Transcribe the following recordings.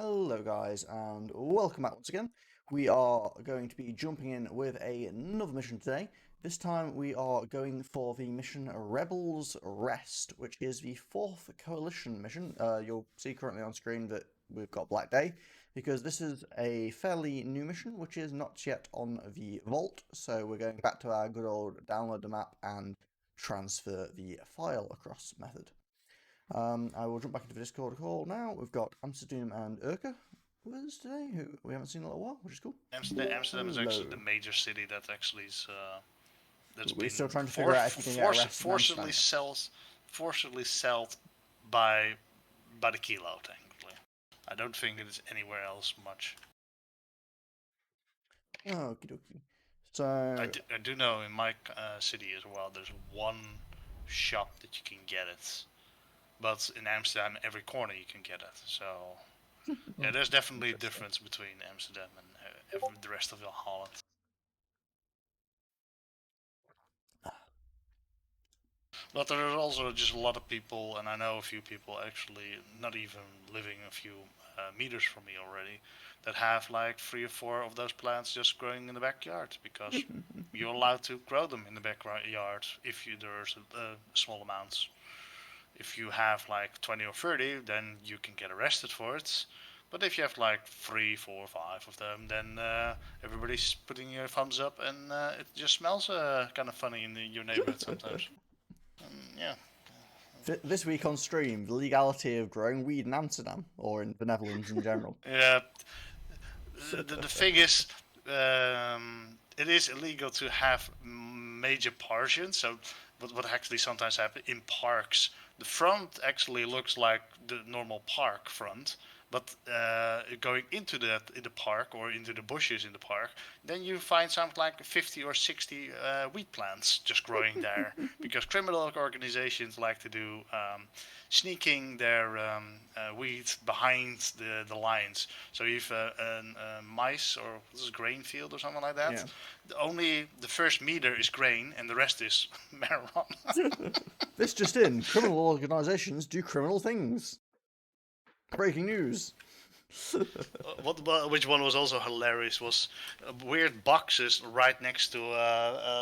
Hello guys and welcome back once again. We are going to be jumping in with another mission today. This time we are going for the mission Rebels Rest, which is the 4th coalition mission. You'll see currently on screen that we've got Black Day, because this is a fairly new mission which is not yet on the vault. So we're going back to our good old download the map and transfer the file across method. I will jump back into the Discord call now. We've got Amsterdam and Urka with us today, who we haven't seen in a little while, which is cool. Amsterdam is actually the major city that actually is that's We're been still trying to figure out if you can get arrested. Forcibly sold by the kilo, technically. I don't think it is anywhere else much. Okie dokie. So I do know in my city as well. There's one shop that you can get it, but in Amsterdam, every corner you can get it. So yeah, there's definitely a difference between Amsterdam and the rest of Holland. But there are also just a lot of people, and I know a few people actually, not even living a few meters from me already, that have like 3 or 4 of those plants just growing in the backyard, because you're allowed to grow them in the backyard if there's small amounts. If you have like 20 or 30, then you can get arrested for it. But if you have like 3, 4, 5 of them, then everybody's putting your thumbs up, and it just smells kind of funny in your neighborhood sometimes. Yeah. This week on stream, the legality of growing weed in Amsterdam, or in the Netherlands in general. Yeah. The thing is, it is illegal to have major portions. So what actually sometimes happens in parks, the front actually looks like the normal park front. But going into the park or into the bushes in the park, then you find something like 50 or 60 wheat plants just growing there, because criminal organizations like to do sneaking their wheat behind the lines. So if mice or this is grain field or something like that, only the first meter is grain and the rest is marijuana. This just in: criminal organizations do criminal things. Breaking news. Which one was also hilarious was weird boxes right next to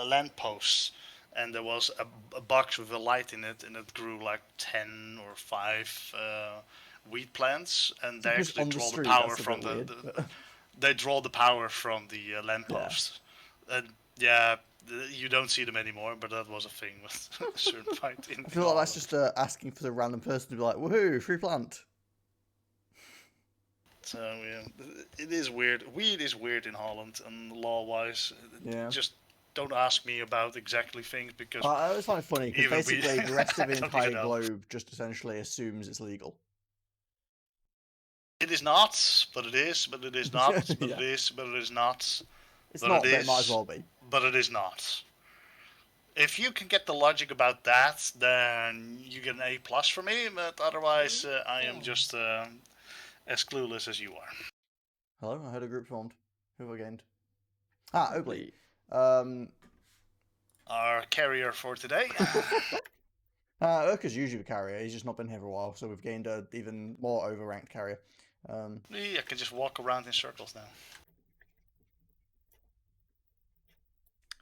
lampposts, and there was a box with a light in it, and it grew like 10 or 5 wheat plants, and they actually draw the power from they draw the power from the lamppost. And yeah, you don't see them anymore, but that was a thing with a certain point. I feel like that's just asking for the random person to be like, "Woohoo, free plant." So yeah, it is weird. Weed is weird in Holland, and law-wise, just don't ask me about exactly things, because I always find it funny because basically the rest of the entire globe just essentially assumes it's legal. It is not, but it is, but it is not, but it is, but it is not. It's not, but it might as well be. But it is not. If you can get the logic about that, then you get an A+ for me. But otherwise, I am just as clueless as you are. Hello, I heard a group formed. Who have I gained? Ah, Oakley. Our carrier for today. Urka's usually a carrier. He's just not been here for a while, so we've gained an even more overranked carrier. I can just walk around in circles now.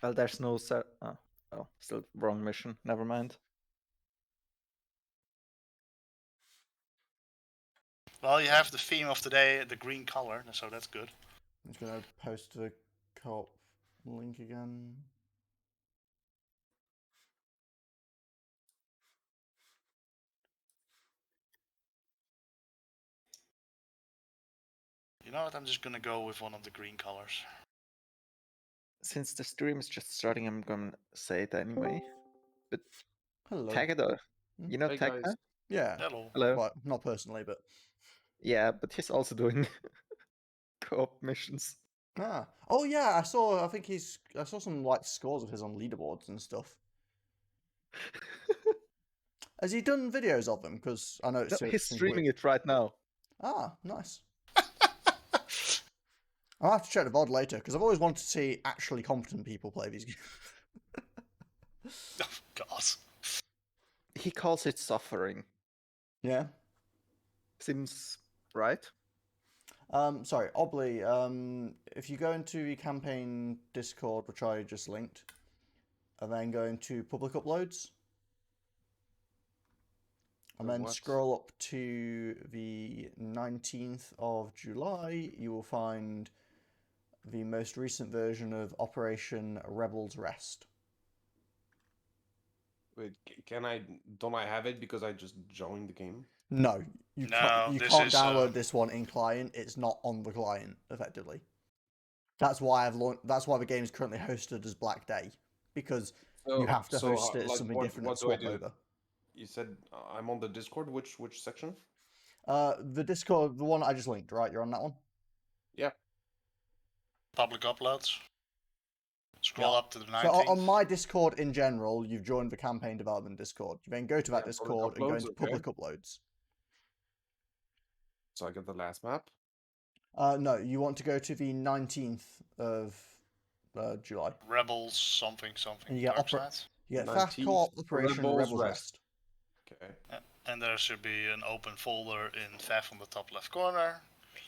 Well, there's no oh, still wrong mission. Never mind. Well, you have the theme of today, the green color, so that's good. I'm just gonna post the co-op link again. You know what? I'm just gonna go with one of the green colors. Since the stream is just starting, I'm gonna say it anyway. But hello, Tagada, you know Tagada? Yeah. Hello. Well, not personally, but yeah, but he's also doing co-op missions. Ah. Oh yeah, I saw some like scores of his on leaderboards and stuff. Has he done videos of them? Because I know he's streaming it right now. Ah, nice. I'll have to check the VOD later, because I've always wanted to see actually competent people play these games. Oh, God. He calls it suffering. Yeah. Seems right. Sorry, Obly, if you go into the campaign Discord, which I just linked, and then go into public uploads, and then scroll up to the 19th of July, you will find the most recent version of Operation Rebels Rest. Wait, don't I have it because I just joined the game? No, you can't download this one in client. It's not on the client, effectively. That's why that's why the game is currently hosted as Black Day, because you have to host it as something different and swap over. You said I'm on the Discord. Which section? The Discord, the one I just linked, right? You're on that one? Yeah. Public uploads. Scroll up to the 19th. So on my Discord in general, you've joined the campaign development Discord. You then go to that Discord and go into public uploads. So I get the last map? No, you want to go to the 19th of July. Rebels something. And you get you get FAF Co-op Operation Rebels Rest. Okay. And there should be an open folder in FAF on the top left corner.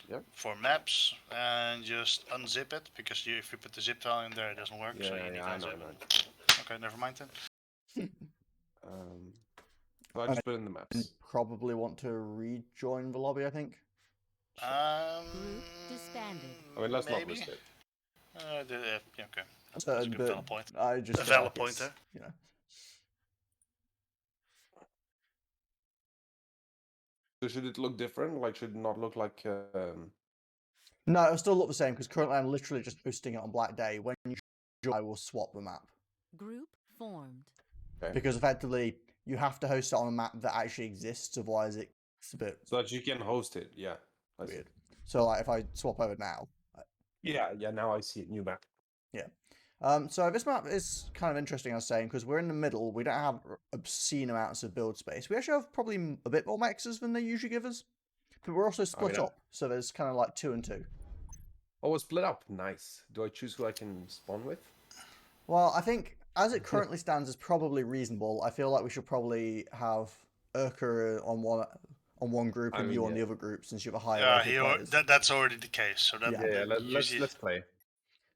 Yep. For maps, and just unzip it, because if you put the zip file in there, it doesn't work. Yeah, so you need to unzip it. Okay, never mind then. So I just put in the maps. You probably want to rejoin the lobby, I think. Disbanded. I mean, let's not risk it. Yeah, okay. That's a good valid point. I just a valid point there. You know. So should it look different? Like, should it not look like... No, it'll still look the same, because currently I'm literally just posting it on Black Day. When you join, I will swap the map. Group formed. Okay. Because effectively, you have to host it on a map that actually exists, otherwise it's a bit... So that you can host it, yeah. Weird. So like, if I swap over now... Yeah, now I see it, new map. Yeah. So this map is kind of interesting, I was saying, because we're in the middle. We don't have obscene amounts of build space. We actually have probably a bit more mexes than they usually give us. But we're also split up, so there's kind of like 2 and 2. Oh, we're split up. Nice. Do I choose who I can spawn with? Well, I think, as it currently stands, is probably reasonable. I feel like we should probably have Urka on one group and you on the other group, since you have a higher players. That's already the case. So that, let's play.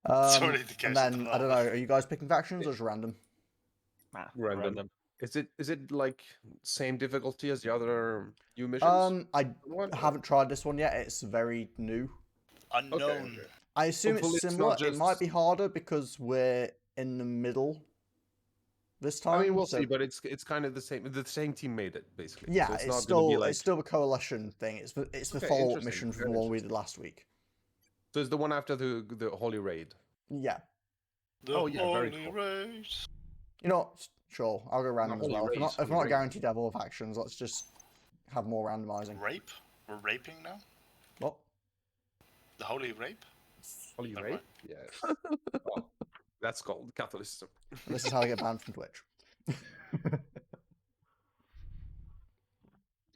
It's already the case. And then, I don't know, are you guys picking factions or just random? Random. Is it like same difficulty as the other new missions? I haven't tried this one yet. It's very new. Unknown. Okay. I assume it's similar. It might be harder because we're in the middle this time. I mean, we'll see, but it's kind of the same. The same team made it, basically. Yeah, so it's still a coalition thing. It's the follow-up mission from the one we did last week. So it's the one after the Holy Raid. Yeah. The very cool. Raid. You know what? Sure, I'll go random as well. If we're not guaranteed to have all factions, let's just have more randomizing. Rape? We're raping now? What? The Holy Rape? Holy Rape? Yeah. Oh, that's called Catholicism. This is how I get banned from Twitch.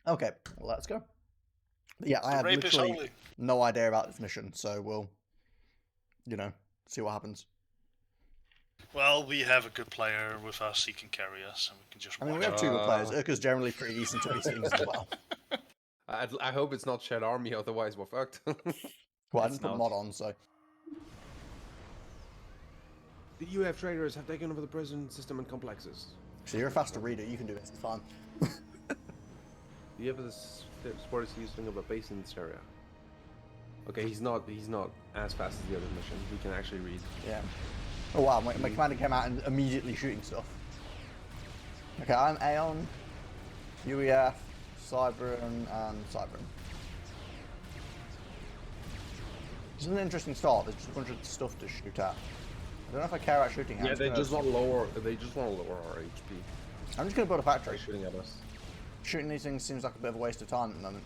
Okay, let's go. But yeah, I have literally no idea about this mission, so we'll, see what happens. Well, we have a good player with us. He can carry us, and we can just. I mean, we have 2 good players. Urka's generally pretty decent to these things as well. I hope it's not shared army, otherwise we're fucked. Well, I didn't put mod on, so. The UF traders have taken over the prison system and complexes. So you're a faster reader. You can do it. It's fine. The UF sport is using of a base in this area. Okay, he's not as fast as the other mission. He can actually read. Yeah. Oh wow, my commander came out and immediately shooting stuff. Okay, I'm Aeon, UEF, Cybern, and Cybern. This is an interesting start. There's just a bunch of stuff to shoot at. I don't know if I care about shooting at. Yeah, they just want to lower our HP. I'm just gonna build a factory. By shooting at us. Shooting these things seems like a bit of a waste of time at the moment.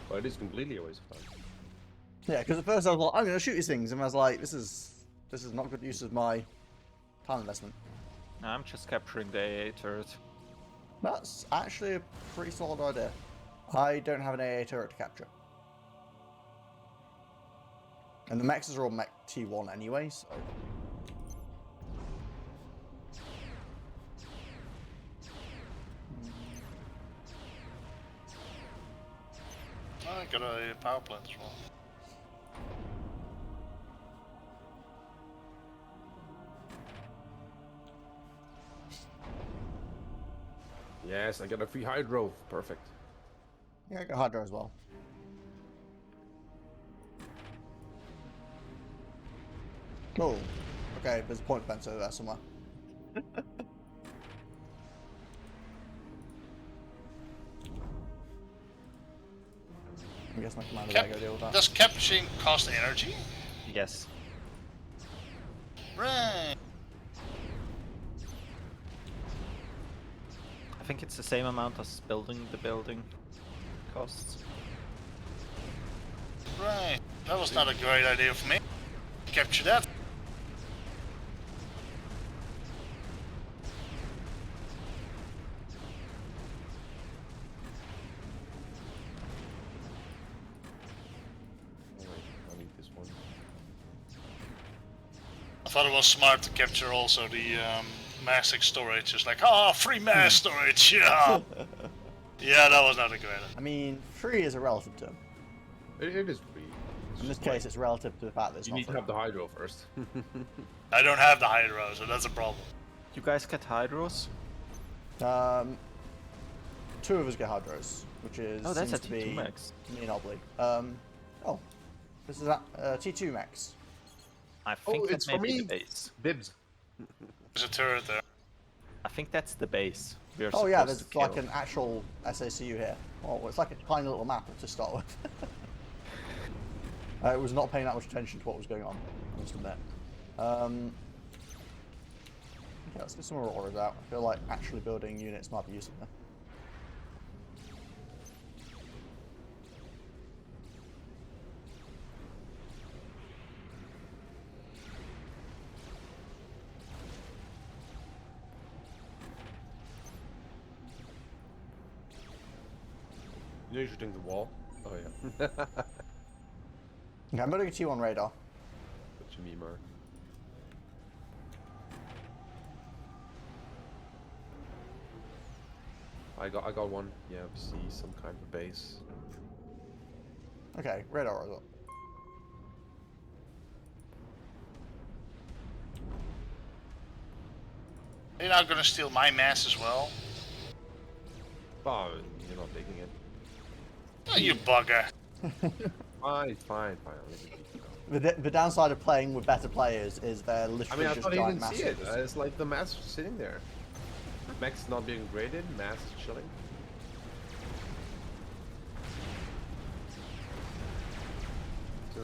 Well, it is completely a waste of time. Yeah, because at first I was like, I'm gonna shoot these things, and I was like, this is not good use of my time investment. I'm just capturing the AA turret. That's actually a pretty solid idea. I don't have an AA turret to capture. And the mechs are all mech T1 anyway, so... got a power plant as well. Yes, I got a free hydro. Perfect. Yeah, I got Hydra as well. Cool. Okay, there's a point fence over there somewhere. I guess my commander better go deal with that. Does capturing cost energy? Yes. Right. I think it's the same amount as building the building costs. Right. That was not a great idea for me. Capture that. Oh, wait, I'll need this one. I thought it was smart to capture also the massive storage. It's like, oh, free mass storage. Yeah. Yeah, that was not a great idea. I mean, free is a relative term. It is free. It's In this just like, case, it's relative to the fact that it's you not need to free. have the hydro first. I don't have the hydro, so that's a problem. You guys get hydros? 2 of us get Hydros, which is Oh, that's seems a to be T2 max. me and Obley. Oh, this is T2 max. I think that it's may for be me. the base. Bibs. There's a turret there. I think that's the base. We're Oh yeah, supposed there's to like kill. an actual SACU here. Oh, it's like a tiny little map to start with. I was not paying that much attention to what was going on, I must admit. Okay, let's get some auroras out. I feel like actually building units might be useful there. You know you're shooting the wall? Oh yeah. Okay, I'm building a T1 radar. What you mean, Mark? I got one. Yeah, we see some kind of base. Okay, radar as well. You're not gonna steal my mass as well? Oh, you're not taking it. Oh, you bugger. Fine, fine. I'll leave it be for now. The downside of playing with better players is they're I literally mean, I just thought he giant didn't see it. masses. It's like the mass sitting there. Max not being graded, mass chilling. So,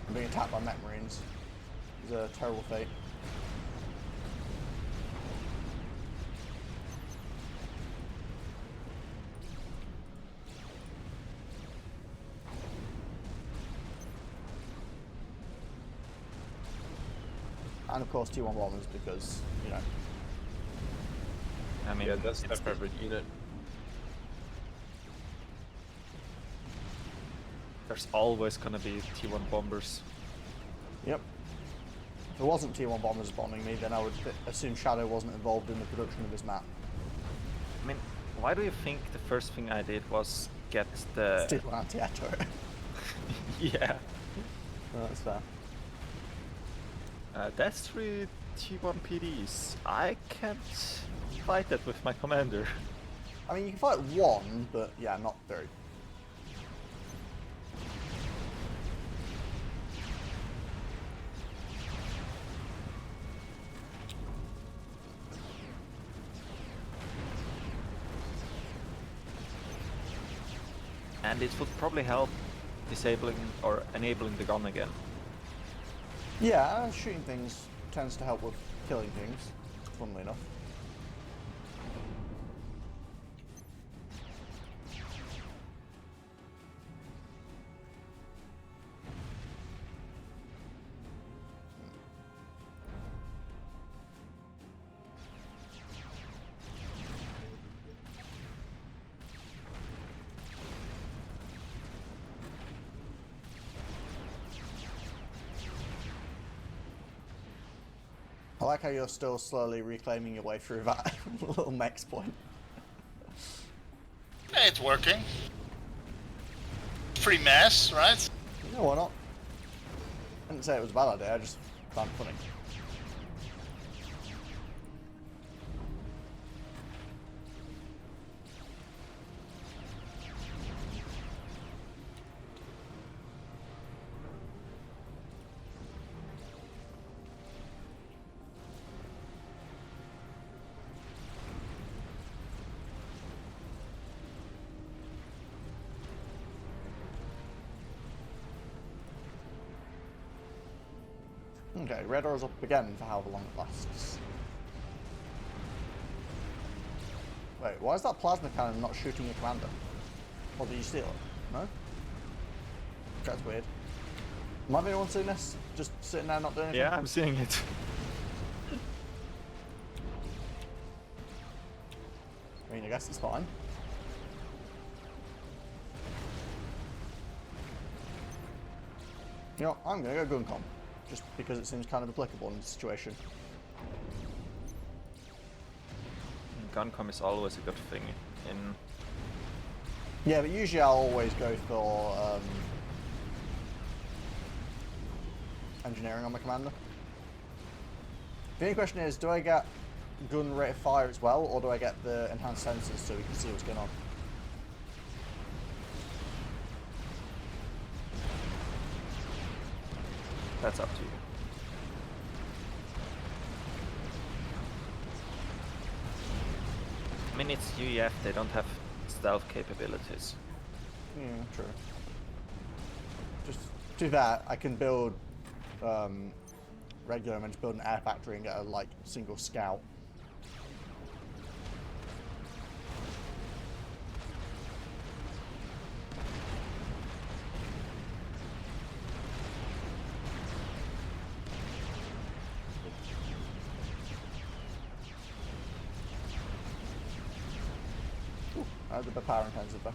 I'm being attacked by mech marines. It's a terrible fate. And of course T1 bombers because, you know. I mean, yeah, that's my it's the- favorite unit. there's always gonna be T1 bombers. Yep. If it wasn't T1 bombers bombing me, then I would assume Shadow wasn't involved in the production of this map. I mean, why do you think the first thing I did was get the... T1 anti-air turret. yeah. No, that's fair. That's 3 T1 PDs. I can't fight that with my commander. I mean, you can fight 1, but yeah, not 3. And it would probably help disabling or enabling the gun again. Yeah, shooting things tends to help with killing things, funnily enough. I like how you're still slowly reclaiming your way through that little mech's point. Hey, it's working. free mass, right? You know why not? I didn't say it was a bad idea, I just found it funny. Okay, red door's up again for however long it lasts. Wait, why is that plasma cannon not shooting your commander? Or did you steal it? No? That's weird. Am I the only one seeing this? Just sitting there not doing anything? Yeah, I'm seeing it. I mean, I guess it's fine. You know, I'm gonna go Guncom. Just because it seems kind of applicable in this situation. Guncom is always a good thing in... Yeah, but usually I'll always go for engineering on my commander. The only question is, do I get gun rate of fire as well, or do I get the enhanced sensors so we can see what's going on? That's up to you. I mean, it's UEF, they don't have stealth capabilities. Yeah, true. Just do that. I can build regular and just build an air factory and get a like single scout. That's a bit power intensive though.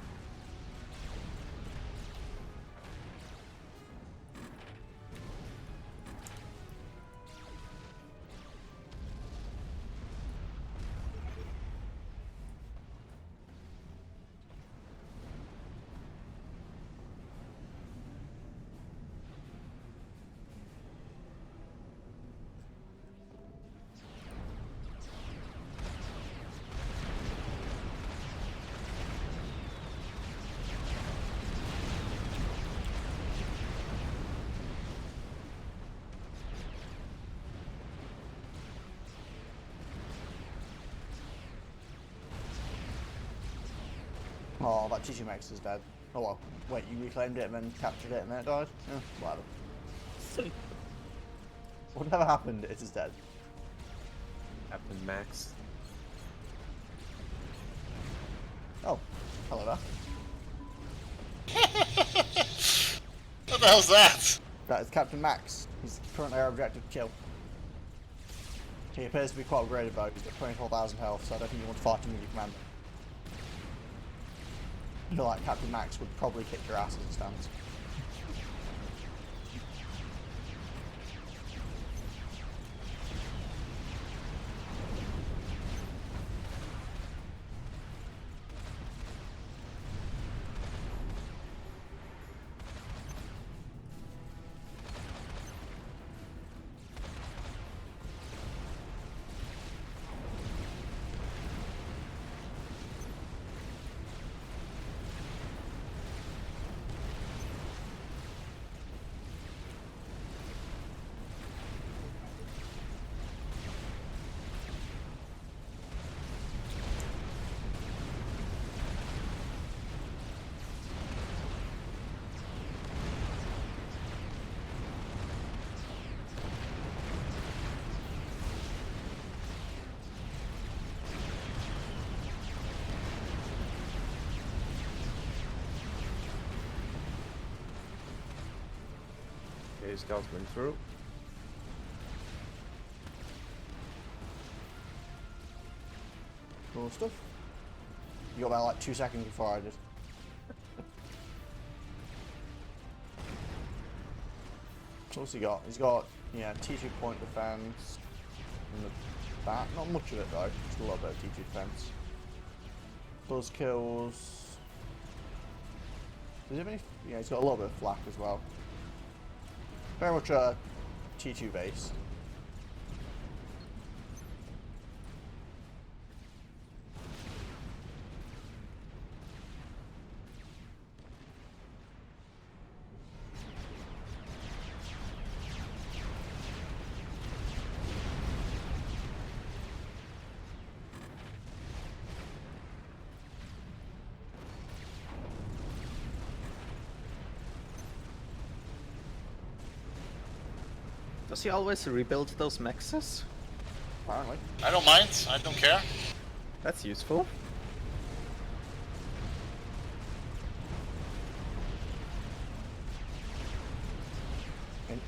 Oh, that T2 Max is dead. Oh well. Wait, you reclaimed it and then captured it and then it died? Yeah, whatever. Whatever happened, it is dead. Captain Max. Oh, hello there. What the hell's that? That is Captain Max. He's currently our objective kill. He appears to be quite upgraded though. He's got 24,000 health, so I don't think you want to fight him with your commander. I feel like Captain Max would probably kick your ass as it stands. Okay, scouts going through. Cool stuff. You got about like 2 seconds before I did. So what's he got? He's got, yeah, T2 point defense in the back. Not much of it though, just a little bit of T2 defense. Buzz kills. Does he have any? Yeah, he's got a little bit of flak as well. Very much a T2 base. Does he always rebuild those mexes? Apparently. I don't mind. I don't care. That's useful.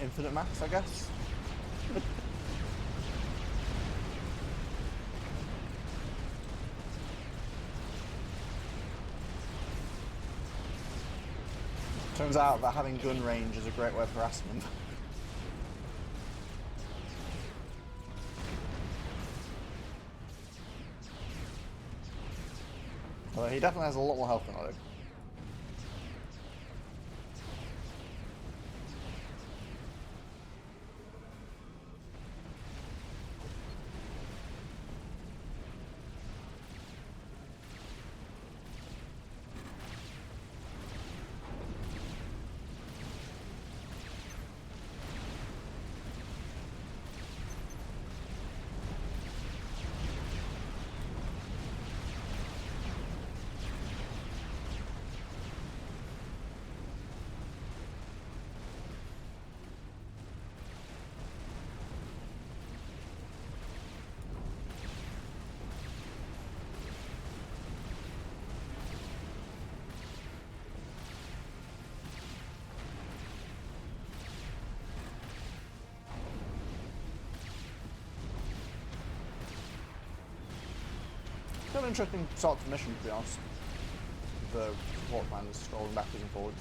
Infinite max, I guess. Turns out that having gun range is a great way of harassing him. Although he definitely has a lot more health than I do. Kind of interesting sort of mission, to be honest. The Walkman is scrolling backwards and forwards.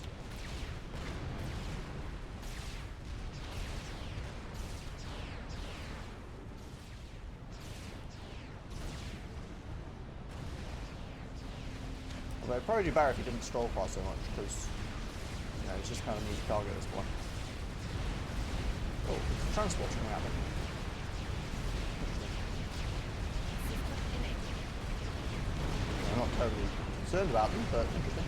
Although it'd probably do better if he didn't scroll across so much, because, you know, it's just kind of an easy target at this point. Oh, there's a transport coming at me. I'm not totally concerned about them, but interesting.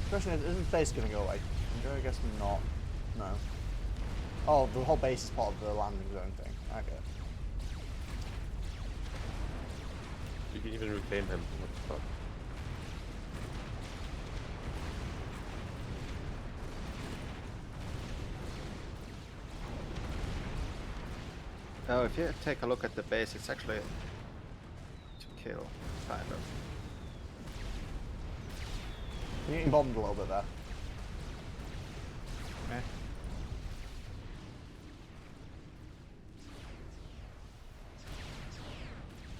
Question is the base going to go away? I guess not. No. Oh, the whole base is part of the landing zone thing. Okay. You can even reclaim him. What the fuck? Oh, if you take a look at the base, it's actually to kill, kind of. You're getting bombed a little bit there. Eh.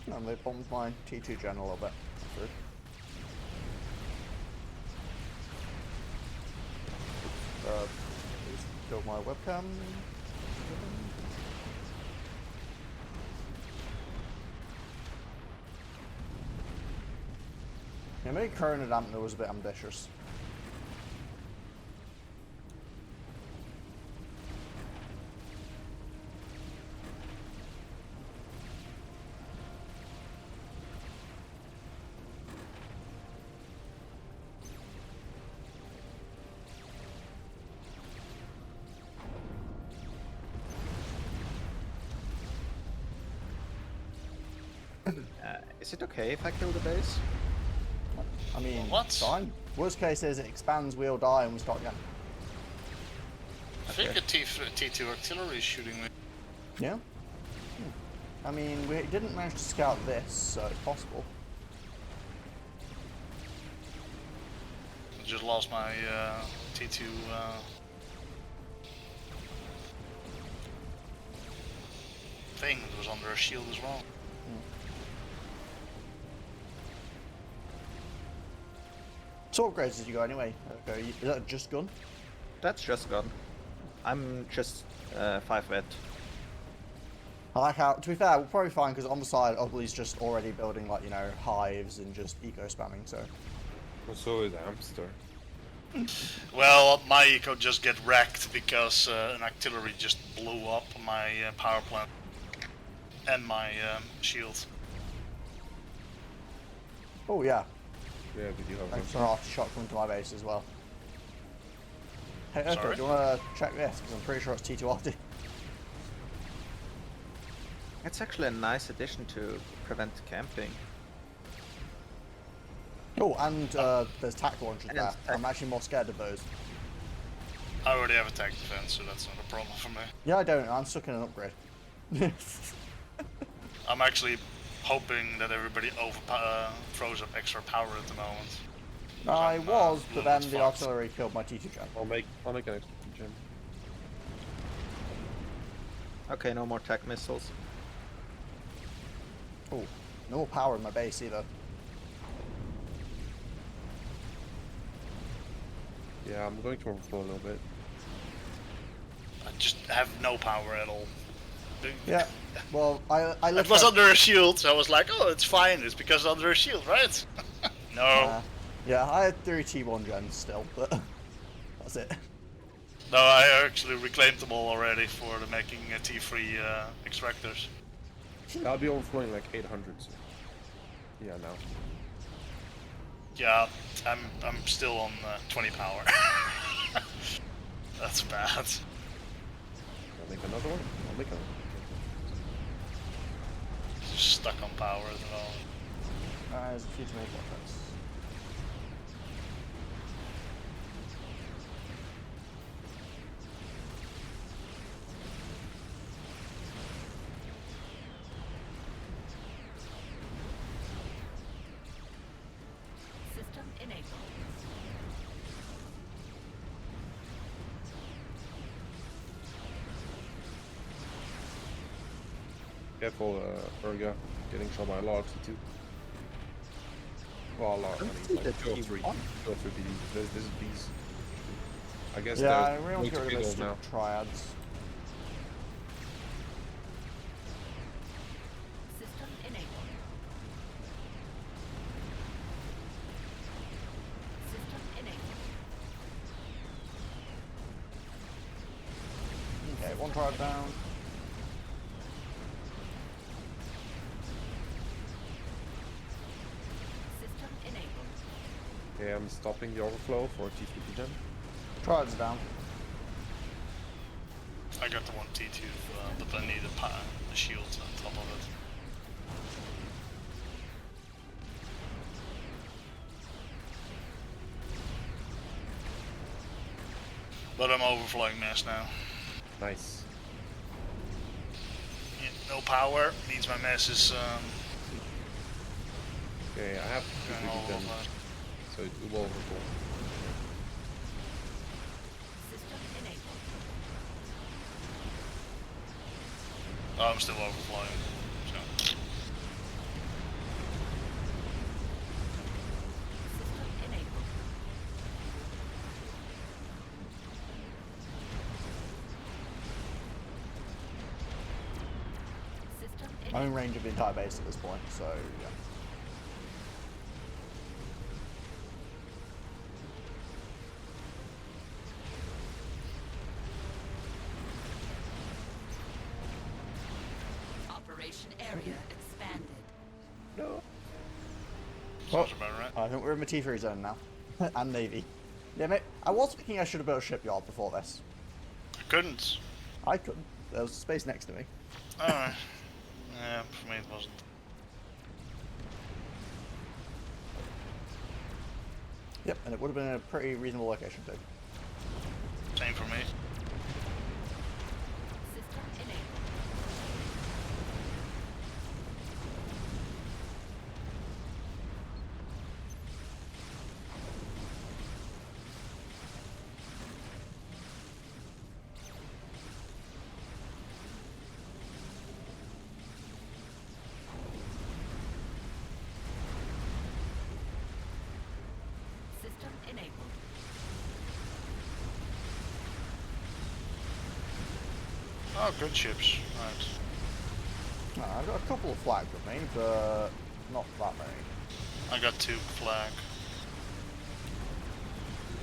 No, they bombed my T2 gen a little bit. That's rude. Please kill my webcam. Yeah, maybe Current Adamter was a bit ambitious. Is it okay if I kill the base? I mean, What? fine. Worst case is it expands, we'll die, and we start again. I think a T2 artillery is shooting me. Yeah? I mean, we didn't manage to scout this, so it's possible. I just lost my T2 thing that was under a shield as well. So what upgrades did you go anyway? Okay, is that just gun? That's just gone. I'm just 5 vet. I like how, to be fair, we're probably fine because on the side, Ugly's just already building, like, you know, hives and just eco spamming, so. And so is Hamster. Well, my eco just get wrecked because an artillery just blew up my power plant and my shield. Oh, yeah. Yeah, we do have Thanks one. for after shot coming to my base as well. Hey, okay, Sorry? do you want to check this? Because I'm pretty sure it's T2RD. It's actually a nice addition to prevent camping. Oh, and there's tac launchers And there. tac. I'm actually more scared of those. I already have attack defense, so that's not a problem for me. Yeah, I don't. I'm stuck in an upgrade. I'm actually hoping that everybody throws up extra power at the moment. I I'm, was, a but little then bit the fucked. artillery killed my T2 gun. I'll make an extra gem. Okay, no more tech missiles. Oh, no more power in my base either. Yeah, I'm going to overflow a little bit. I just have no power at all. Yeah. Well, I It left was that- under a shield, so I was like, oh, it's fine, it's because it's under a shield, right? No. Yeah, I had 3 T1 gens still, but that's it. No, I actually reclaimed them all already for the making T3 extractors. I'll be overflowing like 800. So. Yeah, now. Yeah, I'm still on 20 power. That's bad. I'll make another one. I'll make another one. Just stuck on power at the moment. There's a few to make weapons. System enabled. Careful, Urga, getting shot by a lot too. Well, a lot. I Don't mean, see like the 2 or 3. T1. 2 or 3 BD. This is bees. I guess Yeah, I there's really want way to get too rid of big those old now. stupid triads. System enabled. System enabled. Okay, one triad down. System enabled. Okay, I'm stopping the overflow for T3 gem. Triads down. I got the one T2, but I need a shield on top of it. But I'm overflowing mass now. Nice. Yeah, no power means my mass is Okay, I have going all T3 gem, over. so it will overflow. System enabled. Oh, I'm still overflowing. So. System enabled. System I'm enabled. in range of the entire base at this point, so yeah. Operation area expanded. No. Sounds about right. I think we're in the T3 zone now. And Navy. Yeah, mate, I was thinking I should have built a shipyard before this. I couldn't. I couldn't. There was space next to me. Alright. Yeah, for me it wasn't. Yep, and it would have been a pretty reasonable location too. Same for me. System enabled. System enabled. Oh, good ships. Right. No, I've got a couple of flags with me, but not that many. I got 2 flag.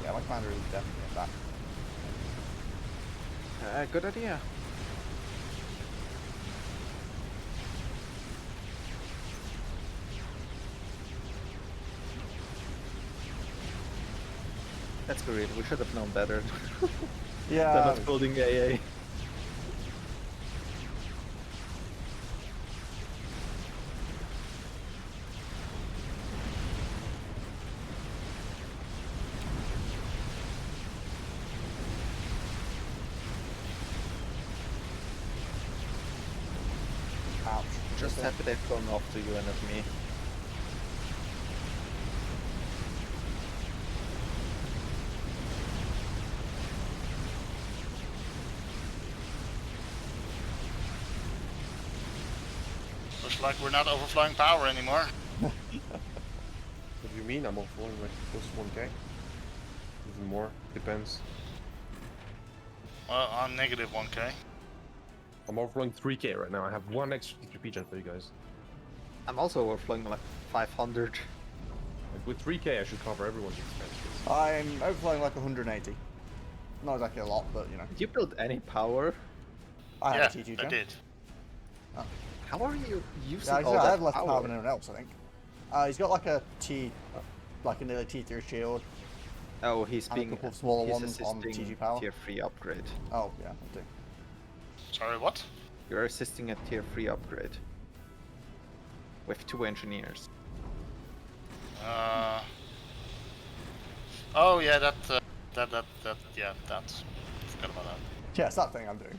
Yeah, my commander is definitely in that. Good idea. Let's be real, we should have known better than Yeah, not holding AA. ouch. Just Okay. happy they've gone off to you and not me. Looks like we're not overflowing power anymore. What do you mean? I'm overflowing like close to 1k. Even more. Depends. Well, I'm negative 1k. I'm overflowing 3k right now. I have 1 extra T3P gen for you guys. I'm also overflowing like 500. Like with 3k, I should cover everyone's expenses. I'm overflowing like 180. Not exactly a lot, but you know. Did you build any power? I Yeah, have a T2 I gen. did. How are you using Yeah, all I that have less power power? than anyone else, I think. He's got like a T, like a nearly T3 shield. Oh, he's And a being couple of smaller he's ones on assisting TG power. tier 3 upgrade. Oh, yeah, I do. Sorry, what? You're assisting a tier 3 upgrade. With 2 engineers. Oh yeah, that, yeah, that. Forgot about that. Yeah, it's that thing I'm doing.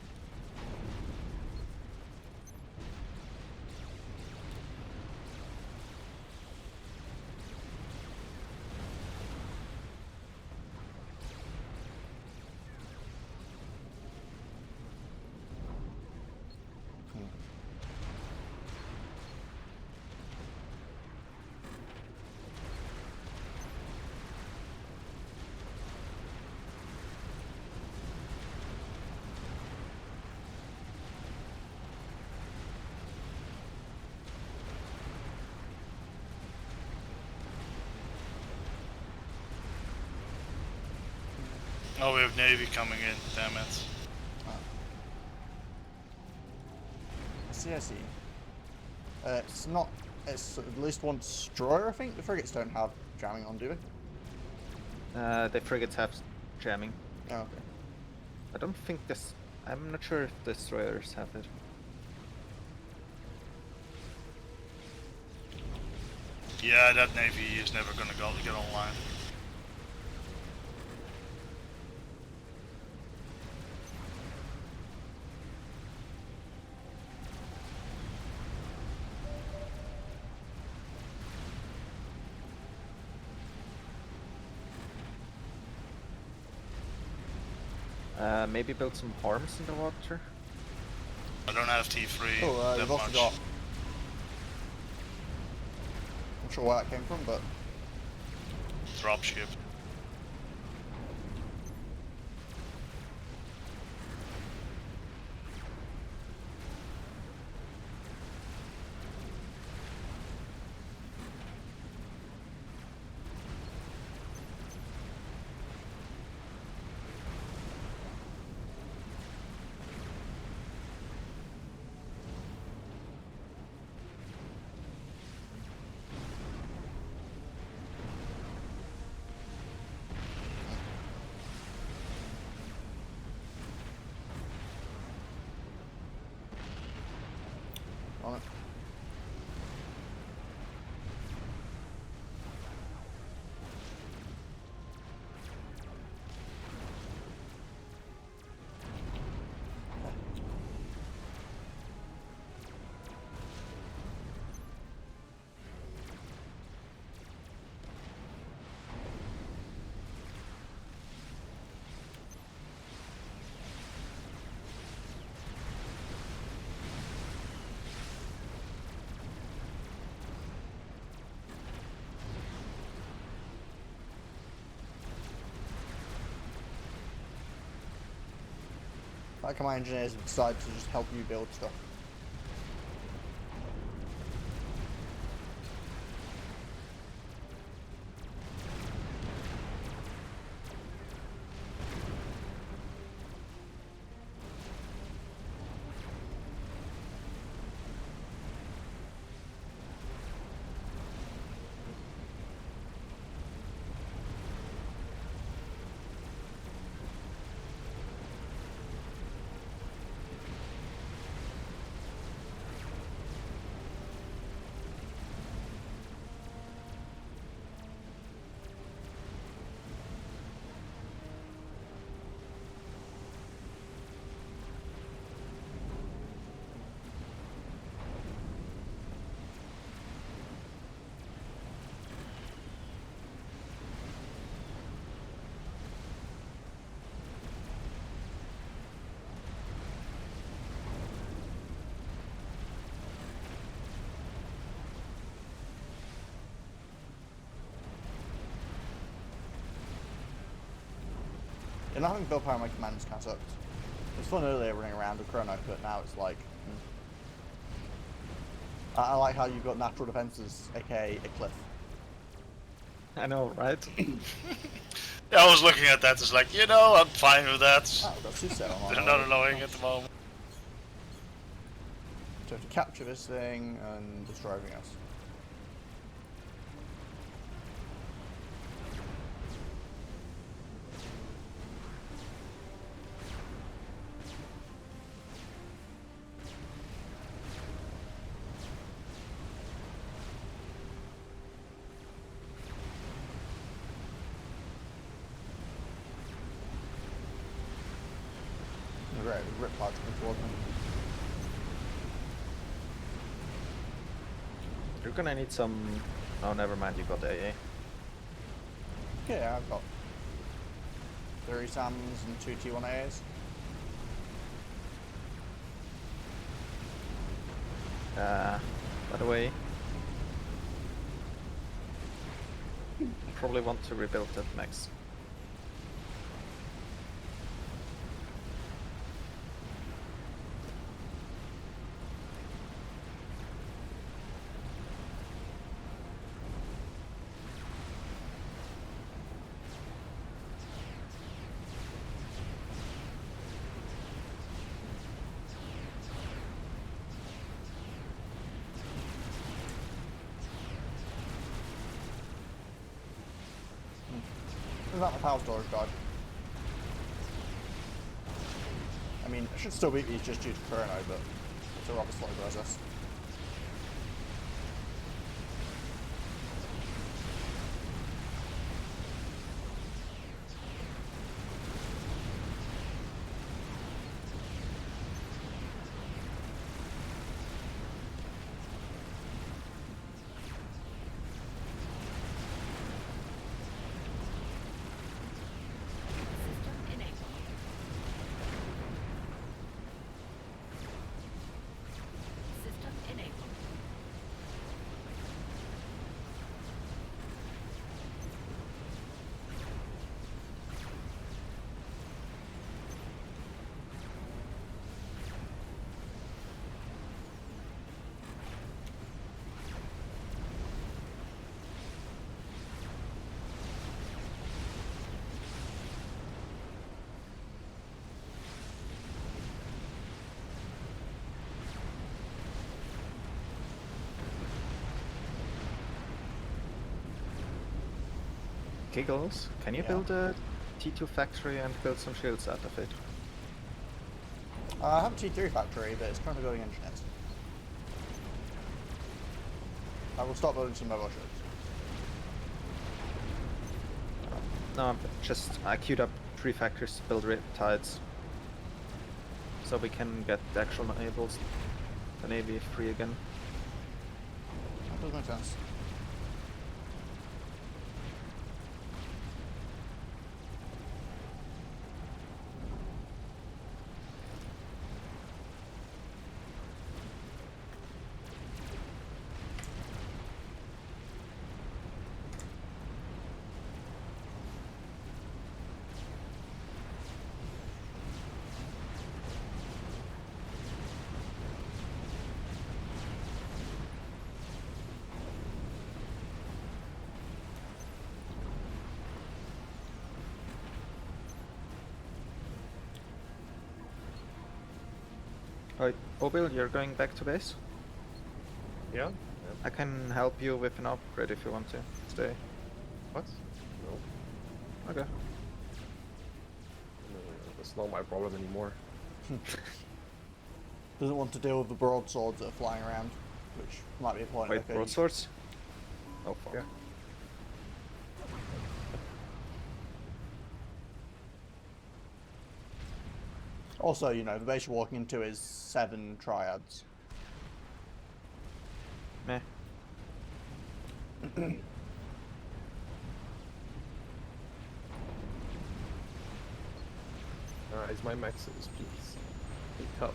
Oh, we have Navy coming in, damn it. I see, I see. It's not. It's at least one destroyer, I think. The frigates don't have jamming on, do they? The frigates have jamming. Oh, okay. I don't think this. I'm not sure if destroyers have it. Yeah, that Navy is never gonna get online. Maybe build some harms in the water. I don't have T3 Oh, that you've also much. got. Not sure where that came from, but Dropship. on it. Like my engineers have decided to just help you build stuff. Yeah, not having build power on my commanders kind of sucked. It was fun earlier running around with Chrono, but now it's like... I like how you've got natural defences, aka a cliff. I know, right? Yeah, I was looking at that. It's like, you know, I'm fine with that. Oh, we've got Suso on. They're not annoying at the moment. So we have to capture this thing and destroy everything else. Great, rip parts coming towards me. You're gonna need some... Oh, never mind, you got AA. Okay, I've got 3 SAMs and 2 T1As. By the way... Probably want to rebuild that max. Is that my power storage died? I mean, I should still beat these just due to Chrono, but it's a rather slow process. System enabled. System enabled. Giggles, can you Yeah. build a T2 factory and build some shields out of it? I have a T3 factory, but it's currently building engineers. I will start building some mobile ships. No, I queued up 3 factories to build riptides. So we can get the actual navies, the navy free again. That does make sense. Alright, Obil, you're going back to base? Yeah? I can help you with an upgrade if you want to. Stay. What? No. Okay. No, that's not my problem anymore. Doesn't want to deal with the broadswords that are flying around, which might be a point. Wait, Okay. broadswords? Oh fuck. Yeah. Also, you know, the base you're walking into is 7 triads. Meh. Is my Maximus, please. Pick up.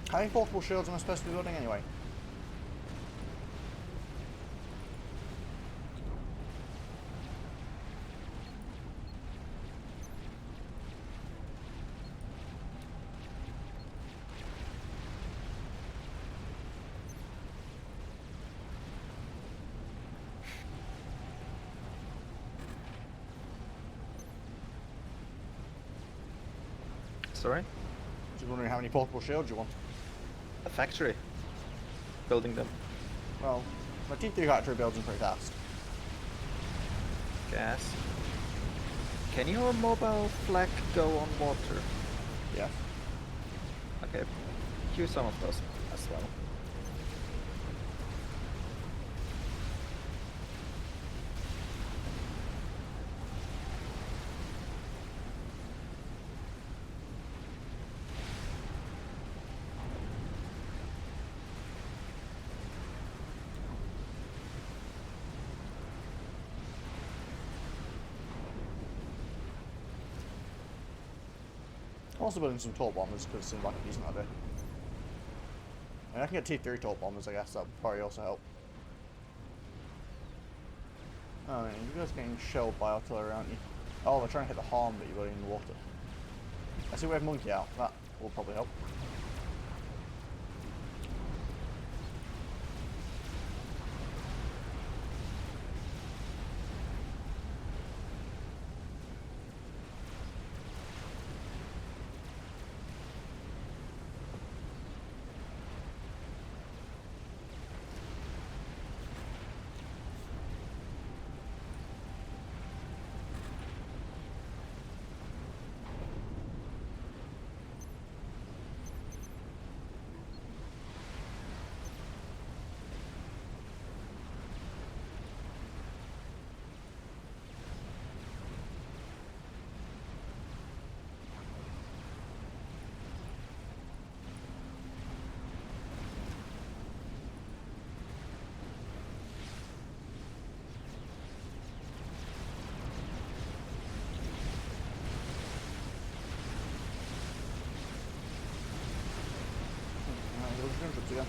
How many portable shields am I supposed to be building anyway? Sorry? Just wondering how many portable shields you want. A factory. Building them. Well, my T3 factory builds them pretty fast. Gas. Can your mobile flag go on water? Yeah. Okay. Use some of those as well. I'm also building some torp bombers because it seems like a decent idea. I mean, I can get T3 torp bombers, I guess that would probably also help. Oh, man, you guys are getting shelled by artillery, aren't you? Oh, they're trying to hit the harm that you're building in the water. I see we have monkey out. That will probably help. Troops again.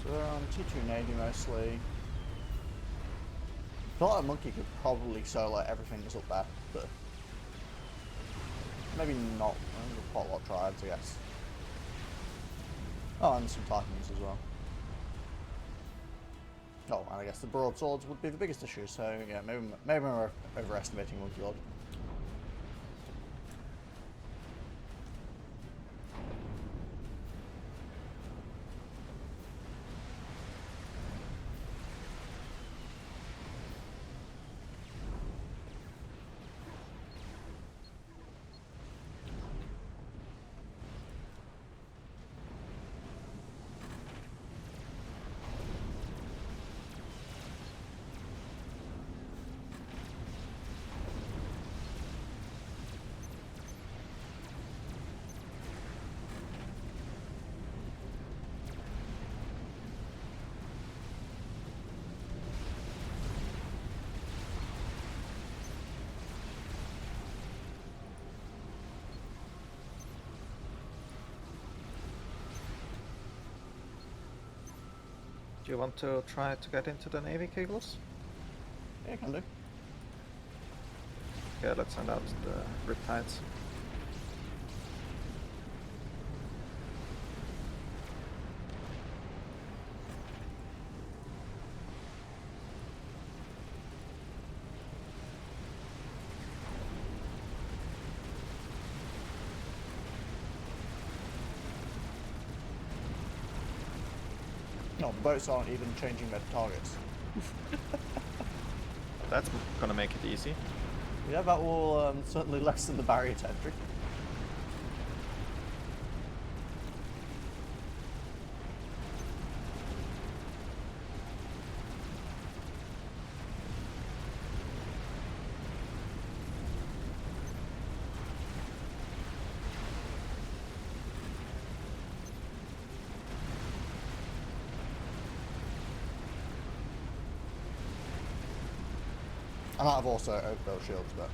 So they're on T2 Navy mostly. I feel like a monkey could probably solo everything that's up there, but maybe not. There's quite a lot of tribes, I guess. Oh, and some Titans as well. Oh, and I guess the broadswords would be the biggest issue, so yeah, maybe we're overestimating Monkey Lord. Do you want to try to get into the Navy cables? Yeah, can do. Okay, let's send out the Riptides. No, the boats aren't even changing their targets. That's gonna make it easy. Yeah, that will certainly lessen the barrier to entry. I might have also overbuilt shields, but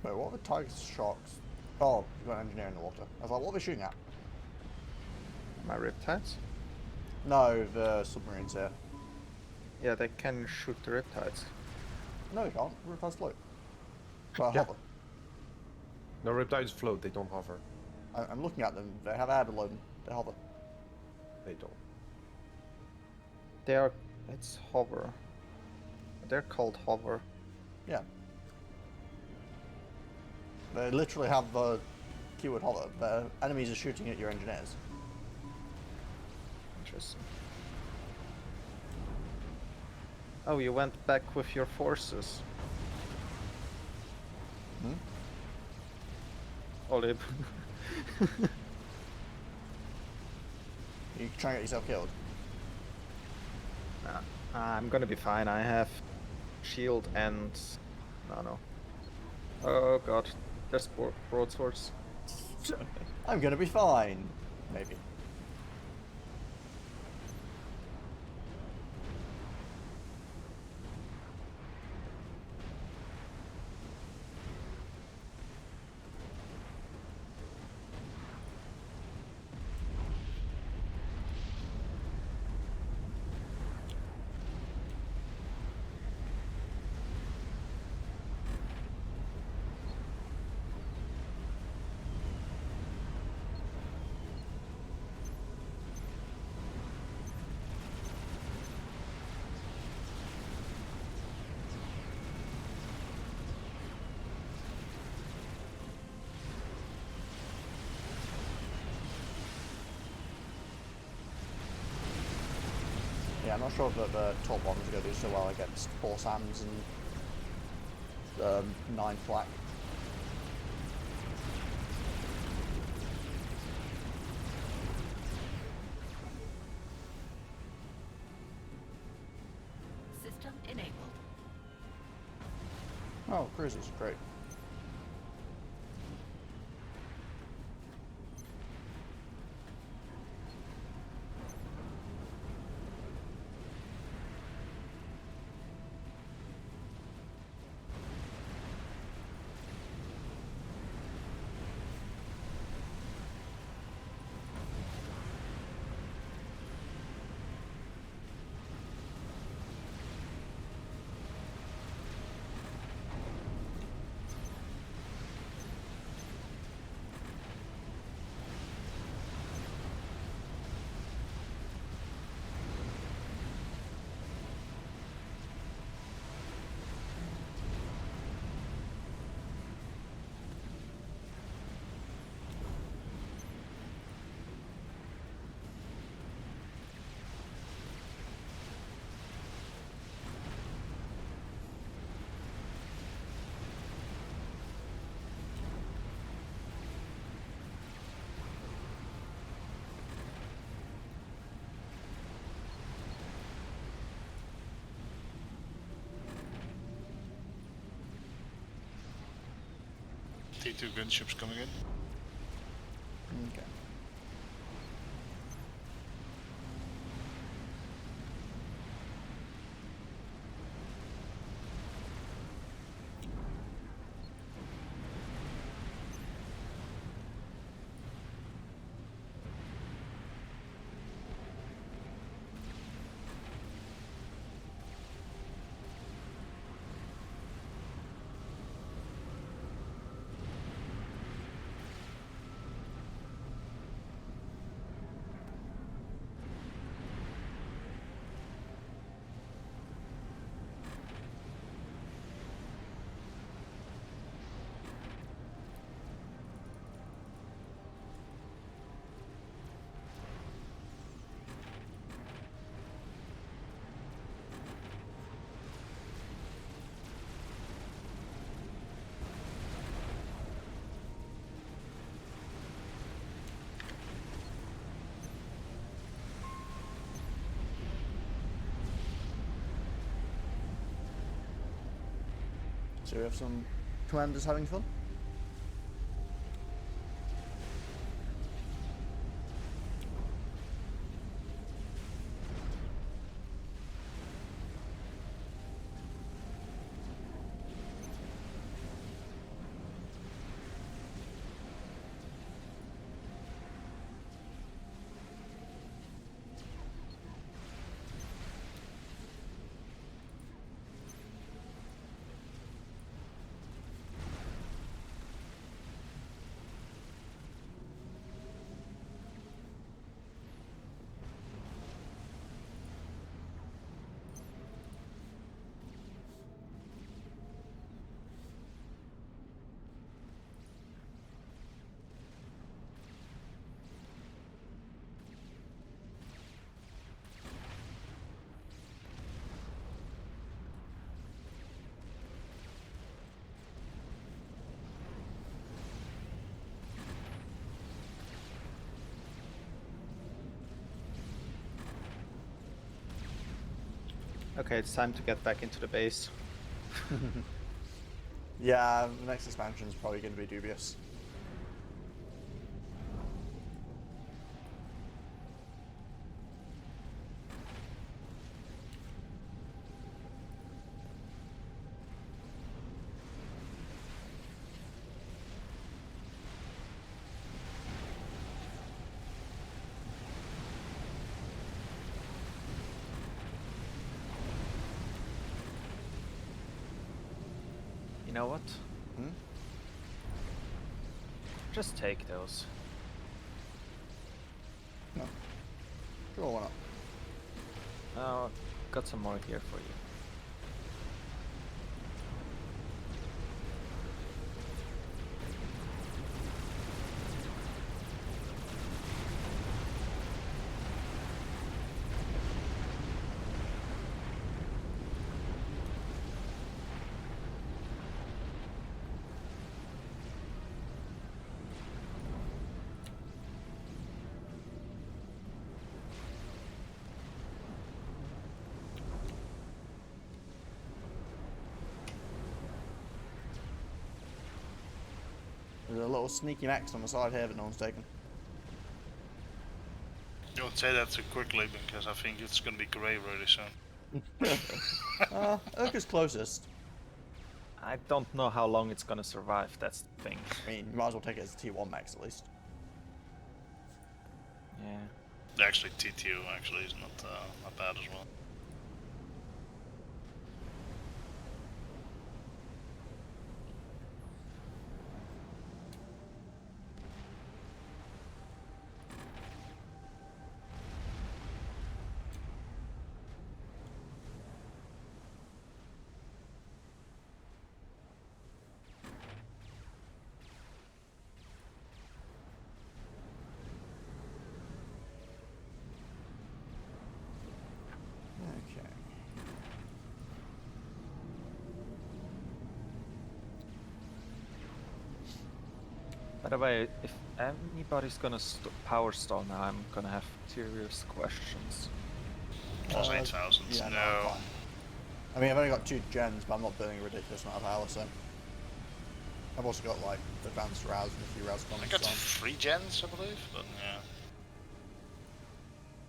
wait, what are the Tiger Sharks? Oh, you got an engineer in the water. I was like, what are they shooting at? My Riptides? No, the submarines here. Yeah, they can shoot the Riptides. No, they can't. Riptides float. Well, Yeah. hover. No, Riptides float, they don't hover. I'm looking at them. They have air below them. They hover. They don't. They are. It's hover. They're called hover. Yeah. They literally have the keyword hover. The enemies are shooting at your engineers. Interesting. Oh, you went back with your forces. Hmm? Olib. You try and get yourself killed. Nah, I'm gonna be fine. I have shield and no. Oh god, there's broadswords. I'm gonna be fine. Maybe. Yeah, I'm not sure that the top bombs are going to do so well against 4 Sams and 9 Flak. System enabled. Oh, cruisers, great. T2 gunships coming in. Okay. So we have some commanders having fun. Okay, it's time to get back into the base. Yeah, the next expansion is probably going to be dubious. You know what? Hmm? Just take those. No. Sure, why not? Oh, got some more here for you. There's a little sneaky max on the side here that no one's taken. Don't say that too quickly because I think it's gonna be grey really soon. Urka's closest. I don't know how long it's gonna survive, that's the thing. I mean, you might as well take it as a T1 max at least. Yeah. Actually, T2 actually is not bad as well. Okay. By the way, if anybody's gonna power stall now, I'm gonna have serious questions. Plus 8,000. Yeah, I'm No. fine. I mean, I've only got 2 gens, but I'm not burning a ridiculous amount of power, so. I've also got, like, advanced RAS and a few RAS I comments got on. 3 gens, I believe, but yeah.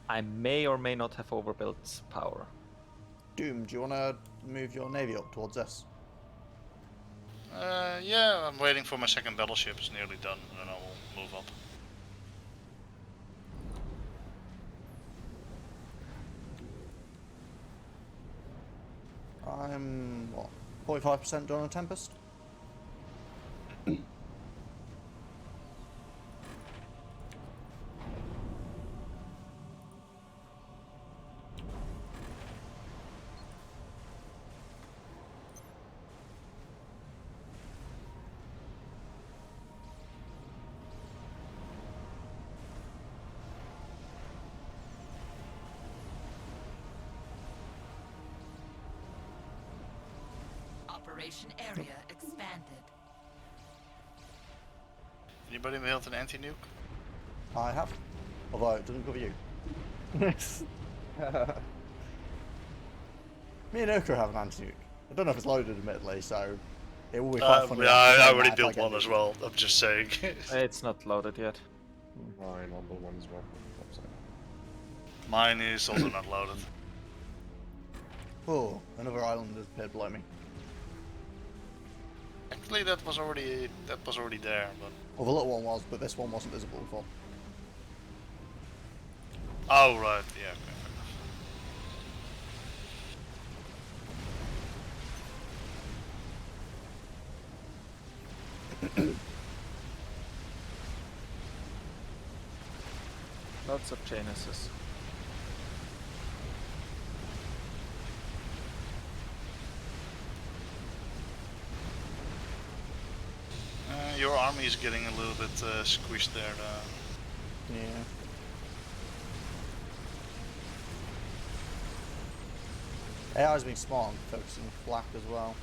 I may or may not have overbuilt power. Doom, do you want to move your navy up towards this? Yeah, I'm waiting for my second battleship. It's nearly done, and then I will move up. I'm, what, 45% done on Tempest? Operation area expanded. Anybody built an anti-nuke? I have. Although it doesn't cover you. Me and Urka have an anti-nuke. I don't know if it's loaded, admittedly, so It would be quite funny. Yeah, after I saying already that if built get one the- as well. I'm just saying. It's not loaded yet. Fine, I'll build one as well. Upside. Mine is also not loaded. Oh, another island has appeared below me. Actually, that was already there, but. Well, the little one was, but this one wasn't visible before. Oh right, yeah. Okay, fair enough. Lots of Genesis. Your army is getting a little bit squished there. Yeah. AI's being smart and focusing flak as well.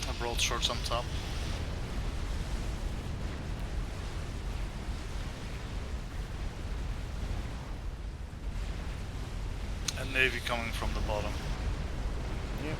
A broadswords on top. And navy coming from the bottom. Yep.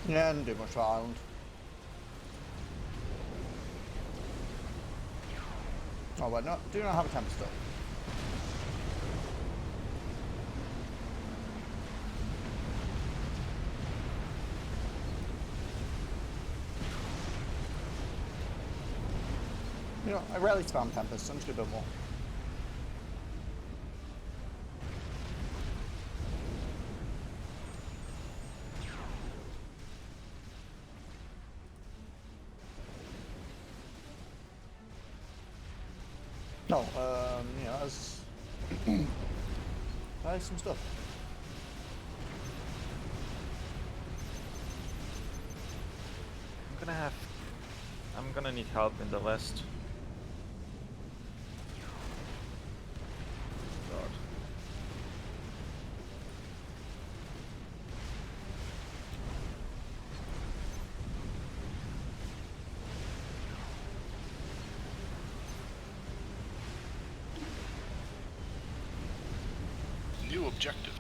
Yeah, I didn't do much for Ireland. Oh wait, no, do not have a temper still. You know, I rarely spam Tempest, so I'm just gonna build more. No, you know, there's some stuff. I'm gonna need help in the west. God. New objective.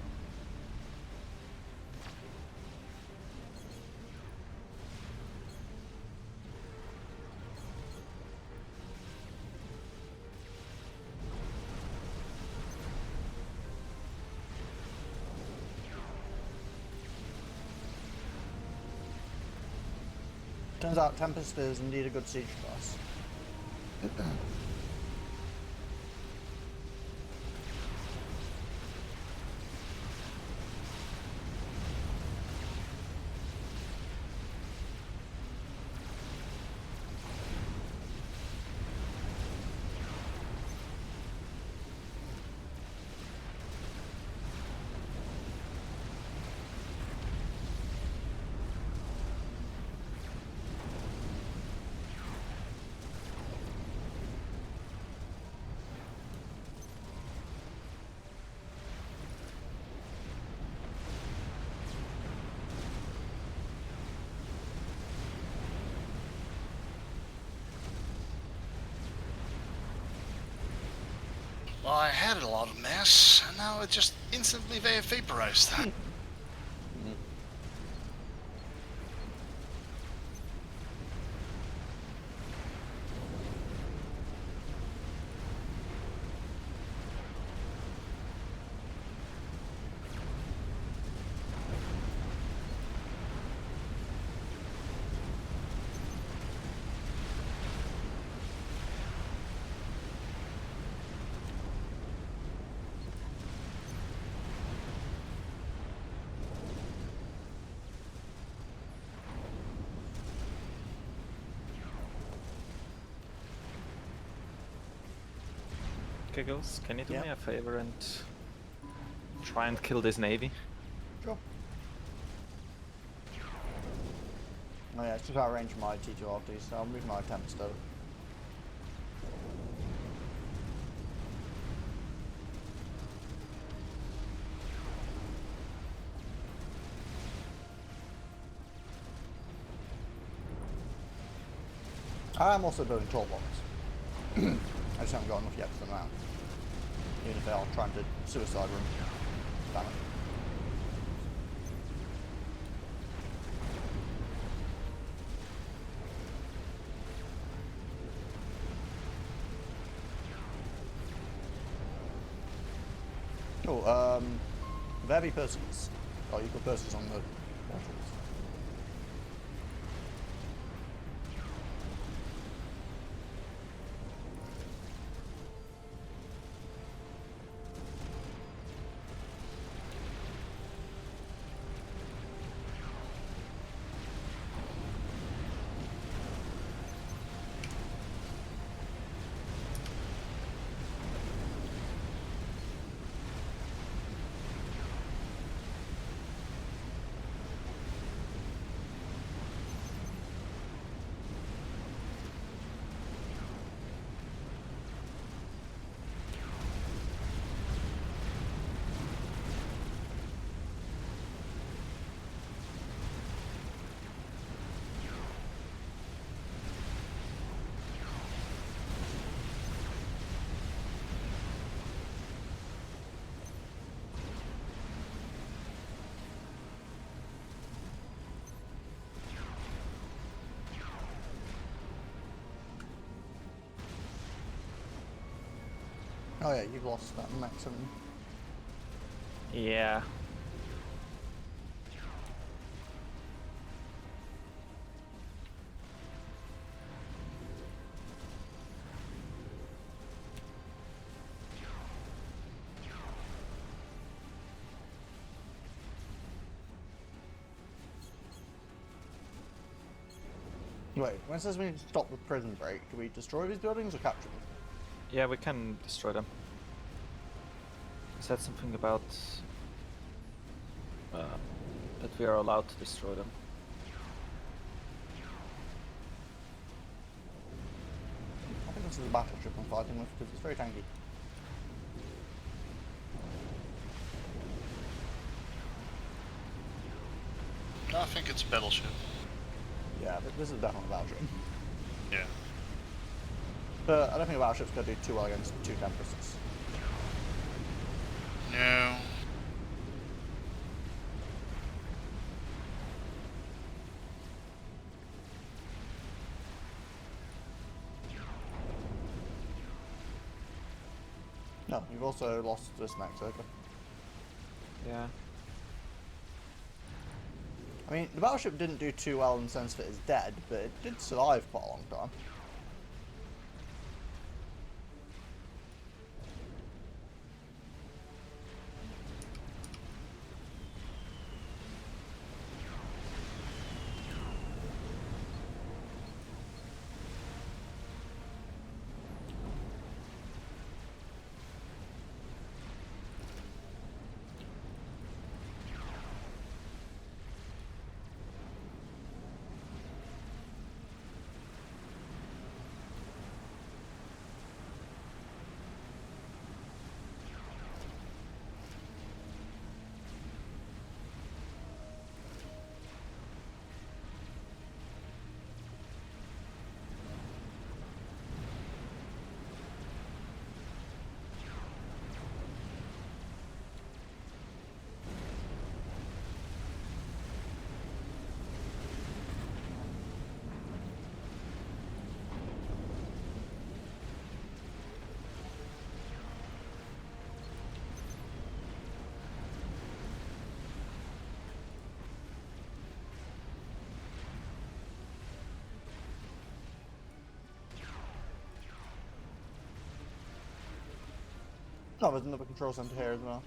Turns out Tempest is indeed a good siege class. Well, I had a lot of mass, and now it just instantly vaporized. Giggles, can you do Yeah. me a favor and try and kill this navy? Sure. Oh yeah, it's just out of range from my T2RT, so I'll move my attempts though. I'm also building tall bombs. I just haven't got enough yet for them out. Even if they are trying to suicide room. Damn it. Oh, there be persons. Oh, you've got persons on the modules. Oh yeah, you've lost that maximum. Yeah. Wait, when it says we need to stop the prison break, do we destroy these buildings or capture them? Yeah, we can destroy them. Is that something about that we are allowed to destroy them? I think this is a battleship I'm fighting with because it's very tanky. I think it's a battleship. Yeah, this is definitely a battleship. Yeah. But I don't think a battleship's going to do too well against two Tempests. No. No, you've also lost this next circle. Yeah. I mean, the battleship didn't do too well in the sense that it's dead, but it did survive quite a long time. Oh, there's another control center here as well.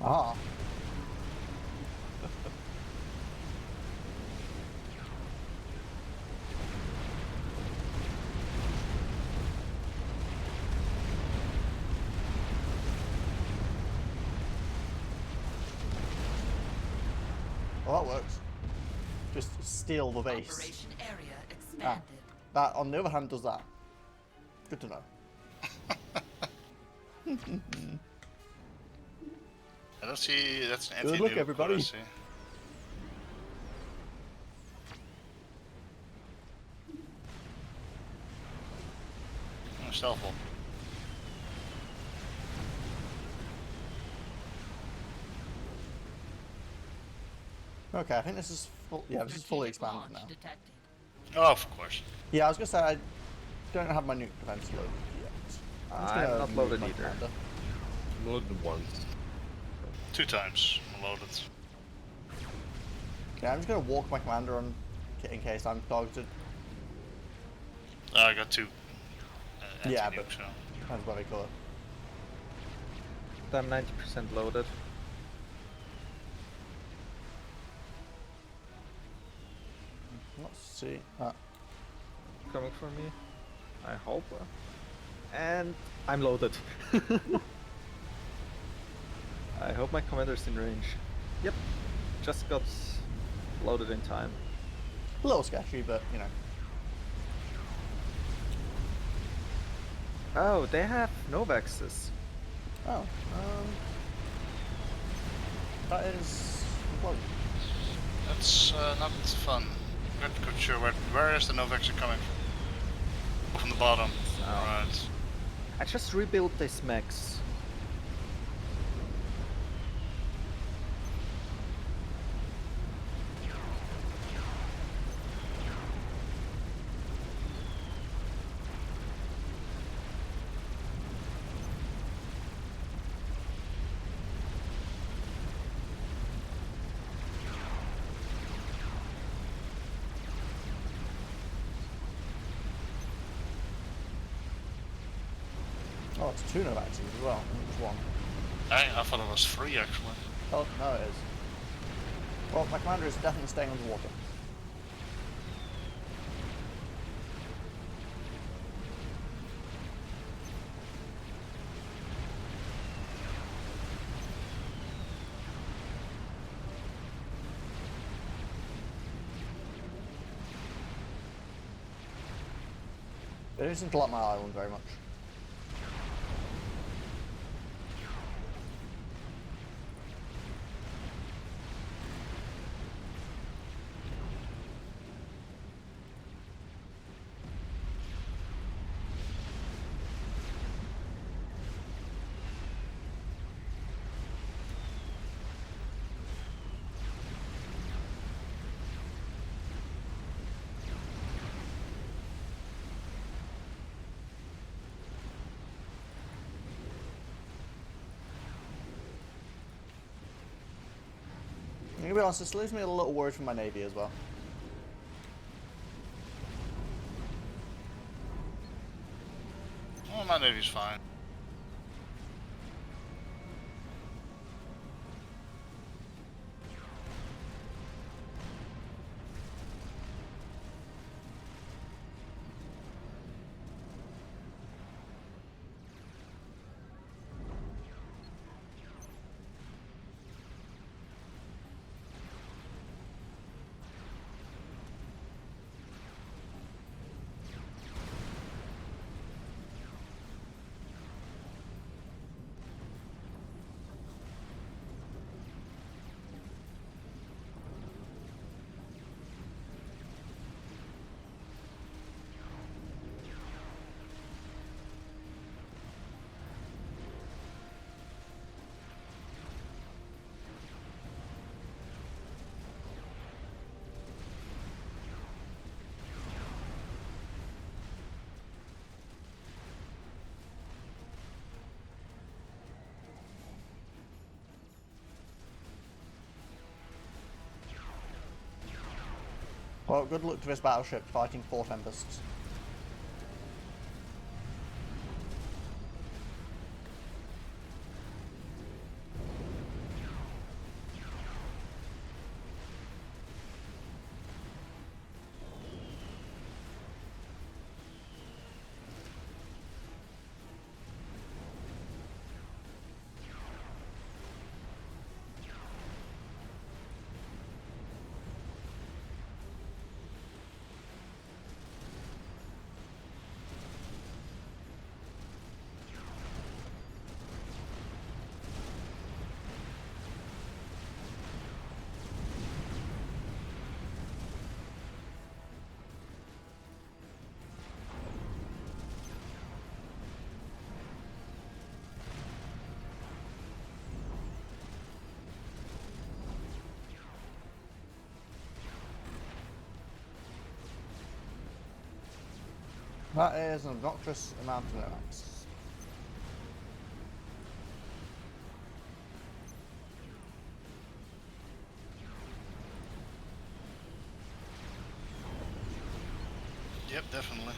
Ah. Well, that works. Just steal the base. Operation area expanded. That, on the other hand, does that. Good to know. I don't see. That's an Good anti-nuke. luck, everybody. What I see. Oh, stealth bomb. Okay, I think this is full. Yeah, this is fully Strategic expanded launch now. detected. Oh, of course. Yeah, I was gonna say I don't have my nuke defense loaded yet. just I'm gonna not move loaded my either. commander. Loaded once. 2 times loaded. Yeah, I'm just gonna walk my commander on in case I'm targeted. I got 2. Yeah, Anti-nuke, but- so. Depends what I call it. I'm 90% loaded. Let's see. Coming for me. I hope. And I'm loaded. I hope my commander's in range. Yep. Just got loaded in time. A little sketchy, but you know. Oh, they have Novexes. Oh, that is well, That's not fun. Not quite sure where is the Novex coming from? From the bottom. Right. I just rebuilt this mechs. oh, it's 2 Novaxes as well, not just 1. I thought it was 3 actually. Oh, no, it is. Well, my commander is definitely staying underwater. They don't seem to like my island very much. gonna be honest, this leaves me a little worried for my navy as well. Well, my navy's fine. Well, good luck to this battleship fighting 4 Tempests. That is an obnoxious amount of nomads. Yep, definitely.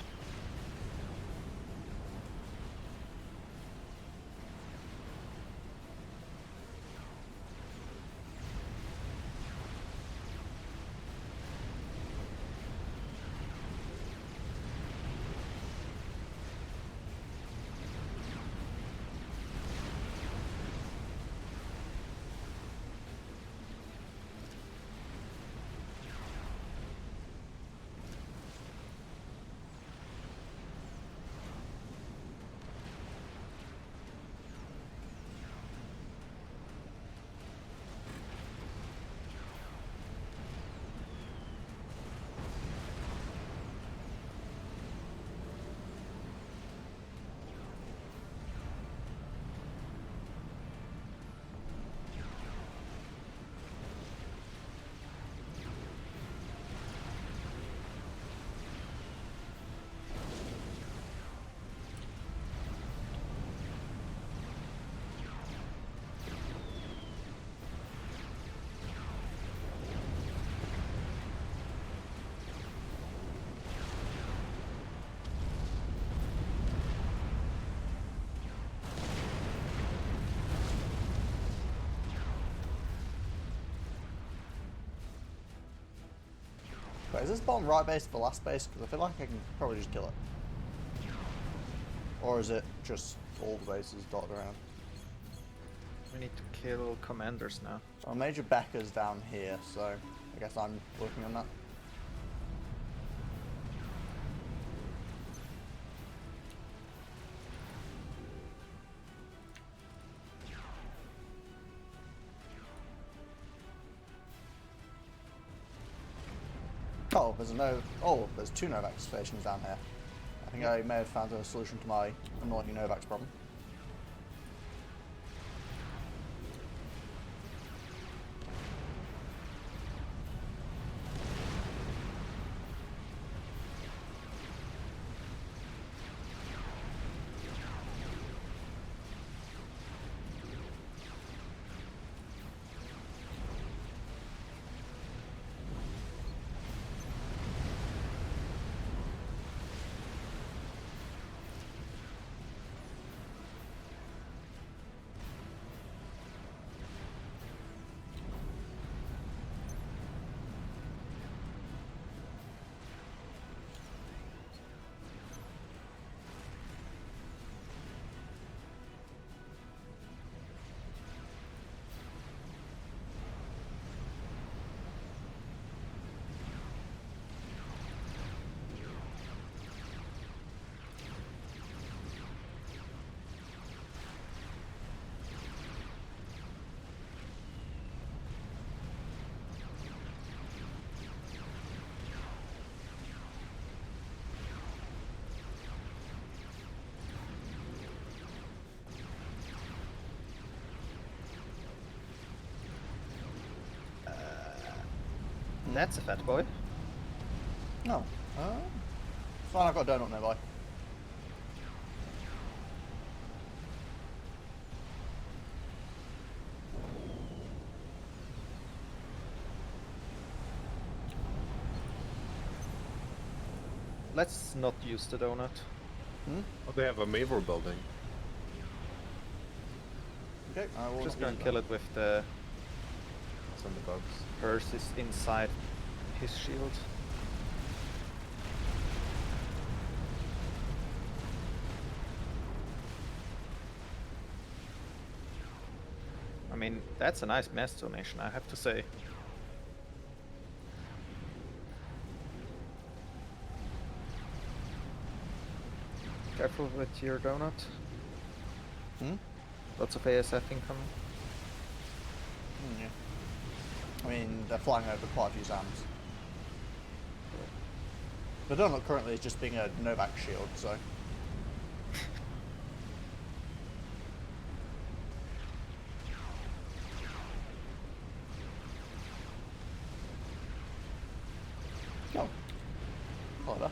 Wait, is this bomb right base the last base? Because I feel like I can probably just kill it. Or is it just all the bases dotted around? We need to kill commanders now. So Major Becker's down here, so I guess I'm working on that. Oh, there's 2 Novax stations down here. I think I may have found a solution to my annoying Novax problem. That's a fat boy. No. It's fine, I've got a donut nearby. Let's not use the donut. Oh, they have a Mavor building. Okay, I will Just not gonna use kill that. it with the Some of the bugs. Persis inside his shield. I mean, that's a nice mass donation, I have to say. Careful with your donut. Lots of ASF incoming. Yeah. I mean, they're flying over quite a few Zams. The donut currently is just being a Novak shield, so. Oh. Hello there.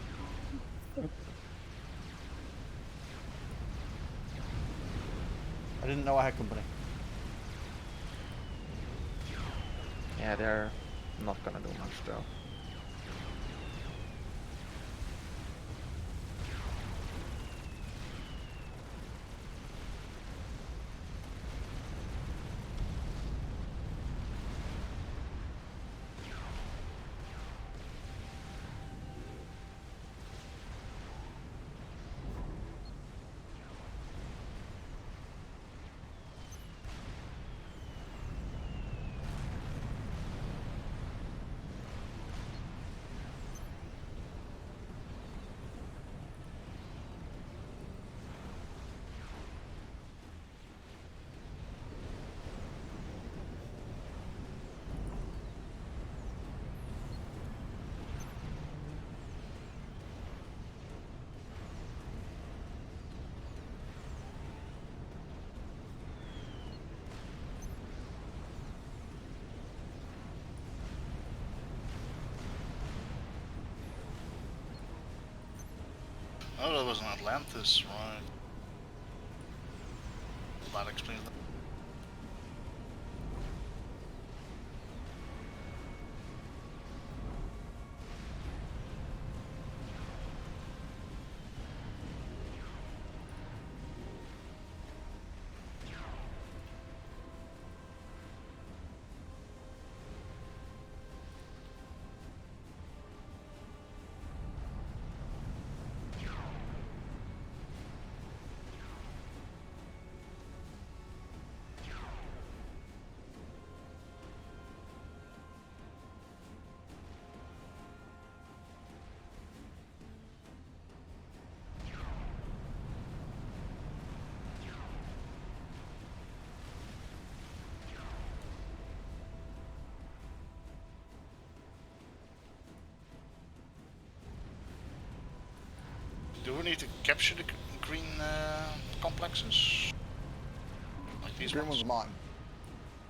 I didn't know I had company. Yeah, they're not gonna do much though. Oh, that was an Atlantis, right? That explains that. Do we need to capture the green complexes? Like these Green ones? one's mine.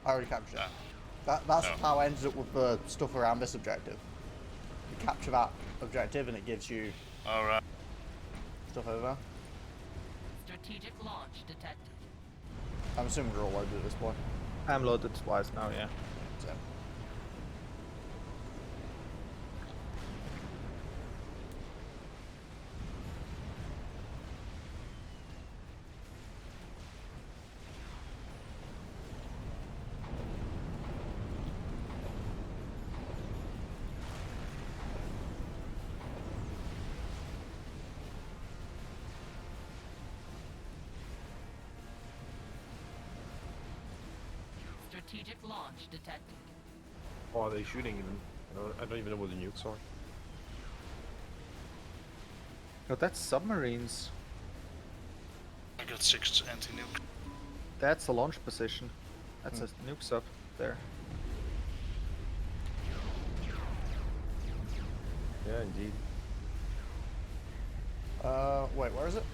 I already captured it. Ah. That's Oh. how I ended up with the stuff around this objective. You capture that objective and it gives you Alright. stuff over there. Strategic launch detected. I'm assuming we're all loaded at this point. I'm loaded twice now, yeah. So. Strategic launch detected. Oh, are they shooting even? I don't even know what the nukes are. No, that's submarines. I got 6 anti-nuke. That's a launch position. That's a nuke sub there. Yeah, indeed. Wait, where is it?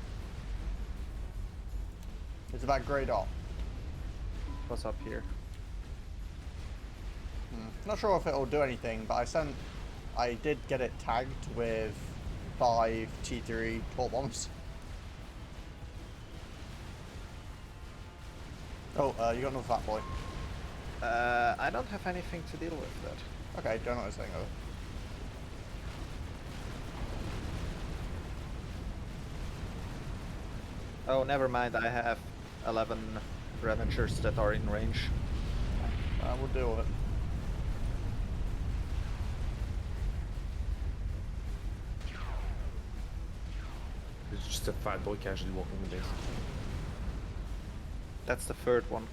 It's about grey dot. Was up here. Not sure if it'll do anything, but I did get it tagged with 5 T3 torp bombs. Oh, you got another fat boy. I don't have anything to deal with that. Okay, don't know what I'm saying over. Oh, never mind. I have 11 Revengers that are in range. We'll deal with it. There's just a fat boy casually walking the base. That's the third one.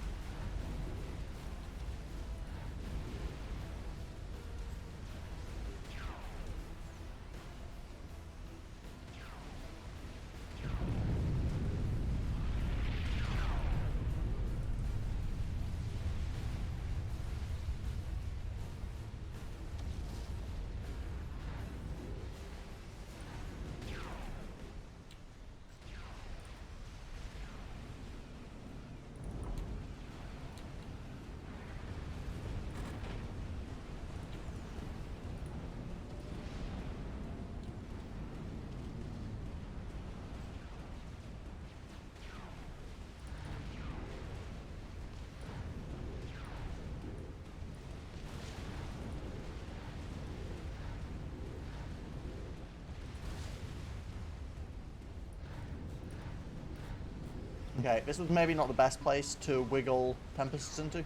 Okay, this was maybe not the best place to wiggle Tempests into.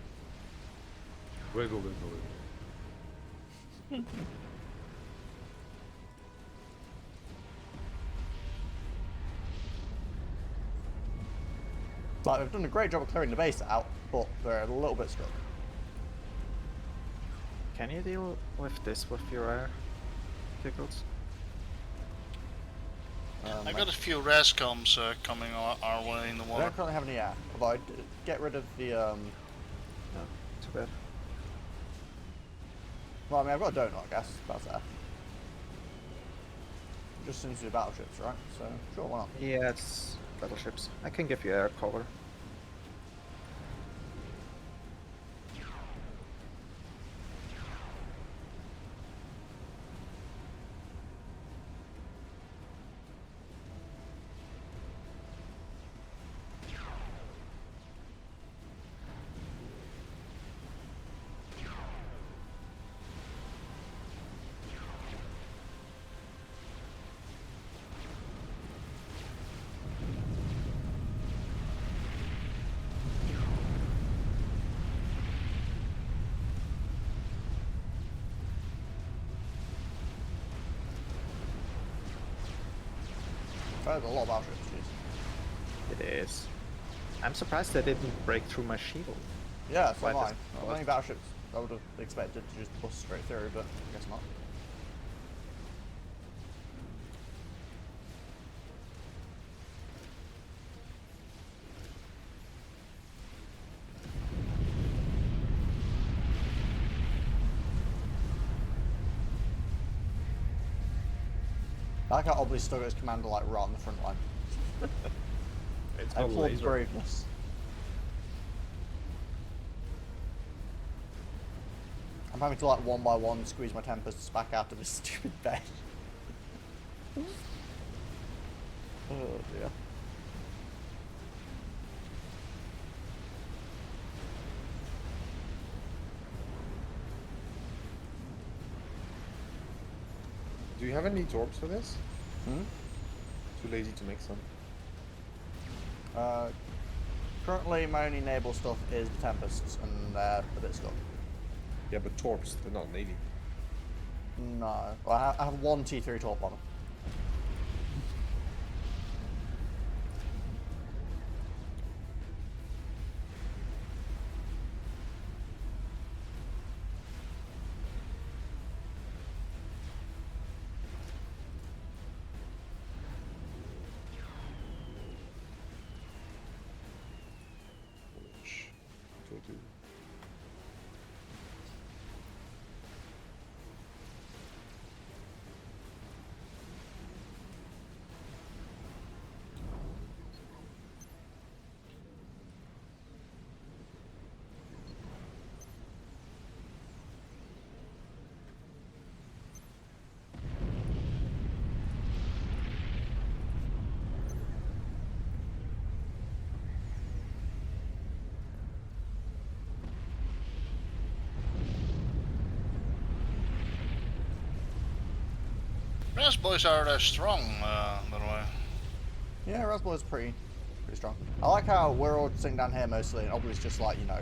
Wiggle, wiggle, wiggle. Like, they've done a great job of clearing the base out, but they're a little bit stuck. Can you deal with this with your air vehicles? I got a few rascoms coming our way in the I water. don't currently have any air, although I'd get rid of the, No, too bad. well, I mean, I've got a donut, I guess, that's air. Just seems to be battleships, right? So, sure, why not? Yeah, it's battleships. I can give you air cover. There's a lot of battleships, jeez. It is. I'm surprised they didn't break through my shield. Yeah, so Quite am I. as- Not many battleships I would have expected to just bust straight through, but I guess not. I like how Obley's still got his commander like right on the front line. It's I called applaud his laser. braveness. I'm having to like one by one squeeze my Tempests back out of this stupid bed. Oh dear. Do you have any torps for this? Hmm? Too lazy to make some. Currently my only naval stuff is the Tempests and they're a bit stuck. Yeah, but torps, they're not navy. No. Well, I have one T3 torp bomber. Shh. Go to. boys are strong, by the way. Yeah, Rasboy's pretty strong. I like how we're all sitting down here mostly, and Obly's just like, you know,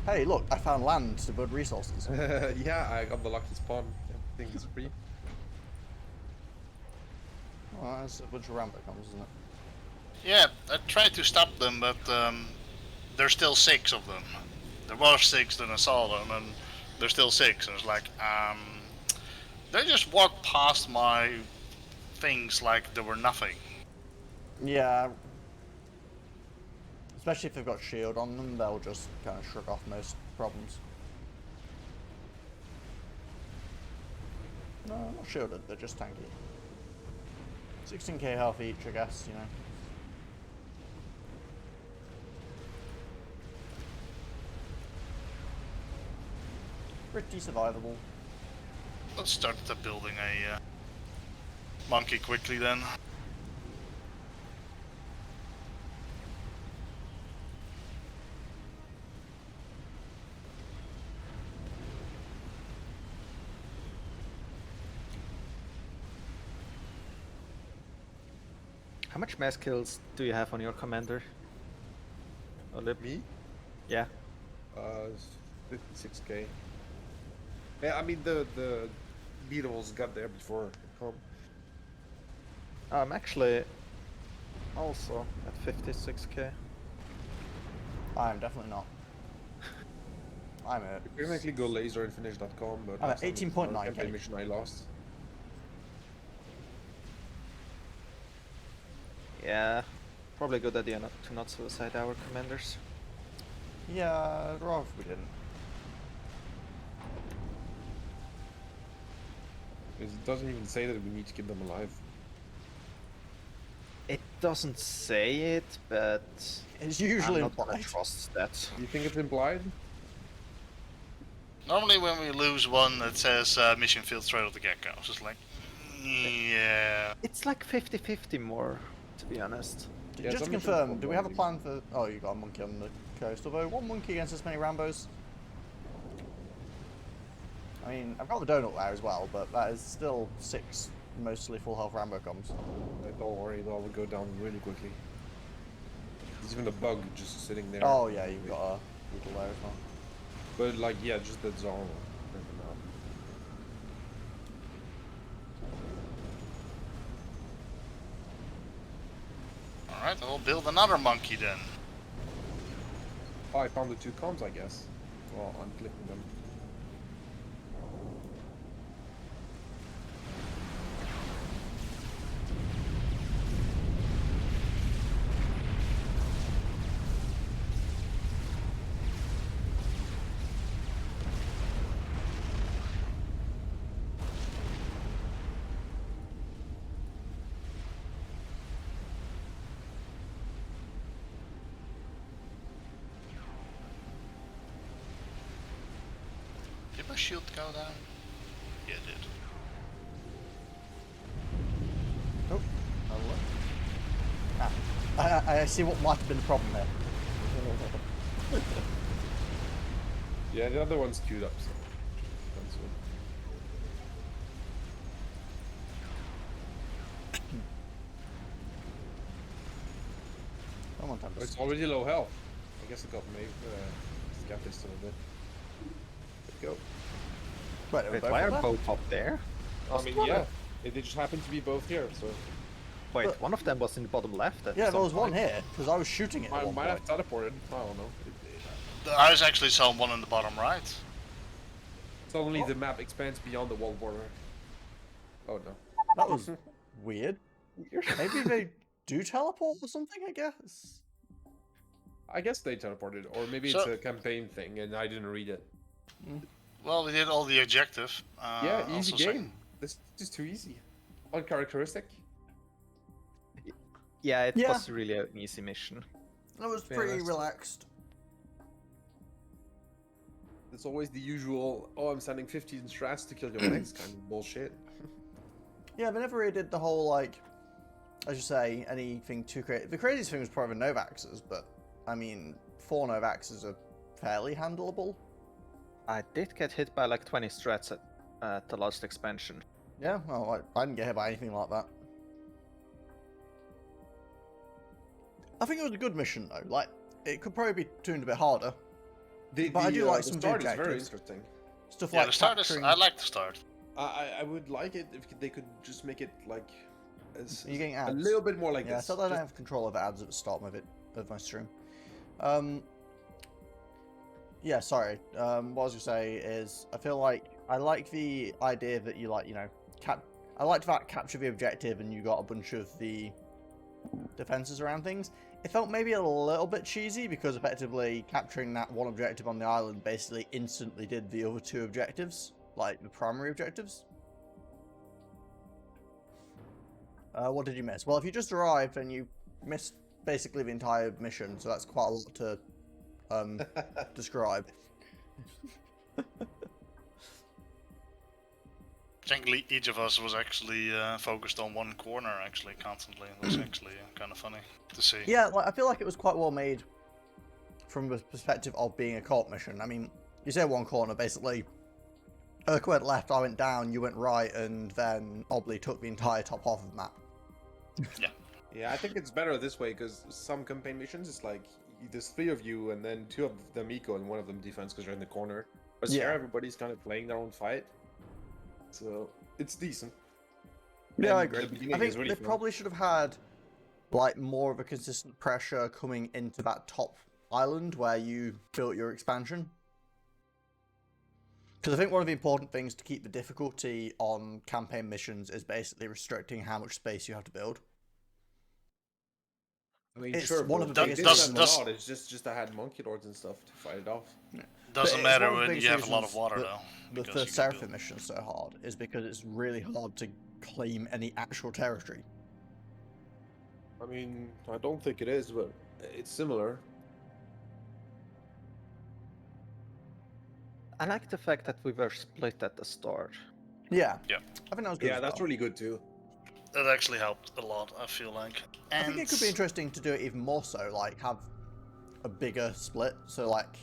hey, look, I found land to build resources. Yeah, I got the lucky spawn. Everything is free. Well, that's a bunch of Rambo comes, isn't it? Yeah, I tried to stop them, but there's still 6 of them. There was 6, then I saw them, and there's still 6. And it's like, they just walked past my things like there were nothing. Yeah. Especially if they've got shield on them, they'll just kind of shrug off most problems. No, not shielded, they're just tanky. 16k health each, I guess, you know. Pretty survivable. Let's start building a monkey quickly then. How much mass kills do you have on your commander? Olip? Me? Yeah. 56k. Yeah, I mean the beetles got there before. I'm actually also at 56k. I'm definitely not. I'm at... You can actually go laser and finish.com, but I'm at last time it was 18.9K. a campaign mission I lost. Yeah. Probably a good idea not to not suicide our commanders. Yeah, rather if we didn't. It doesn't even say that we need to keep them alive. It doesn't say it, but It's usually I'm not gonna implied. trust that. Do you think it's implied? Normally when we lose one, it says mission failed straight off the get-go. So it's like, yeah. It's like 50-50 more, to be honest. Yeah, Just to some missions confirm, won't do we have a bother plan for... Oh, you got a monkey on the coast. Although, one monkey against this many Rambos? I mean, I've got the donut there as well, but that is still 6 mostly full health Rambo comms. Don't worry, they'll go down really quickly. There's even a bug just sitting there. Oh yeah, you've got a beetle there as well. But like, yeah, just that zone. Alright, I'll build another monkey then. Oh, I found the 2 comms, I guess. Well, I'm clicking them. Did my shield go down? Yeah, it did. Oh, oh look. Ah, I see what might have been the problem there. Yeah, the other one's queued up, so. That's good. Come on, time But it's already low health. I guess it got maybe scabbed this a little bit. There we go. Wait, Wait, both why of are them? both up there? I mean, yeah, they just happen to be both here, so. Wait, But- one of them was in the bottom left at Yeah, there some was one point. here, because I was shooting it at I one might have point. teleported. I don't know. I was actually saw one in the bottom right. Suddenly the map expands beyond the wall border. Oh no. That was weird. Maybe they do teleport or something, I guess? I guess they teleported, or maybe So- it's a campaign thing and I didn't read it. Well, we did all the objective. Yeah, easy also game. This is too easy. Uncharacteristic. Yeah, it Yeah. was really an easy mission. It was Yeah, pretty that's- relaxed. It's always the usual, oh, I'm sending 15 strats to kill your next kind of bullshit. Yeah, they never really did the whole, like, as you say, anything too crazy. The craziest thing was probably Novaxes, but, I mean, 4 Novaxes are fairly handleable. I did get hit by like 20 strats at the last expansion. Yeah, well, I didn't get hit by anything like that. I think it was a good mission though. Like, it could probably be tuned a bit harder. But I do like some of the start is very objectives. interesting. Stuff Yeah, like the start capturing... is. I like the start. I would like it if they could just make it like Are you getting a ads? little bit more like Yeah, this. so that I don't Just- have control over ads at the start of my stream. Yeah, sorry. What I was gonna say is, I feel like I like the idea that you like, you know, I liked that capture the objective and you got a bunch of the defenses around things. It felt maybe a little bit cheesy because effectively capturing that one objective on the island basically instantly did the other two objectives, like the primary objectives. What did you miss? Well, if you just arrived, then you missed basically the entire mission, so that's quite a lot to describe. I think each of us was actually focused on one corner actually constantly. It was actually kind of funny to see. Yeah, like, I feel like it was quite well made from the perspective of being a co-op mission. I mean, you say one corner, basically, Urk went left, I went down, you went right, and then Obley took the entire top half of the map. Yeah, I think it's better this way because some campaign missions it's like there's 3 of you and then 2 of them eco and 1 of them defense because you're in the corner. But here Yeah. everybody's kind of playing their own fight, so it's decent. Yeah, I And the agree. beginning I think is really they fun. probably should have had like more of a consistent pressure coming into that top island where you built your expansion. Because I think one of the important things to keep the difficulty on campaign missions is basically restricting how much space you have to build. I mean, It's sure, one but of the they biggest did issues- that a Does- lot. It's just I had monkey lords and stuff to fight it off. Doesn't it's matter one of the when biggest you have a lot of reasons water that though. The because first you can Seraphim build- mission is so hard is because it's really hard to claim any actual territory. I mean, I don't think it is, but it's similar. I like the fact that we were split at the start. Yeah. Yeah. I think that was good. Yeah, as that's well. really good too. That actually helped a lot, I feel like. I And think it could be interesting to do it even more so, like have a bigger split. So like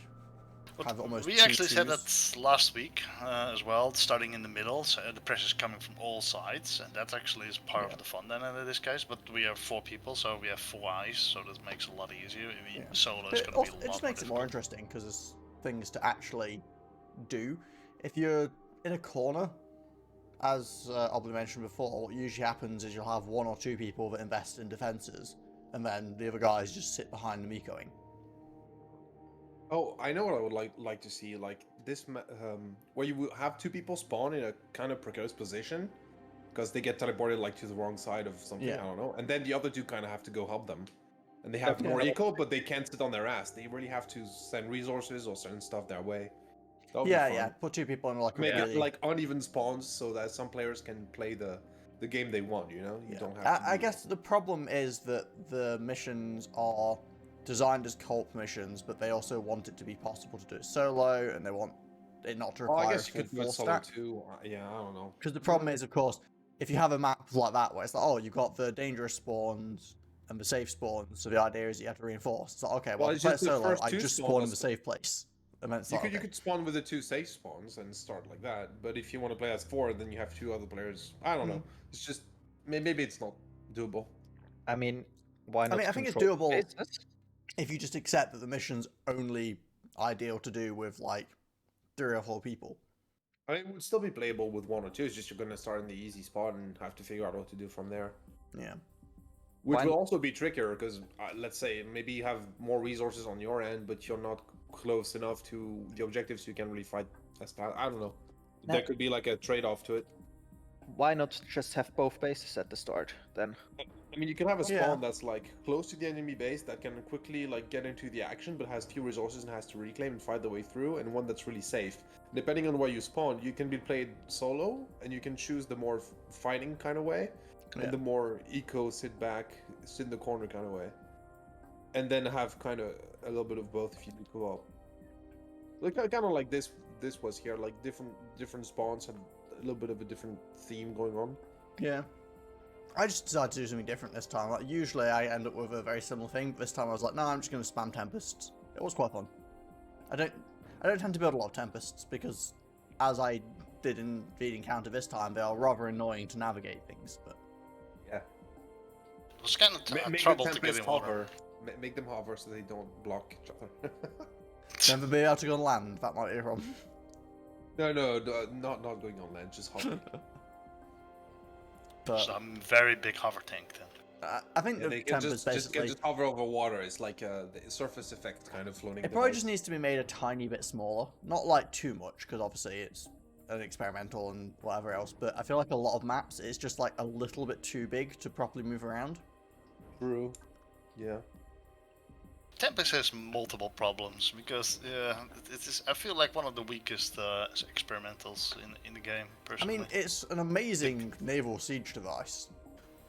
But have almost we two actually said twos. that last week as well, starting in the middle, so the pressure's coming from all sides, and that actually is part Yeah. of the fun then in this case. But we have 4 people, so we have 4 eyes, so that makes it a lot easier. I mean, Yeah. solo But is it, going to also, be a it lot just makes it more more difficult. interesting because there's things to actually do. If you're in a corner, as Obley mentioned before, what usually happens is you'll have 1 or 2 people that invest in defenses, and then the other guys just sit behind them ecoing. Oh, I know what I would like to see, like this, where you will have 2 people spawn in a kind of precarious position, because they get teleported like to the wrong side of something. Yeah. I don't know, and then the other 2 kind of have to go help them, and they have Yeah. more eco, but they can't sit on their ass. They really have to send resources or send stuff their way. That would be Yeah, fun. yeah. Put 2 people in like a Make really... it like uneven spawns so that some players can play the game they want. You know, you Yeah. don't have. To I be- guess the problem is that the missions are designed as co-op missions, but they also want it to be possible to do it solo, and they want it not to Oh, I require guess you a could full do it 4 solo stack. too. Yeah, I don't know. Because the problem is, of course, if you have a map like that where it's like, oh, you've got the dangerous spawns and the safe spawns, so the idea is you have to reinforce. It's like, okay, well, Well, if it's I play just the solo, first I 2 just spawn spawn in us- the safe place. And then it's You like, could you okay. could spawn with the 2 safe spawns and start like that. But if you want to play as 4, then you have 2 other players. I don't know. It's just maybe it's not doable. I mean, why not? I think it's control doable. bases? If you just accept that the mission's only ideal to do with, like, 3 or 4 people. I mean, it would still be playable with 1 or 2. It's just you're gonna start in the easy spot and have to figure out what to do from there. Yeah. Which Why- will also be trickier because let's say maybe you have more resources on your end, but you're not close enough to the objectives, so you can't really fight as fast. I don't know. No. There could be like a trade-off to it. Why not just have both bases at the start then? I mean, you can have a spawn Yeah. that's like close to the enemy base that can quickly like get into the action, but has few resources and has to reclaim and fight the way through, and one that's really safe. Depending on where you spawn, you can be played solo, and you can choose the more fighting kind of way, Yeah. and the more eco, sit back, sit in the corner kind of way, and then have kind of a little bit of both if you do co-op. Like kind of like this was here, like different spawns had a little bit of a different theme going on. Yeah. I just decided to do something different this time. Like, usually I end up with a very similar thing, but this time I was like, no, I'm just going to spam Tempests. It was quite fun. I don't tend to build a lot of Tempests because as I did in the encounter this time, they are rather annoying to navigate things. But Yeah. It was kind of Make trouble the to get Tempest in water. hover. Make them hover so they don't block each other. never be able to go on land. That might be a problem. no, not going on land, just hovering. But So I'm very big hover tank then. I think Yeah, the they can Tempest just basically. hover over water. It's like the surface effect kind of floating. It probably just needs to be made a tiny bit smaller. Not like too much, because obviously it's an experimental and whatever else. But I feel like a lot of maps, it's just like a little bit too big to properly move around. True. Yeah. Tempest has multiple problems because it is. I feel like one of the weakest experimentals in the game. I Personally, mean, it's an amazing naval siege device.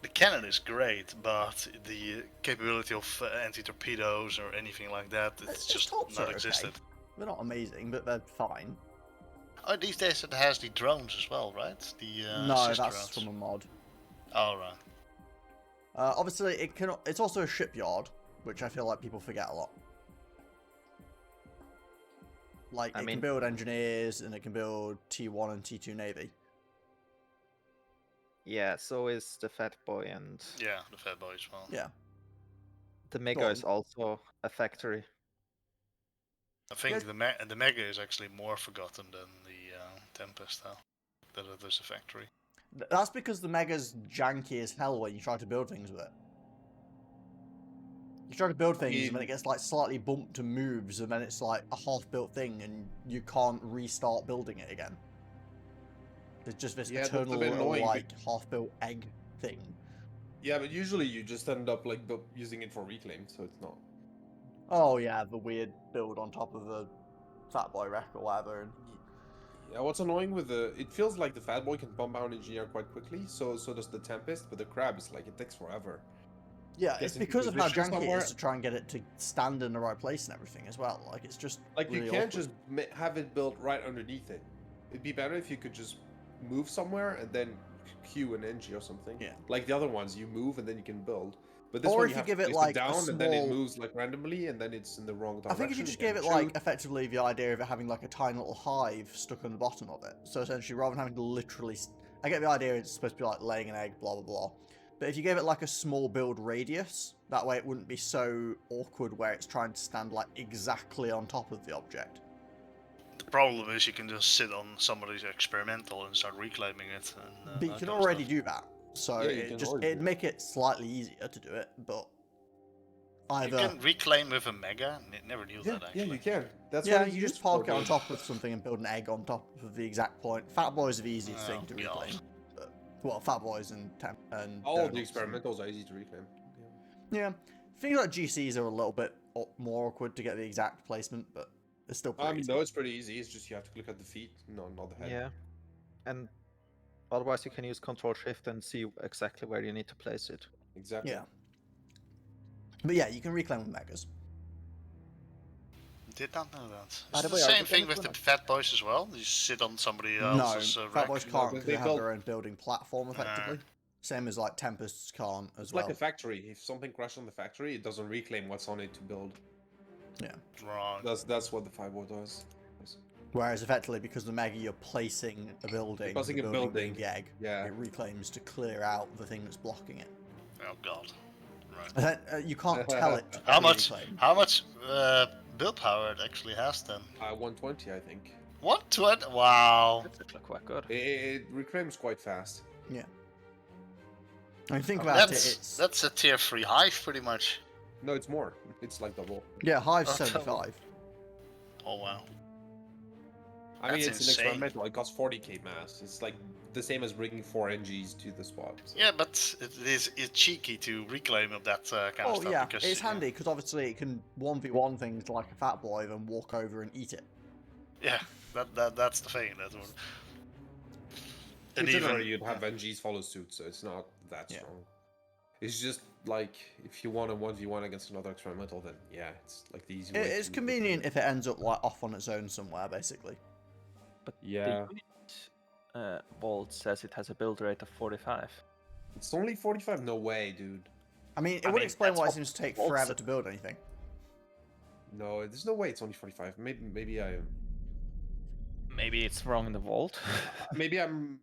the cannon is great, but the capability of anti-torpedoes or anything like that, it's Its just tops are not okay. existed. They're not amazing, but they're fine. Oh, these days it has the drones as well, right? The No, assist that's drones. from a mod. Oh, right. Obviously, it's also a shipyard, which I feel like people forget a lot. Like, it can build engineers, and it can build T1 and T2 Navy. Yeah, so is the Fat Boy, and Yeah, the Fat Boy as well. Yeah. the Mega Go is also a factory. I think Yeah. the Mega is actually more forgotten than the Tempest, though. That it is a factory. That's because the Mega's janky as hell when you try to build things with it. You try to build things, and then it gets like slightly bumped and moves, and then it's like a half-built thing, and you can't restart building it again. There's just this Yeah, that's a eternal bit little, annoying, like half-built egg thing. Yeah, but usually you just end up like using it for reclaim, so it's not. Oh yeah, the weird build on top of the Fat Boy wreck or whatever. And Yeah, what's annoying with it feels like the Fat Boy can pump out an engineer quite quickly, so does the Tempest, but the Crab is like, it takes forever. yeah, Gets it's into because of how position janky it somewhere. is to try and get it to stand in the right place and everything as well. Like, it's just Like, really you can't awkward. just have it built right underneath it. It'd be better if you could just move somewhere and then queue an NG or something. Yeah. Like the other ones, you move and then you can build. But this Or one if you you have give to it, place like, a down and then it small- moves like randomly and then it's in the wrong direction. I think if you just gave it again. like effectively the idea of it having like a tiny little hive stuck on the bottom of it. So essentially, rather than having to literally, I get the idea it's supposed to be like laying an egg, blah blah blah. But if you gave it like a small build radius, that way it wouldn't be so awkward where it's trying to stand like exactly on top of the object. The problem is you can just sit on somebody's experimental and start reclaiming it. And, But you that can kind of already stuff. do that. So Yeah, you can already do it'd it. make it slightly easier to do it, but You either can reclaim with a Mega. Never knew Yeah, that yeah, actually. you can. That's yeah, what it's you just used for, park it on dude. top of something and build an egg on top of the exact point. Fat Boys are the easiest Oh, thing to God. reclaim. But, well, Fat Boys and All the donuts and- experimentals are easy to reclaim. Yeah, things like GCs are a little bit more awkward to get the exact placement, but it's still pretty easy. No, it's pretty easy. It's just you have to click at the feet, not the head. Yeah, and otherwise you can use Control Shift and see exactly where you need to place it. Exactly. Yeah. But yeah, you can reclaim with Megas. Did not know that. By Is the it the way, are we same thing gonna with the put Fat Boys as well? You sit on somebody No, else's Fat wreck? Boys No, can't but because they they have build- their own building platform, effectively. Same as like Tempests can't as It's well. like a factory. If something crashes on the factory, it doesn't reclaim what's on it to build. Yeah. Wrong. That's what the 5 does. Whereas effectively, because the Mega you're placing a building, Placing the a building being building, the egg, yeah. it reclaims to clear out the thing that's blocking it. Oh god. Right. And then, you can't tell it. to How much? reclaim. How much build power it actually has then? 120, I think. 120? Wow. That's actually quite good. It reclaims quite fast. Yeah. I mean, think about it. It's That's a tier 3 hive pretty much. No, it's more. It's like double. yeah, Hive's Oh, 75. Oh wow. I mean, That's it's insane. an experimental. It costs 40k mass. It's like the same as bringing 4 NGs to the spot. Yeah, but it's cheeky to reclaim of that kind of Oh stuff. yeah, because, it's handy because obviously it can 1v1 things like a Fat Boy, then walk over and eat it. Yeah, that's the thing. That's what. In And general, even you'd have NGs follow suit, so it's not that Yeah. strong. It's just like if you want a 1v1 against another experimental, then yeah, it's like the easy way. It's to- convenient if it ends up like off on its own somewhere, basically. But Yeah. the unit vault says it has a build rate of 45. It's only 45. No way, dude. I mean, it I would mean, explain that's why it what seems to take Vault forever said. to build anything. No, there's no way it's only 45. Maybe I am. Maybe it's wrong in the vault. Maybe I'm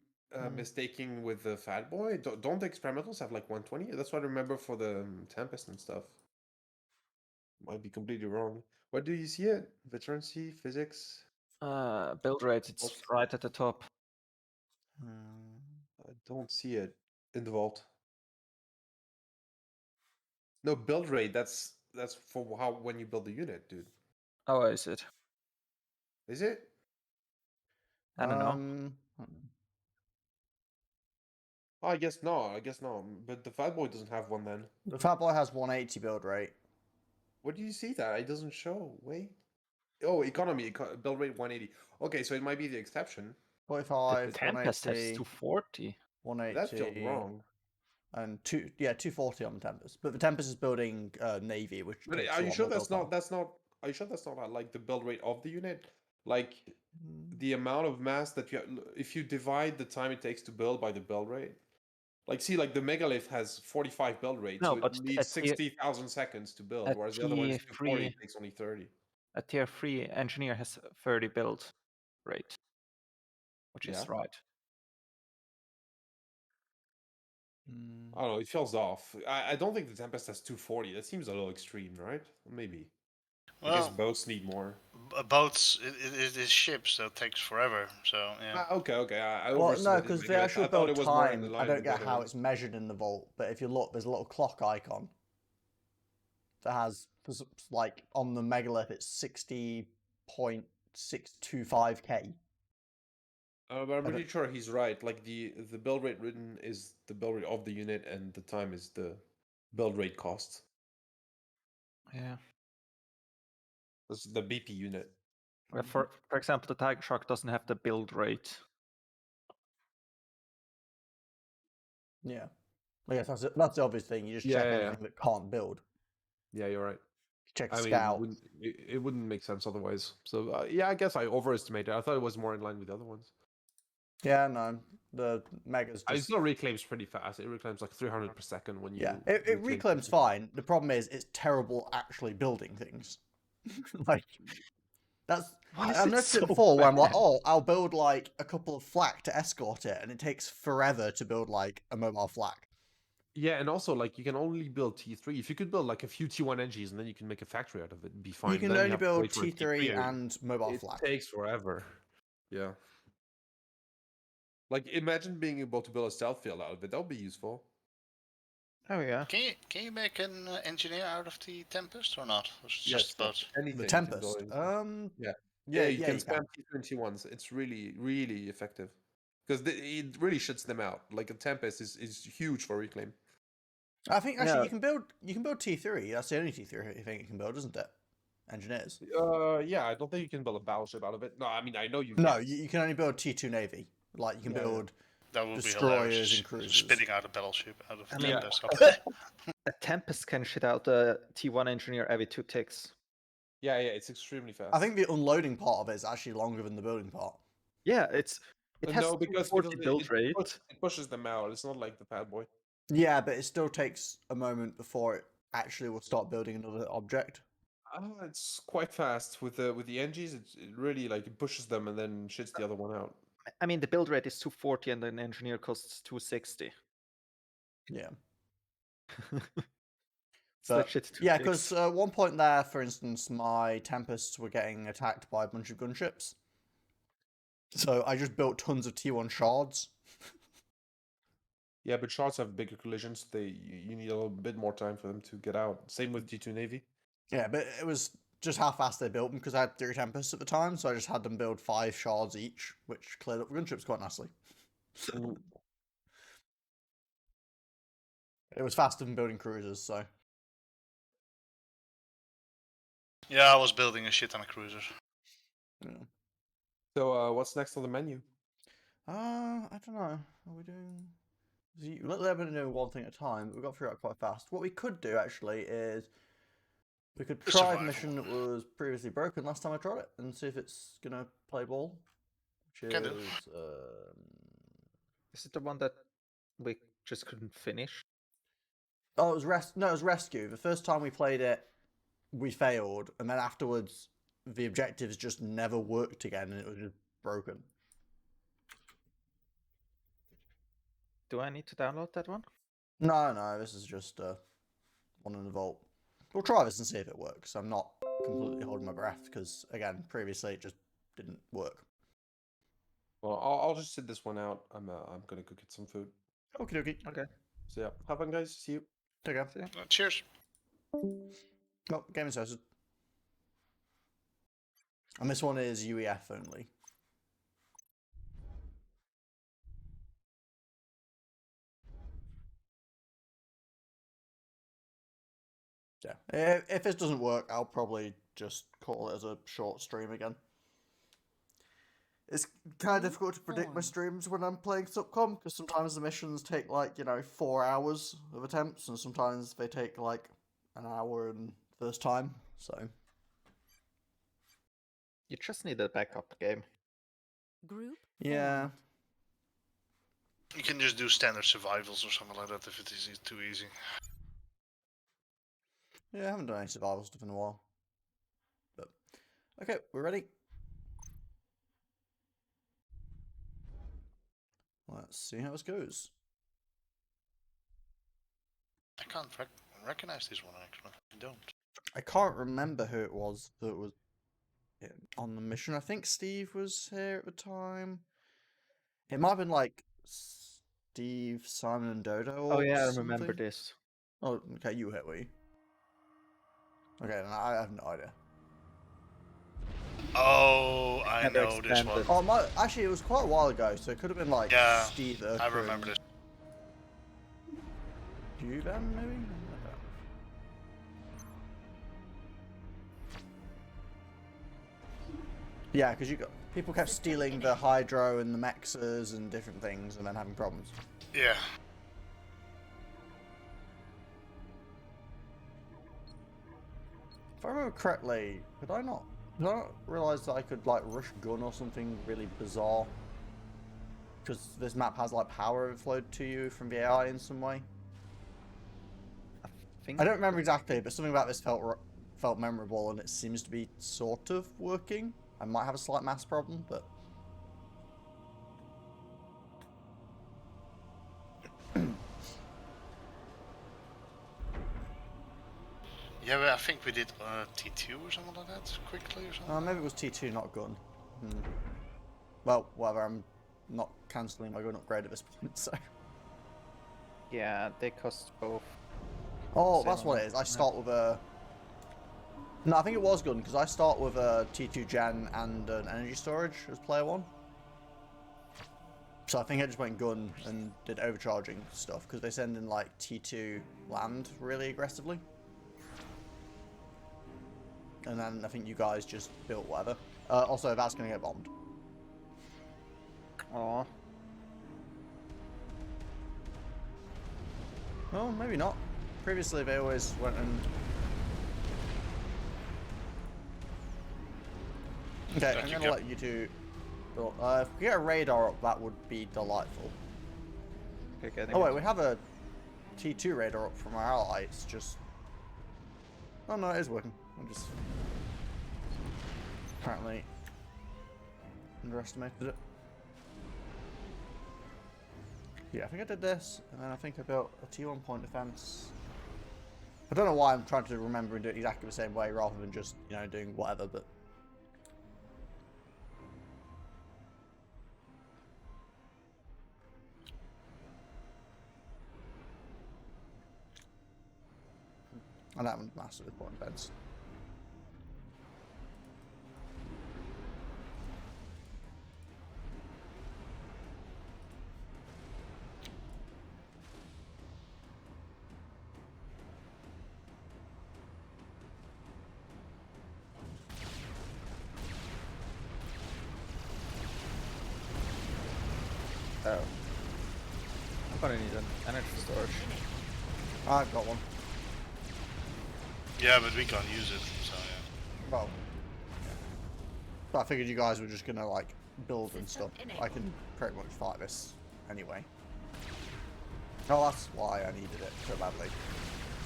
mistaking with the Fat Boy. Don't the experimentals have like 120? That's what I remember for the Tempest and stuff. Might be completely wrong. Where do you see it? Veterancy, physics? Build rate, it's Vault? right at the top. I don't see it in the vault. No, build rate. That's for how when you build the unit, dude. Oh, is it? Is it? I don't know. Oh, I guess no. I guess no. But the Fat Boy doesn't have one then. The Fat Boy has 180 build rate. Where do you see that? It doesn't show. Wait. Oh, economy, build rate 180. Okay, so it might be the exception. 45, The Tempest has 180, 240. 180. That feels wrong. And 240 on the Tempest. But the Tempest is building Navy, which But takes are a you lot sure more build power. that's not? Are you sure that's not like the build rate of the unit? Like Mm. the amount of mass that if you divide the time it takes to build by the build rate, like see, like the megalith has 45 build rate, No, so but it needs 60,000 seconds to build, at whereas the other one is T3 240, it takes only 30. A tier 3 engineer has 30 build rate, which Yeah. is right. I don't know. It feels off. I don't think the Tempest has 240. That seems a little extreme, right? Maybe. I guess Well, boats need more. boats, it is ships, so it takes forever. So yeah. Okay. I Well, no, overestimated because the Megalith. actual I thought build it was more in time, I line don't with the get other how ones. it's measured in the vault, but if you look, there's a little clock icon that has, like, on the megalith, it's 60.625k. But I'm pretty sure he's right. Like the build rate written is the build rate of the unit, and the time is the build rate cost. Yeah. That's the BP unit. For example, the Tiger Shark doesn't have the build rate. Yeah. I guess that's the obvious thing. You just check anything that can't build. Yeah, you're right. Check I mean, scout. it wouldn't make sense otherwise. So yeah, I guess I overestimated. I thought it was more in line with the other ones. Yeah, no. The Mega's It just... still reclaims pretty fast. It reclaims like 300 per second when you. Yeah, it reclaims fine. The problem is it's terrible actually building things. Like, that's... Why is I've it noticed it so before where I'm like, bad? oh, I'll build like a couple of flak to escort it, and it takes forever to build like a mobile flak. Yeah, and also like you can only build T3. If you could build like a few T1 NGs and then you can make a factory out of it, it'd be fine. You can Then only have to build wait for a T3 T3 and mobile it flak. takes forever. Yeah. Like imagine being able to build a stealth field out of it. That would be useful. Oh yeah. Can you make an engineer out of the Tempest or not? Or is it Yes, just boats? anything. The you can Tempest. build Yeah, yeah, you yeah, can you spam can. T3 and T1s. It's really effective because it really shuts them out. Like a Tempest is huge for reclaim. I think actually Yeah. you can build T3. That's the only T3 thing you can build, isn't it? Engineers. Yeah, I don't think you can build a battleship out of it. No, I mean I know you No, can. you can only build T2 Navy. Like you can Yeah, yeah. build That would be destroyers hilarious. and cruisers. Spitting out a battleship out of I the mean, Tempest. A Tempest can shit out a T1 engineer every 2 ticks. Yeah, it's extremely fast. I think the unloading part of it is actually longer than the building part. Yeah, it has no, because 40 build rate. it pushes them out. It's not like the Fat Boy. Yeah, but it still takes a moment before it actually will start building another object. It's quite fast with the NGs. It really like it pushes them and then shits the other one out. I mean, the build rate is 240 and an engineer costs 260. Yeah. So But, shit 2 yeah, ticks. because at one point there, for instance, my Tempests were getting attacked by a bunch of gunships. So I just built tons of T1 shards. Yeah, but shards have bigger collisions. You need a little bit more time for them to get out. Same with T2 Navy. Yeah, but it was just how fast they built them because I had 3 Tempests at the time, so I just had them build 5 shards each, which cleared up the gunships quite nicely. Mm. It was faster than building cruisers, so... Yeah, I was building a shit ton of cruisers. Yeah. So what's next on the menu? I don't know. Are we doing... Let me do one thing at a time. We've got to figure out quite fast. What we could do, actually, is... We could try a Survival. mission that was previously broken last time I tried it, and see if it's gonna play ball. Which Can do. is... Is it the one that we just couldn't finish? Oh, it was No, it was Rescue. The first time we played it, we failed, and then afterwards, the objectives just never worked again, and it was just broken. Do I need to download that one? No, this is just one in the vault. We'll try this and see if it works. I'm not completely holding my breath because, again, previously it just didn't work. Well, I'll just sit this one out. I'm gonna go get some food. Okie dokie. Okay. So yeah, have fun, guys. See you. Take care. See ya. Cheers. Oh, game is hosted. And this one is UEF only. Yeah. If this doesn't work, I'll probably just call it as a short stream again. It's kind of difficult to predict my streams when I'm playing Subcom, because sometimes the missions take, like, 4 hours of attempts, and sometimes they take, like, an hour and first time, so... You just need a backup game. Group. Yeah. formed. You can just do standard survivals or something like that if it is too easy. Yeah, I haven't done any survival stuff in a while. But, okay, we're ready. Let's see how this goes. I can't recognize this one actually. I don't. I can't remember who it was that was on the mission. I think Steve was here at the time. It might have been like Steve, Simon, and Dodo. Oh or yeah, I remember something. this. Oh, okay, you were here, were you? Okay, then I have no idea. Oh, I Never know this one. expanded. Oh, actually, it was quite a while ago, so it could have been like Yeah, Steve. I remember this. You then, maybe? Yeah, because you got people kept stealing the Hydro and the Mexas and different things, and then having problems. Yeah. If I remember correctly, did I not realise that I could like rush gun or something really bizarre? Because this map has like power overflowed to you from the AI in some way. I don't remember exactly, but something about this felt memorable, and it seems to be sort of working. I might have a slight mass problem, but Yeah, but I think we did T2 or something like that quickly or something. maybe it was T2, not gun. Well, whatever. I'm not cancelling my gun upgrade at this point, so. Yeah, they cost both. Oh, Same that's what it amount. is. I start with a. No, I think it was gun because I start with a T2 gen and an energy storage as player one. So I think I just went gun and did overcharging stuff because they send in like T2 land really aggressively. And then I think you guys just built whatever. Also, that's going to get bombed. Aw. Well, maybe not. Previously, they always went and... Okay, I'm going to let you two... if we get a radar up, that would be delightful. Okay, getting Oh wait, it. we have a T2 radar up from our ally, it's just... Oh no, it is working. I'm just... Apparently... underestimated it. Yeah, I think I did this, and then I think I built a T1 point defense. I don't know why I'm trying to remember and do it exactly the same way rather than just, doing whatever, but... And that one's massive with point defense. Oh. I'm gonna need an energy storage. I've got one. Yeah, but we can't use it, so yeah. Well, yeah. But I figured you guys were just gonna like build and stuff. I can pretty much fight this anyway. Oh, that's why I needed it so badly.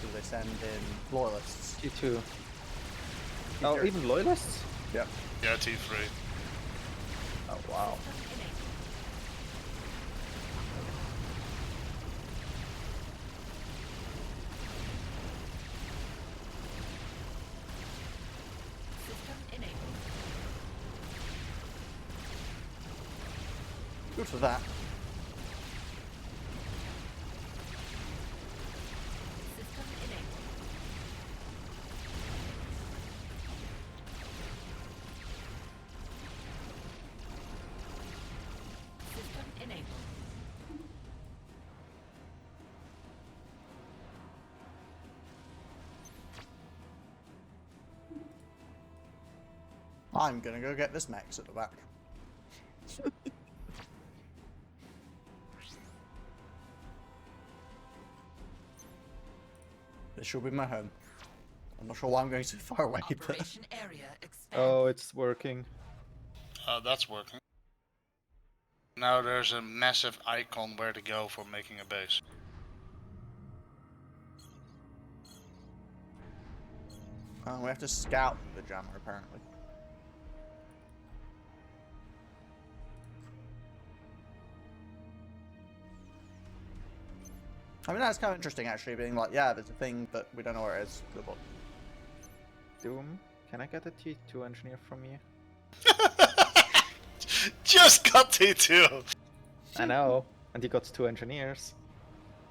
Because they send in loyalists. T2. Oh, even loyalists? Yep. Yeah, T3. Oh wow. System enabled. System enabled. Good for that. System enabled. System enabled. I'm gonna go get this Mex at the back. This should be my home. I'm not sure why I'm going so far away, but Operation area expanded. Oh, it's working. That's working. Now there's a massive icon where to go for making a base. we have to scout the jammer apparently. I mean, that's kind of interesting actually, being like, yeah, there's a thing, but we don't know where it is. Good luck. Doom, can I get a T2 engineer from you? Just got T2. I know, and you got 2 engineers.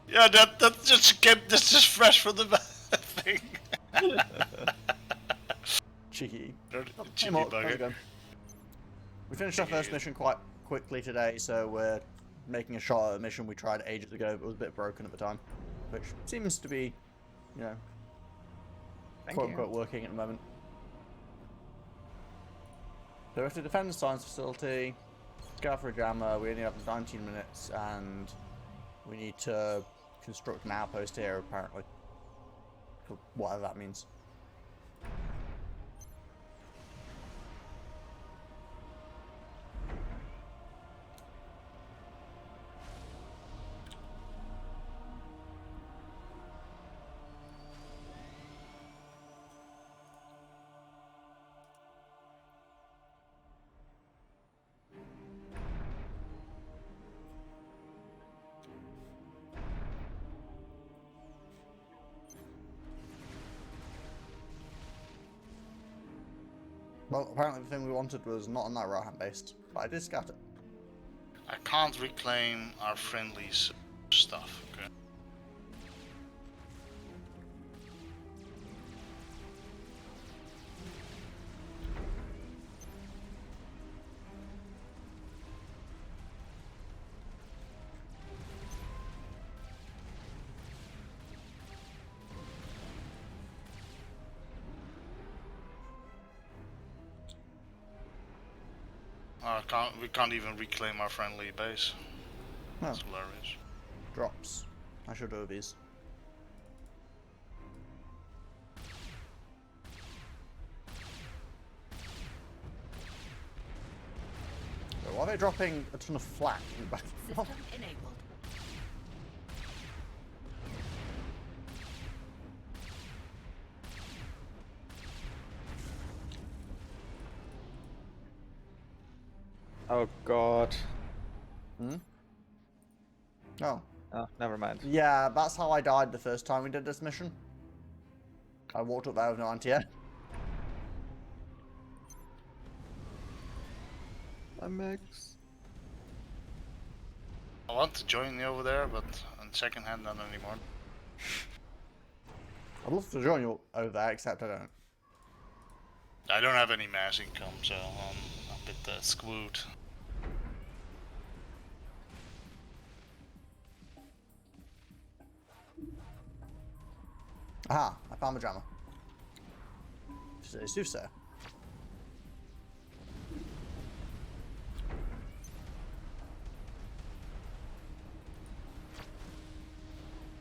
Yeah, that just came. That's just fresh from the thing. Cheeky. Hey, Cheeky Mark, how's it bugger. going? We finished our first mission quite quickly today, so we're making a shot at a mission we tried ages ago, but it was a bit broken at the time, which seems to be, you know, quote unquote working at the moment. So we have to defend the science facility, scout for a jammer. We only have 19 minutes, and we need to construct an outpost here apparently, for whatever that means. Well, apparently the thing we wanted was not on that Rohan based, but I did scout it. I can't reclaim our friendlies stuff. Okay. We can't even reclaim our friendly base. Oh, That's hilarious. drops. I should do these. So why are they dropping a ton of flak in the back? System enabled. Oh god. Hmm? Oh. Oh, never mind. Yeah, that's how I died the first time we did this mission. I walked up there with no anti-air. Max. I want to join you over there, but on second hand, not anymore. I'd love to join you over there, except I don't. I don't have any mass income, so I'm a bit screwed. Aha, I found the jammer. It's soothsayer.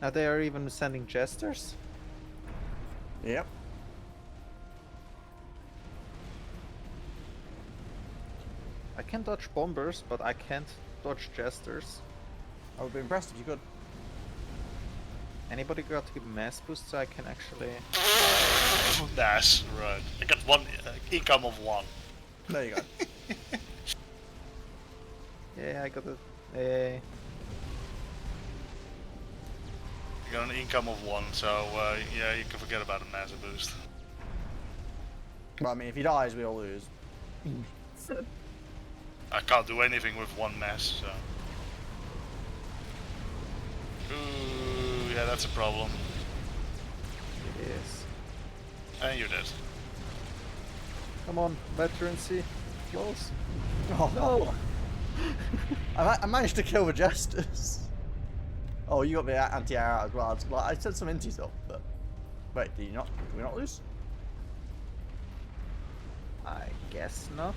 Now they are even sending jesters? Yep. I can dodge bombers, but I can't dodge jesters. I would be impressed if you could. Anybody got a mass boost so I can actually... Nice, right. I got one income of 1. There you go. Yeah, I got it. Hey. You got an income of 1, so yeah, you can forget about a massive boost. But I mean, if he dies, we all lose. I can't do anything with 1 mass, so. Ooh, yeah, that's a problem. It is. And you're dead. Come on, veterancy. Close. Oh, No! I managed to kill the jesters. Oh, you got the anti-air out as well. Like, I said some inty stuff, but wait, did you not? Did we not lose? I guess not.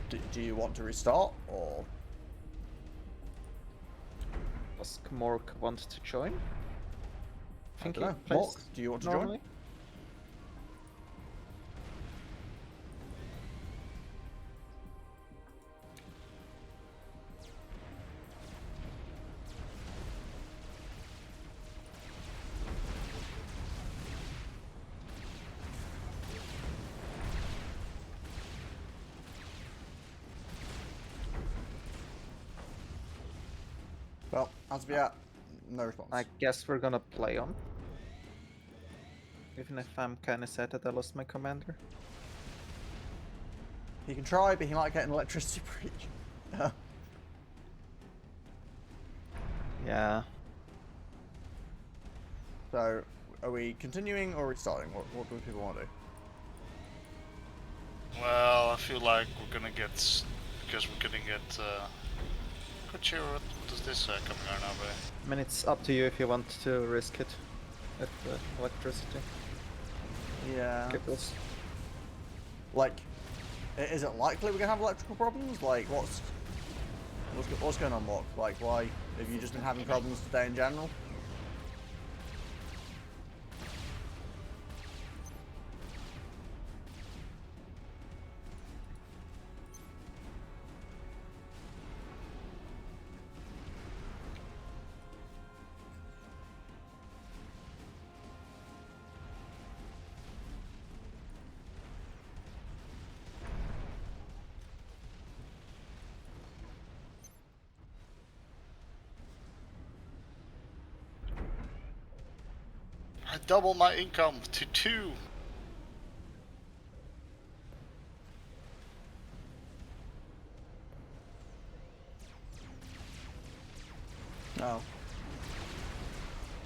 Do you want to restart or? Does Mork want to join? I Think don't he know. plays Mork, do you want to normally? join? Well, as we are, no response. I guess we're gonna play on. Even if I'm kinda sad that I lost my commander. He can try, but he might get an electricity breach. Yeah. So, are we continuing or restarting? What do people want to do? Well, I feel like we're gonna get, because we're gonna get, good cheer, what is this coming out now, by? I mean, it's up to you if you want to risk it with the electricity. Yeah. Cripples. Like, is it likely we're gonna have electrical problems? Like, what's going on, Mark? Like, why have you just been having problems today in general? I double my income to 2. No.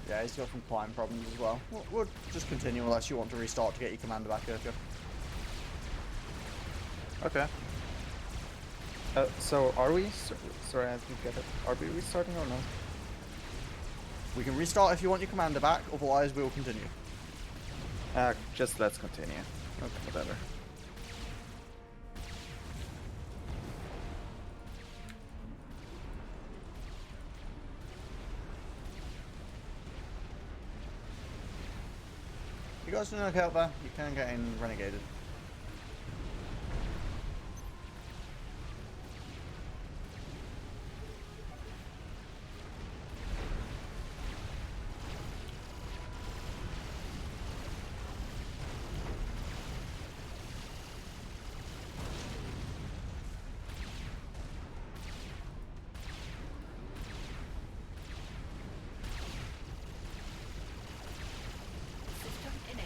Yeah, he's got some climb problems as well. We'll just continue unless you want to restart to get your commander back, Urcha. Okay. So are we? Sorry, I didn't get it. Are we restarting or no? We can restart if you want your commander back, otherwise we will continue. Just let's continue. Okay, whatever. You guys doing okay out there? You can get in renegaded. System enabled.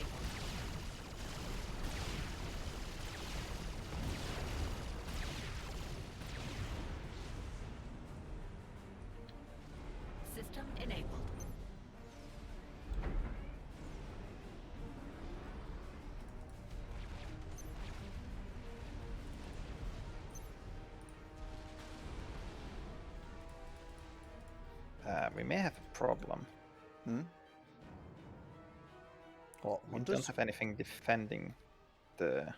System enabled. We may have a problem. Hmm? What, We don't hunters? have anything defending the.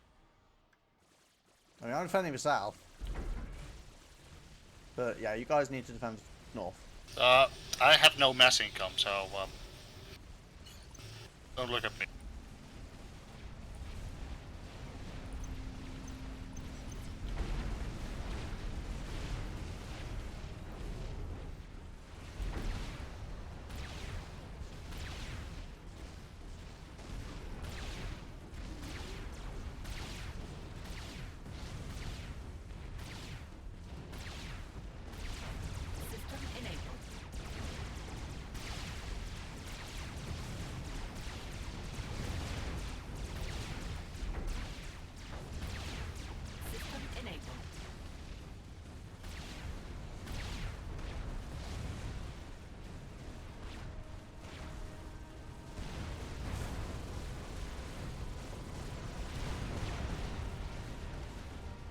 I mean, I'm defending the south. But yeah, you guys need to defend north. I have no mass income, so don't look at me.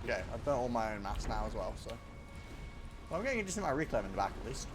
Okay, I've burnt all my own mass now as well, so. Well, I'm getting a decent amount of reclaim in the back at least.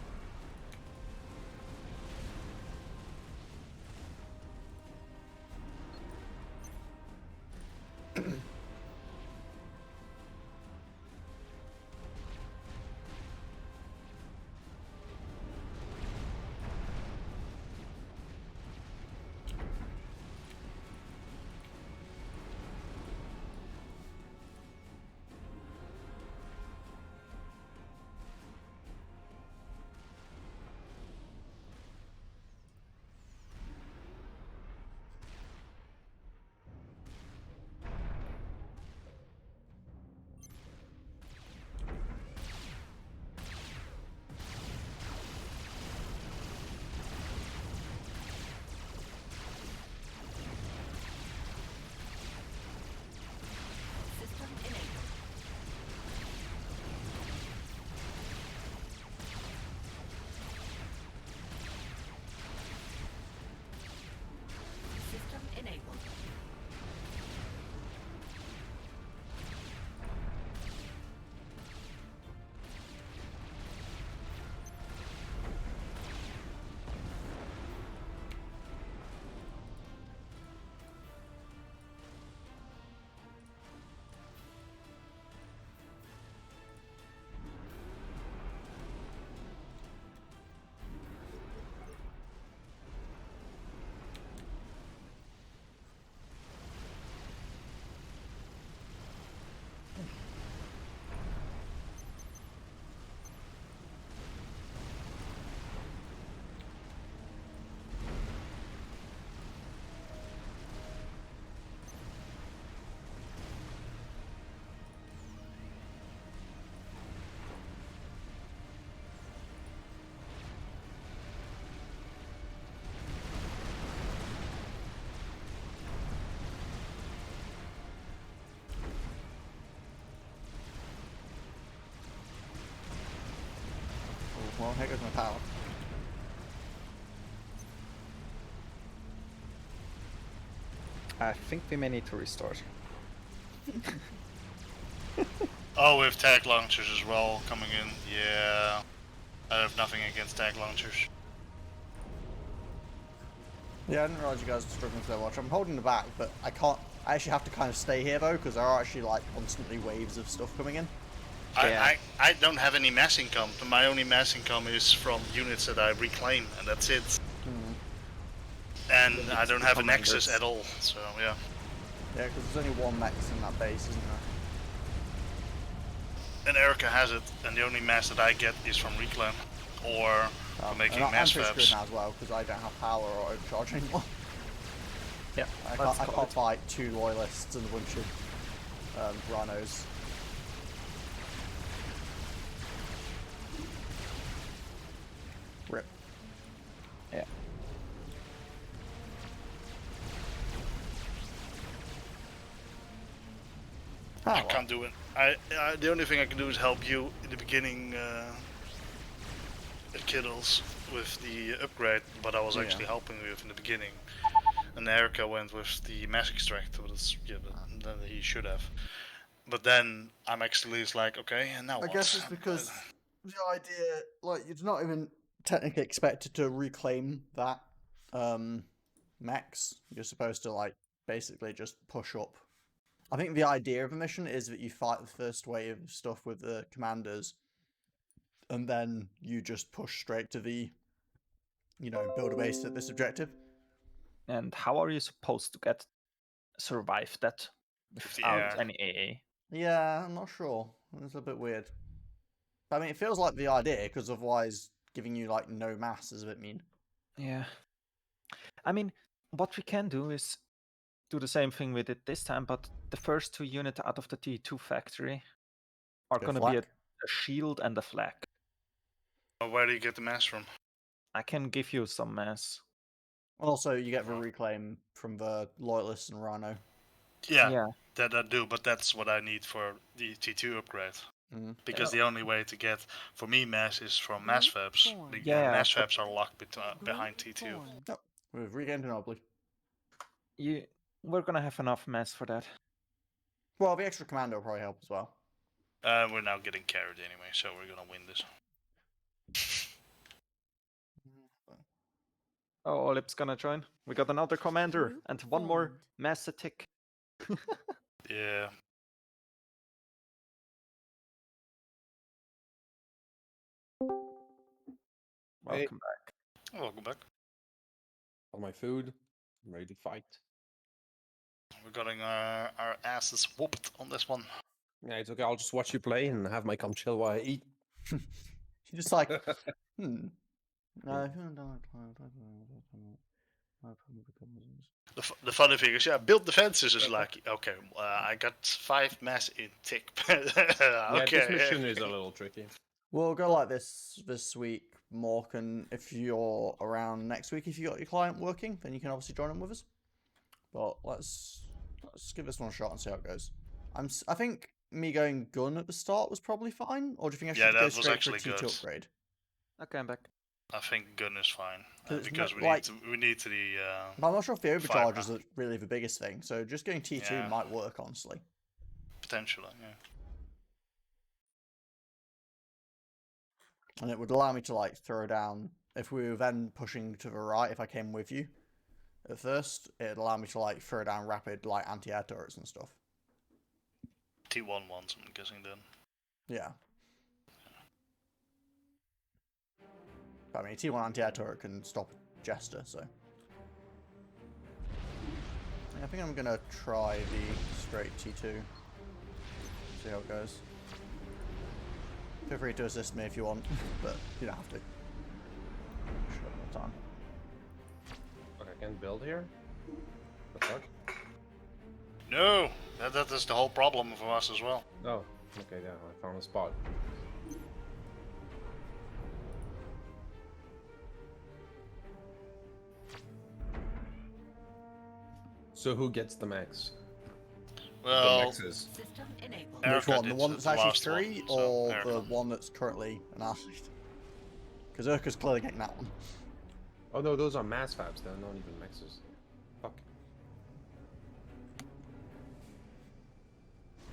System enabled. System enabled. Oh, well, here goes my power. I think we may need to restart. Oh, we have tag launchers as well coming in. Yeah. I have nothing against tag launchers. Yeah, I didn't realize you guys were struggling so much. I'm holding the back, but I can't. I actually have to kind of stay here though, because there are actually like constantly waves of stuff coming in. Yeah. I don't have any mass income. My only mass income is from units that I reclaim, and that's it. And I don't have a nexus commanders. at all, so yeah. Yeah, because there's only one mech in that base, isn't there? And Erica has it, and the only mass that I get is from reclaim, or from making And mass I'm pretty screwed fabs. now as well, because I don't have power or overcharge anymore. Yeah, I can't fight 2 loyalists and a bunch of rhinos. Rip. Yeah. I can't do it. The only thing I can do is help you in the beginning, Kiddles, with the upgrade, but I was Yeah. actually helping you in the beginning. And Erica went with the mass extractor, but then he should have. But then I'm actually like, okay, and now I what? guess it's because the idea, like, you're not even technically expected to reclaim that mechs. You're supposed to, like, basically just push up. I think the idea of a mission is that you fight the first wave of stuff with the commanders, and then you just push straight to the, build a base at this objective. And how are you supposed to survive that without air. any AA? Yeah, I'm not sure. It's a bit weird. I mean, it feels like the idea, because otherwise giving you, like, no mass is a bit mean. Yeah. I mean, what we can do is do the same thing we did this time, but the first 2 units out of the T2 factory are Go going to be a flak. shield and a flag. Where do you get the mass from? I can give you some mass. Also, you get the reclaim from the loyalists and rhino. Yeah, that I do, but that's what I need for the T2 upgrade. Mm. Because the only way to get, for me, mass is from mass fabs. Yeah, Mass but- fabs are locked behind T2. Yep. We've regained an obli. We're gonna have enough mass for that. Well, the extra commando will probably help as well. We're now getting carried anyway, so we're gonna win this. Oh, Olip's gonna join. We got another commander Group and one more formed. mass attack. Yeah. Welcome back. Welcome back. On my food. I'm ready to fight. We're getting our asses whooped on this one. Yeah, it's okay. I'll just watch you play and have my cum chill while I eat. She's just like, The funny thing is, yeah, build defenses is like, okay, I got 5 mass in tick. Yeah, Okay. this mission is a little tricky. We'll go like this week, Morgan. If you're around next week, if you got your client working, then you can obviously join in with us. But let's give this one a shot and see how it goes. I think me going gun at the start was probably fine, or do you think I should Yeah, go that was straight for a actually T2 good. upgrade? Okay, I'm back. I think gun is fine 'Cause it's because not we like- need to the. But I'm not sure if the overcharge is round. really the biggest thing, so just going T2 Yeah. might work, honestly. Potentially, yeah. And it would allow me to like throw down, if we were then pushing to the right, if I came with you at first, it'd allow me to like throw down rapid like anti-air turrets and stuff. T1 ones, I'm guessing then. Yeah. But, I mean, T1 anti-air turret can stop a Jester, so. Yeah, I think I'm gonna try the straight T2. See how it goes. Feel free to assist me if you want, but you don't have to. Should have more time. Okay, I can build here. The fuck? No, that is the whole problem for us as well. Oh, okay, yeah, I found a spot. So who gets the max? The Well, maxes. System enabled. Erica Which one? The did one the that's actually last one, 3 so or Erica. the one that's currently an athlete? Because Urka's clearly getting that one. Oh no, those are mass fabs, they're not even maxes. Fuck.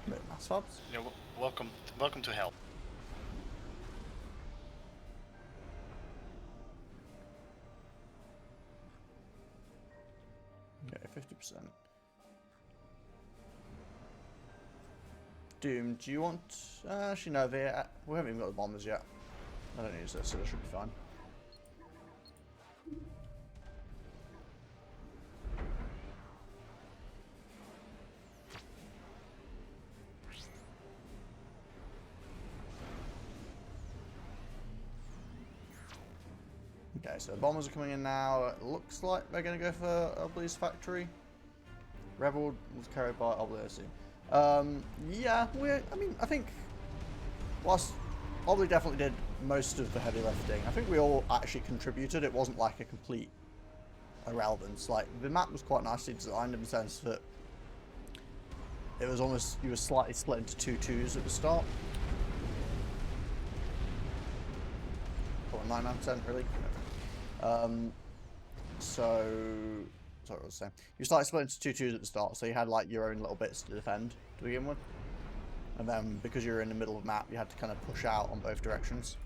Bit of mass fabs. Yeah, welcome to hell. Okay, 50%. Doom, do you want... actually, no, we haven't even got the bombers yet. I don't need this, so that should be fine. Okay, so bombers are coming in now. It looks like they're going to go for Obli's factory. Rebel was carried by Obli. Yeah, I think whilst Obli definitely did most of the heavy lifting, I think we all actually contributed. It wasn't like a complete irrelevance. Like, the map was quite nicely designed in the sense that it was almost, you were slightly split into 2-2s at the start. 99% really. So, sorry, what was I saying? You started split into 2-2s at the start, so you had like your own little bits to defend to begin with. And then, because you were in the middle of the map, you had to kind of push out on both directions.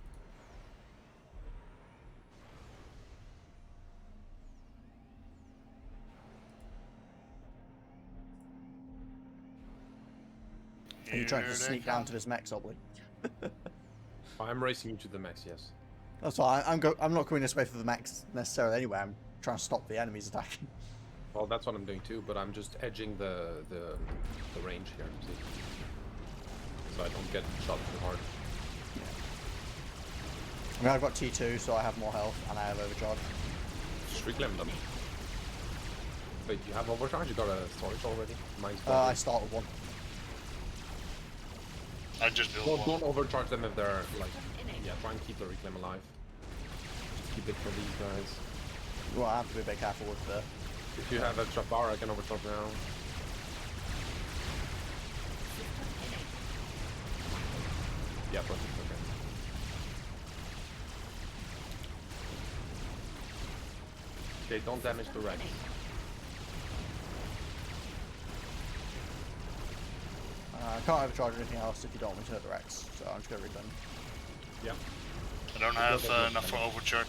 Are you trying to Here they sneak down come. to this mech, Obli? I'm racing you to the max, yes. That's why I'm not coming this way for the mechs necessarily anyway. I'm trying to stop the enemies attacking. Well, that's what I'm doing too, but I'm just edging the range here, see? So I don't get shot too hard. I mean, I've got T2, so I have more health, and I have overcharge. Just reclaim them. Wait, you have overcharge? You got a storage already? Mine's I started one. I just built Well, one. don't overcharge them if they're like... Enabled. Yeah, try and keep the reclaim alive. Just keep it for these guys. Well, I have to be a bit careful with the... If you have extra power, I can overcharge now. System enabled. Yeah, perfect, okay. Okay, don't damage the wreck. I can't overcharge anything else if you don't want me to hit the Rex, so I'm just going to reclaim. Yeah. I don't Go, have go, go, enough for go. overcharge.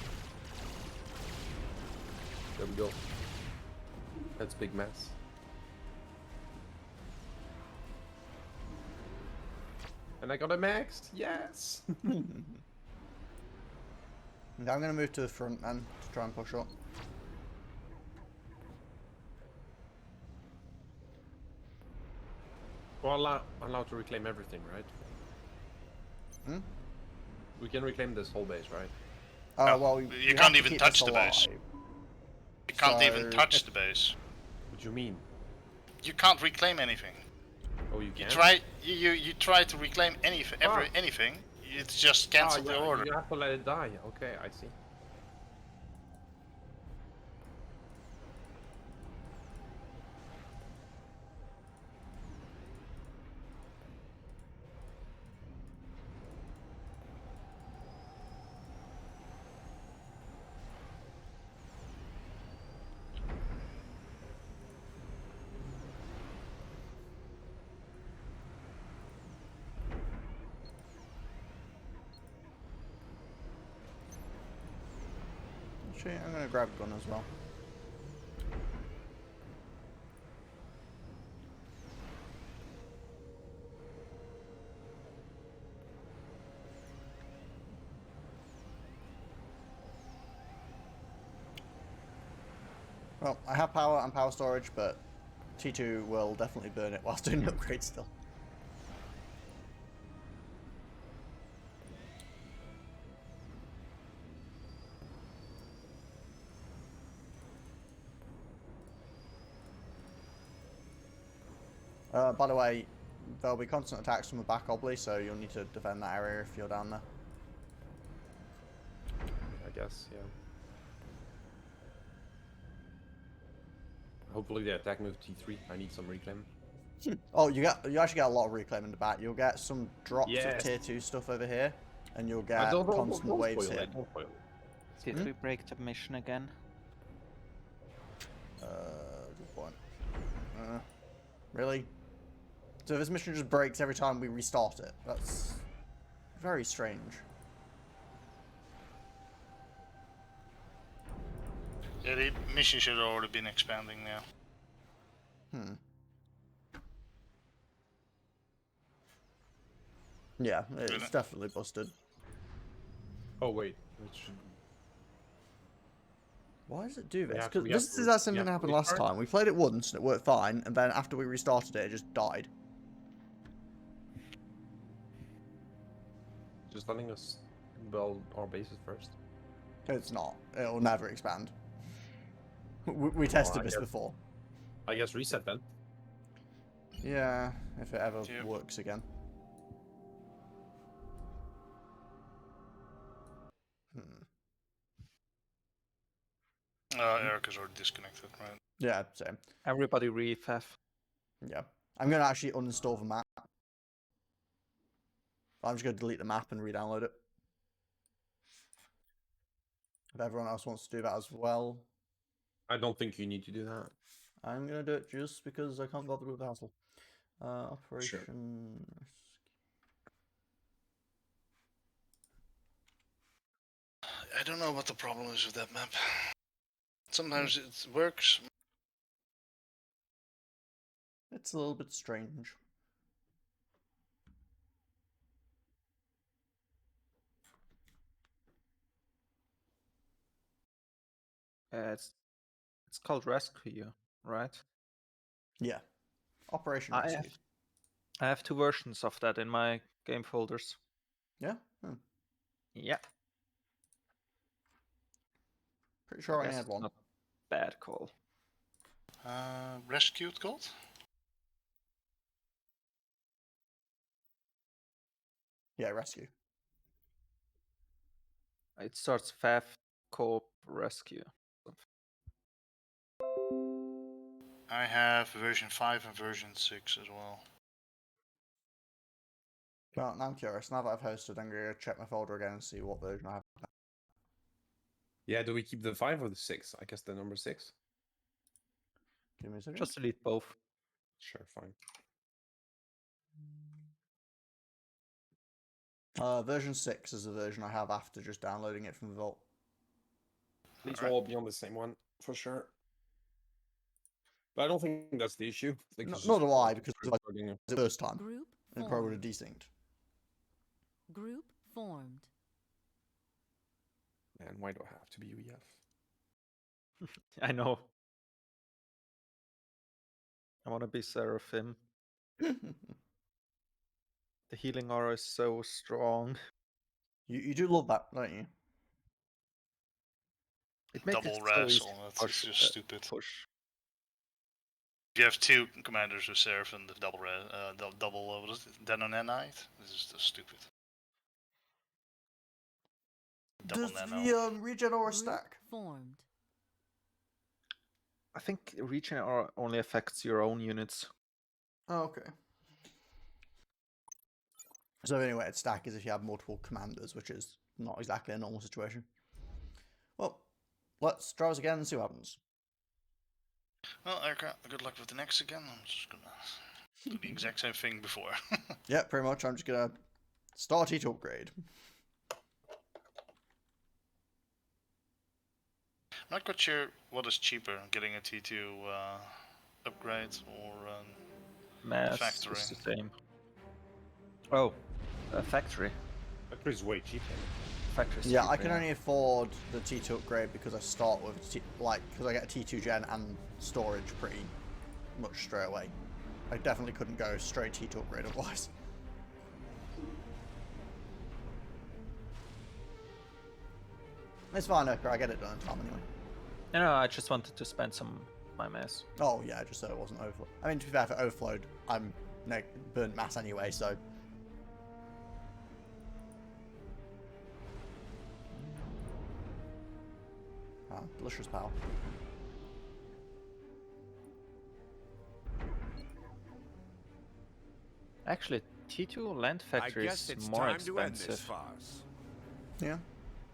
There we go. That's big mess. And I got a max. Yes. Okay, I'm going to move to the front then to try and push up. We're allowed to reclaim everything, right? Hmm? We can reclaim this whole base, right? Oh, No, well, you we can't have to even keep touch this the base. alive. You can't even So, touch if- the base. What do you mean? You can't reclaim anything. Oh, you You can. try to reclaim anything. It's just cancel the order. You have to let it die. Okay, I see. Actually, I'm going to grab a gun as well. Well, I have power and power storage, but T2 will definitely burn it whilst doing the upgrade still. By the way, there'll be constant attacks from the back obly, so you'll need to defend that area if you're down there. I guess, yeah. Hopefully they attack move T3. I need some reclaim. Oh, you actually get a lot of reclaim in the back. You'll get some drops Yes. of tier 2 stuff over here, and you'll get Don't constant waves spoil here. it, don't spoil it. Did we break the mission again? Good point. Really? So this mission just breaks every time we restart it. That's very strange. Yeah, the mission should have already been expanding now. Hmm. Yeah, it's Really? definitely busted. Oh wait, it should... Why does it do this? have to- Because we have this to is re- that same we thing have that to happened last restart? time. We played it once and it worked fine, and then after we restarted it, it just died. Just letting us build our bases first. It's not. It'll never expand. We tested I this guess- before. I guess reset then. Yeah, if it ever Yep. works again. Hmm. Eric is already disconnected, right? Yeah, same. Everybody re-FAF. Yeah. I'm going to actually uninstall the map. I'm just going to delete the map and re-download it. If everyone else wants to do that as well, I don't think you need to do that. I'm going to do it just because I can't bother with the hassle. Operation... I don't know what the problem is with that map. Sometimes it works. It's a little bit strange. It's called Rescue, right? Yeah. Operation I Rescue. have two versions of that in my game folders. Yeah? Hmm. Yeah. Pretty sure I guess had it's one. not bad call. Rescued gold? Yeah, Rescue. It starts FAF Coop Rescue. I have version 5 and version 6 as well. Well, now I'm curious. Now that I've hosted, I'm going to check my folder again and see what version I have. Yeah, do we keep the 5 or the 6? I guess the number 6. Give me a second. Just delete both. Sure, fine. Version 6 is the version I have after just downloading it from the vault. These will Alright. all be on the same one for sure. But I don't think that's the issue. I think it's Nor just do I, like because straight plugging in. the first time, Group and it probably would formed. have desynced. Group formed. Man, why do I have to be UEF? I know. I want to be Seraphim. The healing aura is so strong. You do love that, don't you? It makes Double it so res easy on to it. push, It's just stupid. push. You have two commanders with Seraph and the double what is it? Nanite. This is just stupid. Double Does nano. the regen aura Group stack? formed. I think regen aura only affects your own units. Oh, okay. So the only way it'd stack is if you have multiple commanders, which is not exactly a normal situation. Well, let's try this again and see what happens. Well, Erica, good luck with the next again. I'm just gonna do the exact same thing before. Yeah, pretty much. I'm just gonna start T to upgrade. I'm not quite sure what is cheaper, getting a T2 upgrade or Mass factory. is the same. Oh, a factory. Factory's way cheaper. Factory's Yeah, I cheaper, can only afford the T2 upgrade because I start with because I get a T2 gen and storage pretty much straight away. I definitely couldn't go straight T2 upgrade otherwise. It's fine, Oka, I get it done in time anyway. No, I just wanted to spend some my mass. Oh yeah, just so it wasn't overflow. I mean, to be fair, if it overflowed, I'm burnt mass anyway, so. Ah, delicious power. Actually, T2 land I factory guess is it's more time to end this expensive, farce. Yeah.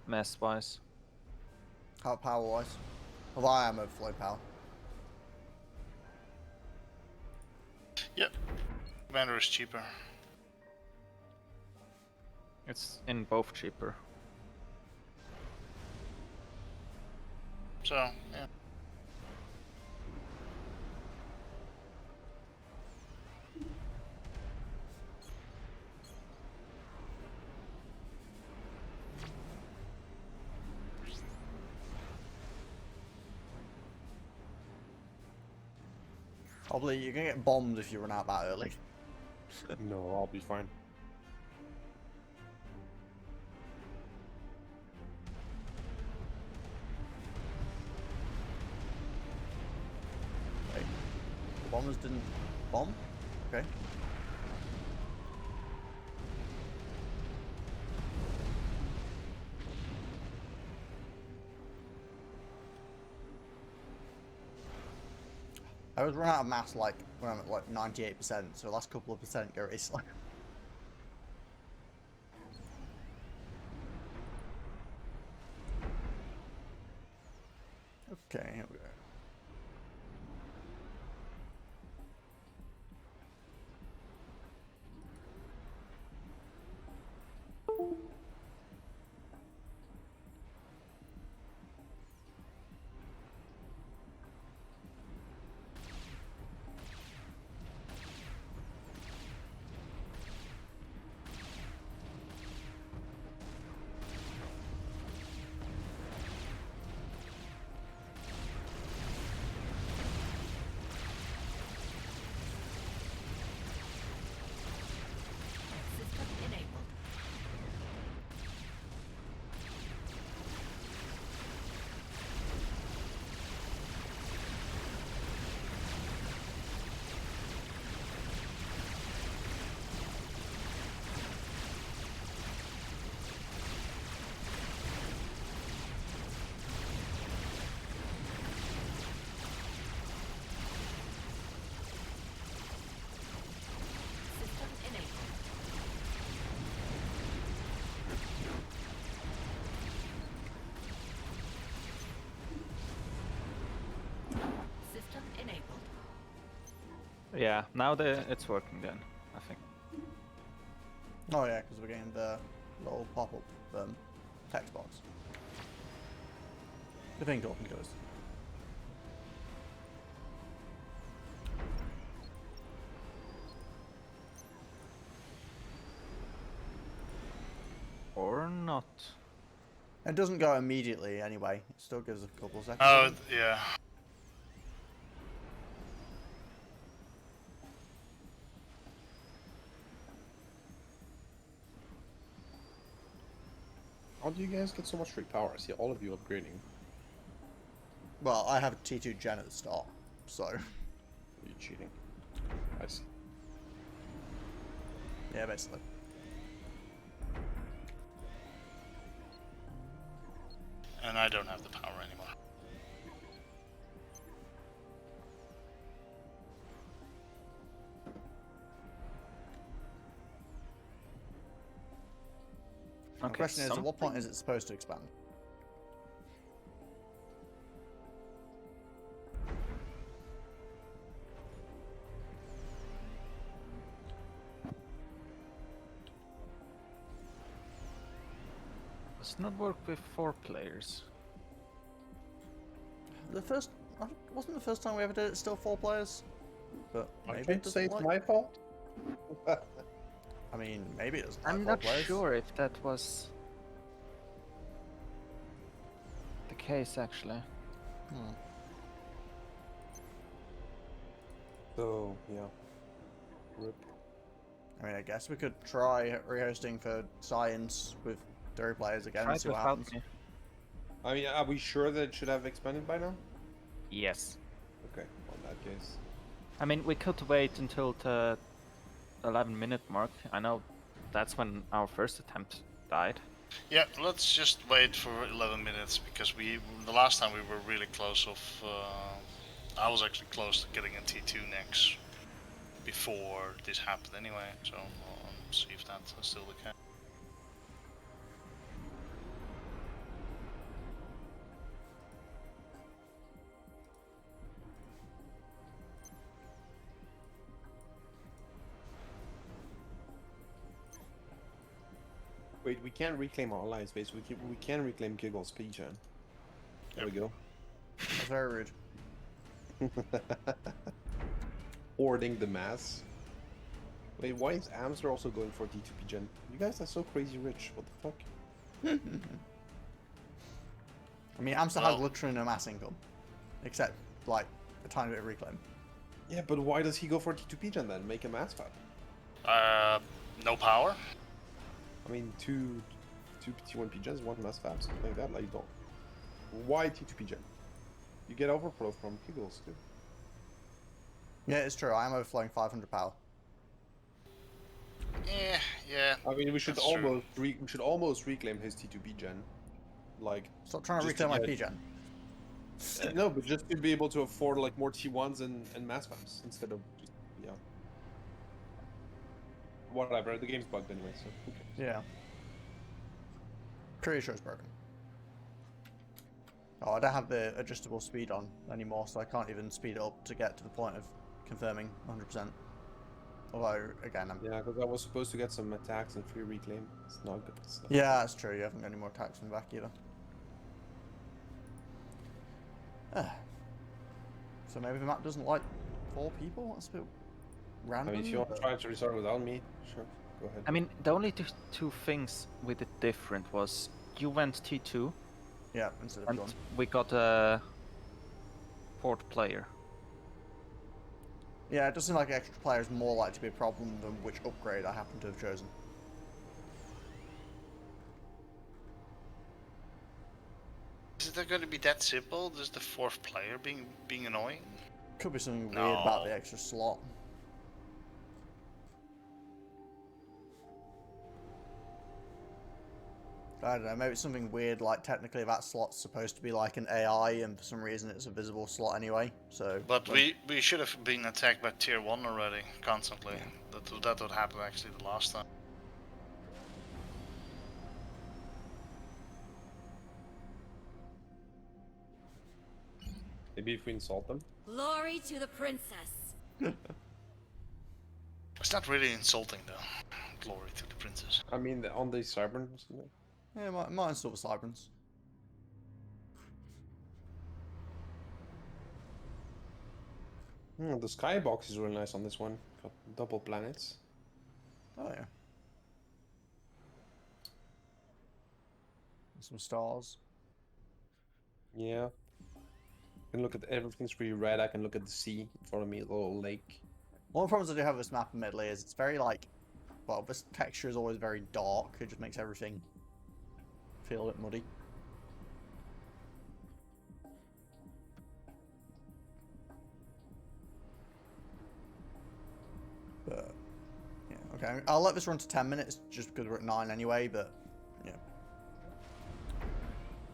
mass-wise. How power wise? Although I am overflow power. Yep. Commander is cheaper. It's in both cheaper. So, yeah. Probably you're gonna get bombed if you run out that early. No, I'll be fine. Wait. The bombers didn't bomb? Okay. I was running out of mass like when I'm at like 98%, so the last couple of percent go really slow. Okay, here we go. System enabled. System enabled. System enabled. Yeah, now it's working then, I think. Oh yeah, because we're getting the little pop-up text box. The thing open goes. Or not. It doesn't go immediately anyway. It still gives a couple of seconds. I Oh, think. yeah. How do you guys get so much free power? I see all of you upgrading. Well, I have a T2 gen at the start, so Are you cheating? I see. yeah, basically. And I don't have the power anymore. The question is, at what point is it supposed to expand? Does not work with 4 players. The first wasn't the first time we ever did it still 4 players, but I maybe it can't doesn't say it's like. my fault. I mean, maybe it doesn't like I'm 4 not players. sure if that was the case actually. Hmm. So yeah. Rip. I mean, I guess we could try rehosting for science with 3 players again Try and see it what without happens. me. I mean, are we sure that it should have expanded by now? Yes. Okay, well, in that case. I mean, we could wait until the 11-minute mark. I know that's when our first attempt died. Yeah, let's just wait for 11 minutes because the last time we were really close of. I was actually close to getting a T2 next before this happened anyway, so we'll see if that's still the case. Wait, we can't reclaim our alliance base. We can reclaim Giggle's P-Gen. There we go. That's very rude. Hoarding the mass. Wait, why is Amster also going for D2P gen? You guys are so crazy rich. What the fuck? I mean, Amster Well- has literally no mass income, except like a tiny bit of reclaim. Yeah, but why does he go for D2P gen then? Make a mass fab. No power. I mean, two T1P gens, one mass fab, something like that. Like, don't. Why T2P gen? You get overflow from Giggles too. Yeah, it's true. I am overflowing 500 power. Yeah. I mean, we should That's true. almost reclaim his T2P gen. Like, Stop trying to Just to reclaim my get- P-gen. no, but just to be able to afford like more T1s and mass fabs instead of just, yeah. Whatever, the game's bugged anyway, so who cares? Yeah. Pretty sure it's broken. Oh, I don't have the adjustable speed on anymore, so I can't even speed it up to get to the point of confirming 100%. Although, again, I'm... Yeah, because I was supposed to get some attacks and free reclaim. It's not good. It's not Yeah, that's true. You haven't got any more attacks from the back either. So maybe the map doesn't like 4 people? That's a bit I random. mean, if you want to but- try to restart without me, sure, go ahead. I mean, the only two things with it different was you went T2 Yeah, instead of and John. we got a 4th player. Yeah, it does seem like extra player is more likely to be a problem than which upgrade I happen to have chosen. Is it going to be that simple? Just the 4th player being annoying? Could be something weird about the No. extra slot. I don't know, maybe it's something weird like technically that slot's supposed to be like an AI and for some reason it's a visible slot anyway, so... But we should have been attacked by tier 1 already, constantly. That would happen actually the last time. Maybe if we insult them. Glory to the princess. It's not really insulting though. Glory to the princess. I mean, on the Cyberns. Yeah, mine still the Cyberns. The skybox is really nice on this one. Got double planets. Oh yeah. Some stars. Yeah. I can look at everything's really red. I can look at the sea in front of me, a little lake. One of the problems I do have with this map, admittedly, is it's very like, well, this texture is always very dark. It just makes everything feel a bit muddy. But yeah, okay. I'll let this run to 10 minutes just because we're at 9 anyway. But yeah,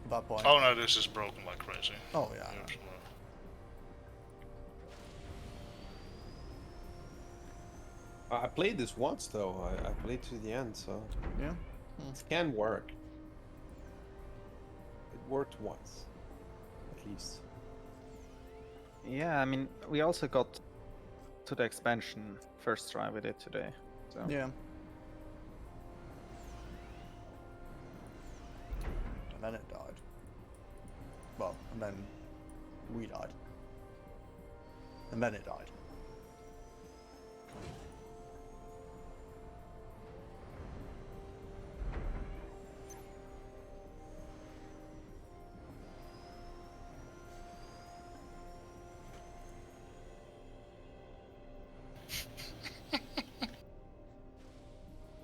at that point. Oh no, this is broken like crazy. Oh yeah. Oops, no. I played this once though. I played to the end, so Yeah. it can work. It worked once, at least. Yeah, I mean, we also got to the expansion first try we did today. So Yeah. And then it died. Well, and then we died. And then it died.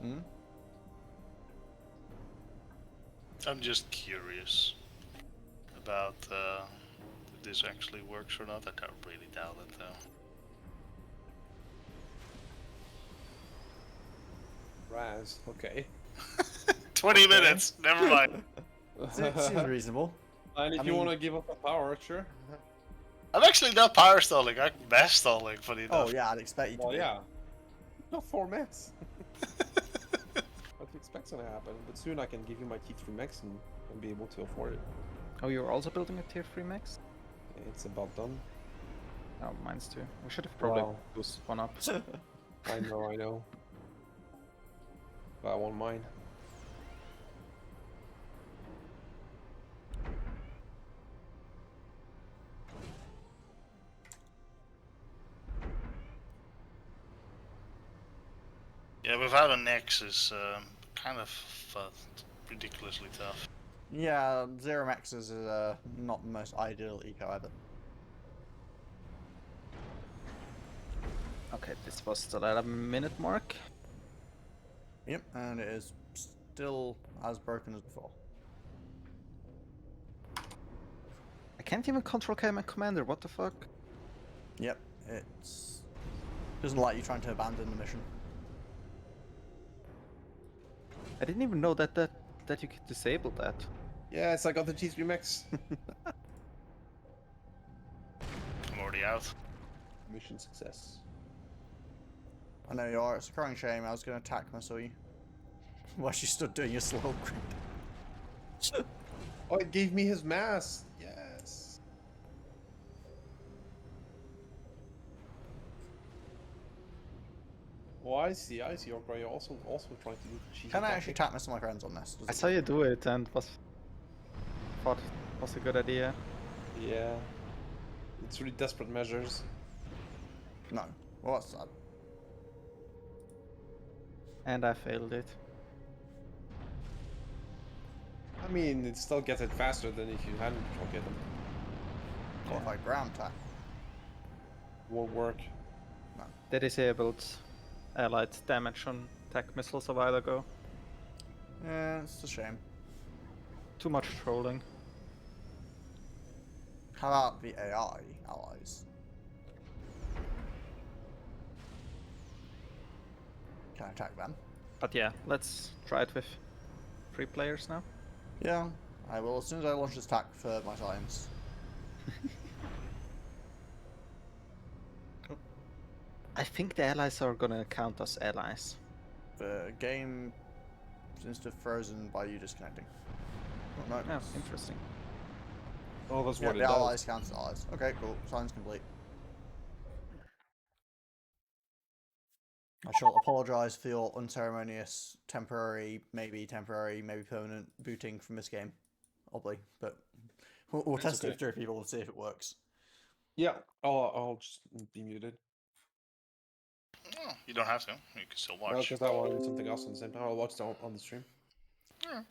Hmm? I'm just curious about if this actually works or not. I don't really doubt it though. Raz, okay. 20 minutes. Never mind. Seems reasonable. And if I you mean- want to give up the power, sure. I'm actually not power stalling. I'm mass stalling. Funny enough. Oh yeah, I'd expect you to Well, be. yeah. Not 4 mechs. What do you expect's gonna happen? But soon I can give you my T3 mechs and be able to afford it. Oh, you're also building a tier 3 max? It's about done. Oh, mine's too. We should have probably Wow. boosted one up. I know. But I want mine. Yeah, without a nex is kind of ridiculously tough. Yeah, Zero Maxes is not the most ideal eco either. Okay, this was the 11-minute mark. Yep, and it is still as broken as before. I can't even control my commander, what the fuck? Yep, it's doesn't like you trying to abandon the mission. I didn't even know that you could disable that. Yes, I got the T3 mechs. I'm already out. Mission success. I know you are, it's a crying shame, I was going to attack him, I saw you. While she stood doing your slow creep. Oh, it gave me his mass. Yes. Oh, I see. Okay, you're also trying to do the cheesy Can I actually tactic. attack most of my friends on this? Does I it- saw you do it and thought it was a good idea. Yeah. It's really desperate measures. No. Well, that's sad. And I failed it. I mean, it still gets it faster than if you hadn't get them. What if I ground attack? Won't work. They disabled allied damage on attack missiles a while ago. Yeah, it's a shame. Too much trolling. How about the AI allies? Can I attack them? But yeah, let's try it with 3 players now. Yeah, I will as soon as I launch this attack for my science. I think the allies are gonna count us allies. The game seems to have frozen by you disconnecting. Oh, no. Oh, interesting. Oh, that's Yeah, what the it does. allies count as allies. Okay, cool. Science complete. I shall apologise for your unceremonious, temporary, maybe permanent booting from this game, obviously, but we'll It's test it okay. with 3 people and see if it works. Yeah, I'll just be muted. Oh, you don't have to. You can still No, watch. because I want to do something else on the same time. I'll watch it on the stream. Yeah.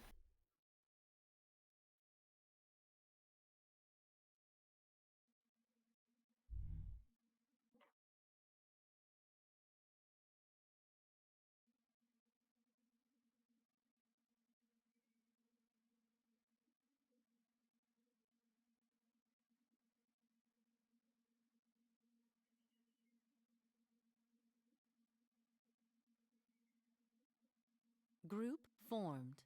Group formed.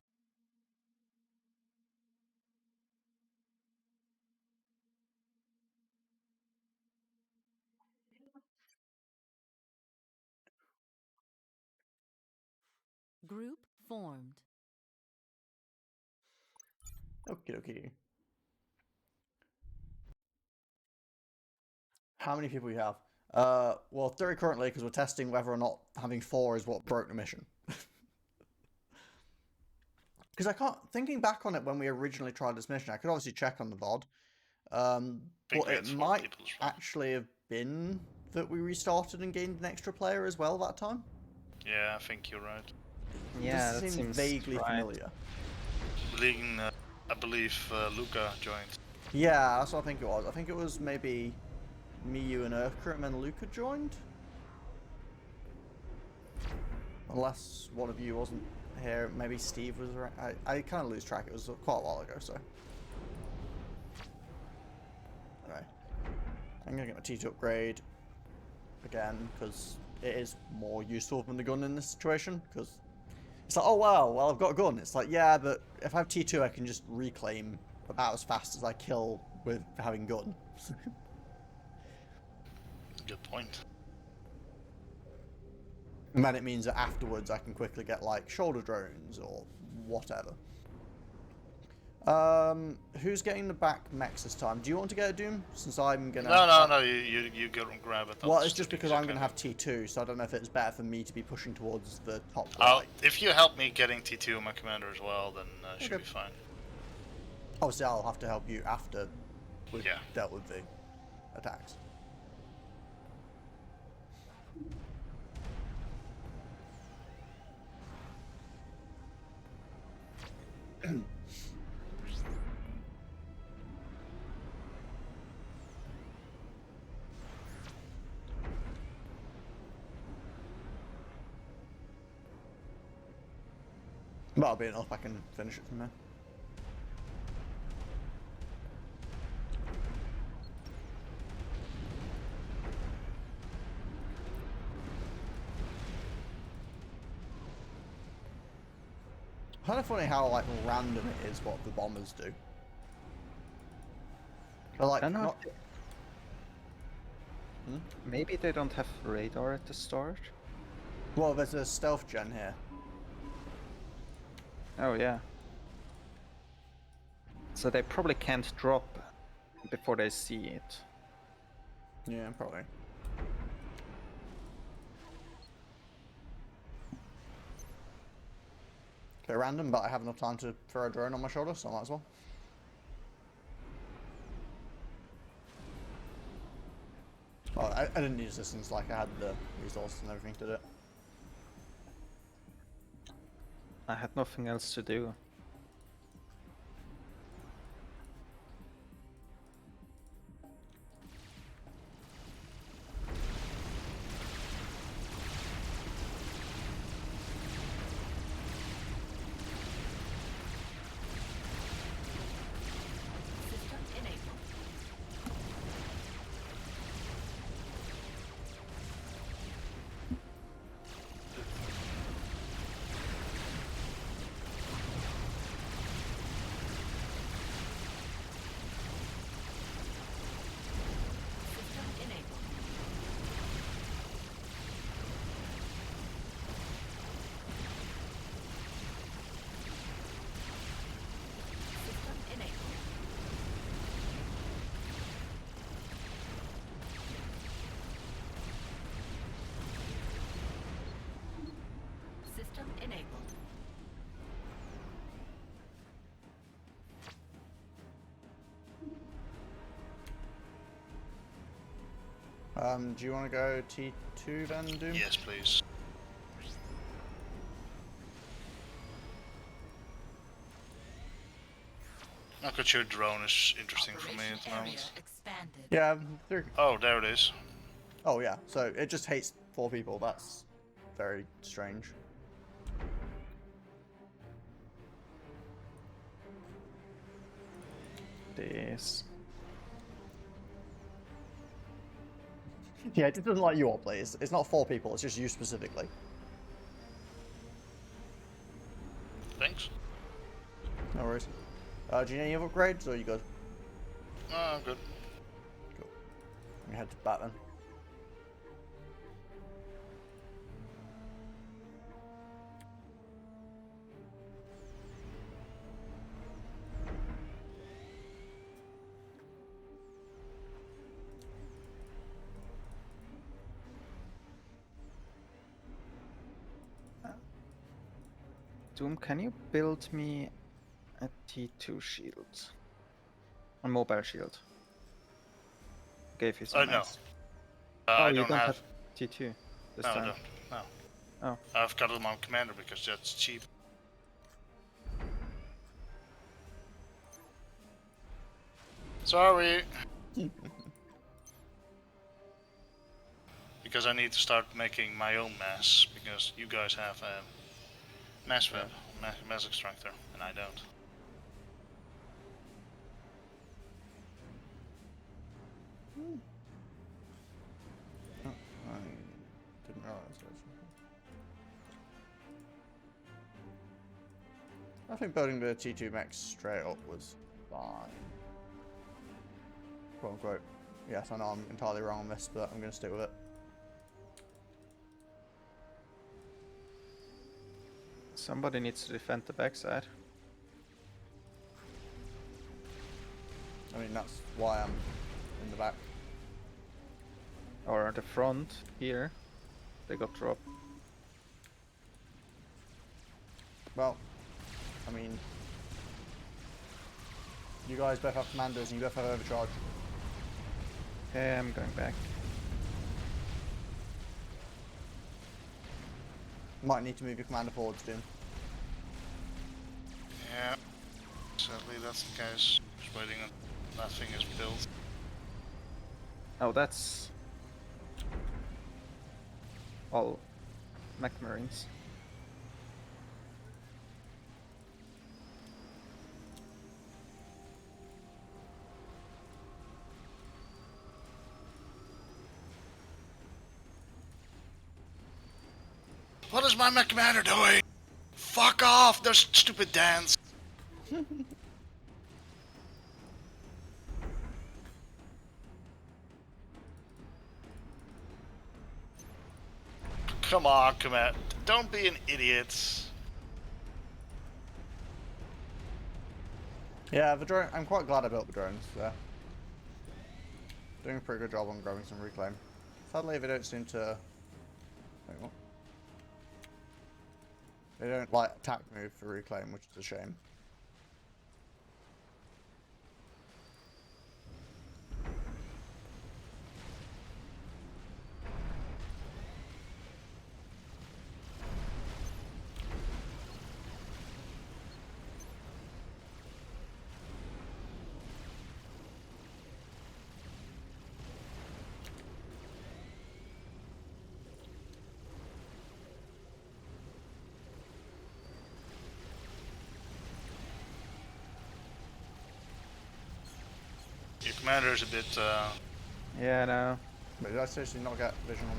Group formed. Okie dokie. How many people you have? Well, 3 currently, because we're testing whether or not having 4 is what broke the mission. Because I can't, thinking back on it when we originally tried this mission, I could obviously check on the VOD, Think but we it had 4 might people as well. actually have been that we restarted and gained an extra player as well that time. Yeah, I think you're right. Yeah, This that seems seems vaguely right. familiar. Leading, I believe Luca joined. Yeah, that's what I think it was. I think it was maybe me, you, and Urka, and then Luca joined. Unless one of you wasn't here, maybe Steve was around. I kind of lose track. It was quite a while ago, so. Anyway, I'm gonna get my T2 upgrade again because it is more useful than the gun in this situation. Because it's like, oh wow, well I've got a gun. It's like, yeah, but if I have T2, I can just reclaim about as fast as I kill with having gun. Good point. And then it means that afterwards I can quickly get like shoulder drones or whatever. Who's getting the back mechs this time? Do you want to get a Doom? Since I'm gonna. No. You go and grab it. Well, it's just because I'm gonna have T2, so I don't know if it's better for me to be pushing towards the top I'll, right. if you help me getting T2 on my commander as well, then should Okay. be fine. Obviously, I'll have to help you after we've Yeah. dealt with the attacks. That'll be enough. I can finish it from there. Kind of funny how like random it is what the bombers do. They're like I don't know. not. Maybe they don't have radar at the start. Well, there's a stealth gen here. Oh yeah. So they probably can't drop before they see it. Yeah, probably. Bit random, but I have enough time to throw a drone on my shoulder, so I might as well. Well, I didn't need assistance, like I had the resources and everything to do it. I had nothing else to do. System enabled. Do you want to go T2 then, Doom? Yes, please. Not that your drone is interesting for me at the moment. Expanded. Yeah, they're... Oh, there it is. Oh yeah, so it just hates 4 people. That's very strange. This. Yeah, it doesn't like you all play. It's not 4 people, it's just you specifically. Thanks. No worries. Do you need any other upgrades, or are you good? No, I'm good. Cool. We head to bat then. Doom, can you build me a T2 shield? A mobile shield. Gave you some No. nice. I you don't have. T2 this No, I time. don't. No. Oh. I've got them on Commander because that's cheap. Sorry. Because I need to start making my own mass because you guys have a mass web, mass extractor, and I don't. Oh, I didn't realize that. I think building the T2 mech straight up was fine. Quote unquote. Yes, I know I'm entirely wrong on this, but I'm going to stick with it. Somebody needs to defend the backside. I mean, that's why I'm in the back. Or the front here. They got dropped. Well, I mean, you guys both have commanders and you both have overcharge. Okay, I'm going back. Might need to move your commander forward soon. Yeah. Sadly, that's the case. Just waiting on that thing is built. Oh, that's all mech marines. What is my commander doing? Fuck off! There's stupid dance. Come on, Commander. Don't be an idiot. Yeah, the drone. I'm quite glad I built the drones there. Doing a pretty good job on growing some reclaim. Sadly, they don't seem to. Wait, what? They don't like attack move for reclaim, which is a shame. Your commander is a bit. Yeah, no. But did I seriously not get vision on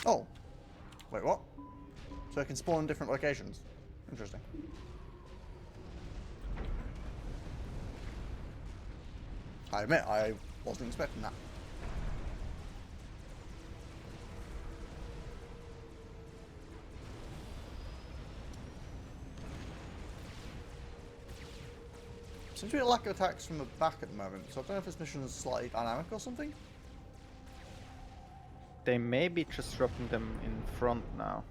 the... Oh! Wait, what? So I can spawn in different locations? Interesting. I admit, I wasn't expecting that. Seems to be a lack of attacks from the back at the moment, so I don't know if this mission is slightly dynamic or something. They may be just dropping them in front now.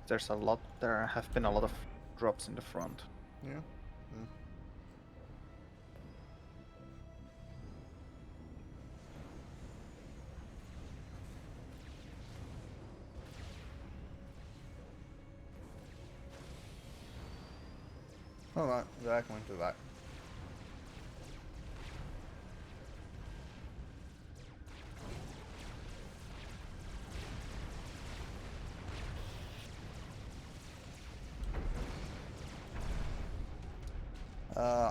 There have been a lot of drops in the front. Yeah. Alright, they're coming to the back.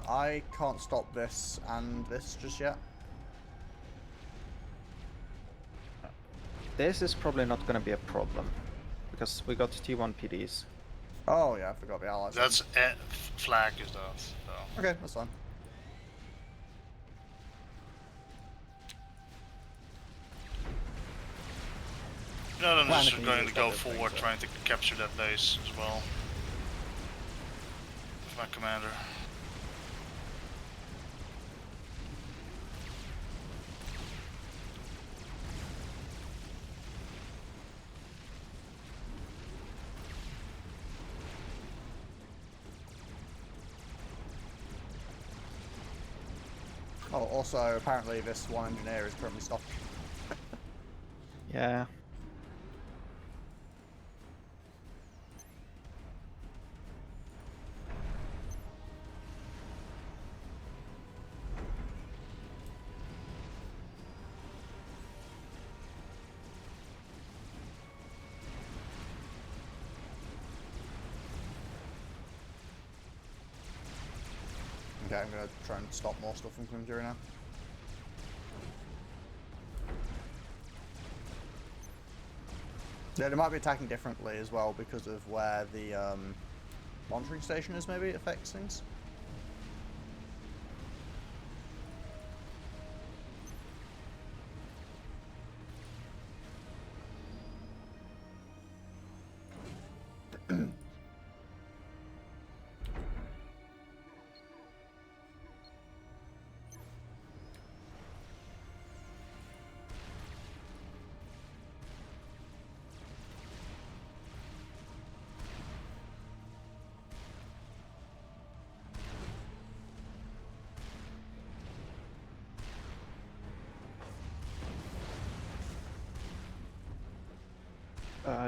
I can't stop this and this just yet. This is probably not going to be a problem, because we got T1 PDs. Oh yeah, I forgot the allies. That's flag is that. So. Okay, that's fine. No, I'm Plan just if you going use to go that bit, forward, so. trying to capture that base as well. With my commander. Oh, also, apparently this one engineer is currently stopped. Yeah. Okay, I'm gonna try and stop more stuff from coming through now. Yeah, they might be attacking differently as well because of where the monitoring station is, maybe it affects things.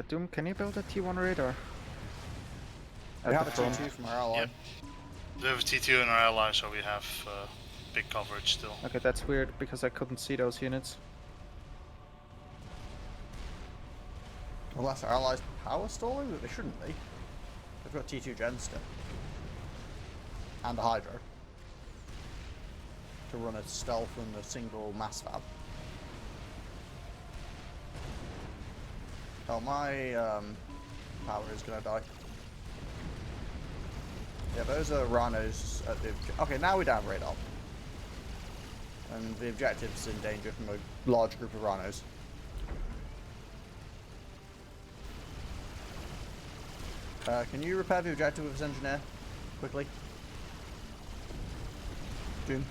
Doom, can you build a T1 radar? We At have the a front? T2 from our ally. Yep. We have a T2 in our ally, so we have big coverage still. Okay, that's weird, because I couldn't see those units. Unless our allies power stalling, but they shouldn't be. They've got T2 gens still. And a Hydro. To run a stealth and a single mass fab. Oh, my power is gonna die. Yeah, those are rhinos at the... Okay, now we don't have radar. And the objective's in danger from a large group of rhinos. Can you repair the objective with this engineer? Quickly. Doom.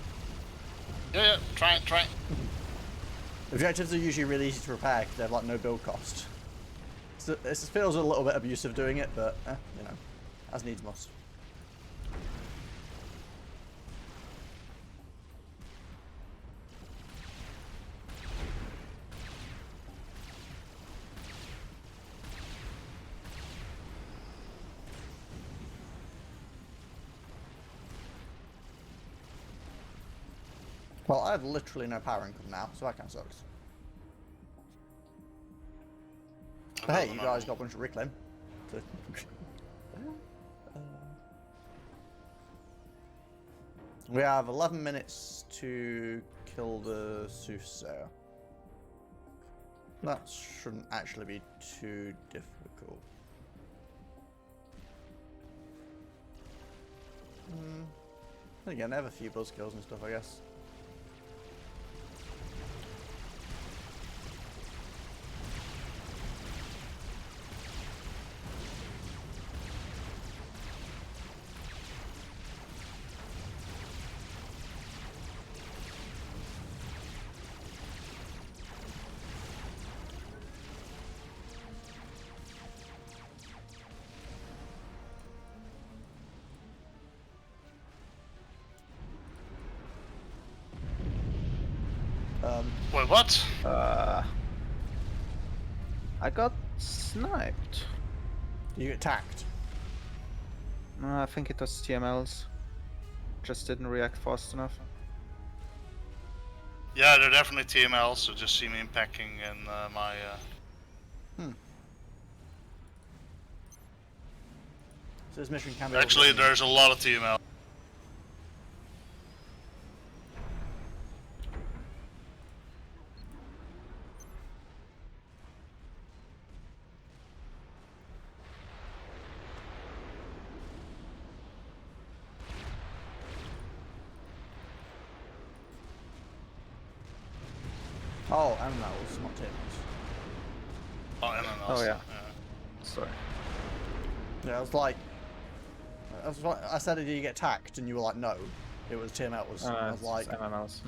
Yeah, try it. Objectives are usually really easy to repair because they have like no build cost. So it feels a little bit abusive doing it, but you know, as needs must. Well, I have literally no power income now, so that kind of sucks. But hey, you guys got a bunch of reclaim. So we have 11 minutes to kill the soothsayer. That shouldn't actually be too difficult. Again, they have a few buzz kills and stuff, I guess. done. Wait, what? I got sniped. Did you get attacked? I think it was TMLs. Just didn't react fast enough. Yeah, they're definitely TML, so just see me impacting in my. So this mission can be. Actually, overwritten. there's a lot of TML. Oh, and that was not tables. Oh, MMLs. Oh, yeah. Sorry. Yeah, I was like, I said, did you get attacked? And you were like, no. It was TML. I was like, MMLs.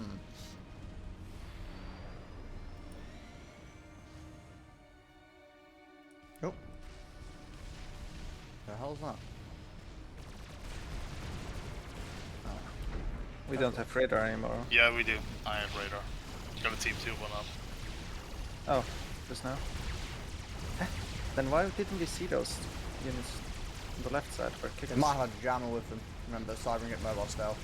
oh, the hell's that? We don't have radar anymore. Yeah, we do. I have radar. Got a team 2 one up. Oh, just now? Then why didn't we see those units on the left side for They kickers? might have had a jammer with them. Remember, cybering at mobile stealth.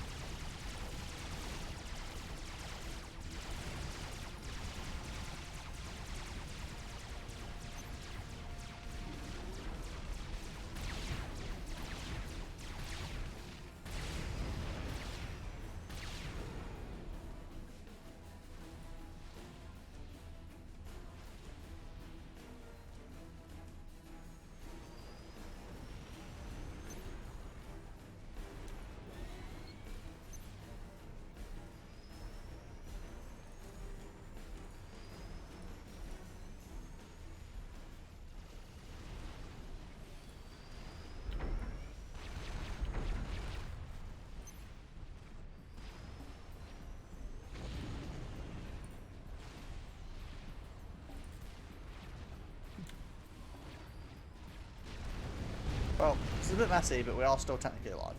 Well, it's a bit messy, but we are still technically alive.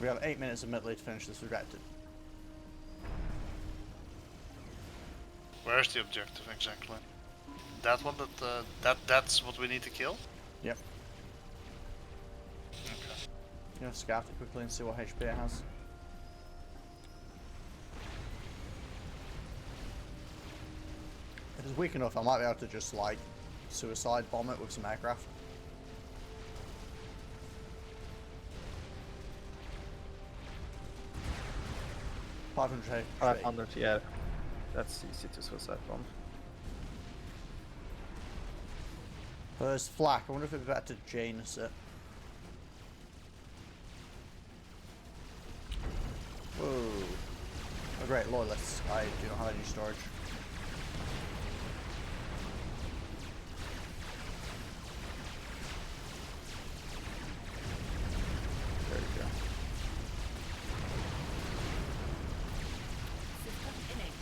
We have 8 minutes of mid-lead to finish this objective. Where's the objective exactly? That one that's what we need to kill? Yep. Okay. I'm gonna scout it quickly and see what HP it has. If it's weak enough, I might be able to just like suicide bomb it with some aircraft. $500 HP. 500, yeah. That's easy to suicide bomb. There's flak. I wonder if it'd be better to Janus it. Whoa. Oh great, loyalists. I do not have any storage. There you go. System enabled.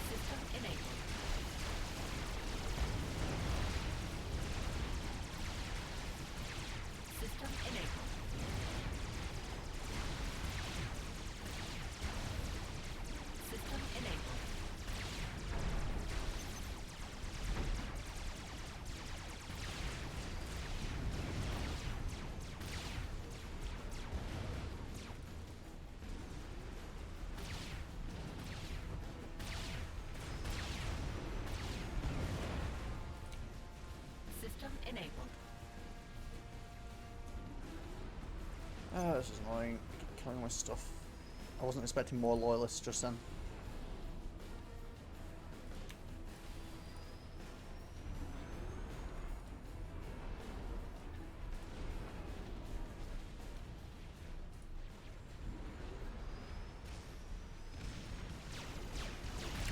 System enabled. System enabled. System enabled. System enabled. Oh, this is annoying. I keep killing my stuff. I wasn't expecting more loyalists just then.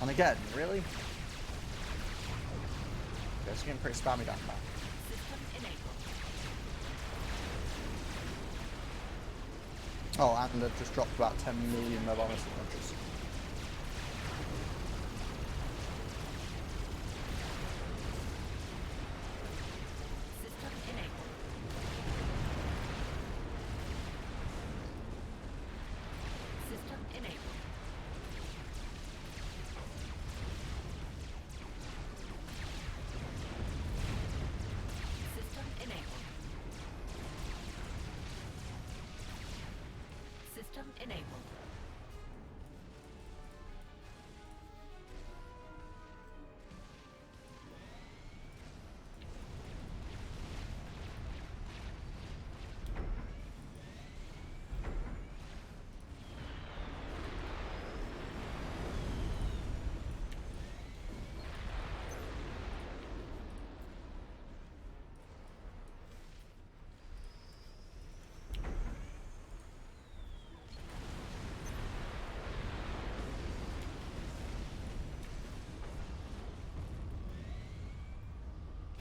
And again, really? Okay, it's getting pretty spammy down back. System enabled. Oh, and they've just dropped about 10 million mobile missile launchers. System enabled.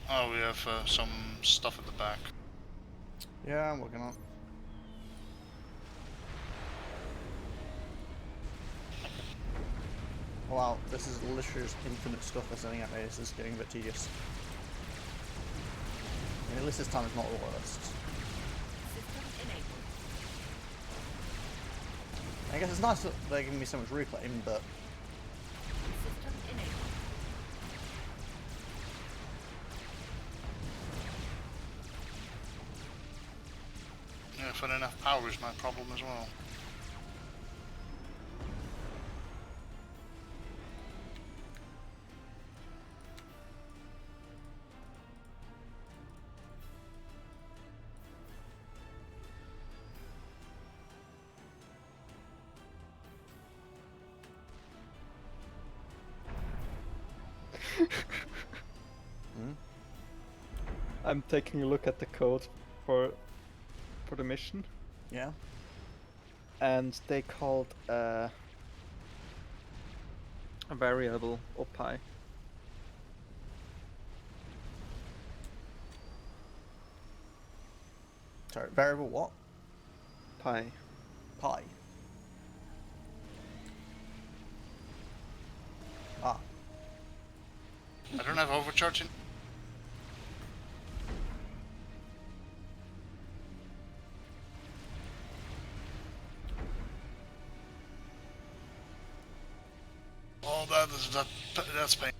Oh, we have some stuff at the back. Yeah, I'm working on it. Wow, this is literally just infinite stuff they're sending at me. This is getting a bit tedious. I mean, at least this time it's not the worst. System enabled. I guess it's nice that they're giving me so much reclaim, but System enabled. Yeah, for enough power is my problem as well. I'm taking a look at the code for the mission, yeah. and they called a variable opie. Sorry, variable what? Pi. Pi. Ah, I don't have overcharging. Oh, that's pain.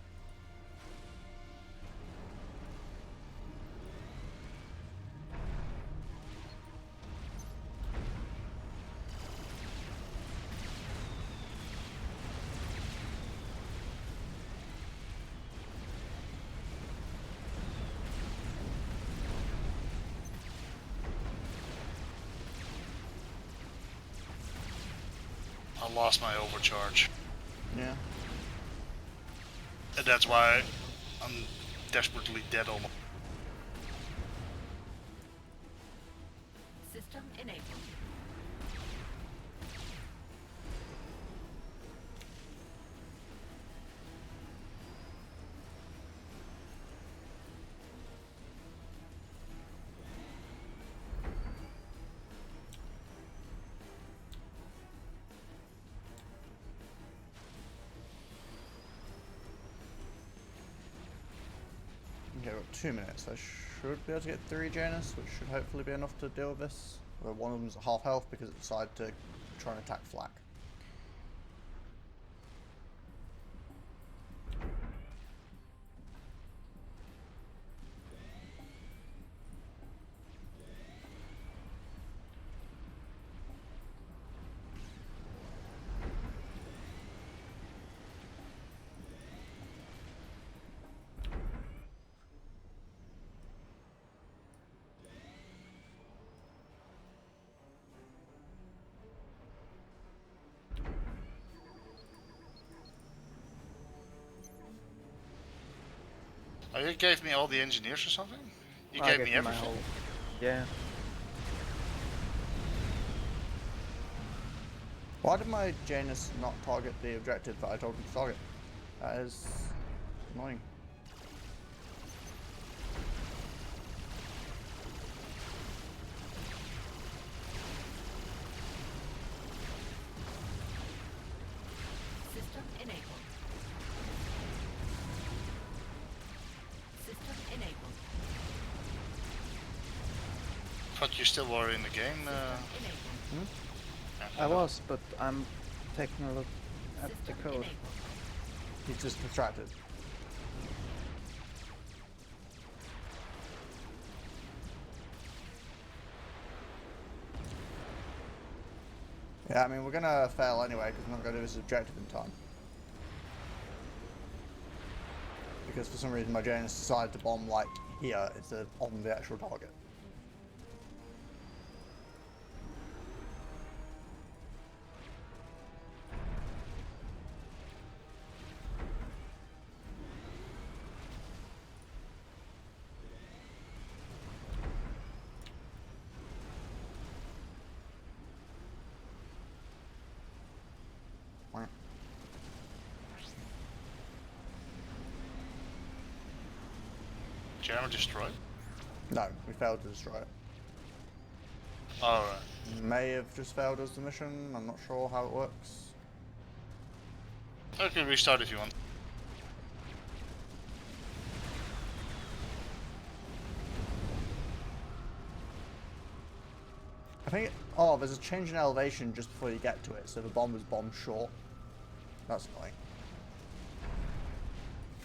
I lost my overcharge. yeah. And that's why I'm desperately dead almost. System enabled. Okay, we've got 2 minutes. I should be able to get 3 Janus, which should hopefully be enough to deal with this. Although one of them's at half health because it decided to try and attack flak. Oh, you gave me all the engineers or something? You I gave gave me you my everything? whole- Yeah. Why did my Janus not target the objective that I told him to target? That is annoying. System enabled. System enabled. Thought you still were in the game. Enabled. I was, but I'm taking a look at the System code. enabled. He's just distracted. Yeah, I mean, we're gonna fail anyway because we're not gonna do this objective in time. Because for some reason my Janus decided to bomb like here instead of on the actual target. Jammer destroyed. No, we failed to destroy it. Alright. May have just failed as the mission. I'm not sure how it works. I can restart if you want. I think. Oh, there's a change in elevation just before you get to it, so the bomb was bombed short. That's annoying.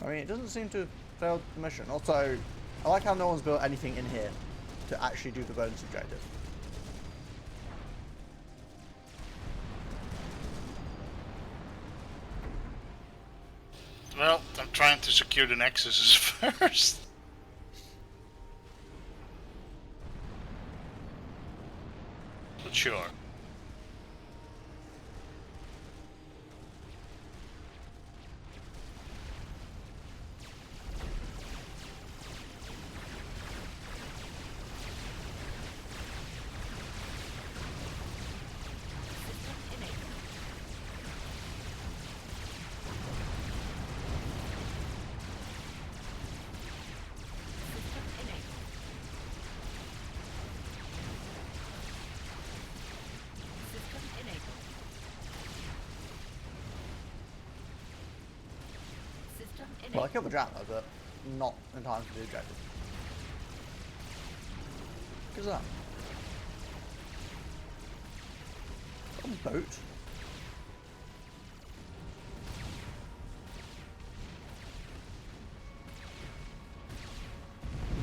I mean, it doesn't seem to have failed the mission. Also, I like how no one's built anything in here to actually do the bonus objective. Well, I'm trying to secure the nexuses first. But sure. Well, I killed the jammer, but not in time for the objective. What's that? On a boat?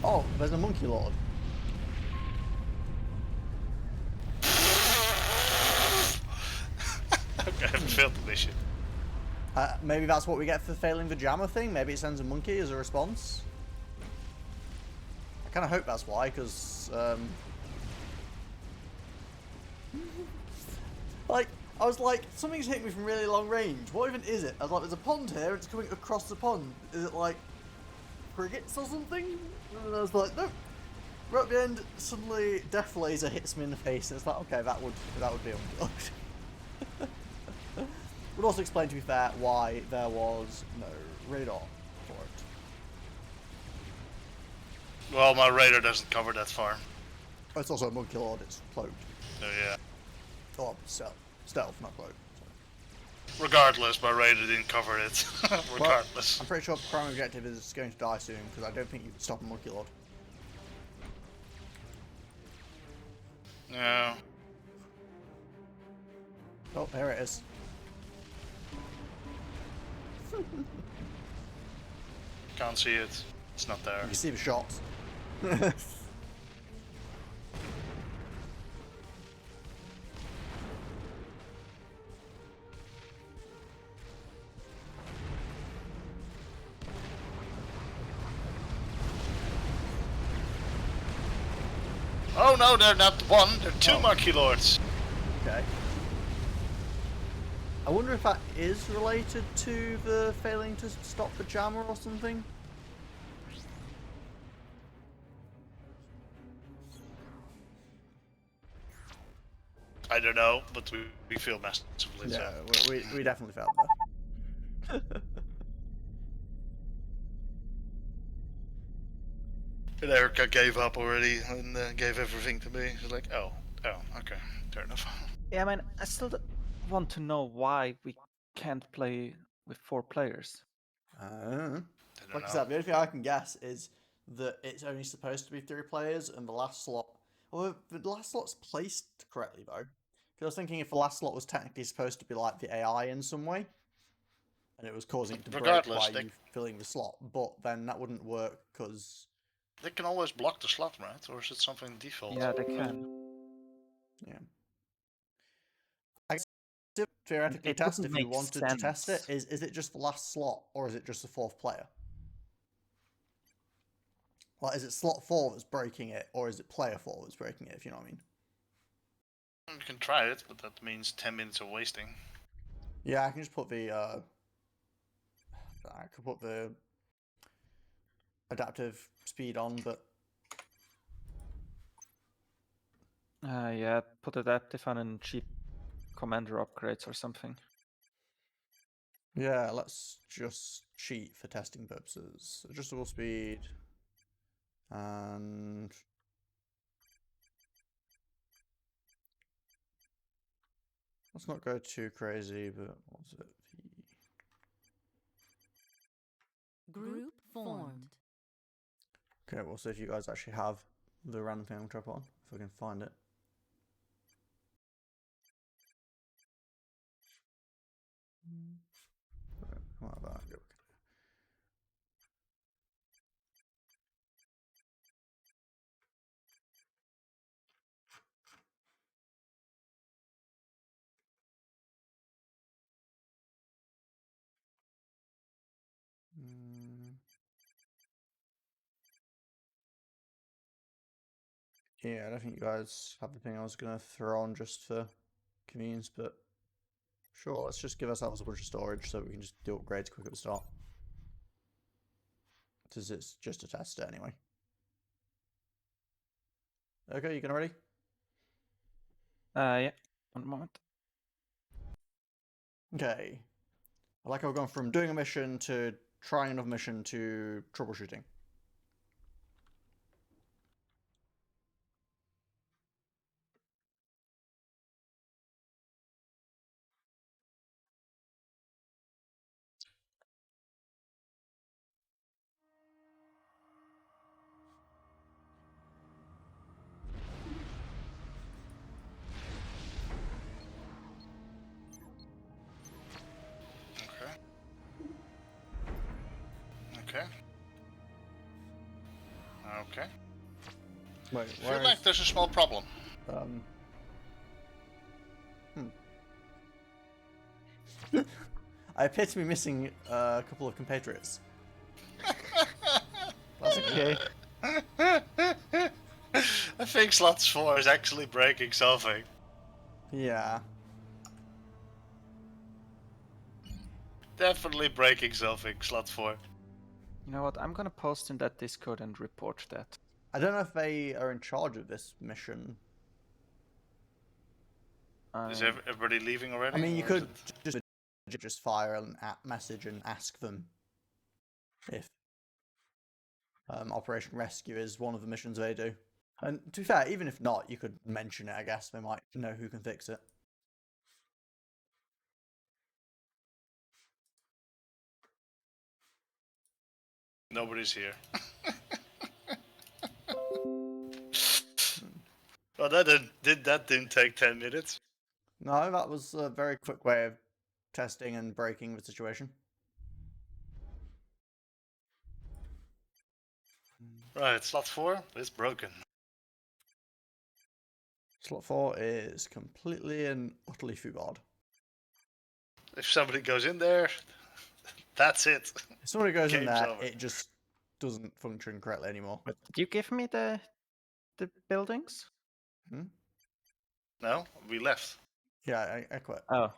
Oh, there's a monkey lord. Okay, I haven't failed the mission. Maybe that's what we get for failing the jammer thing. Maybe it sends a monkey as a response. I kind of hope that's why, because like I was like, something's hitting me from really long range. What even is it? I was like, there's a pond here. It's coming across the pond. Is it like crickets or something? And I was like, nope. Right at the end, suddenly death laser hits me in the face, and it's like, okay, that would be unblocked. Would also explain, to be fair, why there was no radar for it. Well, my radar doesn't cover that far. Oh, it's also a monkey lord. It's cloaked. So yeah. Oh, stealth, not cloaked. Regardless, my radar didn't cover it. Regardless. Well, I'm pretty sure the primary objective is going to die soon, because I don't think you can stop a monkey lord. No. Oh, here it is. Can't see it. It's not there. You can see the shots. Oh no, they're not one, they're two Oh. monkey lords. Okay. I wonder if that is related to the failing to stop the jammer or something. I don't know, but we feel massively. Yeah, So. we definitely failed there. And Erica gave up already and gave everything to me. She's like, oh, okay, fair enough. Yeah, I mean, I still want to know why we can't play with 4 players. Like I said, the only thing I can guess is that it's only supposed to be 3 players, and the last slot. Well, the last slot's placed correctly though. Because I was thinking if the last slot was technically supposed to be like the AI in some way, and it was causing it to break Regardless, by you filling the slot, but then that wouldn't work because. They can always block the slot, right? Or is it something default? Yeah, they can. Yeah. theoretically It test wouldn't if you make wanted to test it. sense. Is it just the last slot, or is it just the fourth player? Like, is it slot 4 that's breaking it, or is it player 4 that's breaking it, if you know what I mean? You can try it, but that means 10 minutes of wasting. Yeah, I can just put the, I could put the adaptive speed on, but Yeah, put adaptive on and cheap commander upgrades or something. yeah, let's just cheat for testing purposes. Adjustable speed, and let's not go too crazy, but what's it? Group formed. Okay, we'll see if you guys actually have the random thing I'm trying to put on, if I can find it. Come on, back. Yeah, I don't think you guys have the thing I was going to throw on just for convenience, but sure, let's just give ourselves a bunch of storage so we can just do upgrades quick at the start. Because it's just a test anyway. Okay, you gonna ready? Yeah, one moment. Okay. I like how we're going from doing a mission to trying another mission to troubleshooting. Okay. Okay. Okay. Wait, I where feel like is... there's a small problem. I appear to be missing a couple of compatriots. That's Okay. I think slots 4 is actually breaking something. Yeah. Definitely breaking something, slot 4. You know what? I'm gonna post in that Discord and report that. I don't know if they are in charge of this mission. Is everybody leaving already? I mean, you or is could it- just fire an message and ask them if Operation Rescue is one of the missions they do. And to be fair, even if not, you could mention it, I guess. They might know who can fix it. Nobody's here. Well, that didn't take 10 minutes. No, that was a very quick way of testing and breaking the situation. Right, slot 4 is broken. Slot 4 is completely and utterly foobarred. If somebody goes in there, that's it. If somebody goes in Game's there, over. it just doesn't function correctly anymore. But did you give me the buildings? Hmm? No, we left. Yeah, I quit. Oh.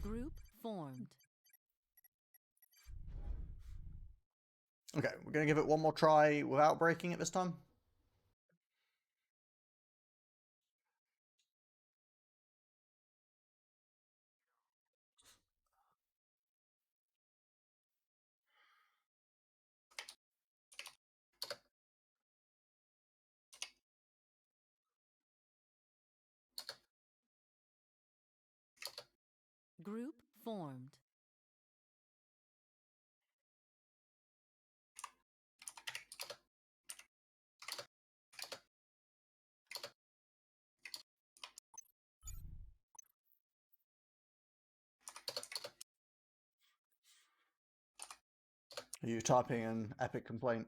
Group formed. Okay, we're going to give it one more try without breaking it this time. Group formed. Are you typing an epic complaint?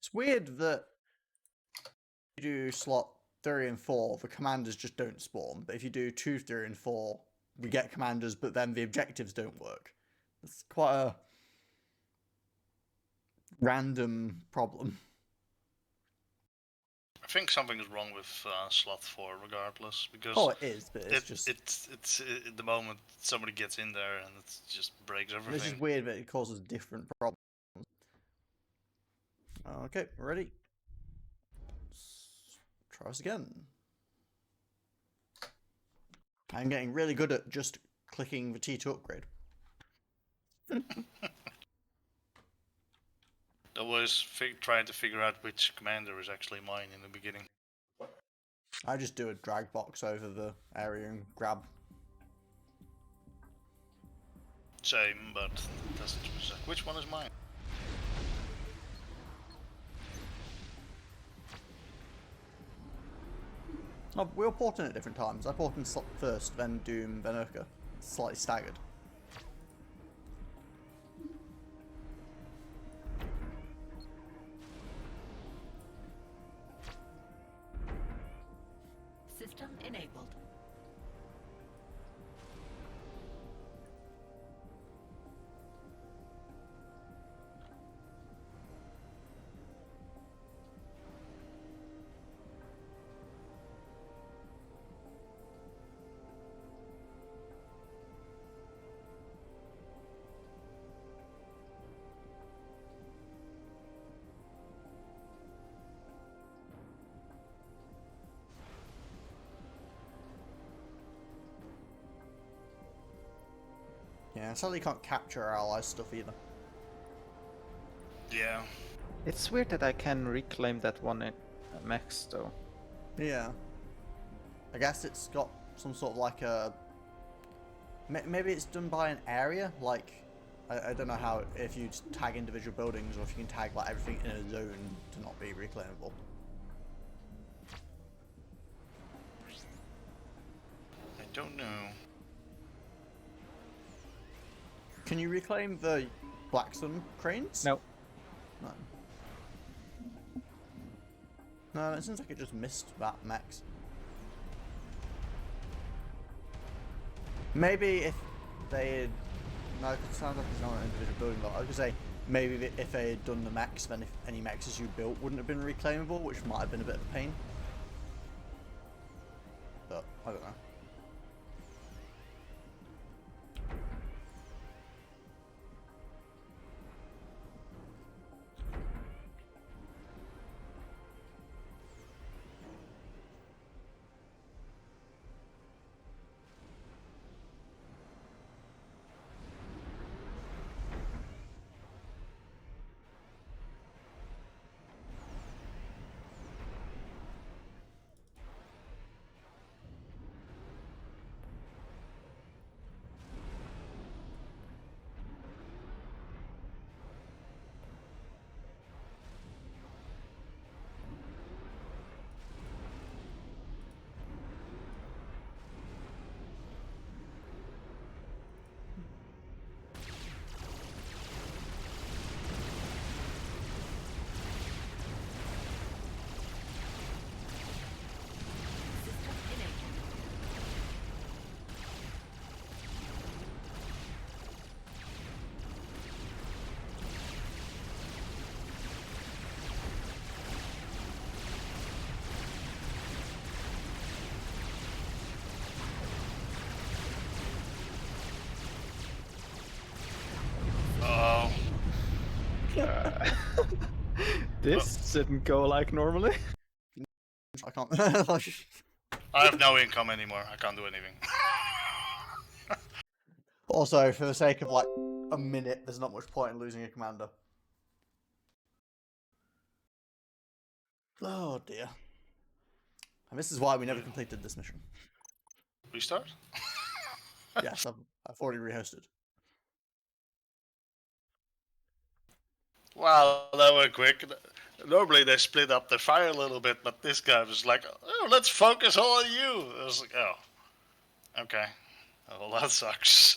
It's weird that you do slot 3 and 4, the commanders just don't spawn. But if you do 2, 3, and 4, we get commanders, but then the objectives don't work. It's quite a random problem. I think something is wrong with slot 4, regardless, because Oh, it is, but it's just... it's the moment somebody gets in there and it just breaks everything. This is weird, but it causes different problems. Okay, ready? Let's try this again. I'm getting really good at just clicking the T to upgrade. Always trying to figure out which commander is actually mine in the beginning. I just do a drag box over the area and grab. Same, but it doesn't specify. Which one is mine? Oh, we were porting at different times. I port in slot first, then Doom, then Urka. Slightly staggered. System enabled. Yeah, sadly you can't capture our allies' stuff either. Yeah. It's weird that I can reclaim that one in max though. Yeah. I guess it's got some sort of like a... Maybe it's done by an area, like... I don't know how, if you tag individual buildings or if you can tag like everything in a zone to not be reclaimable. I don't know. Can you reclaim the Black Sun cranes? No. No. No, it seems like it just missed that max. Maybe if they had... No, it sounds like it's not an individual building lot. I was going to say, maybe if they had done the max, then if any maxes you built wouldn't have been reclaimable, which might have been a bit of a pain. But, I don't know. System enabled. Oh. This didn't go like normally. I can't... I have no income anymore. I can't do anything. Also, for the sake of like a minute, there's not much point in losing a commander. Oh dear. And this is why we never completed this mission. Restart? Yes, I've already rehosted. Wow, that went quick. Normally they split up the fire a little bit, but this guy was like, oh, let's focus all on you. I was like, oh, okay. Oh, well, that sucks.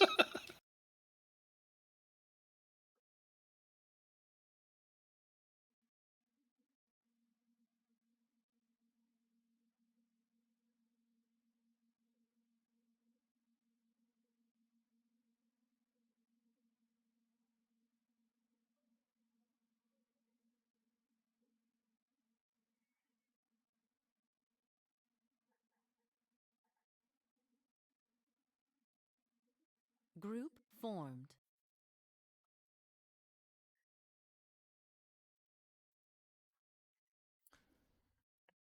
Group formed.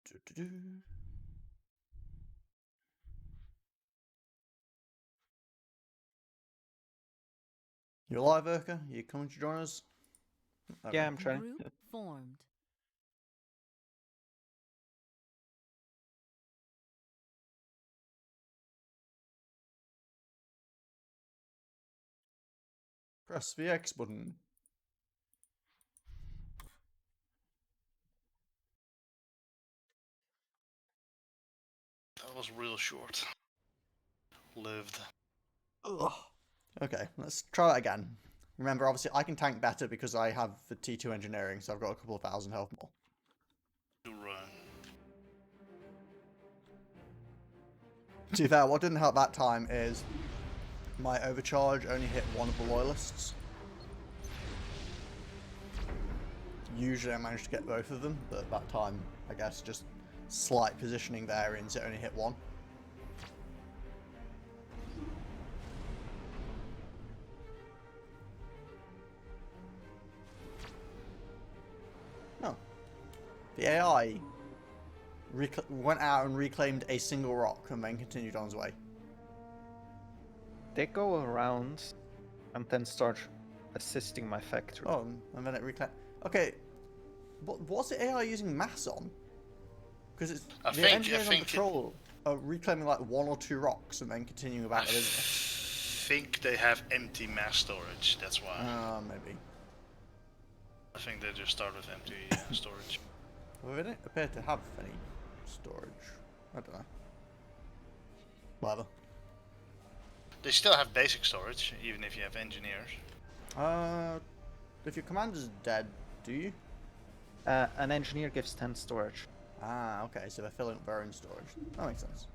Do-do-do. You alive, Urka? You coming to join us? Okay. Yeah, I'm trying. Group formed. Press the X button. That was real short. Lived. Ugh. Okay, let's try that again. Remember, obviously, I can tank better because I have the T2 engineering, so I've got a couple of thousand health more. To run. To be fair, what didn't help that time is my overcharge only hit one of the loyalists. Usually I manage to get both of them, but that time, I guess, just slight positioning variance, it only hit one. Oh. The AI went out and reclaimed a single rock and then continued on its way. They go around and then start assisting my factory. Oh, and then it reclaimed. Okay, what's the AI using mass on? Because it's the engineers on patrol are reclaiming like one or two rocks and then continuing about their business. I think they have empty mass storage. That's why. Maybe. I think they just start with empty storage. Well, they don't appear to have any storage. I don't know. Whatever. They still have basic storage, even if you have engineers. If your commander's dead, do you? An engineer gives 10 storage. Ah, okay, so they're filling up their own storage. That makes sense.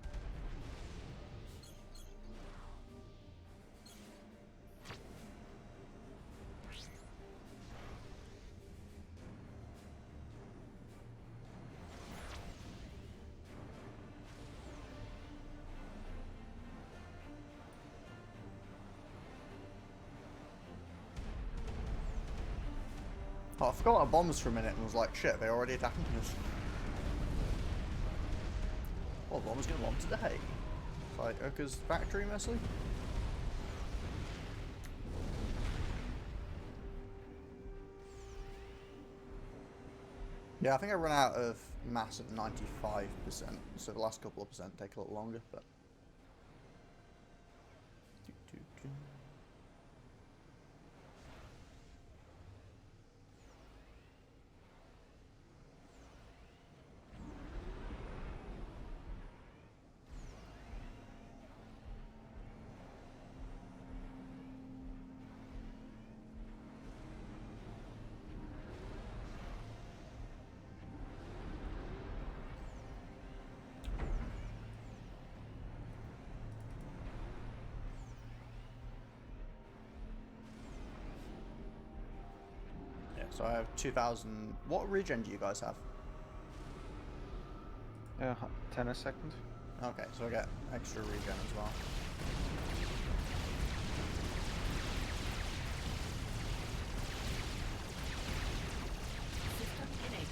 Oh, I forgot about bombs for a minute and was like, shit, they're already attacking us. Well, bombs gonna bomb today. Like Urka's factory, mostly. Yeah, I think I run out of mass at 95%, so the last couple of percent take a little longer, but... So I have 2,000... What regen do you guys have? 10 a second. Okay, so I get extra regen as well. System enabled.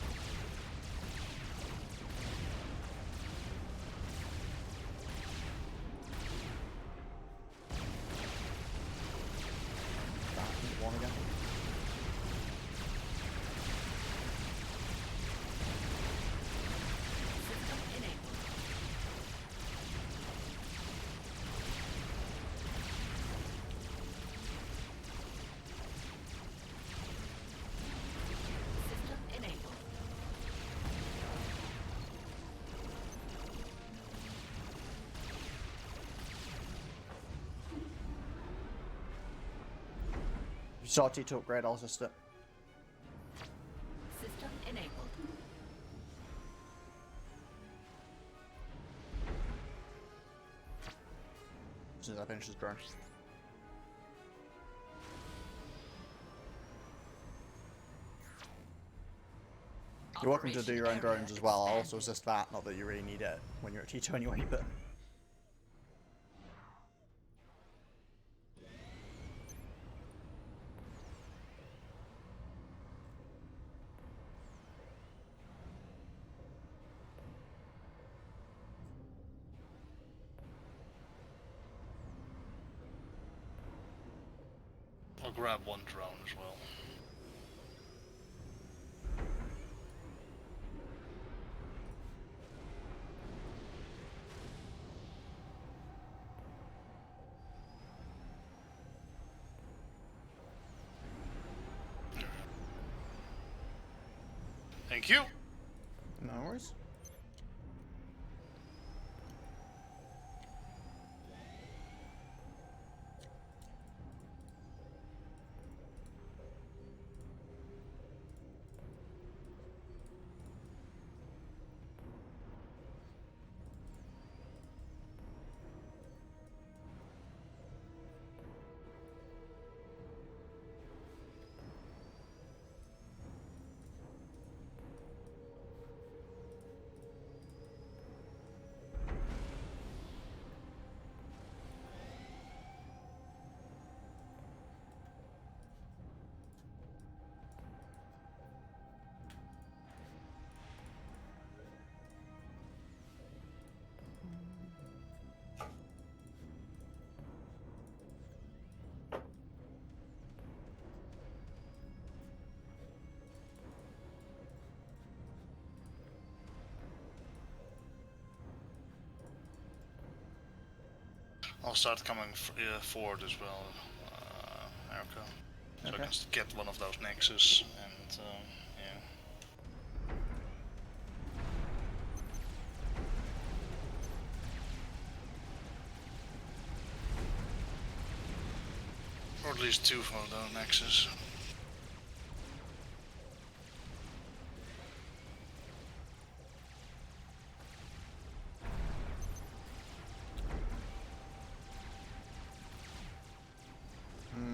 Start to upgrade, I'll assist it. System enabled. As soon as I finish this drone. You're welcome to do your own drones as well. I'll also assist that. Not that you really need it when you're at T2 anyway, but... I'll grab one drone as well. Thank you. No worries. I'll start coming forward as well, Erica. So Okay. I can get one of those nexus and yeah. Or at least two for the nexus.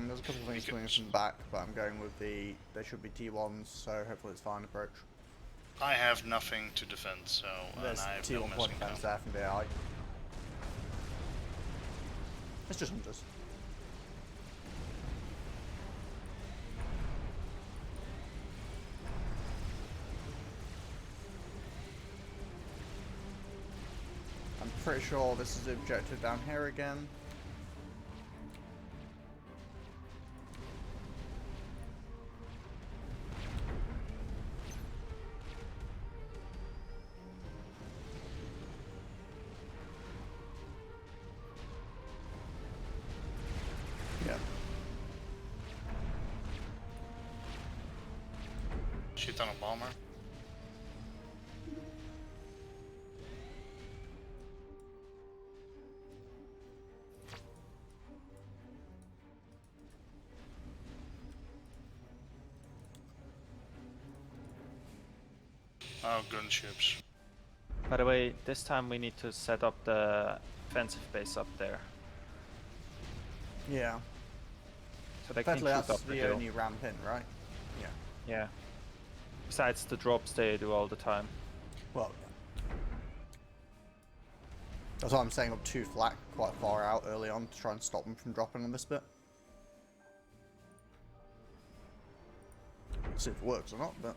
There's a couple of things coming from the back, but I'm going with the... They should be T1s, so hopefully it's fine approach. I have nothing to defend, so There's and I have T1 no point messing defense down. there from the AI. It's just hunters. I'm pretty sure this is the objective down here again. Yeah. Shit on a bomber. Oh, gunships. By the way, this time we need to set up the defensive base up there, Yeah. so they can Effectively, shoot that's up the the hill. only ramp in, right? Yeah. Yeah. Besides the drops they do all the time. Well, yeah. That's why I'm saying up 2 flak quite far out early on to try and stop them from dropping on this bit. See if it works or not, but...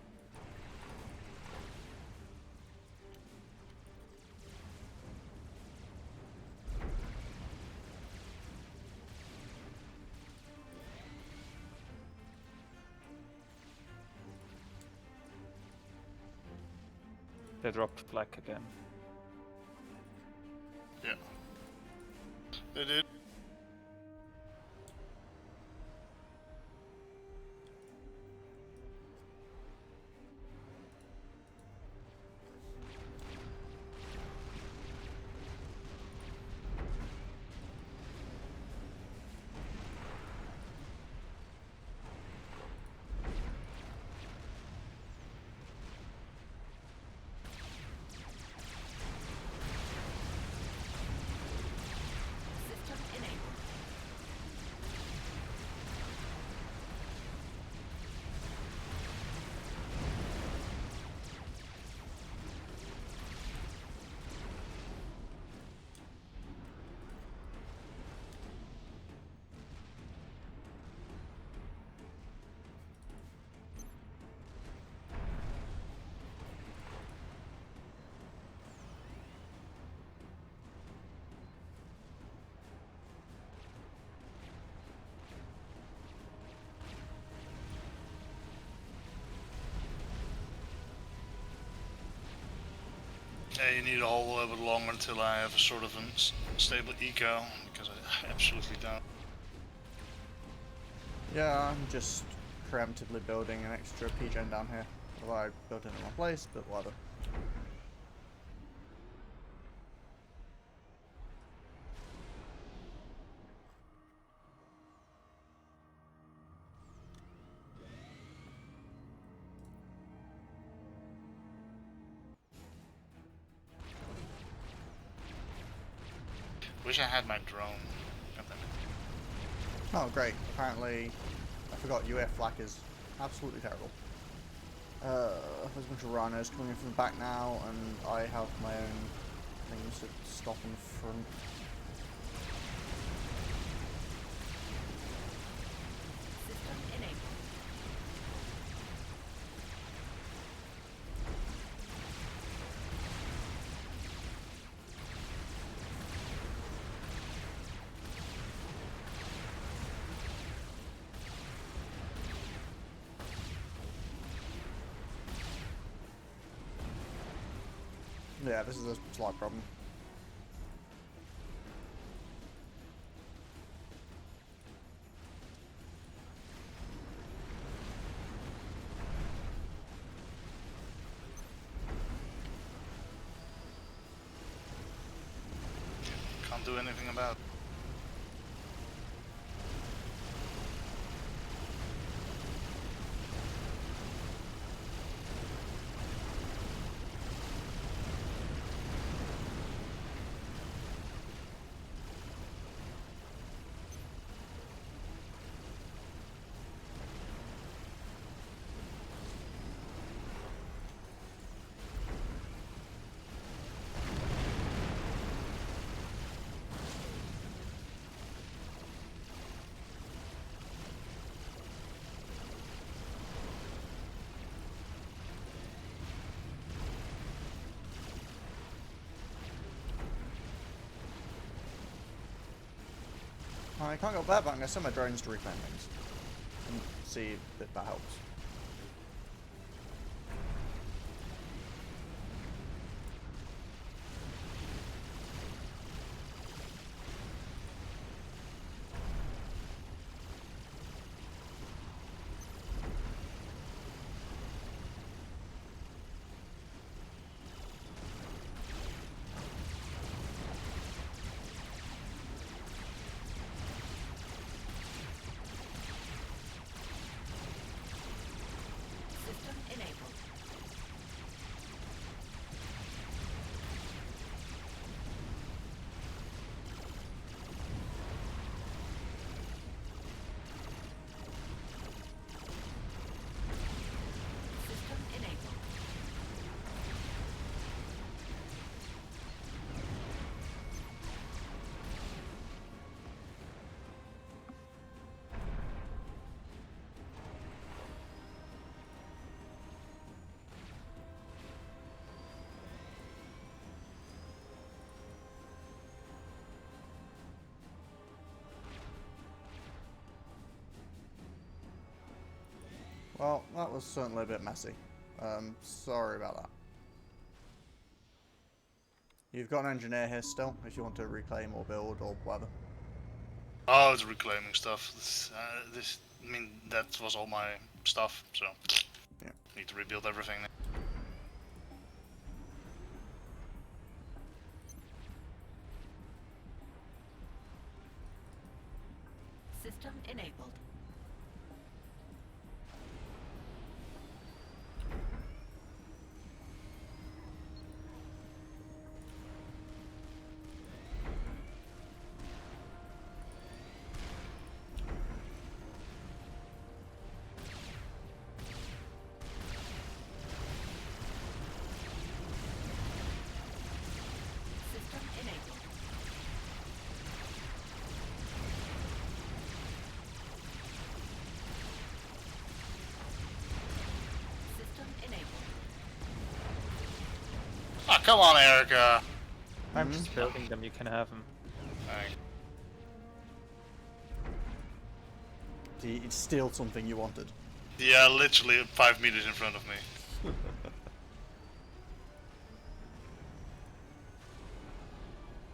They dropped flak again. Yeah. They did. You need a whole little bit longer until I have a sort of a stable eco, because I absolutely don't. Yeah, I'm just preemptively building an extra P-gen down here. Although I built it in one place, but whatever. Wish I had my drone. God damn it. Oh, great. Apparently, I forgot UAF flak is absolutely terrible. There's a bunch of rhinos coming in from the back now, and I have my own things that stop in front. System enabled. Yeah, this is a slight problem. Can't do anything about it. I can't go back, but I'm going to send my drones to reclaim things. And see if that helps. System enabled. System enabled. Well, that was certainly a bit messy. Sorry about that. You've got an engineer here still, if you want to reclaim or build or whatever. Oh, it's reclaiming stuff. I mean, that was all my stuff, so Yeah. need to rebuild everything. System enabled. System enabled. System enabled. Ah, come on, Erica. I'm just building them, you can have them. Thanks. It's still something you wanted. Yeah, literally 5 meters in front of me.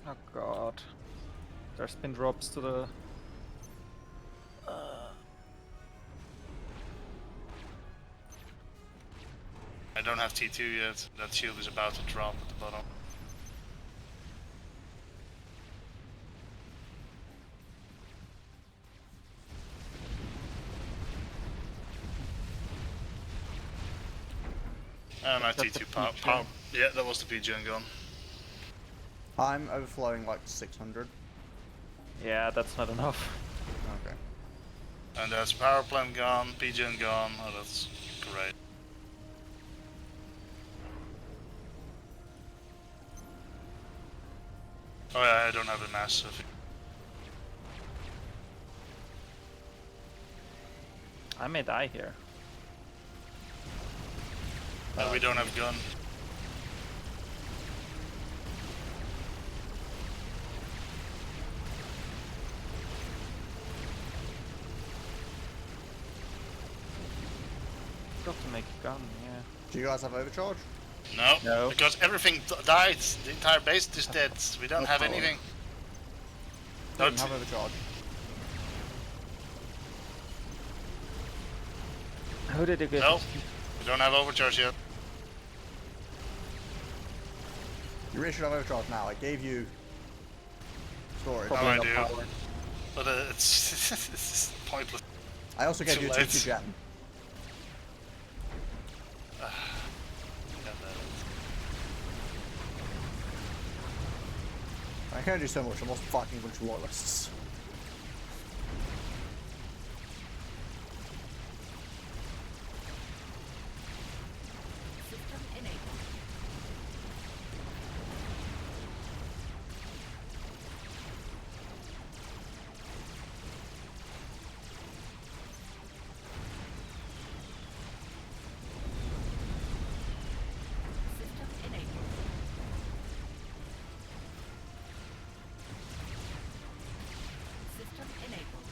Oh god. There's been drops to the... I don't have T2 yet. That shield is about to drop at the bottom. My That's T2 the power. PGN. Yeah, that was the PGN gun. I'm overflowing like 600. Yeah, that's not enough. Okay. And that's power plant gone, PGN gone. Oh, that's great. Oh yeah, I don't have a massive. I may die here. We don't have gun. Got to make a gun, yeah. Do you guys have overcharge? No, No. because everything died. The entire base is dead. We don't have Oh. anything. No, No, don't have overcharge. Who did you get? No. We don't have overcharge yet. You really should have overcharge now. I gave you storage. Oh, Probably I no do. power. But it's pointless. I also gave Too you a late. T2 gen. I can't do so much. I'm also fighting a bunch of loyalists. System enabled. System enabled. System enabled.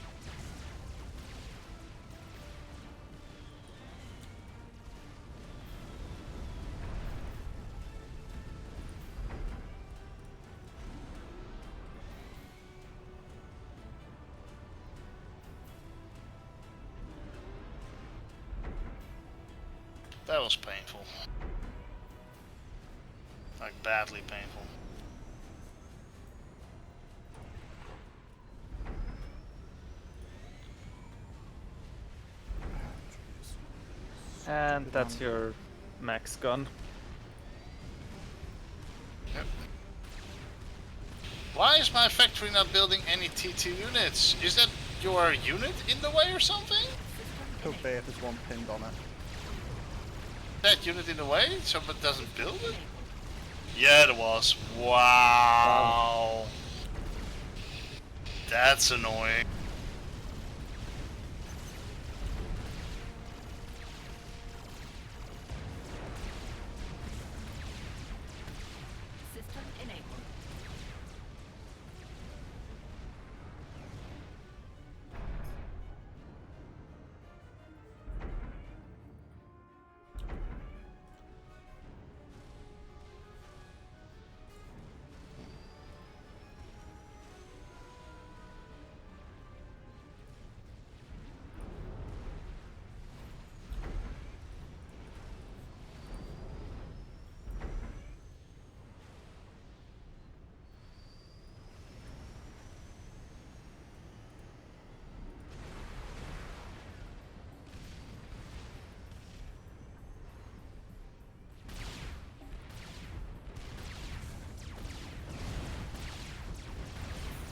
That was painful. Like badly painful. And that's your max gun. Yep. Why is my factory not building any T2 units? Is that your unit in the way or something? Could be if there's one pinned on it. That unit in the way, so it doesn't build it? Yeah, it was. Wow. That's annoying. System enabled.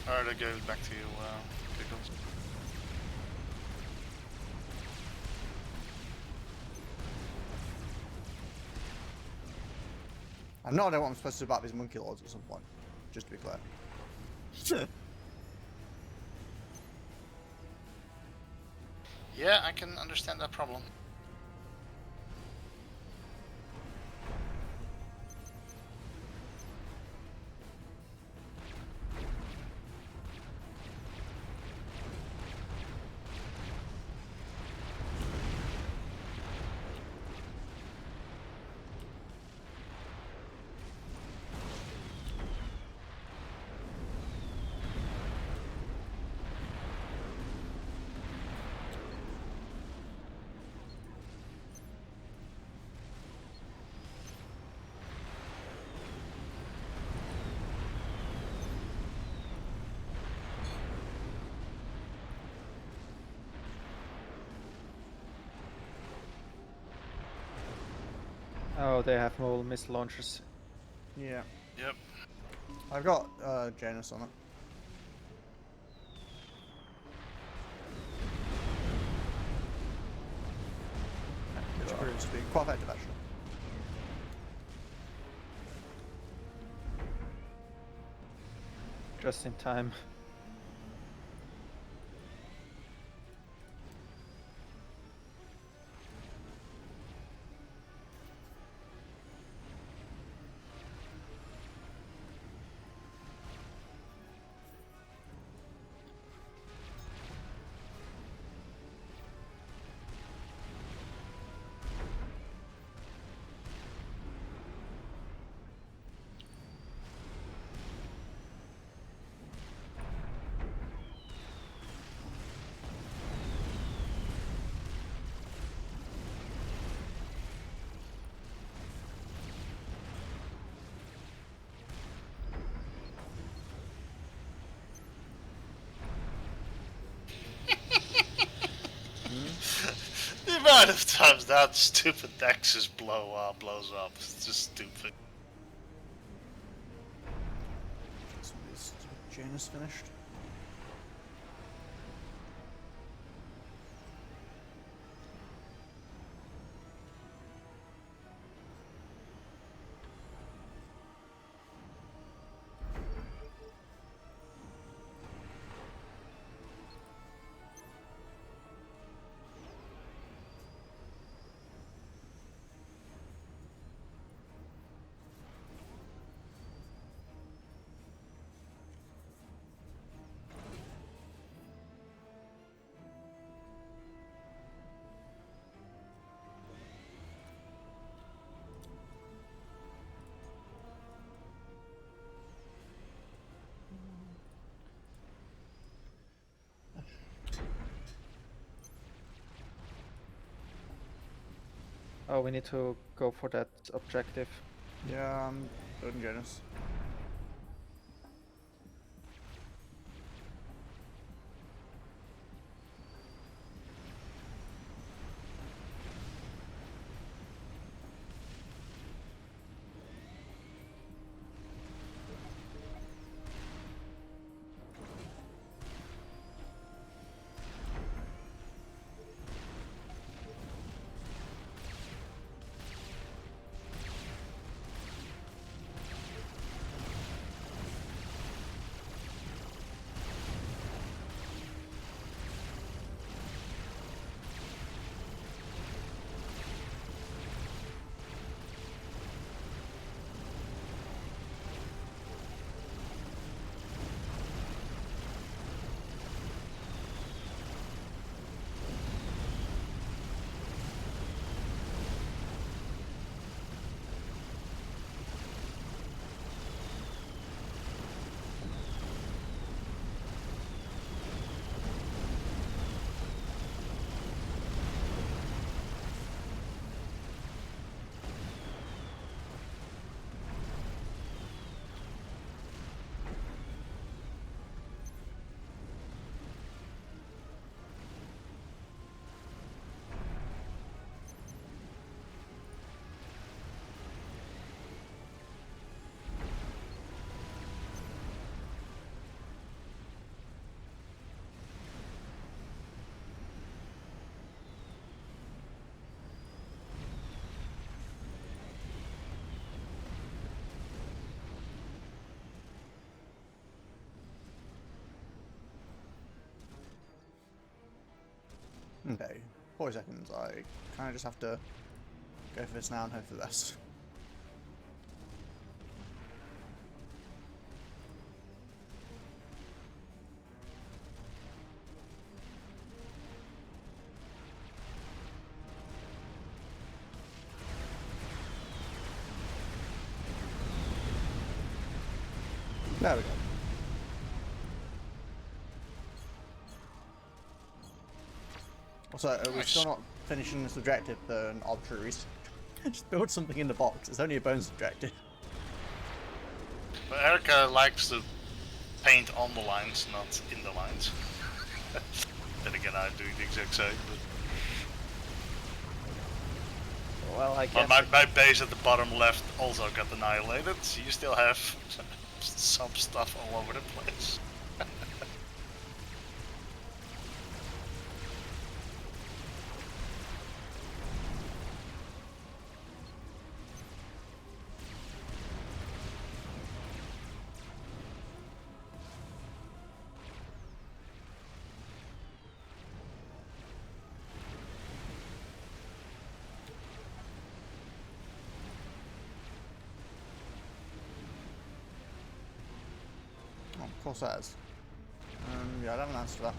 Alright, I go back to you, Pickles. I have no idea what I'm supposed to do about these monkey lords at some point. Just to be clear. Yeah, I can understand that problem. Oh, they have mobile missile launchers. Yeah. Yep. I've got Janus on it. Which proves to be quite effective actually. Just in time. The amount of times that stupid Nexus blows up, it's just stupid. So is Janus finished? Oh, we need to go for that objective. Yeah, I'm building Janus. Okay, 40 seconds. I kind of just have to go for this now and hope for the best. There we go. Also, we're Nice. still not finishing this objective for an arbitrary reason. Just build something in the box. It's only a bonus objective. But Erica likes to paint on the lines, not in the lines. Then again, I'm doing the exact same. But Well, I But guess. my base at the bottom left also got annihilated. So you still have some stuff all over the place. Oh, of course that is. Yeah, I don't have an answer to that.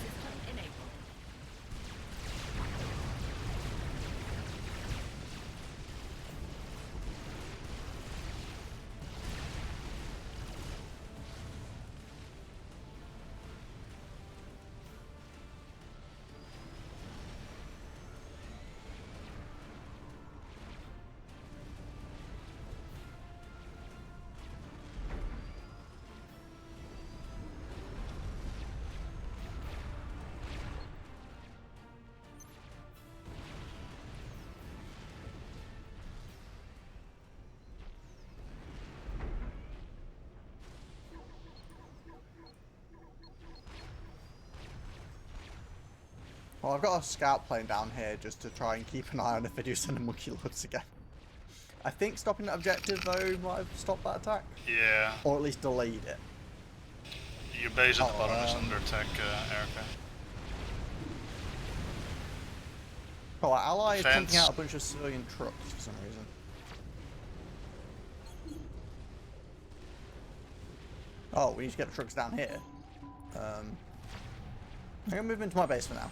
System enabled. Well, I've got a scout plane down here just to try and keep an eye on if they do send a monkey lords again. I think stopping that objective, though, might have stopped that attack. Yeah, Or at least delayed it. your base at the Oh, bottom is under attack, Erica. Oh, our ally is pumping Defense. out a bunch of civilian trucks for some reason. Oh, we need to get the trucks down here. I'm gonna move into my base for now.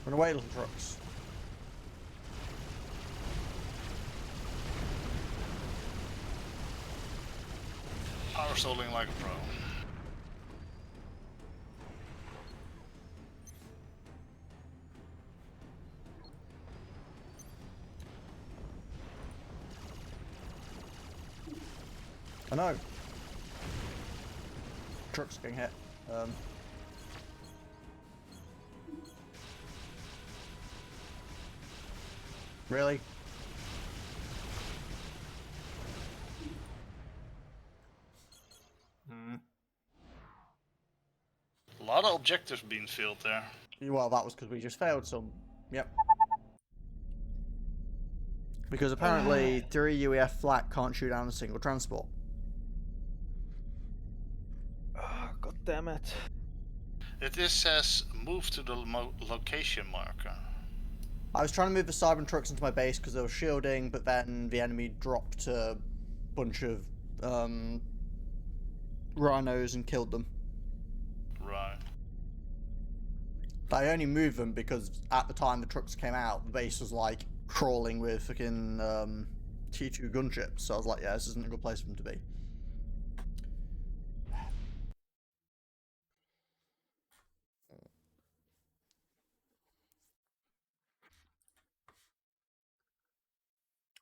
Run away, little trucks. Power stalling like a pro. I know. Trucks getting hit. Really? A lot of objectives being filled there. Well, that was because we just failed some. Yep. Because apparently 3 UEF flat can't shoot down a single transport. Oh, God damn it. It says move to the location marker. I was trying to move the Cybern trucks into my base because they were shielding, but then the enemy dropped a bunch of rhinos and killed them. Right. I only moved them because at the time the trucks came out, the base was like crawling with fucking T2 gunships. So I was like, yeah, this isn't a good place for them to be.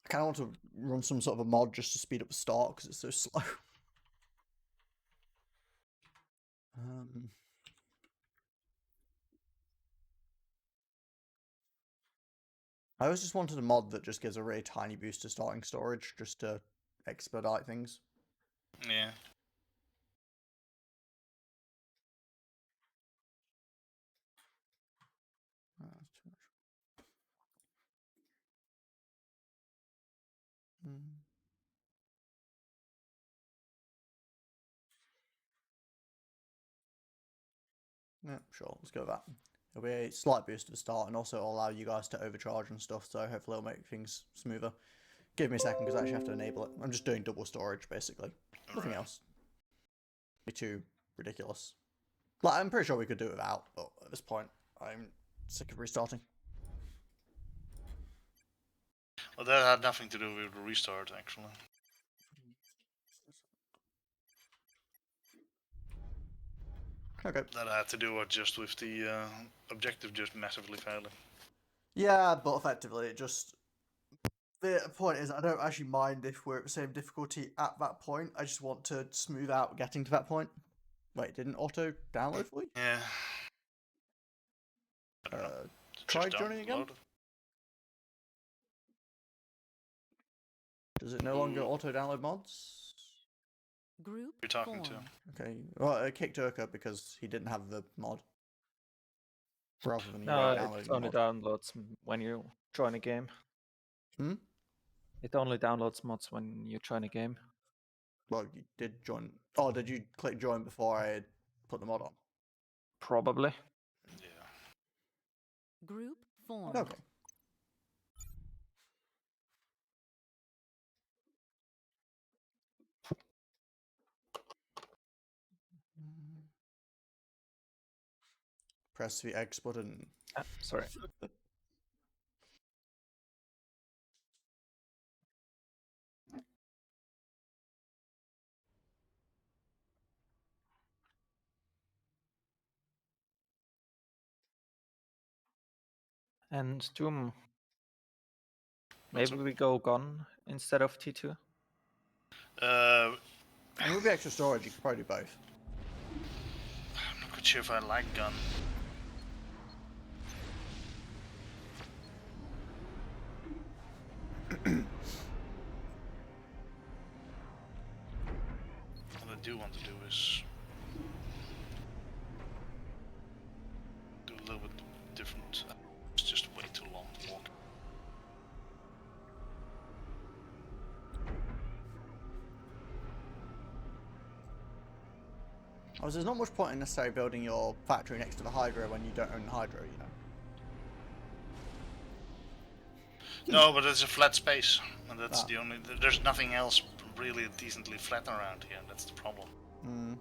I kind of want to run some sort of a mod just to speed up the start because it's so slow. I always just wanted a mod that just gives a really tiny boost to starting storage just to expedite things. Yeah. Yeah, sure, let's go with that. It'll be a slight boost at the start, and also it'll allow you guys to overcharge and stuff, so hopefully it'll make things smoother. Give me a second, because I actually have to enable it. I'm just doing double storage, basically. Nothing else. Be too ridiculous. Like, I'm pretty sure we could do it without, but at this point, I'm sick of restarting. Well, that had nothing to do with the restart, actually. Okay. That had to do just with the objective just massively failing. Yeah, but effectively, it just... The point is, I don't actually mind if we're at the same difficulty at that point. I just want to smooth out getting to that point. Wait, didn't auto download for you? Yeah. I don't know. Try joining again? Loaded. Does it no longer auto download mods? Group You're talking to. formed. Okay, well, it kicked Urka because he didn't have the mod. Rather than you No, downloading it the only mod. downloads when you join a game. Hmm? It only downloads mods when you join a game. Well, you did join. Oh, did you click join before I put the mod on? Probably. Yeah. Group formed. Okay. Press the X button. Sorry. And Doom. Maybe we go Gun instead of T2. And with the extra storage, you could probably do both. I'm not quite sure if I like gun. What I do want to do is do a little bit different. It's just way too long to walk. Oh, so there's not much point in necessarily building your factory next to the Hydro when you don't own the Hydro, you know. No, but it's a flat space, and that's the only. There's nothing else really decently flat around here. That's the problem. Hmm.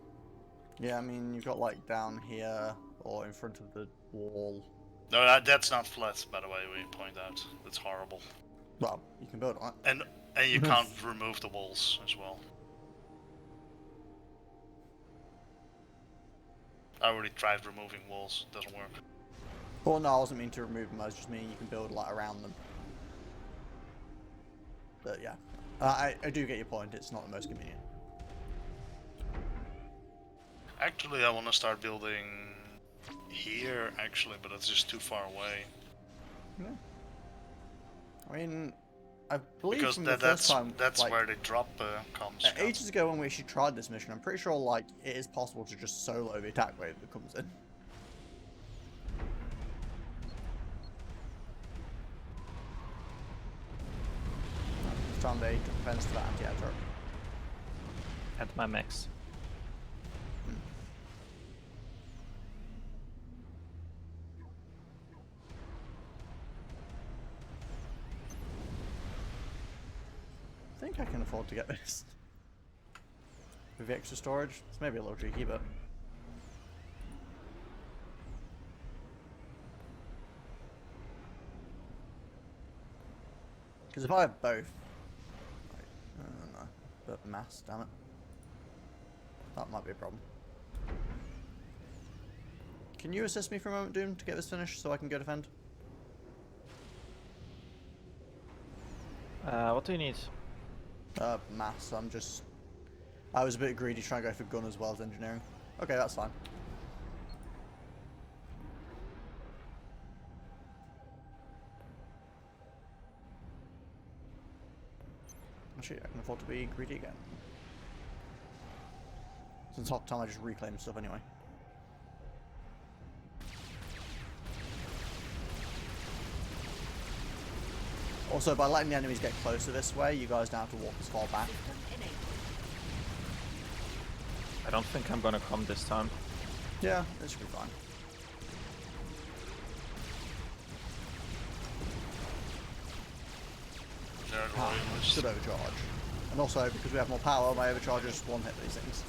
Yeah, I mean, you've got like down here or in front of the wall. No, that's not flat, by the way. We point out that's horrible. Well, you can build on it. And you can't remove the walls as well. I already tried removing walls. It doesn't work. Well, no, I wasn't meaning to remove them. I was just meaning you can build like around them. But yeah, I do get your point. It's not the most convenient. Actually, I want to start building here, actually, but it's just too far away. Yeah. I mean, I believe Because from the first time, that's like, where the drop comes from. ages ago when we actually tried this mission, I'm pretty sure like it is possible to just solo the attack wave that comes in. This time they took offense to that anti-air turret. At my max. I think I can afford to get this. With the extra storage, it's maybe a little cheeky, but... Because if I have both... I don't know, but mass, damn it. That might be a problem. Can you assist me for a moment, Doom, to get this finished so I can go defend? What do you need? Mass, I'm just... I was a bit greedy trying to go for gun as well as engineering. Okay, that's fine. Actually, I can afford to be greedy again. Since half the time I just reclaim stuff anyway. Also, by letting the enemies get closer this way, you guys don't have to walk as far back. System enabled. I don't think I'm gonna come this time. Yeah, this should be fine. They're Ah, royalists. should overcharge. And also, because we have more power, my overchargers one hit these things.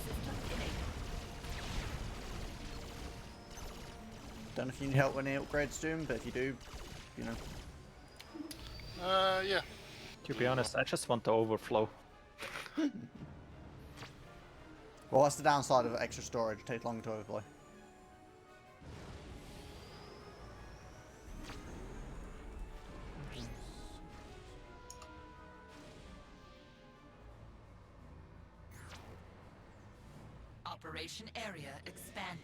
System enabled. Don't know if you need help when he upgrades Doom, but if you do, you know. Yeah. To be honest, I just want the overflow. Well, that's the downside of extra storage. It takes longer to overplay. Operation area expanded.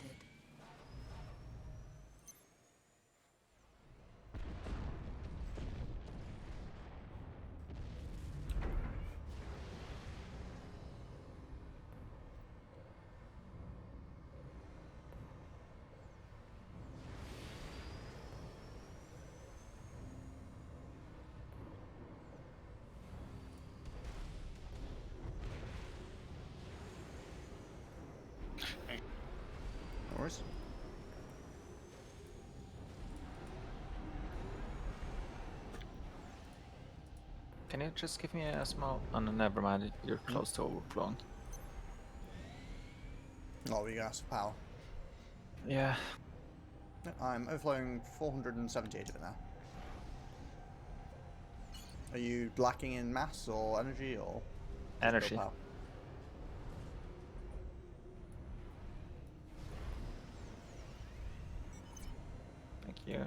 No worries. Can you just give me a small... Oh, no, never mind. You're close to overflowing. Oh, we got some power. Yeah. I'm overflowing 478 of it now. Are you lacking in mass or energy or Energy. power? Thank you.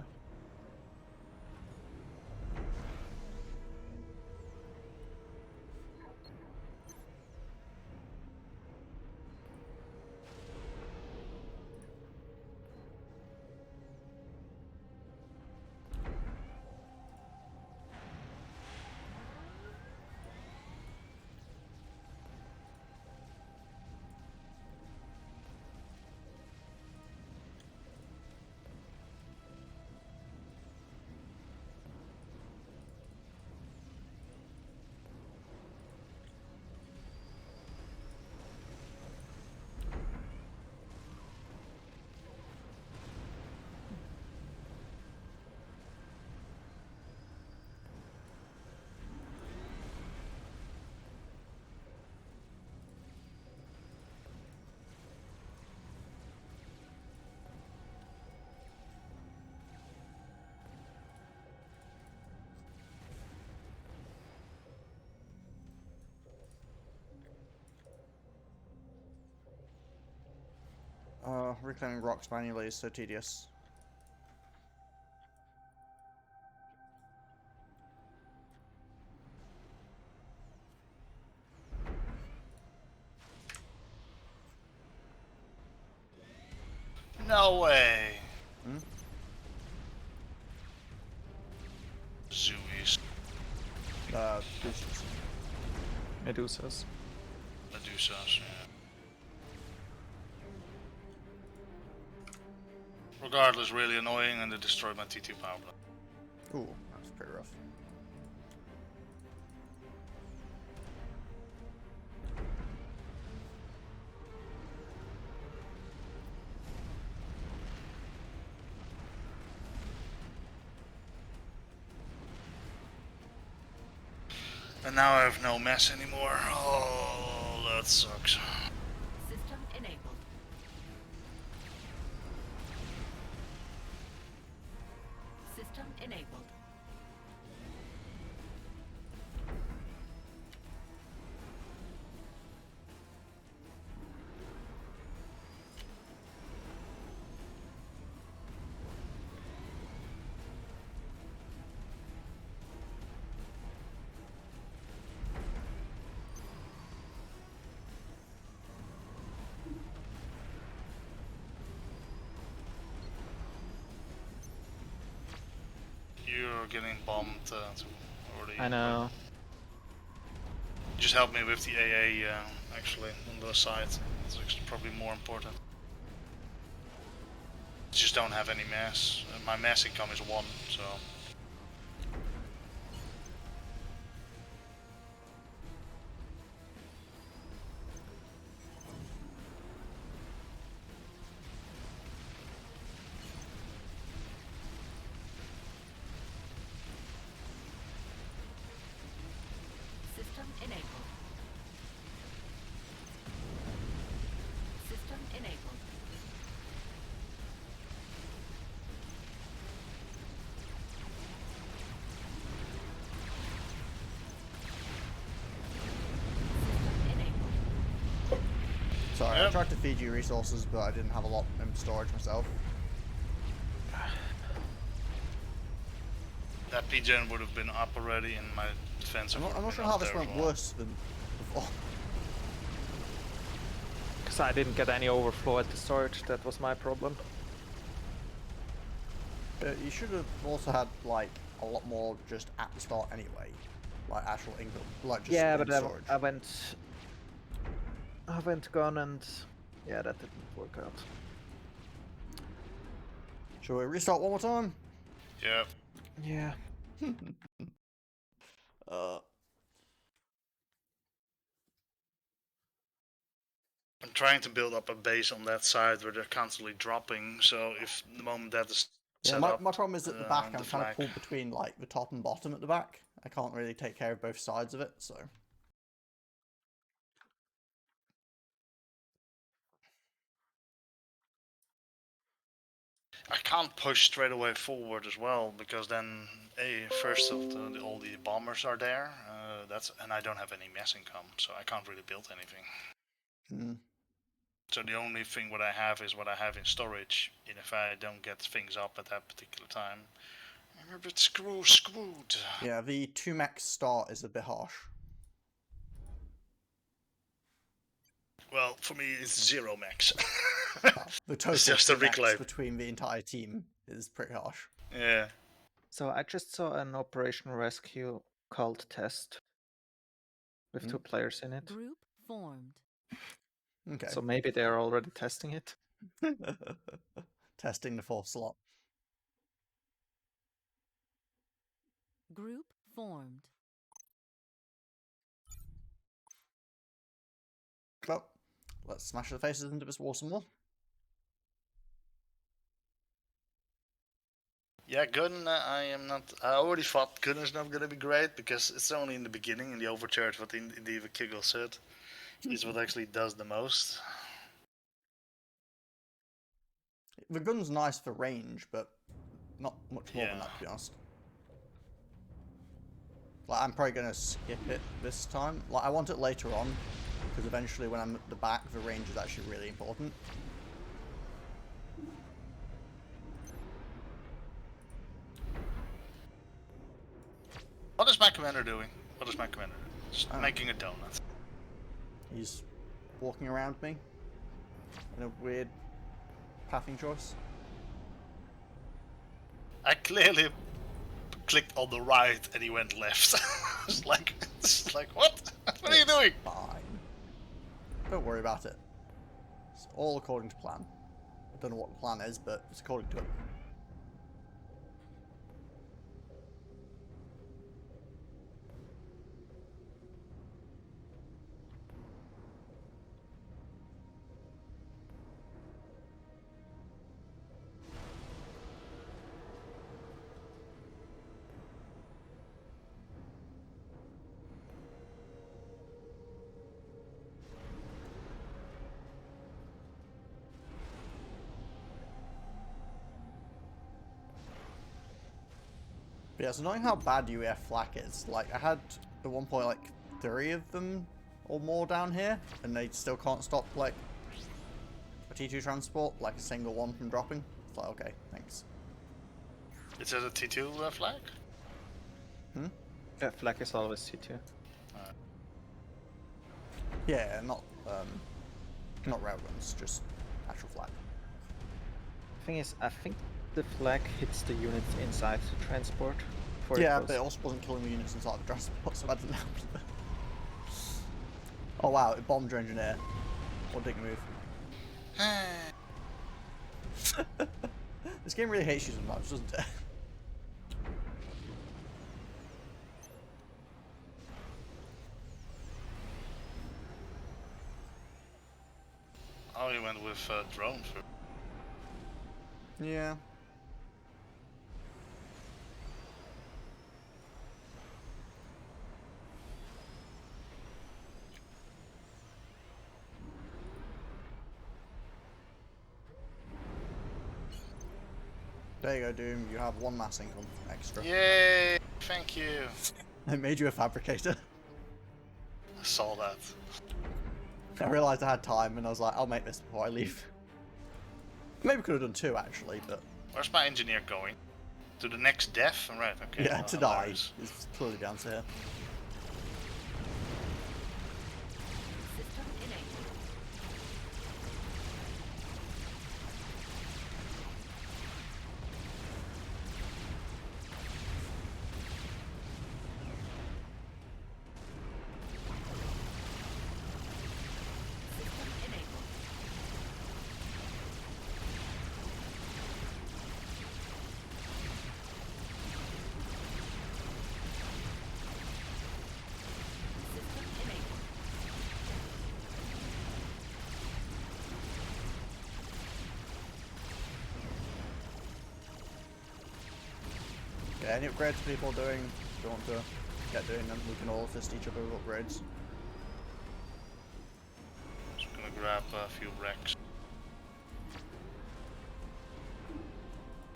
Reclaiming rocks manually is so tedious. No way. Hmm? Zoomies. Boosters. Medusas. Medusas, yeah. Regardless, really annoying, and they destroyed my T2 power plant. Ooh, that's pretty rough. And now I have no mess anymore. Oh, that sucks. System enabled. System enabled. You're getting bombed too already. I know. Just help me with the AA actually, on the side. It's actually probably more important. Just don't have any mass. My mass income is 1, so... System enabled. System enabled. System enabled. Sorry, I Yep. tried to feed you resources, but I didn't have a lot in storage myself. That PGen would have been up already and my defense I'm would not, have I'm not been sure up how this there as went well. worse than before. Because I didn't get any overflow at the storage, that was my problem. You should have also had like a lot more just at the start anyway, like actual income, like just Yeah, in but storage. I went gone and yeah, that didn't work out. Shall we restart one more time? Yeah. Yeah. I'm trying to build up a base on that side where they're constantly dropping, so if the moment that is Yeah, set my up, problem is at the back, I'm kind flag. of pulled between like the top and bottom at the back. I can't really take care of both sides of it, so. I can't push straight away forward as well because then first of all the bombers are there. And I don't have any mass income, so I can't really build anything. Hmm. So the only thing what I have is what I have in storage, and if I don't get things up at that particular time, I'm a bit screwed. Yeah, the 2 mech start is a bit harsh. Well, for me it's 0 max. Well, the total just a 2 mechs reclaim. between the entire team is pretty harsh. Yeah. So I just saw an Operation Rescue cult test with 2 players in it. Group formed. Okay. So maybe they're already testing it. Testing the 4th slot. Group formed. Well, let's smash the faces into this wall some more. Yeah, Gun, I already thought Gun is not gonna be great because it's only in the beginning, in the overcharge, what Indiva Kiggle said, is what actually does the most. The gun's nice for range, but not much more than Yeah. that, to be honest. Like, I'm probably gonna skip it this time. Like, I want it later on, because eventually when I'm at the back, the range is actually really important. What is my commander doing? What is my commander doing? Just Oh. making a donut. He's walking around me in a weird pathing choice. I clearly clicked on the right and he went left. it's like what? What are you doing? Fine. Don't worry about it. It's all according to plan. I don't know what the plan is, but it's according to it. But yeah, it's annoying how bad UEF flak is. Like, I had at one point like 3 of them or more down here, and they still can't stop like a T2 transport, like a single one from dropping. It's like, okay, thanks. Is that a T2 flag? Yeah, flag is always C2. Yeah, not railguns, just actual flag. Thing is, I think the flag hits the units inside the transport. before Yeah, goes. but it also wasn't killing the units inside the transport, so I didn't help. Oh wow, it bombed your engineer. What dick move. This game really hates you sometimes, doesn't it? Oh, he went with drone first. Yeah. There you go, Doom. You have 1 mass income extra. Yay! Thank you. It made you a fabricator. I saw that. I realised I had time and I was like, I'll make this before I leave. Maybe could have done 2 actually, but Where's my engineer going? To the next death? Right, okay. yeah, well, to die hilarious. is clearly the answer here. System enabled. System enabled. System enabled. Okay, any upgrades people doing? If you want to get doing them, we can all assist each other with upgrades. Just gonna grab a few wrecks.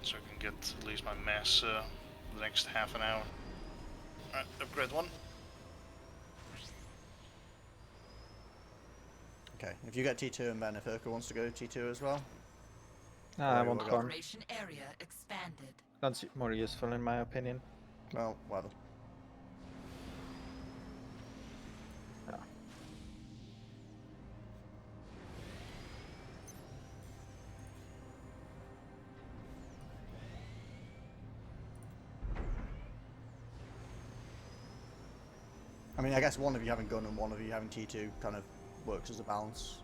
So I can get at least my mass the next half an hour. Alright, upgrade 1. Okay, if you get T2 and then if Urka wants to go T2 as well. I Right, want we'll go. corn. Operation area expanded. That's more useful in my opinion. Well, whatever. Yeah. I mean, I guess one of you having gun and one of you having T2 kind of works as a balance.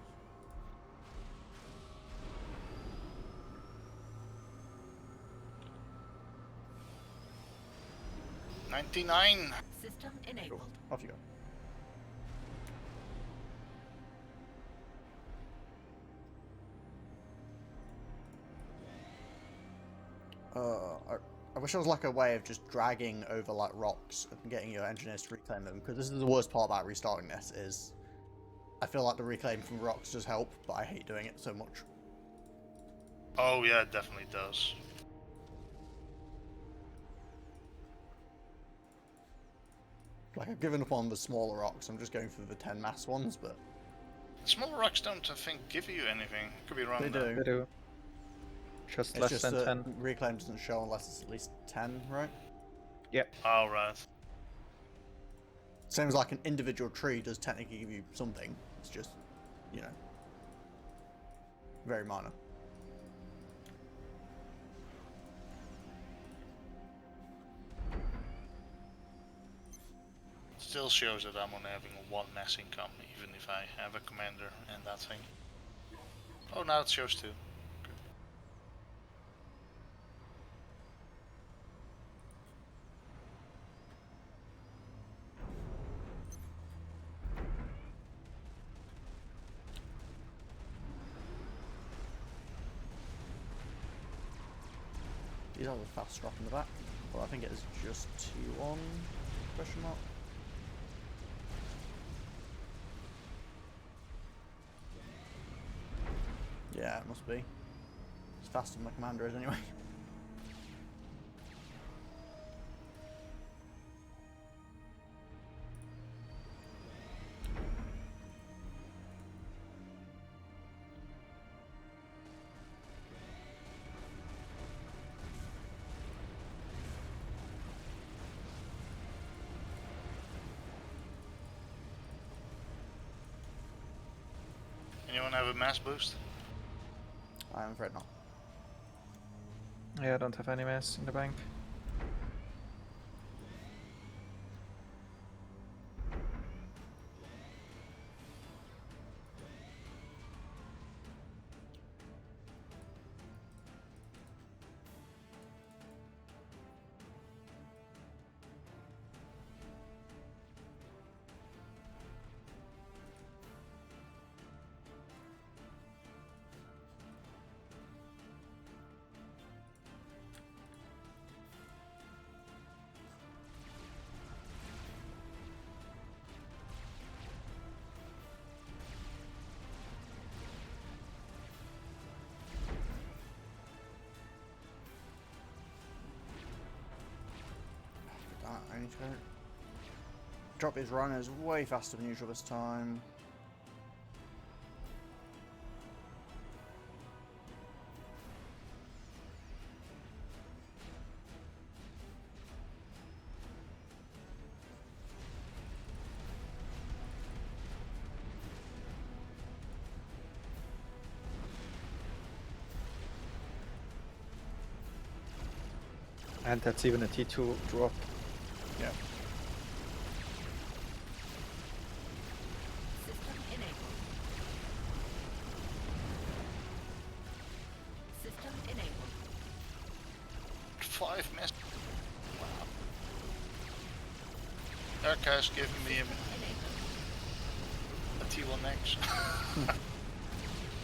$99. System enabled. Off you go. I wish there was like a way of just dragging over like rocks and getting your engineers to reclaim them, because this is the worst part about restarting this is I feel like the reclaim from rocks does help, but I hate doing it so much. Oh yeah, it definitely does. Like I've given up on the smaller rocks, I'm just going for the 10 mass ones, but The smaller rocks don't, I think, give you anything. Could be wrong they though. do. They do. Just It's less just than that 10. reclaim doesn't show unless it's at least 10, right? Oh, right. Same as like an individual tree does technically give you something. It's just, you know, very minor. Still shows that I'm only having 1 mass income, even if I have a commander and that thing. Oh, now it shows 2. These are the fast drop in the back. Well, I think it is just 2-1 question mark. Yeah, it must be. It's faster than my commander is anyway. Anyone have a mass boost? I'm afraid not. Yeah, I don't have any mass in the bank. need to go. Drop his runners way faster than usual this time. And that's even a T2 drop. Yeah. System enabled. System enabled. 5 miss. Wow. Aircast giving me a T1X.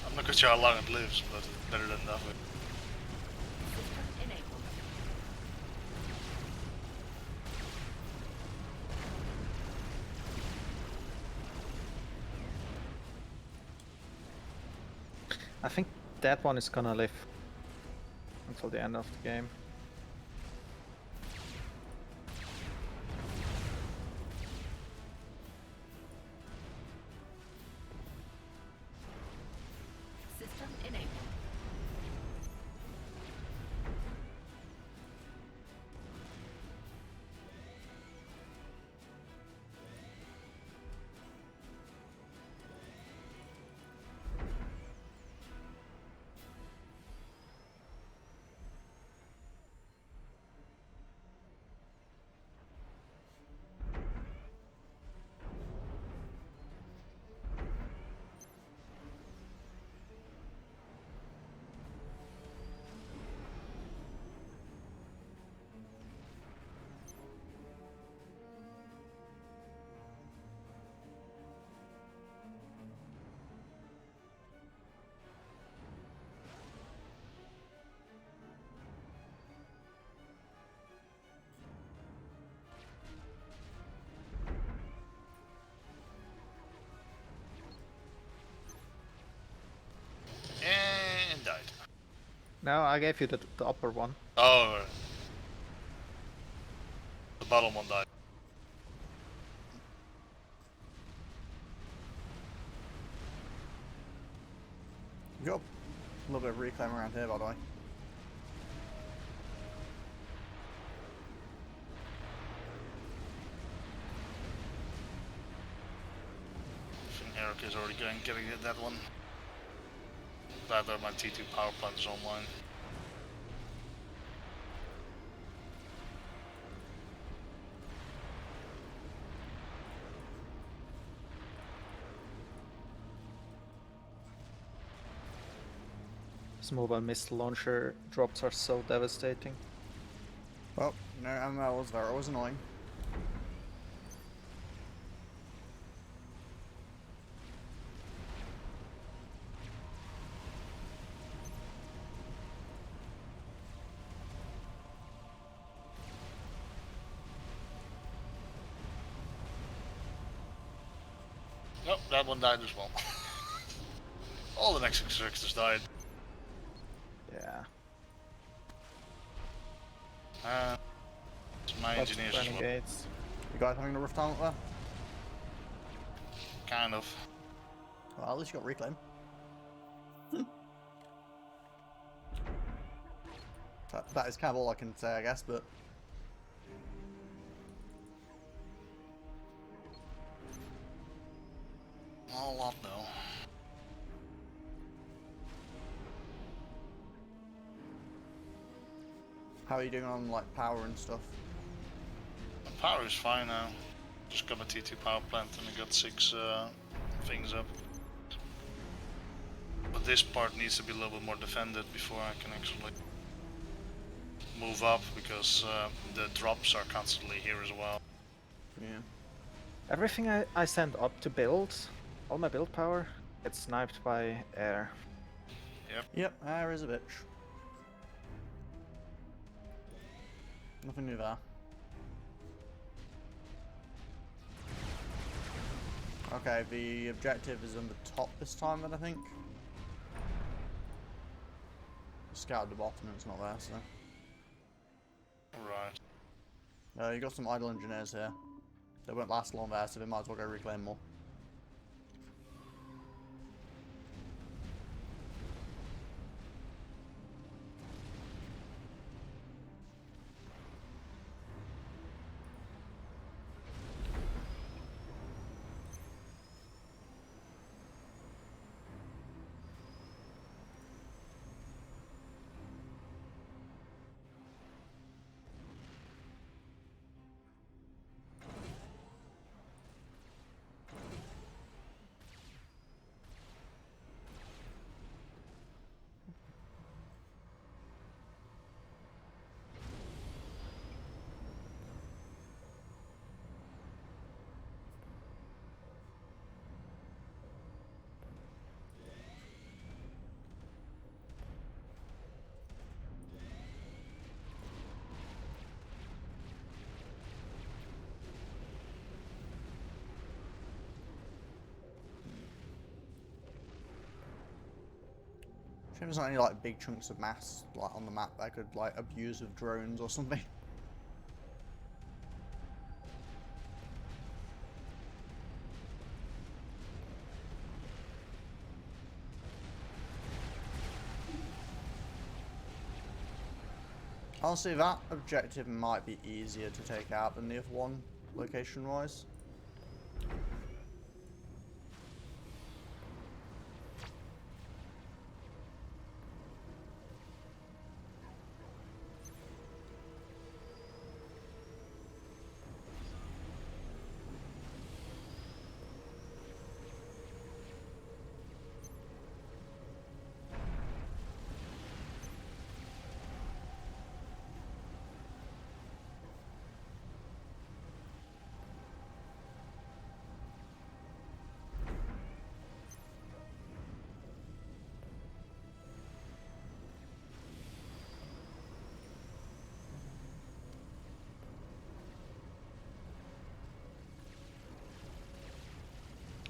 I'm not quite sure how long it lives, but it's better than nothing. System enabled. I think that one is gonna live until the end of the game. System enabled. And died. No, I gave you the upper one. Oh. The bottom one died. We've got a little bit of reclaim around here, by the way. I think Eric is already getting that one. Glad that my T2 power plant is online. This mobile missile launcher drops are so devastating. Well, no ammo was there. It was annoying. Nope, that one died as well. All the next extractors died. Yeah. It's my Lots engineers of as well. renegades. You guys having a rough time up there? Kind of. Well, at least you got reclaim. That is kind of all I can say, I guess, but... Not a lot though. How are you doing on, like, power and stuff? The power is fine now. Just got my T2 power plant and I got 6 things up. But this part needs to be a little bit more defended before I can actually move up, because the drops are constantly here as well. Yeah. Everything I send up to build, all my build power, gets sniped by air. Yep, air is a bitch. Nothing new there. Okay, the objective is on the top this time, then I think. Scouted the bottom and it's not there, so. Right. You got some idle engineers here. They won't last long there, so they might as well go reclaim more. Shame there's not any like big chunks of mass like on the map that I could like abuse with drones or something. Honestly, that objective might be easier to take out than the other one, location-wise.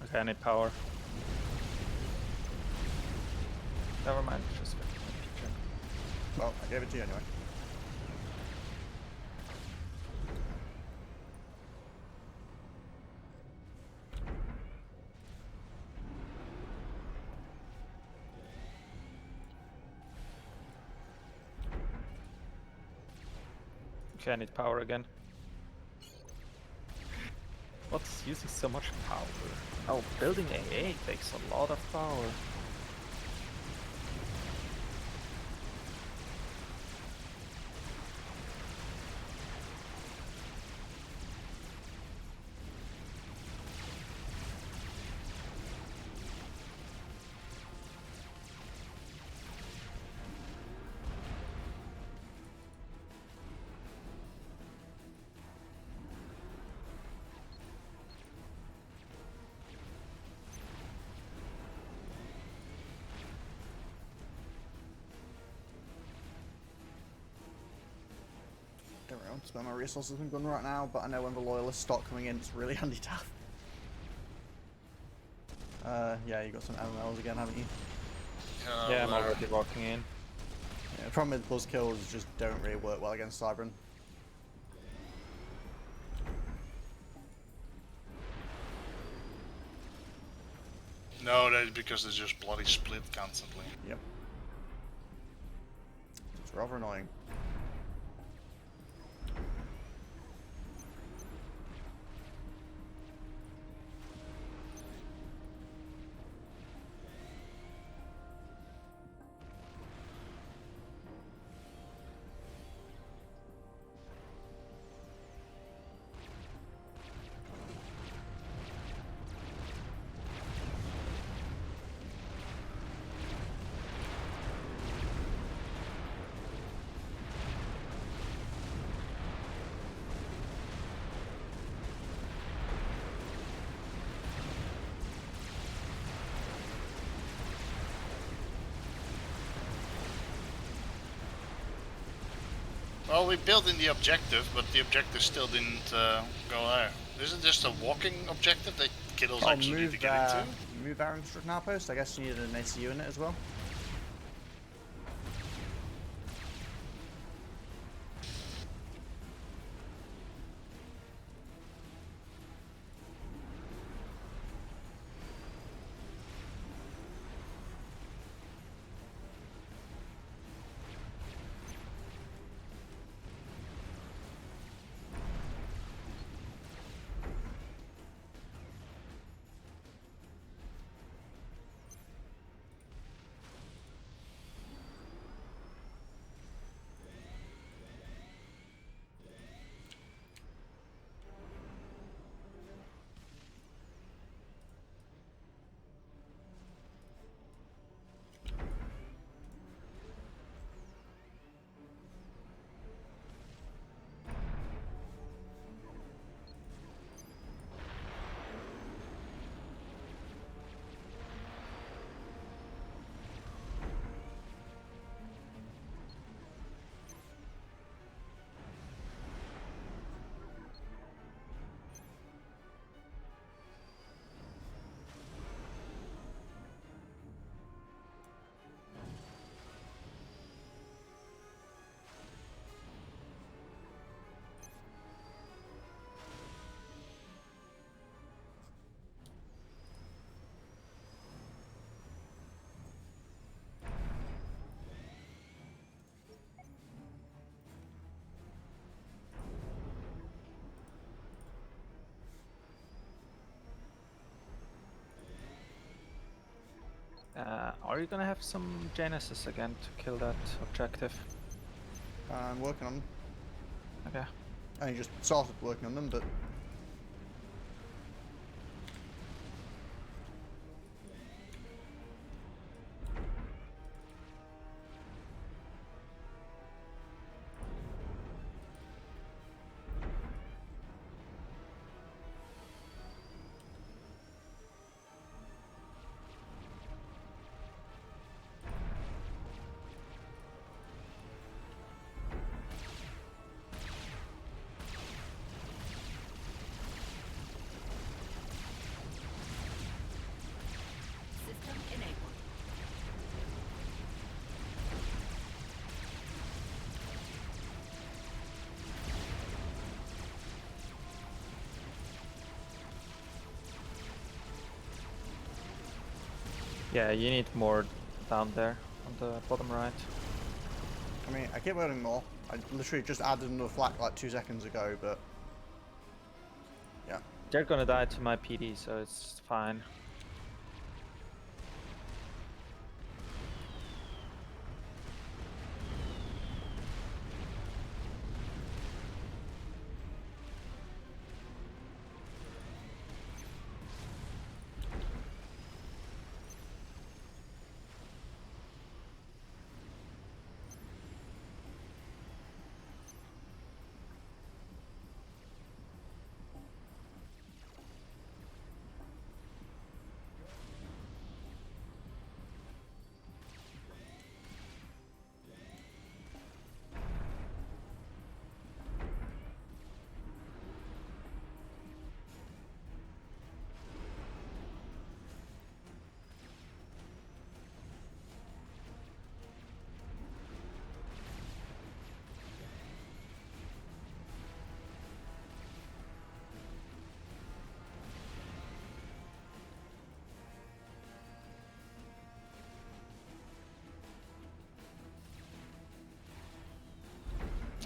Okay, I need power. Never mind, just check. Well, I gave it to you anyway. Okay, I need power again. What's using so much power? Oh, building AA takes a lot of power. Don't really want to spend my resources on gun right now, but I know when the loyalists start coming in, it's really handy to have. Yeah, you got some MMLs again, haven't you? Yeah, I'm already walking in. Yeah, the problem with buzzkills is just don't really work well against Cybran. No, that's because they just bloody split constantly. Yep. It's rather annoying. Well, we built in the objective, but the objective still didn't go there. Isn't just a walking objective that kiddos actually need to get into? Move our instruction outpost. I guess you needed an ACU in it as well. Are you gonna have some Genesis again to kill that objective? I'm working on them. Okay. I only just started working on them, but System enabled. Yeah, you need more down there on the bottom right. I mean, I keep adding more. I literally just added another flak like 2 seconds ago, but yeah. They're gonna die to my PD, so it's fine.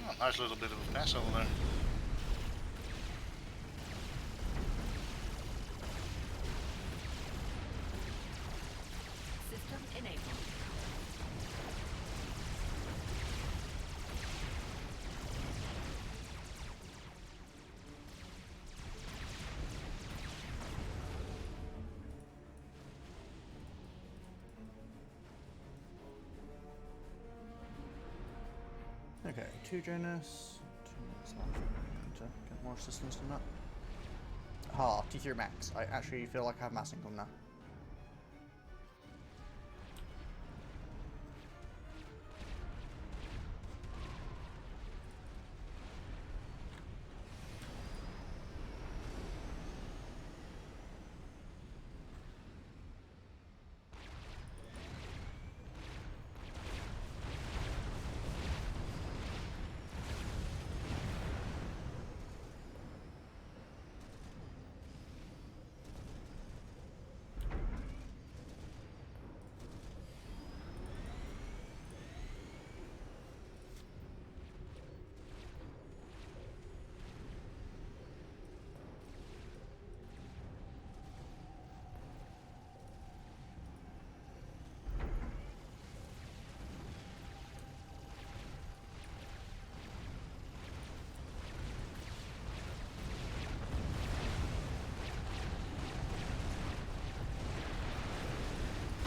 Oh, nice little bit of a mess over there. System enabled. Okay, 2 Jonas. 2 minutes left. I need to get more assistance than that. Ah, T3 max. I actually feel like I have mass income now.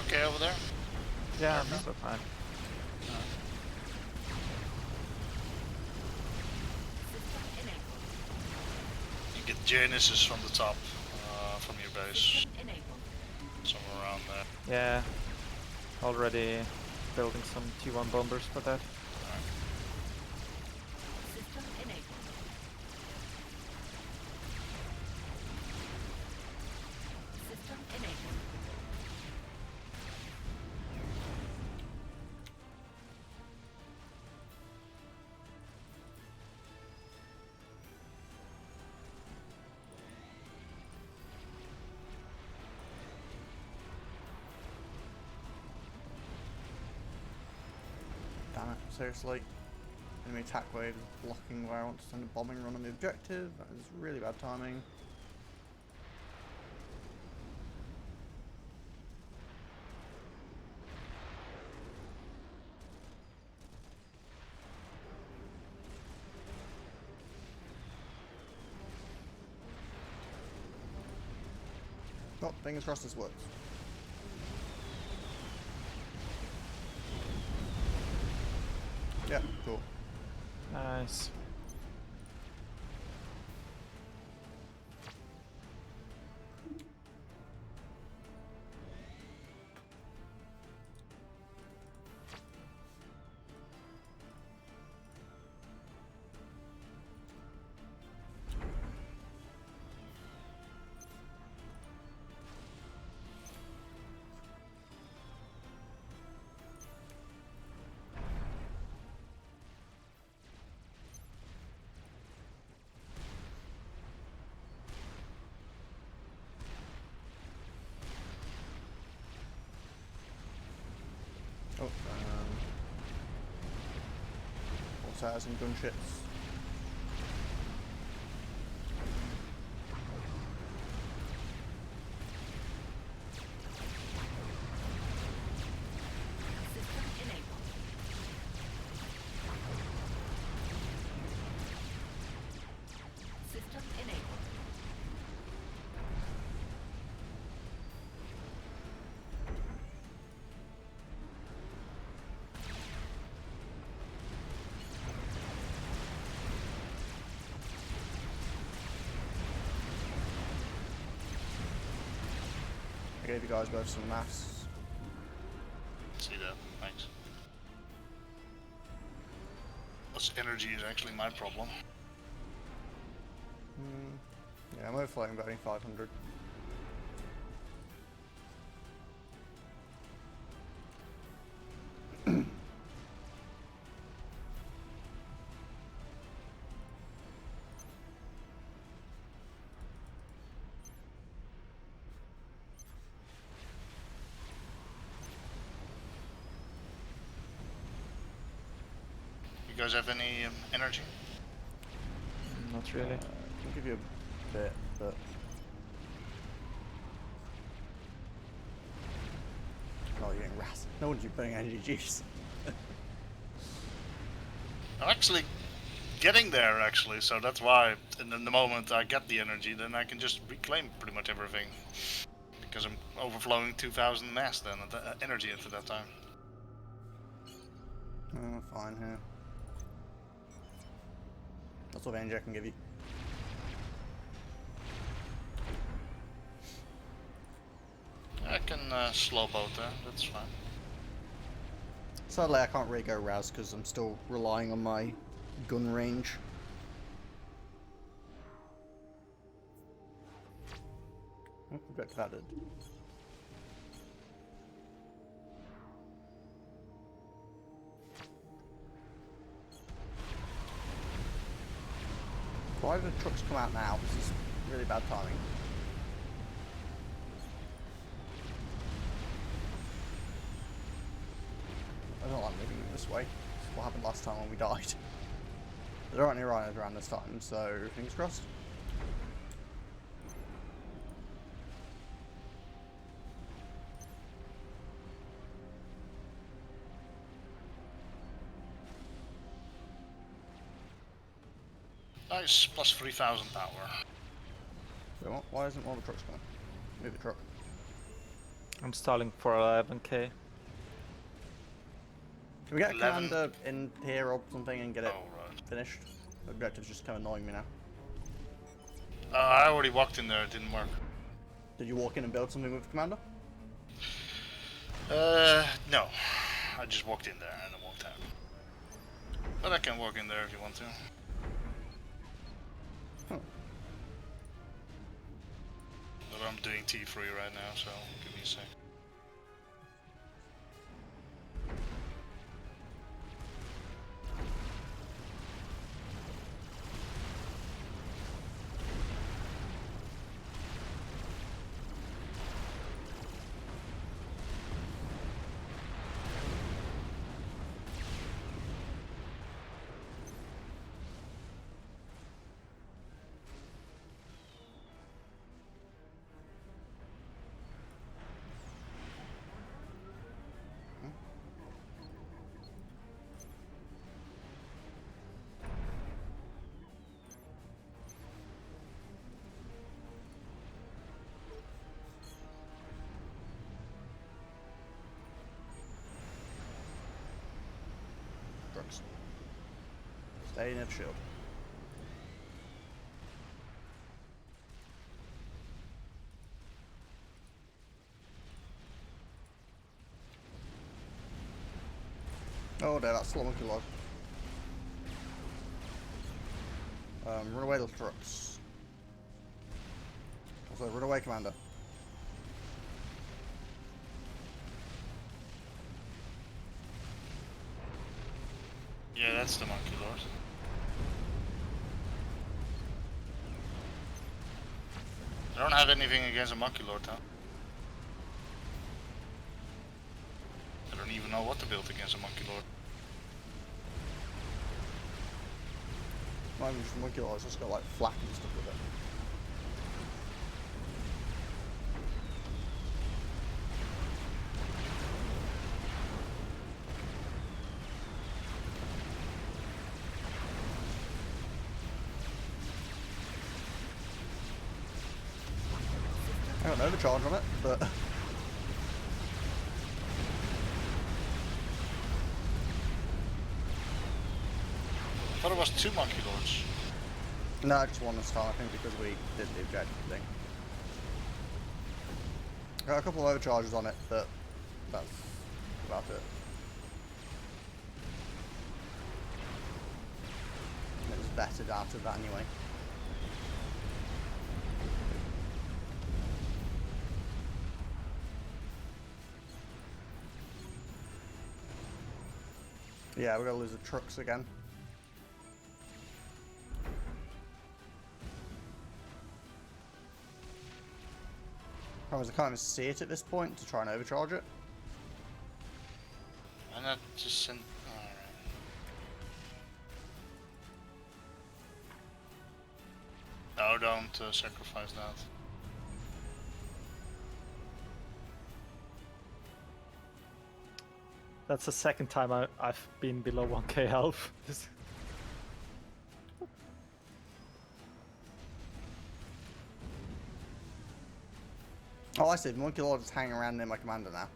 Okay over there? Yeah, Okay. so fine. System enabled. You get Genesis from the top, from your base, System enabled. somewhere around there. Yeah. Already building some T1 bombers for that. System enabled. System enabled. Damn it, seriously. Enemy attack wave is blocking where I want to send a bombing run on the objective. That is really bad timing. Oh, fingers crossed this works. Yeah, cool. Nice. Oh, also has some gunships. System enabled. System enabled. I gave you guys both some maths. See that? Thanks. What's energy is actually my problem. Yeah, I'm overflowing about 500. You guys have any energy? Not really. I'll give you a bit, but oh, you're getting ras. No one's putting energy juice. I'm actually getting there, actually, so that's why. And then the moment I get the energy, then I can just reclaim pretty much everything. Because I'm overflowing 2,000 mass then, energy into that time. Oh, fine here. That's what energy I can give you. I can slow boat there, that's fine. Sadly, I can't really go ras because I'm still relying on my gun range. Oh, objective added. Why did the trucks come out now? This is really bad timing. I don't like moving this way. This is what happened last time when we died. There aren't any rhinos around this time, so fingers crossed. Nice, plus 3,000 power. So why isn't one of the trucks coming? Move the truck. I'm stalling for 11k. Can we get a 11. commander in here or something and get it Oh, right. finished? The objective's just kind of annoying me now. I already walked in there, it didn't work. Did you walk in and build something with the commander? No. I just walked in there and I walked out. But I can walk in there if you want to. Huh. But I'm doing T3 right now, so give me a sec. trucks. Stay near the shield. Oh, there, that's still a monkey lord. Run away, little trucks. Also, run away, Commander. Yeah, that's the monkey lord. I don't have anything against a monkey lord, huh? I don't even know what to build against a monkey lord. Not even just monkey lord, it's just got like flak and stuff with it. I got an overcharge on it, but I thought it was 2 monkey lords. no, just one this time, I think, because we did the objective thing. Got a couple of overcharges on it, but that's about it. It was vetted out of that anyway. Yeah, we're gonna lose the trucks again. Problem is, I can't even see it at this point to try and overcharge it. Why not just send... Alright. No, don't sacrifice that. That's the second time I've been below 1k health. Oh, I see. The monkey lord is hanging around near my commander now.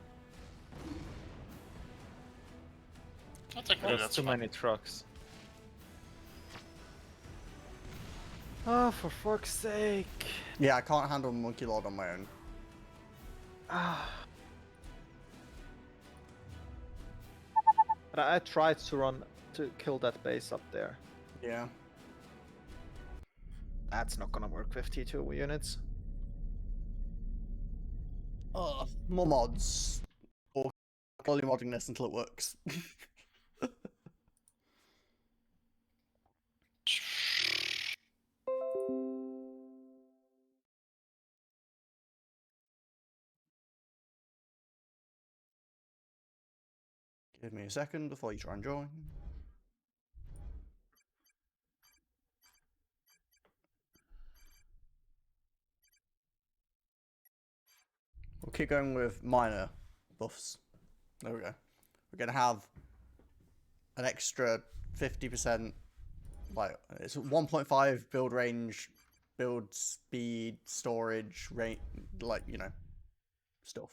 I think There's that's too fine. many trucks. Oh, for fuck's sake. Yeah, I can't handle monkey lord on my own. But I tried to kill that base up there. Yeah. That's not gonna work with T2 units. Oh, more mods. Or slowly modding this until it works. Give me a second before you try and join. We'll keep going with minor buffs. There we go. We're going to have an extra 50%, like, it's 1.5 build range, build speed, storage, rate, like, you know, stuff.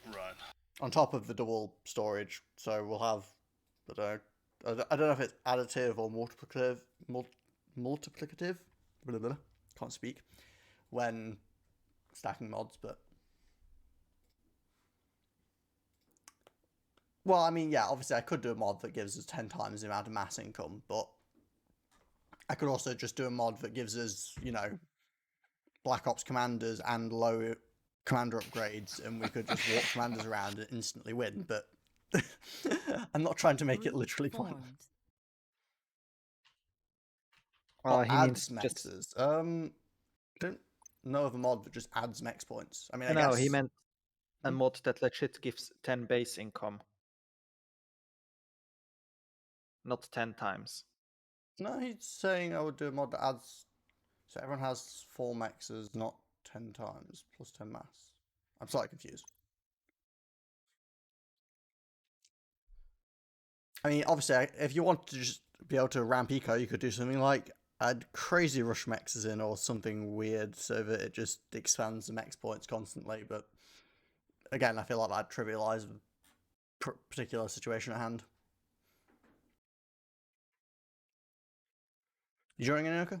Right. On top of the double storage, so we'll have, I don't know if it's additive or multiplicative, multiplicative, blah, blah, blah, can't speak, when stacking mods, but... Well, I mean, yeah, obviously I could do a mod that gives us 10 times the amount of mass income, but I could also just do a mod that gives us, you know, Black Ops commanders and low commander upgrades, and we could just walk commanders around and instantly win, but I'm not trying to make it literally pointless. He Adds means just... mexes. Don't know of a mod that just adds mex points. I mean, I No, guess... he meant a mod that legit gives 10 base income. Not 10 times. No, he's saying I would do a mod that adds... So everyone has 4 mexes, not 10 times, plus 10 mass. I'm slightly confused. I mean, obviously, if you want to just be able to ramp eco, you could do something like add crazy rush mexes in or something weird so that it just expands the mex points constantly. But again, I feel like that trivializes the particular situation at hand. You joining in, Oka?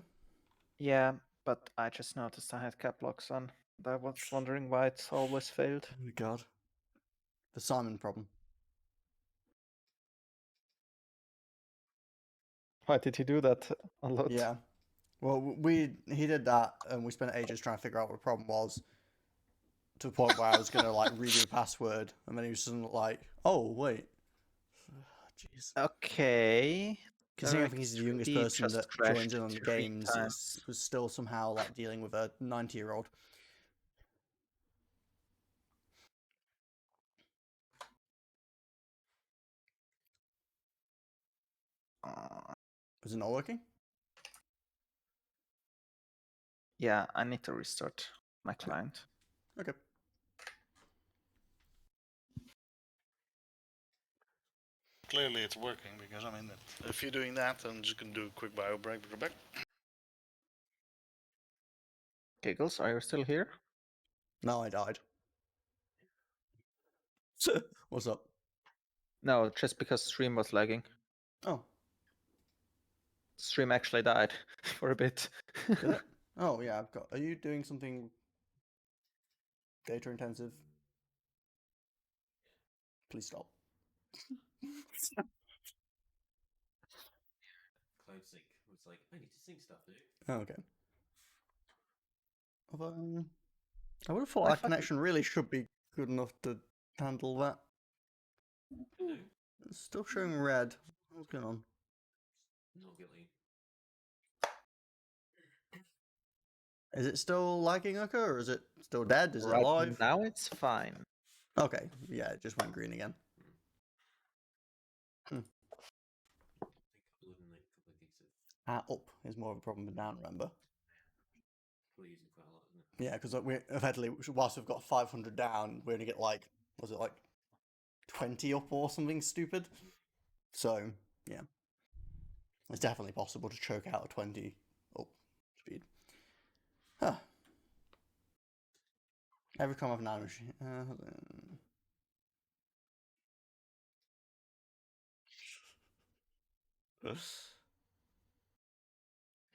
Yeah, but I just noticed I had cap locks on. And I was wondering why it's always failed. Oh God. The Simon problem. Why did he do that a lot? Yeah. Well, he did that, and we spent ages trying to figure out what the problem was. To the point where I was gonna like redo the password, and then he was just like, "Oh wait, jeez." Okay. Considering I think he's the youngest 3 person just that crashed joins in on the 3 games, times. it was still somehow like dealing with a 90-year-old. Is it not working? Yeah, I need to restart my client. Okay. Clearly it's working, because I mean, if you're doing that, I'm just gonna do a quick bio break. We'll go back. Giggles, are you still here? No, I died. What's up? No, just because stream was lagging. Oh, Stream actually died for a bit. did it? Oh yeah, I've got. Are you doing something data intensive? Please stop. Cloud sync was like, I need to sync stuff, dude. Oh, okay. Although, I would have thought I our thought- connection really should be good enough to handle that. I know, It's still showing red. What's going on? not guilty. Is it still lagging, okay, or is it still dead? Is it right alive? now it's fine. Okay, yeah, it just went green again. I think uploading like a couple of gigs of Up is more of a problem than down, remember? we're using quite a lot, isn't it? Yeah, because we effectively, whilst we've got 500 down, we only get like, was it like 20 up or something stupid? So, yeah. It's definitely possible to choke out a 20 up speed. Huh. Every time I've now machine.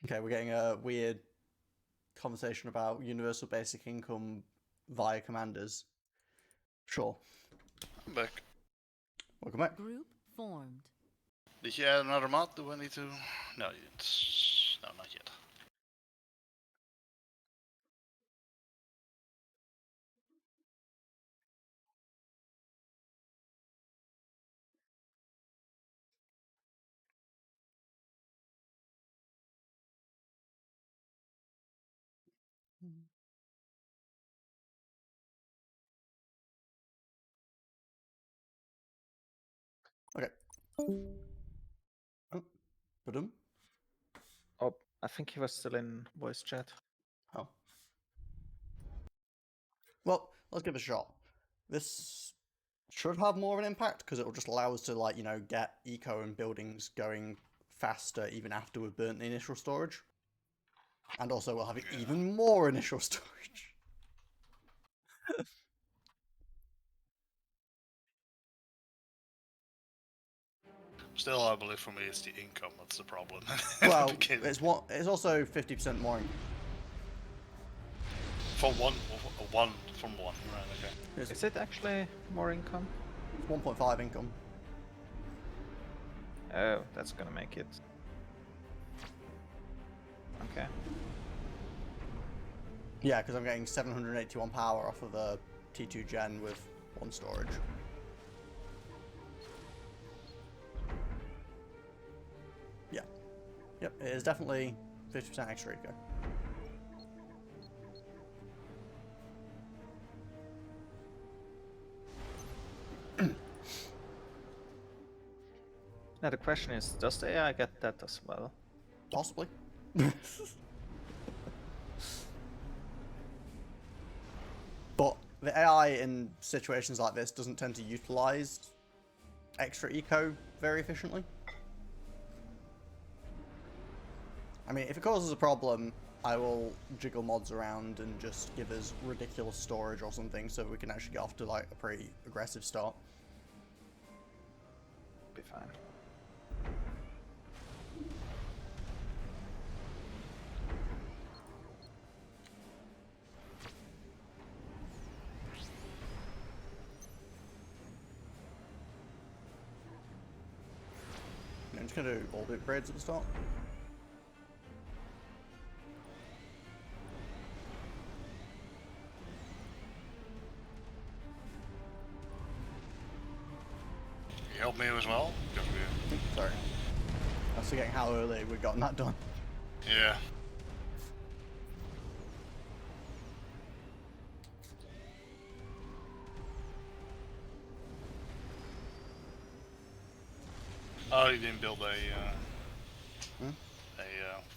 Okay, we're getting a weird conversation about universal basic income via commanders. Sure. I'm back. Welcome back. Group formed. Did you add another mod? Do I need to? No, it's no, not yet. Okay. Oh, ba-dum. Oh, I think he was still in voice chat. Oh. Well, let's give it a shot. This should have more of an impact because it will just allow us to, like, you know, get eco and buildings going faster even after we've burnt the initial storage. And also we'll have even more initial storage. Still, I believe for me it's the income that's the problem. Well, Beginning. it's also 50% more. For one from one. Right. Okay. It's Is it actually more income? 1.5 income. Oh, that's gonna make it. Okay. Yeah, because I'm getting 781 power off of the T2 gen with 1 storage. Yeah. Yep, it is definitely 50% extra eco. Now the question is, does the AI get that as well? Possibly. But the AI in situations like this doesn't tend to utilize extra eco very efficiently. I mean, if it causes a problem, I will jiggle mods around and just give us ridiculous storage or something so we can actually get off to like a pretty aggressive start. Be fine. I'm just gonna do all the upgrades at the start. You help me as well? Because Sorry. I was forgetting how early we'd gotten that done. yeah. Oh, you didn't build a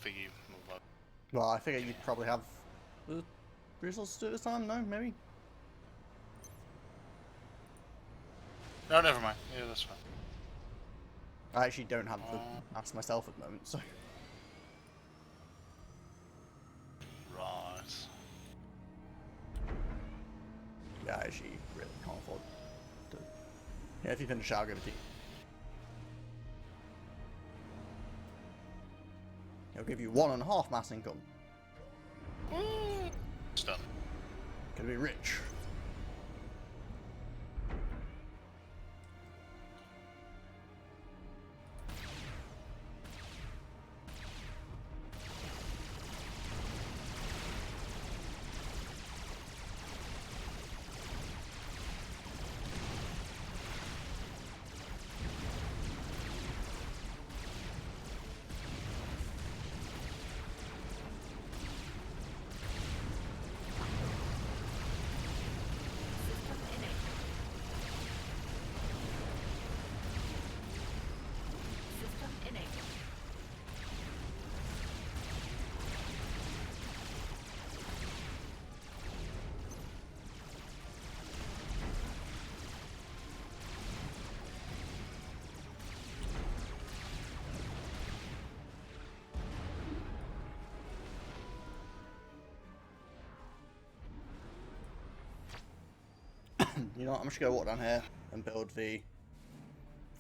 thingy move up. Well, I figure you'd probably have the resources to do it this time. No, maybe. No, never mind. Yeah, that's fine. I actually don't have the mass myself at the moment, so. Right. Yeah, I actually really can't afford to. Yeah, if you finish, I'll give it to you. It'll give you 1.5 mass income. It's done. Gonna be rich. System enabled. System enabled. You know what, I'm just gonna walk down here and build the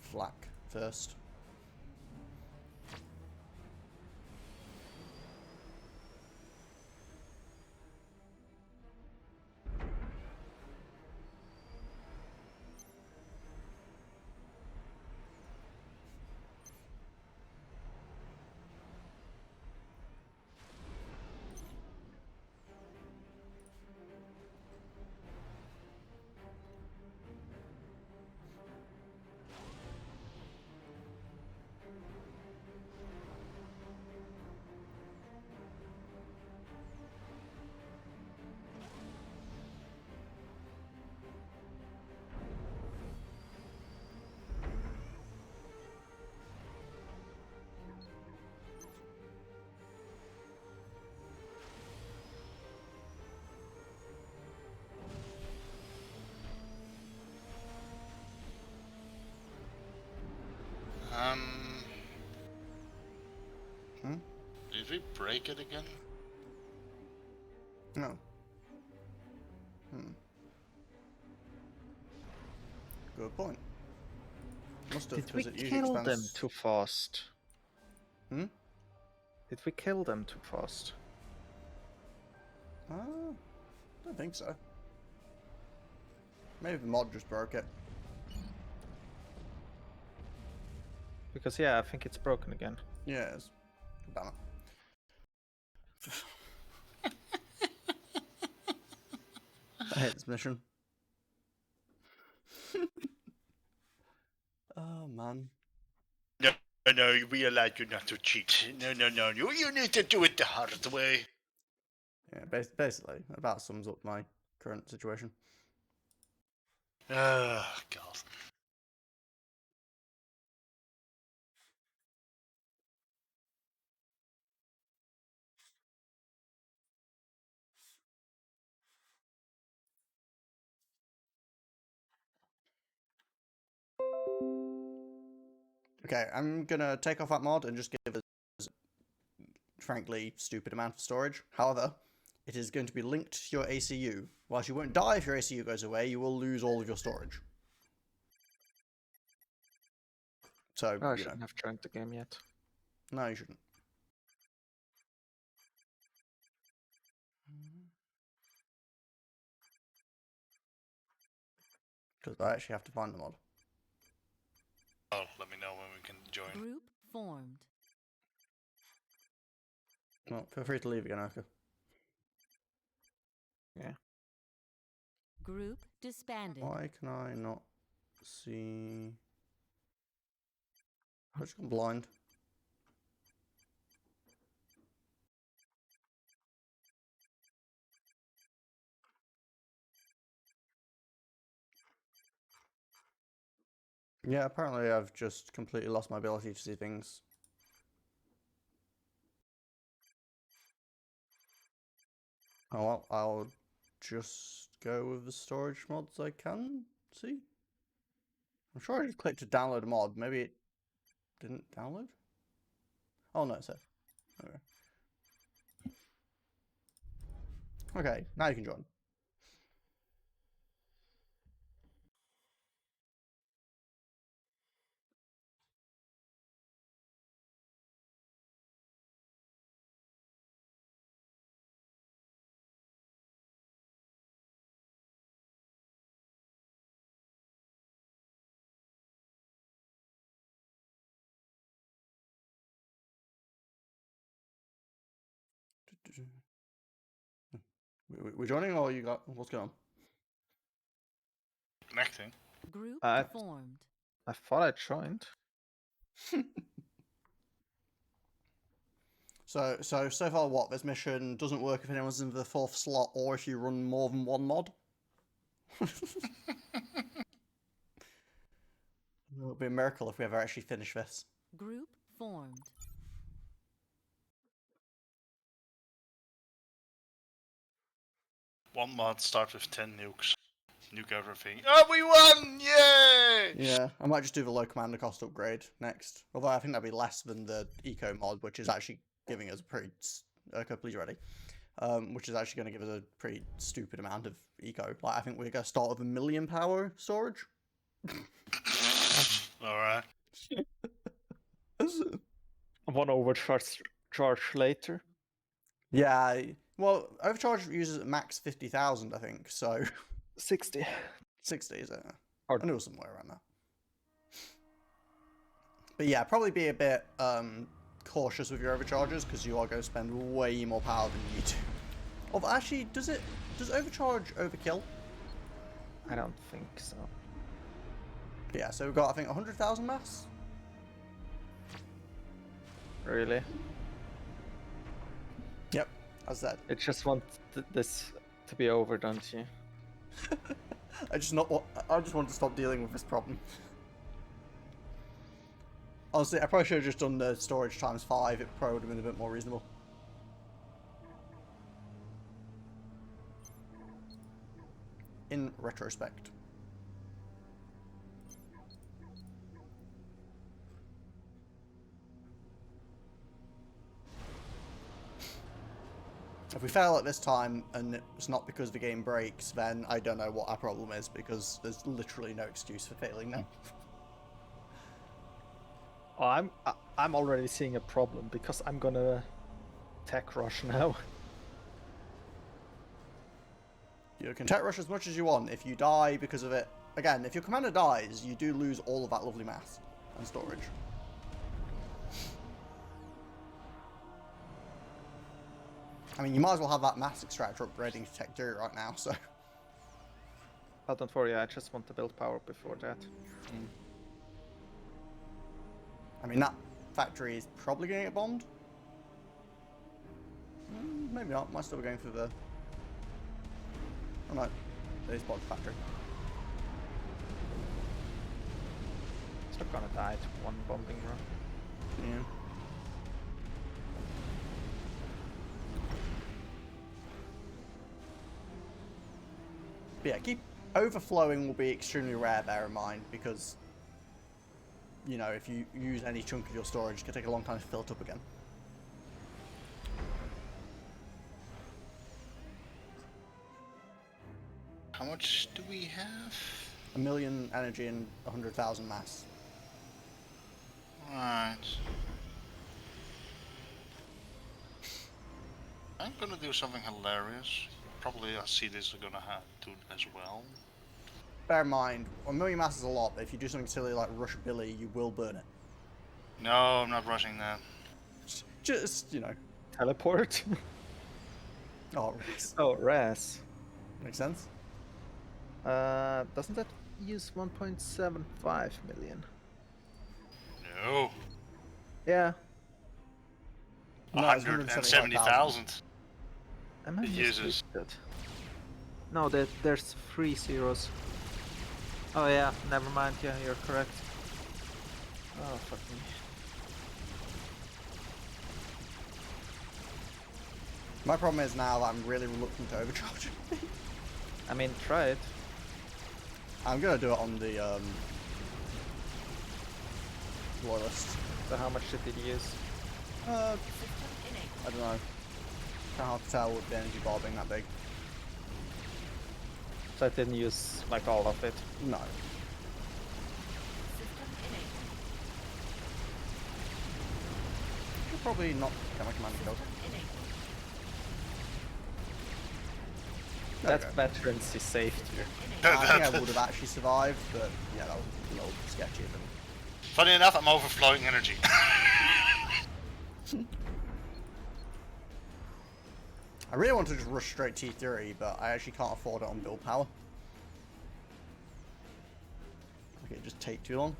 flak first. Hmm? Did we break it again? No. Good point. Must have, Did we because it usually kill them expands. too fast? Hmm? Did we kill them too fast? Don't think so. Maybe the mod just broke it. Because yeah, I think it's broken again. Yeah, it is. Damn it. I hate this mission. Oh man. No, no, we allow you not to cheat. No, you need to do it the hard way. Yeah, basically, about sums up my current situation. Oh, God. Okay, I'm gonna take off that mod and just give us, frankly, stupid amount of storage. However, it is going to be linked to your ACU. Whilst you won't die if your ACU goes away, you will lose all of your storage. So, Oh, I you know, shouldn't have joined the game yet. no, you shouldn't. Because I actually have to find the mod. Oh, let me know when we can join. Group formed. Well, feel free to leave again, Oka. Group disbanded. Why can I not see? I've just gone blind. Yeah, apparently I've just completely lost my ability to see things. Oh well, I'll just go with the storage mods I can see. I'm sure I just clicked to download a mod. Maybe it didn't download? Oh no, it's there. Okay. Okay, now you can join. We're joining, or you got what's going on? Connecting. Group I- formed. I thought I joined. So far, what this mission doesn't work if anyone's in the fourth slot, or if you run more than one mod. It would be a miracle if we ever actually finish this. Group formed. One mod starts with 10 nukes. Nuke everything. Oh, we won! Yay! Yeah, I might just do the low commander cost upgrade next. Although I think that'd be less than the eco mod, which is actually giving us a pretty. Okay, please ready. Which is actually going to give us a pretty stupid amount of eco. Like I think we're going to start with 1 million power storage. Alright. One overcharge later. Yeah, well, overcharge uses at max 50,000, I think. So 60. 60 is it? Or- I knew it was somewhere around there. But yeah, probably be a bit cautious with your overcharges because you are going to spend way more power than you need to. Although actually, does overcharge overkill? I don't think so. Yeah, so we've got I think 100,000 mass. Really? Yep, as that. It just wants this to be over, don't you? I just want to stop dealing with this problem. Honestly, I probably should have just done the storage times 5. It probably would have been a bit more reasonable. In retrospect. If we fail at this time and it's not because the game breaks, then I don't know what our problem is because there's literally no excuse for failing now. Oh, I'm already seeing a problem because I'm gonna tech rush now. You can tech rush as much as you want. If you die because of it, again, if your commander dies, you do lose all of that lovely mass and storage. I mean, you might as well have that mass extractor upgrading to Tech 2 right now, so... Oh, don't worry, I just want to build power before that. I mean, that factory is probably going to get bombed. Maybe not. Might still be going through the... Oh no, they just bombed the factory. It's not gonna die to one bombing run. Yeah. But yeah, keep overflowing will be extremely rare, bear in mind, because you know, if you use any chunk of your storage, it can take a long time to fill it up again. How much do we have? 1 million energy and 100,000 mass. Right. I'm gonna do something hilarious. Probably I see this are gonna do as well. Bear in mind, 1 million mass is a lot, but if you do something silly like Rush Billy, you will burn it. No, I'm not rushing that. Just, you know. Teleport. Oh, yes. Oh, res. Makes sense. Doesn't that use 1.75 million? No. Yeah. No, it's 170,000 Am I it uses. misclicked? No, there's 3 zeros. Oh yeah, never mind. Yeah, you're correct. Oh fuck me. My problem is now that I'm really reluctant to overcharge. I mean, try it. I'm gonna do it on the loyalist. So how much did it use? I System enabled. don't know. Kind of hard to tell with the energy bar being that big. So I didn't use like all of it. No. System enabled. Should probably not get my command killed. System enabled. There we That go. veterans is safe here. Enabled. I think I would have actually survived, but yeah, that was a little sketchy. But Funny enough, I'm overflowing energy. I really want to just rush straight T3, but I actually can't afford it on build power. Okay, just take too long.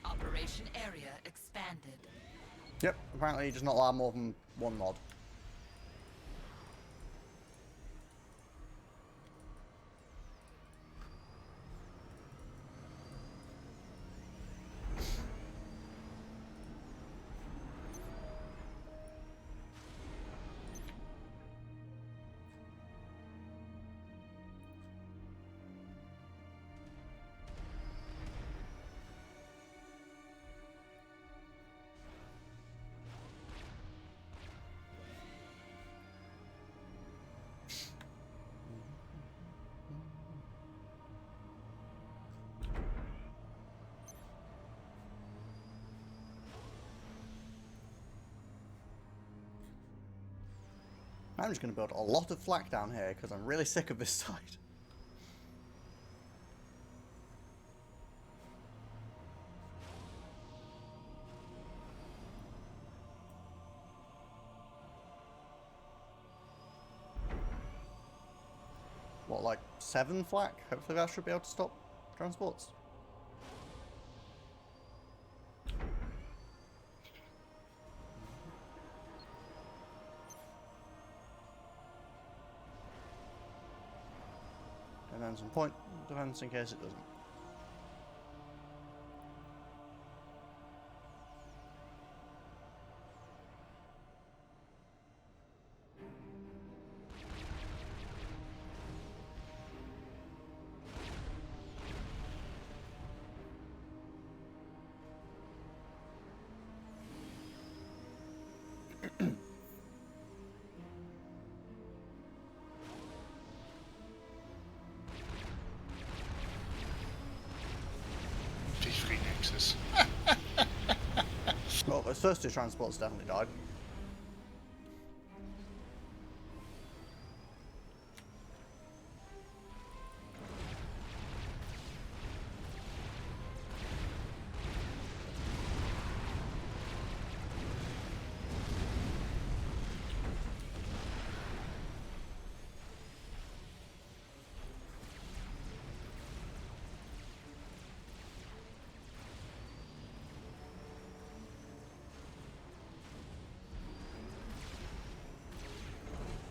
Operation area expanded. Yep, apparently it does not allow more than one mod. I'm just going to build a lot of flak down here because I'm really sick of this side. What, like 7 flak? Hopefully that should be able to stop transports. And then some point defense in case it doesn't. T3 Nexus. Well, those first 2 transports definitely died.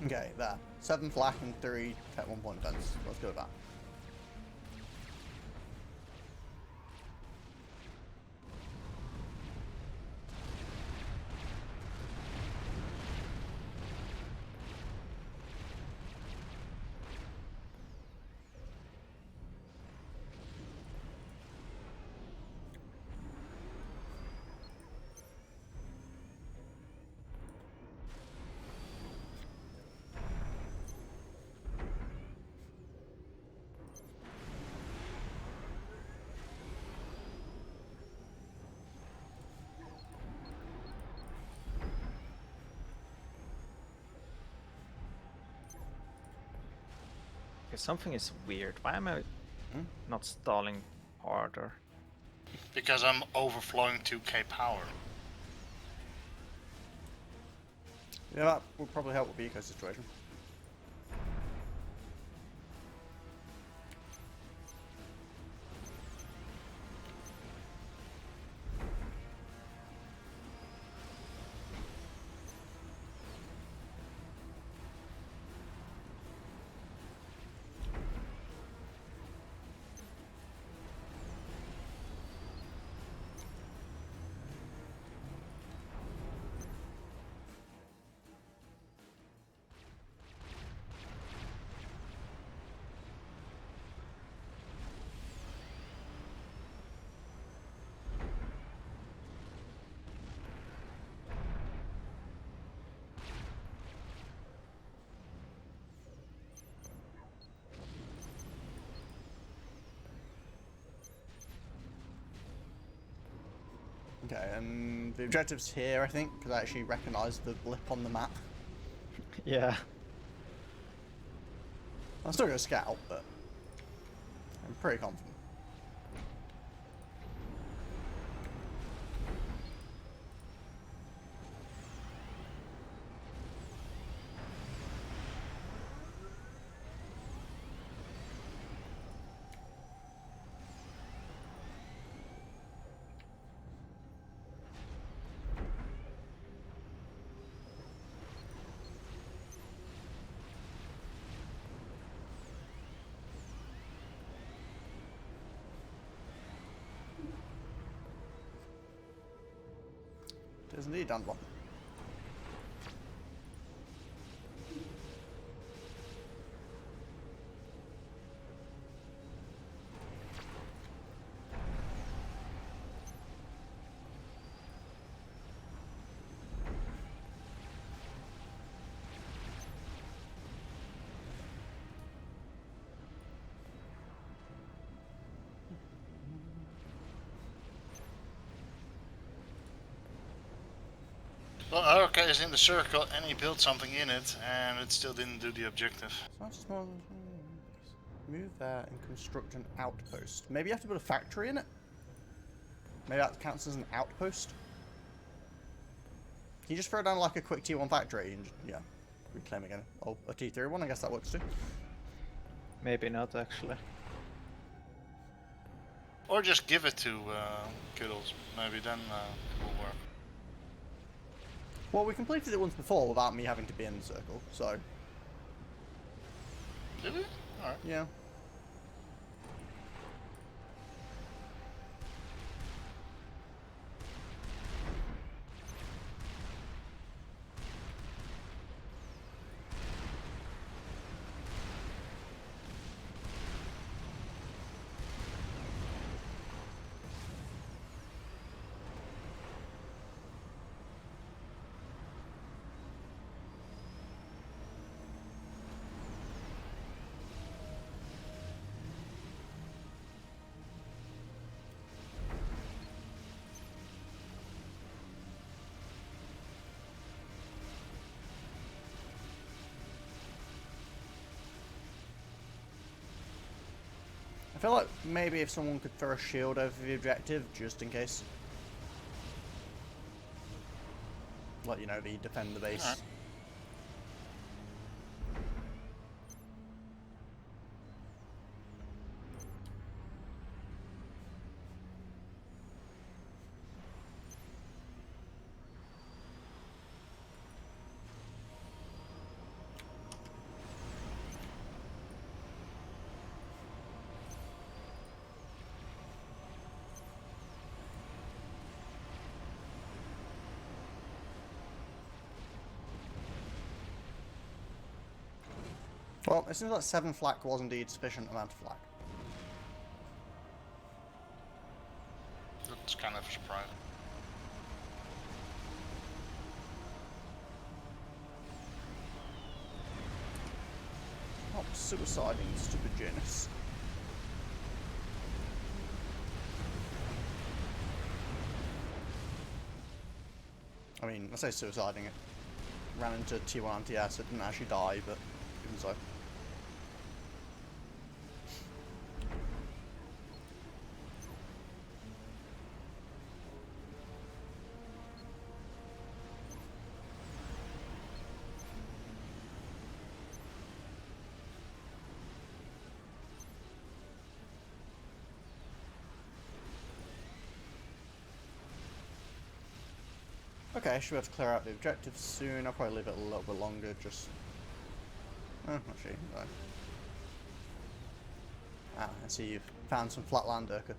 Okay, there. 7 flak and 3 tech 1 point defense. Let's go with that. Okay, something is weird. Why am I not stalling harder? Because I'm overflowing 2k power. Yeah, that would probably help with the eco situation. Okay, and the objective's here, I think, because I actually recognise the blip on the map. Yeah. I'm still going to scout, but I'm pretty confident. It is indeed done one. Well, Orca is in the circle and he built something in it, and it still didn't do the objective. So much smaller than... Move there and construct an outpost. Maybe you have to put a factory in it? Maybe that counts as an outpost? Can you just throw down like a quick T1 factory and just, yeah, reclaim again? Oh, a T3 one, I guess that works too. Maybe not actually. Or just give it to Kiddles. Maybe then it will work. Well, we completed it once before without me having to be in the circle, so Did we? Alright. yeah. I feel like maybe if someone could throw a shield over the objective, just in case. Like, you know, the defend the base. Alright. Well, it seems like 7 flak was indeed sufficient amount of flak. That's kind of surprising. Stop suiciding, stupid Janus. I mean, I say suiciding it. Ran into T1 anti-air, so it didn't actually die, but even so. Okay, I should be able to clear out the objective soon. I'll probably leave it a little bit longer, just... Oh, actually, no. Ah, I see you've found some flatland, Urka.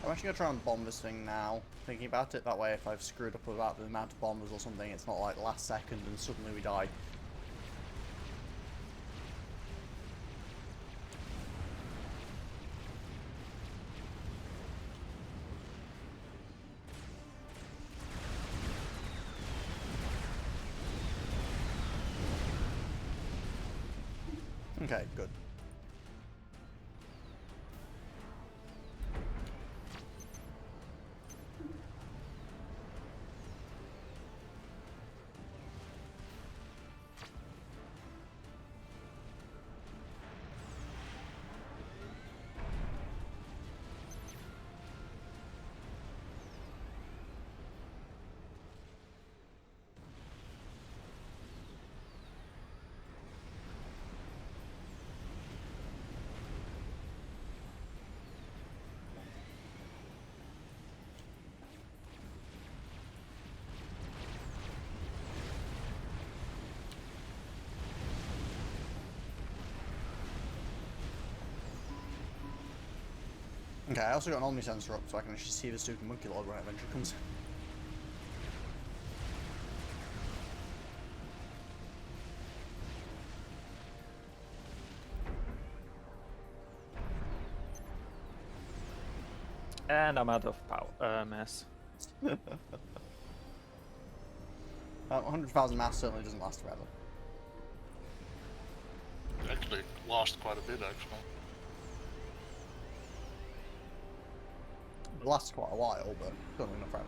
I'm actually gonna try and bomb this thing now, thinking about it. That way, if I've screwed up about the amount of bombers or something, it's not like last second and suddenly we die. Okay, good. Okay, I also got an Omni sensor up so I can actually see the stupid monkey lord when it eventually comes. And I'm out of power mass. 100,000 mass certainly doesn't last forever. Actually, lost quite a bit, actually. It lasts quite a while, but certainly not forever.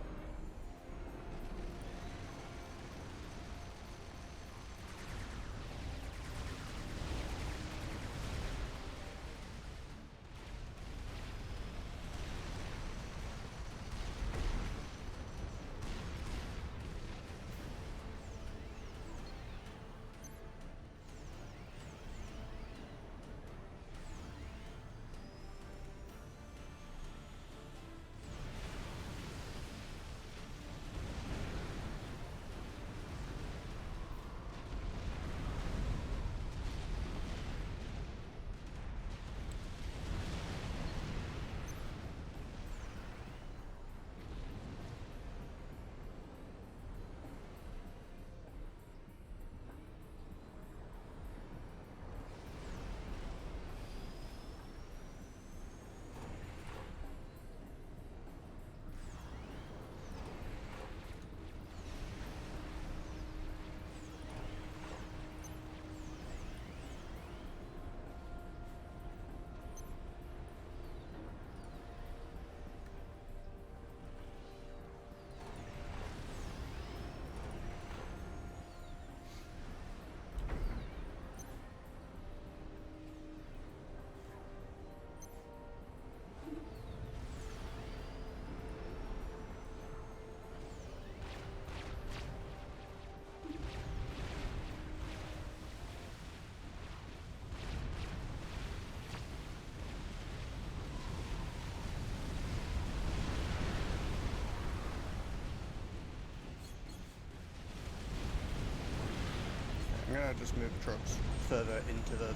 I'm gonna just move the trucks further into the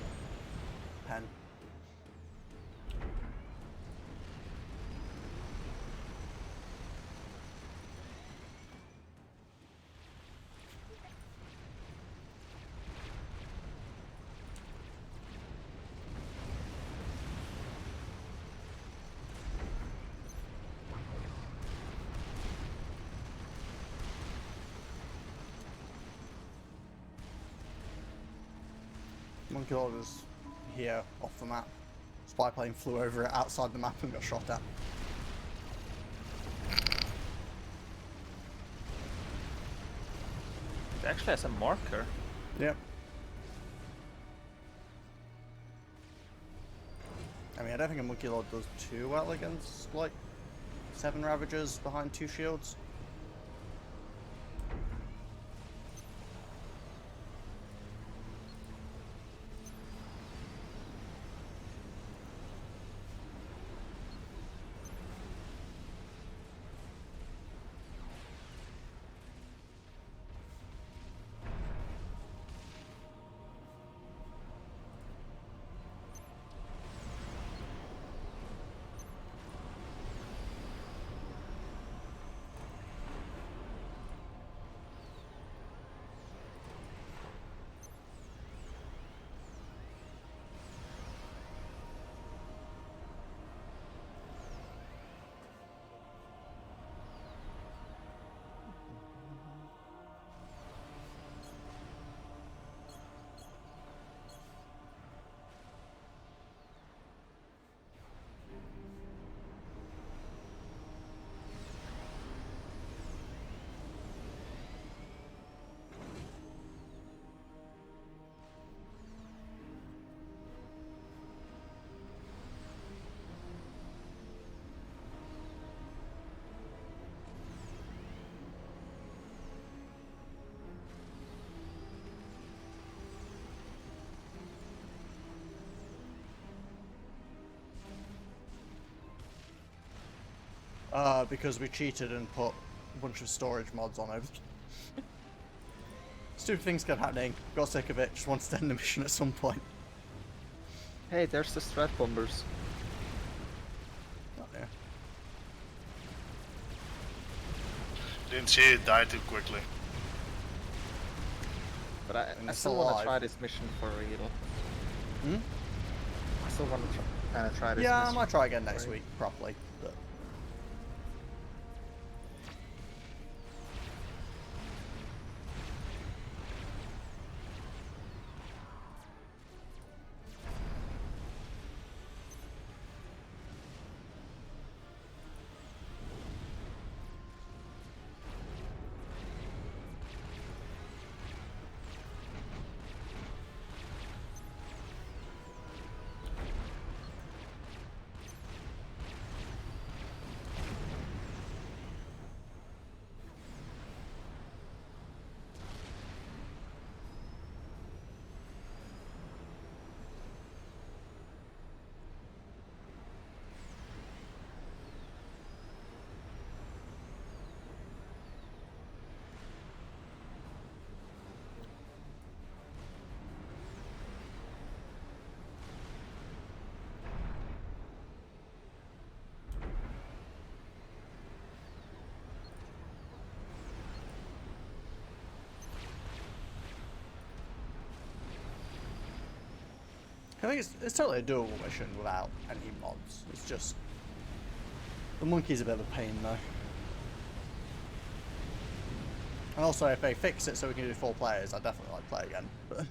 pen. Monkey Lord is here off the map. Spy plane flew over it outside the map and got shot at. It actually has a marker. Yep. I mean, I don't think a Monkey Lord does too well against, like, 7 Ravagers behind 2 shields. Because we cheated and put a bunch of storage mods on over. Stupid things kept happening. Got sick of it. Just wanted to end the mission at some point. Hey, there's the strat bombers. Oh, yeah. Didn't see it die too quickly. But And I it's still want to alive. try this mission for real. Hmm? I still want to kind of try this Yeah, I mission. might try again next for week properly. But I think it's totally a doable mission without any mods. It's just the monkey's a bit of a pain though. And also, if they fix it so we can do 4 players, I'd definitely like to play again. But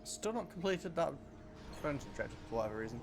still not completed that bonus objective for whatever reason.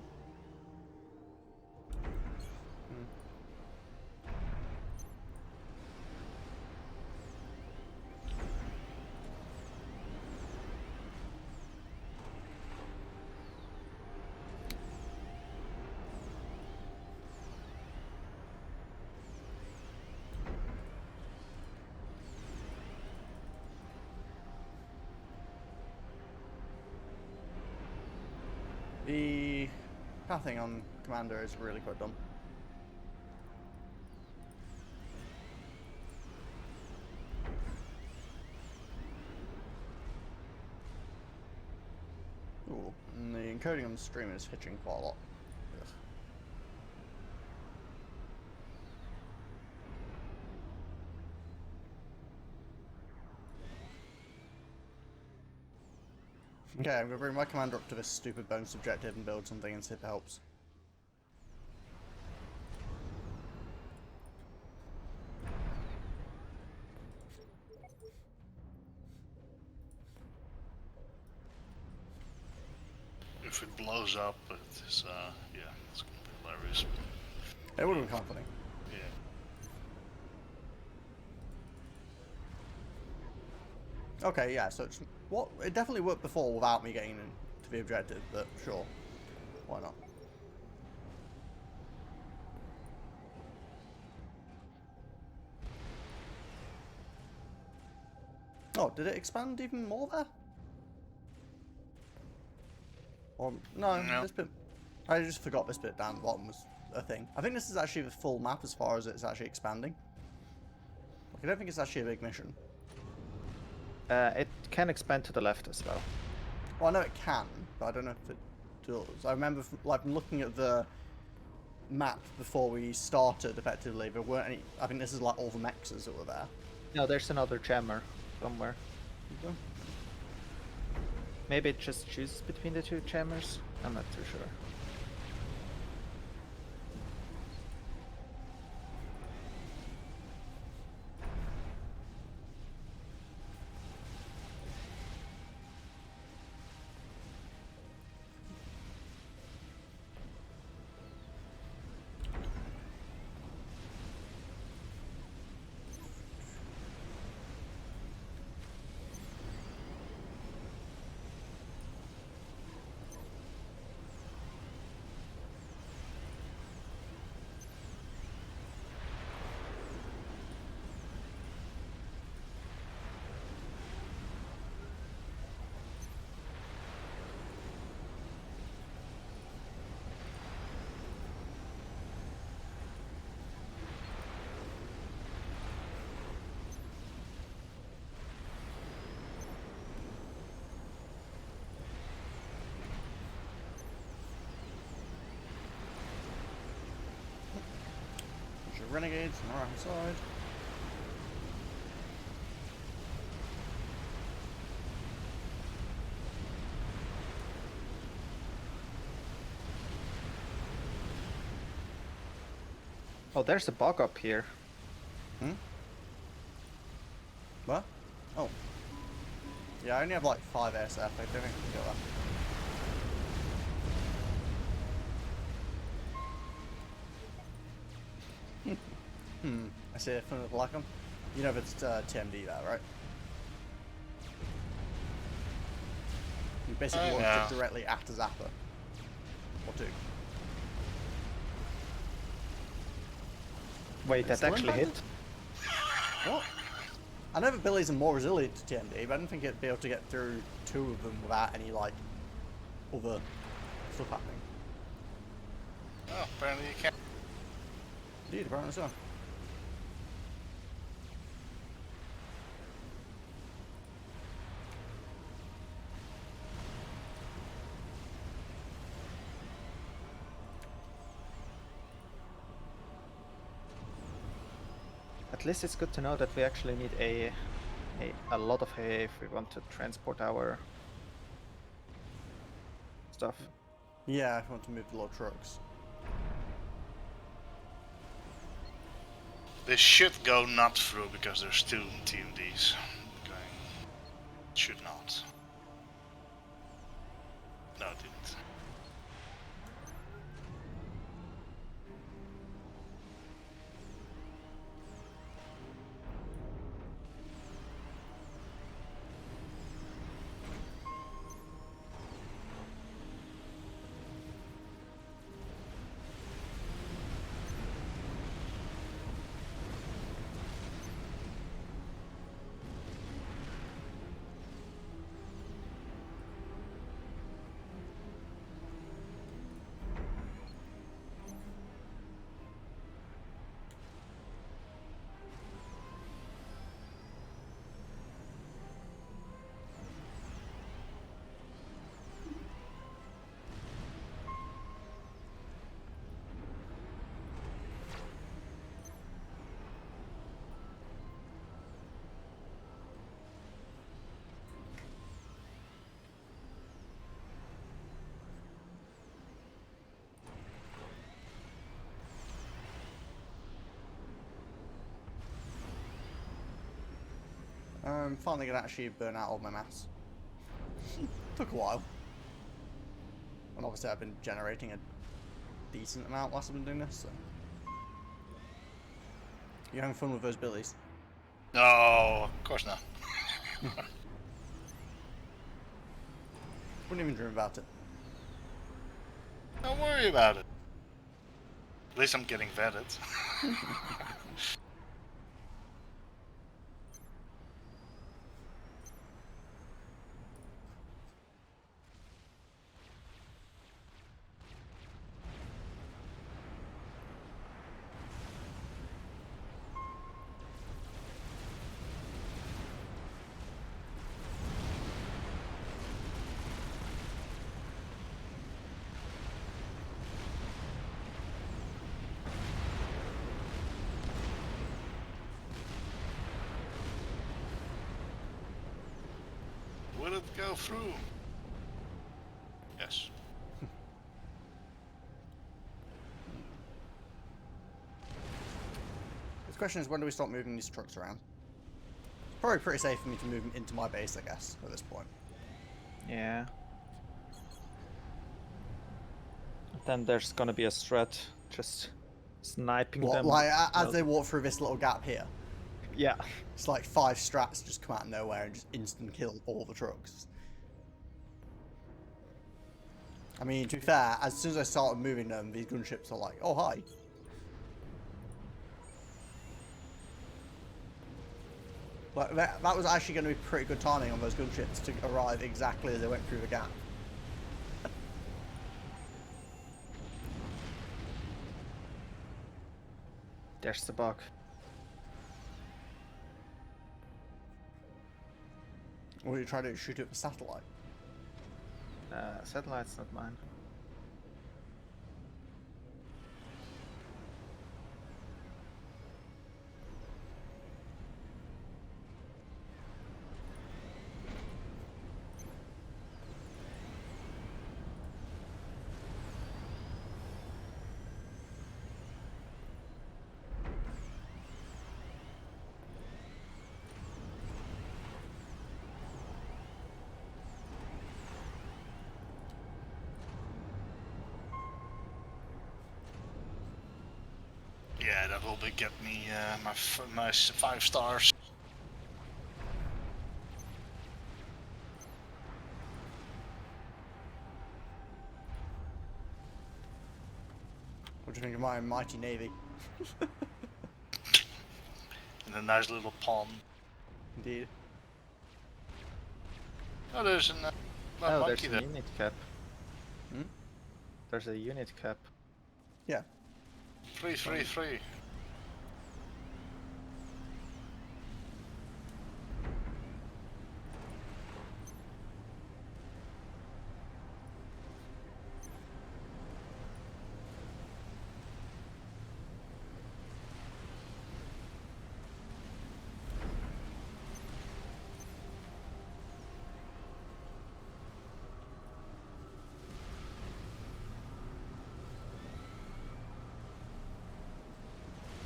pathing on Commander is really quite dumb. Ooh, and the encoding on the stream is hitching quite a lot. Ugh. Okay, I'm gonna bring my commander up to this stupid bonus objective and build something and see if it helps. If it blows up, it's yeah, it's gonna be hilarious. It would have been kind of funny. Yeah. Okay, yeah, so it's what it definitely worked before without me getting into the objective, but sure. Why not? Oh, did it expand even more there? Or no, No. this bit I just forgot this bit down the bottom was a thing. I think this is actually the full map as far as it's actually expanding. Like, I don't think it's actually a big mission. It can expand to the left as well. Well, I know it can, but I don't know if it does. I remember, like, looking at the map before we started, effectively, there weren't any... I think this is, like, all the mexes that were there. No, there's another jammer somewhere. Okay. Maybe it just chooses between the two jammers? I'm not too sure. Bunch of renegades on the right hand side. Oh, there's a bug up here. Hmm? What? Oh. Yeah, I only have like 5 SF. I don't think I can go that. I see a fun like them. You know if it's TMD there, right? You basically Oh, launched yeah. it directly at a zapper. Or two. Wait, that still actually impacted? hit? What? I know that Billy's are more resilient to TMD, but I didn't think it'd be able to get through 2 of them without any, like, other stuff happening. Oh, apparently you can. Indeed, apparently so. At least it's good to know that we actually need a lot of hay if we want to transport our stuff. Yeah, if you want to move the lot of trucks. They should go not through because there's 2 TMDs going. Should not. No, it didn't. I'm finally gonna actually burn out all my mass. Took a while. And obviously I've been generating a decent amount whilst I've been doing this, so. You having fun with those billies? No, of course not. Wouldn't even dream about it. Don't worry about it. At least I'm getting vetted. Will it go through? Yes. The question is, when do we start moving these trucks around? Probably pretty safe for me to move them into my base, I guess, at this point. Yeah. Then there's gonna be a strat just sniping What, them. like, as well- they walk through this little gap here? Yeah. It's like 5 strats just come out of nowhere and just instant kill all the trucks. I mean, to be fair, as soon as I started moving them, these gunships are like, oh, hi. But that was actually going to be pretty good timing on those gunships to arrive exactly as they went through the gap. There's the bug. Or you try to shoot it with a satellite. Satellite's not mine. Yeah, that will be get me my 5 stars. What do you think of my mighty navy? In a nice little pond. Indeed. Oh, there's a Oh, monkey there's a there. unit cap. Hmm? There's a unit cap. Yeah. 333.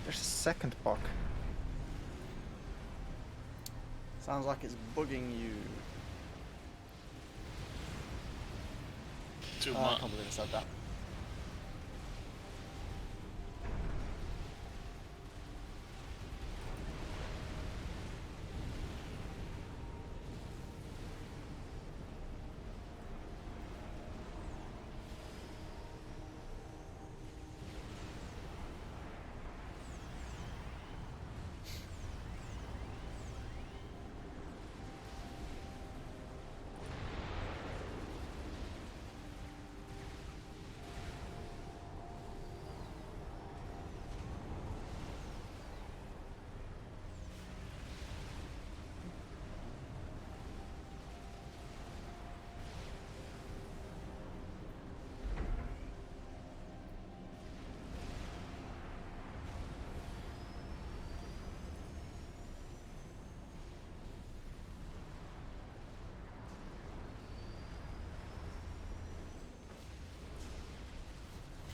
There's a second bug. Sounds like it's bugging you. Too I much. can't believe I said that.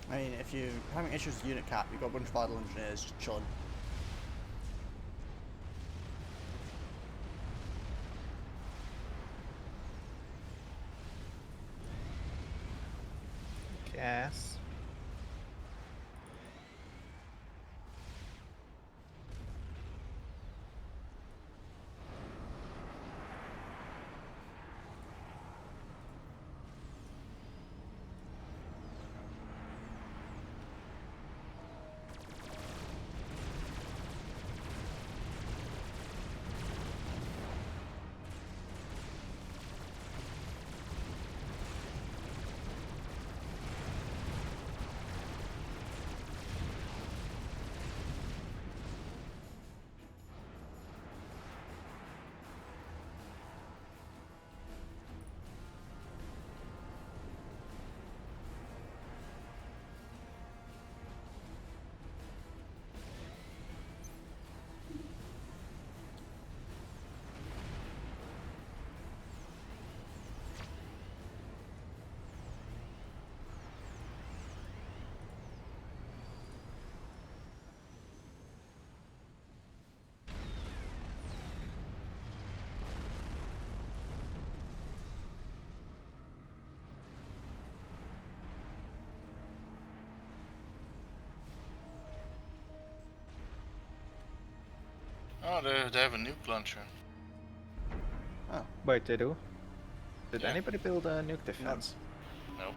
I mean, if you're having issues with unit cap, you've got a bunch of vital engineers just chilling. Yes. Oh, they have a nuke launcher. Oh, Wait, they do? Did Yeah. anybody build a nuke defense? No.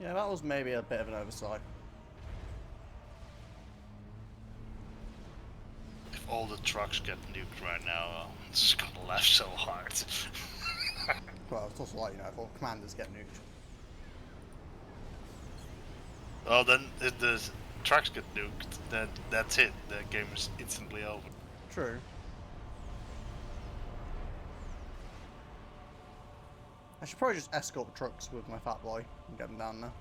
yeah, that was maybe a bit of an oversight. If all the trucks get nuked right now, I'm just gonna laugh so hard. Well, it's also like, you know, if all commanders get nuked. Well, then if the trucks get nuked, then that's it. The game is instantly over. True. I should probably just escort the trucks with my fat boy and get them down there.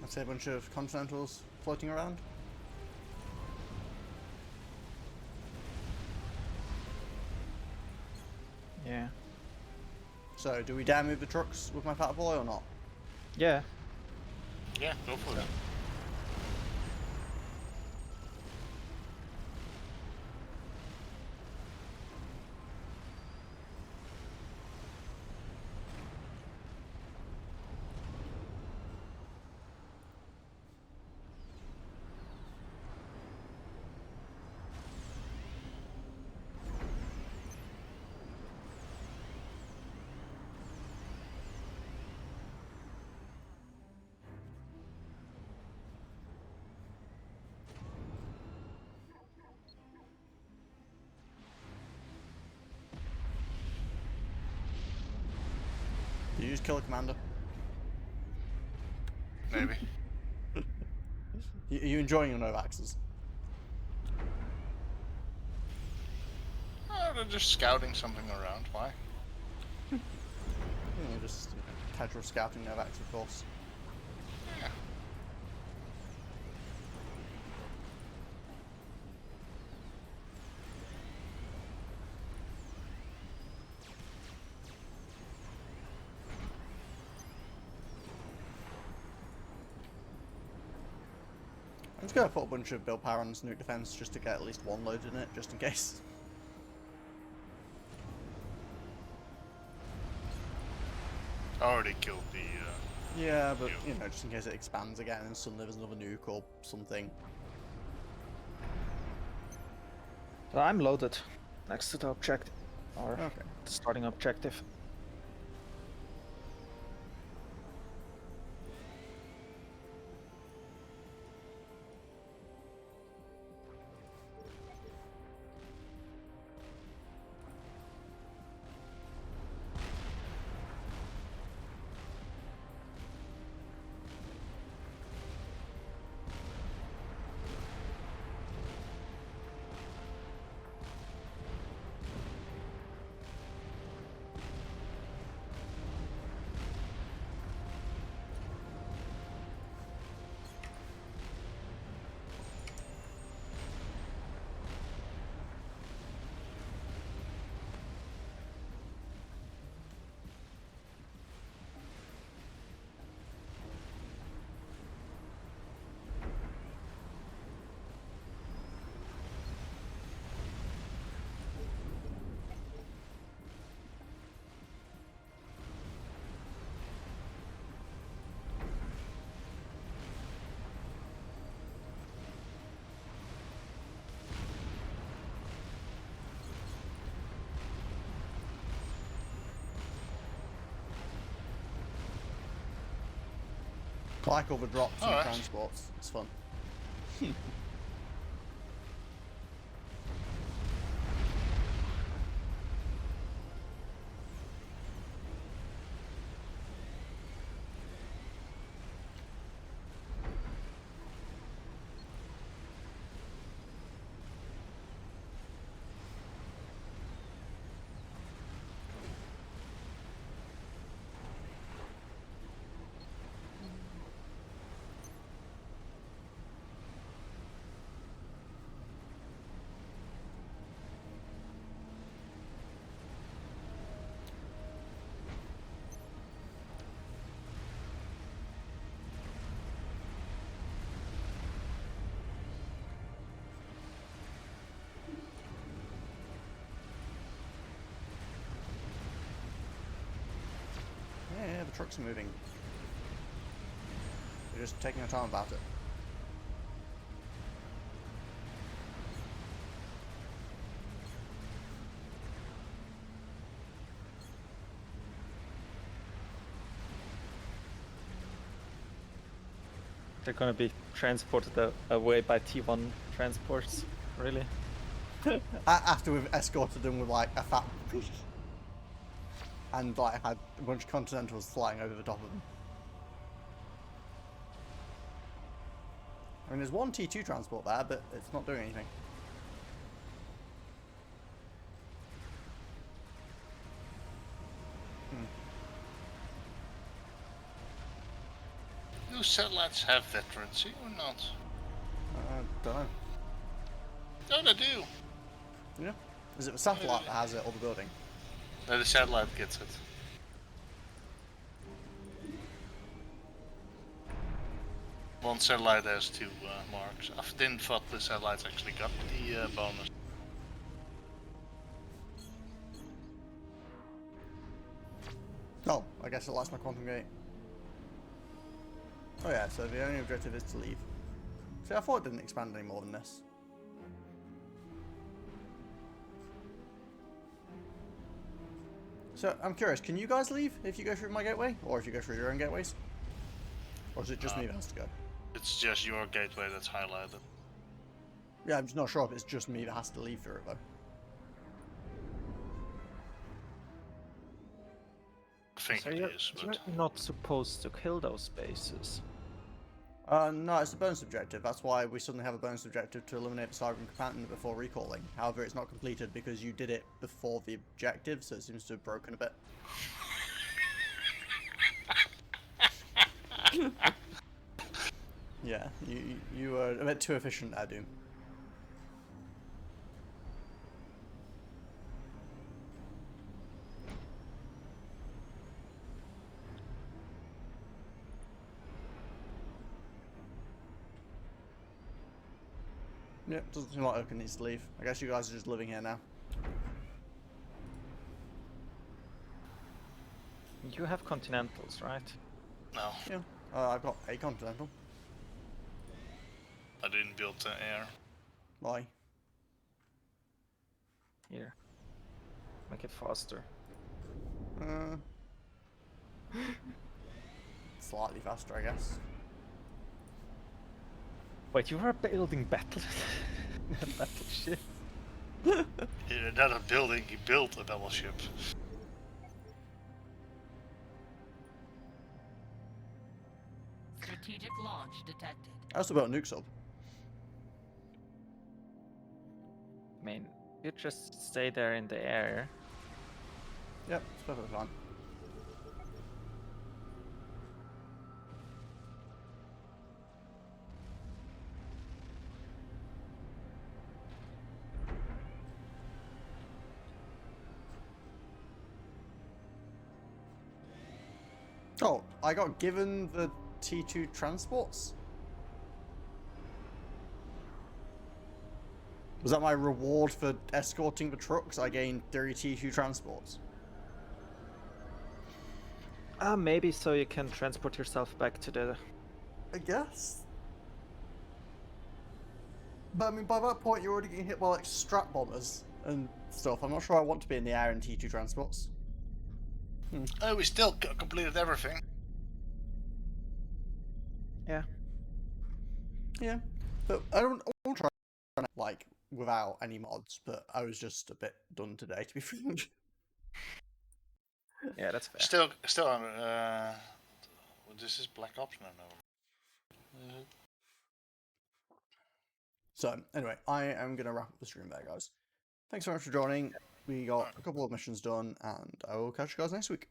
I see a bunch of Continentals floating around. Yeah. So, do we dare move the trucks with my fat boy or not? Yeah. Yeah, go for it. Do you just kill a commander? Maybe. Are you enjoying your Novaxes? Oh, they're just scouting something around. Why? Just casual scouting Novax, of course. Yeah. I'm just gonna put a bunch of Bill Parron's nuke defense just to get at least one loaded in it, just in case. Already killed the. Yeah, but nuke. you know, just in case it expands again and suddenly there's another nuke or something. So I'm loaded next to the object. our Okay. starting objective. I like all the drops and Alright. transports. It's fun. Yeah, the trucks are moving. They're just taking their time about it. They're gonna be transported away by T1 transports, really? After we've escorted them with like a fat and like had a bunch of Continentals flying over the top of them. I mean, there's one T2 transport there, but it's not doing anything. Do satellites have veterancy or not? Don't know. No, they do. Yeah. Is it the satellite that has it or the building? No, the satellite gets it. One satellite has 2 marks. I didn't thought the satellites actually got the bonus. Oh, I guess it lights my quantum gate. Oh yeah, so the only objective is to leave. See, I thought it didn't expand any more than this. So, I'm curious, can you guys leave if you go through my gateway? Or if you go through your own gateways? Or is it just me that has to go? It's just your gateway that's highlighted. Yeah, I'm just not sure if it's just me that has to leave through it, though. I think So it you're, is, you're but not supposed to kill those bases. No, it's a bonus objective. That's why we suddenly have a bonus objective to eliminate the Cyber combatant before recalling. However, it's not completed because you did it before the objective, so it seems to have broken a bit. Yeah, you were a bit too efficient there, Doom. Yep, doesn't seem like Oaken needs to leave. I guess you guys are just living here now. You have Continentals, right? no, Yeah, I've got a Continental. I didn't build the air. Why? Here. Make it faster. Uh, slightly faster, I guess. Wait, you were building battle battleship? Not a building, he built a battleship. Strategic launch detected. I also built a nuke sub. I mean, you just stay there in the air. Yep, it's perfectly fine. Oh, I got given the T2 transports? Was that my reward for escorting the trucks? I gained 3 T2 transports. Maybe so you can transport yourself back to the... I guess. But I mean, by that point, you're already getting hit by like strap bombers and stuff. I'm not sure I want to be in the air in T2 transports. Oh, we still completed everything. Yeah. Yeah, but I won't try like without any mods. But I was just a bit done today, to be frank. Yeah, that's fair. Still on. This is Black Ops now. No. So anyway, I am gonna wrap up the stream there, guys. Thanks so much for joining. We got a couple of missions done, and I will catch you guys next week.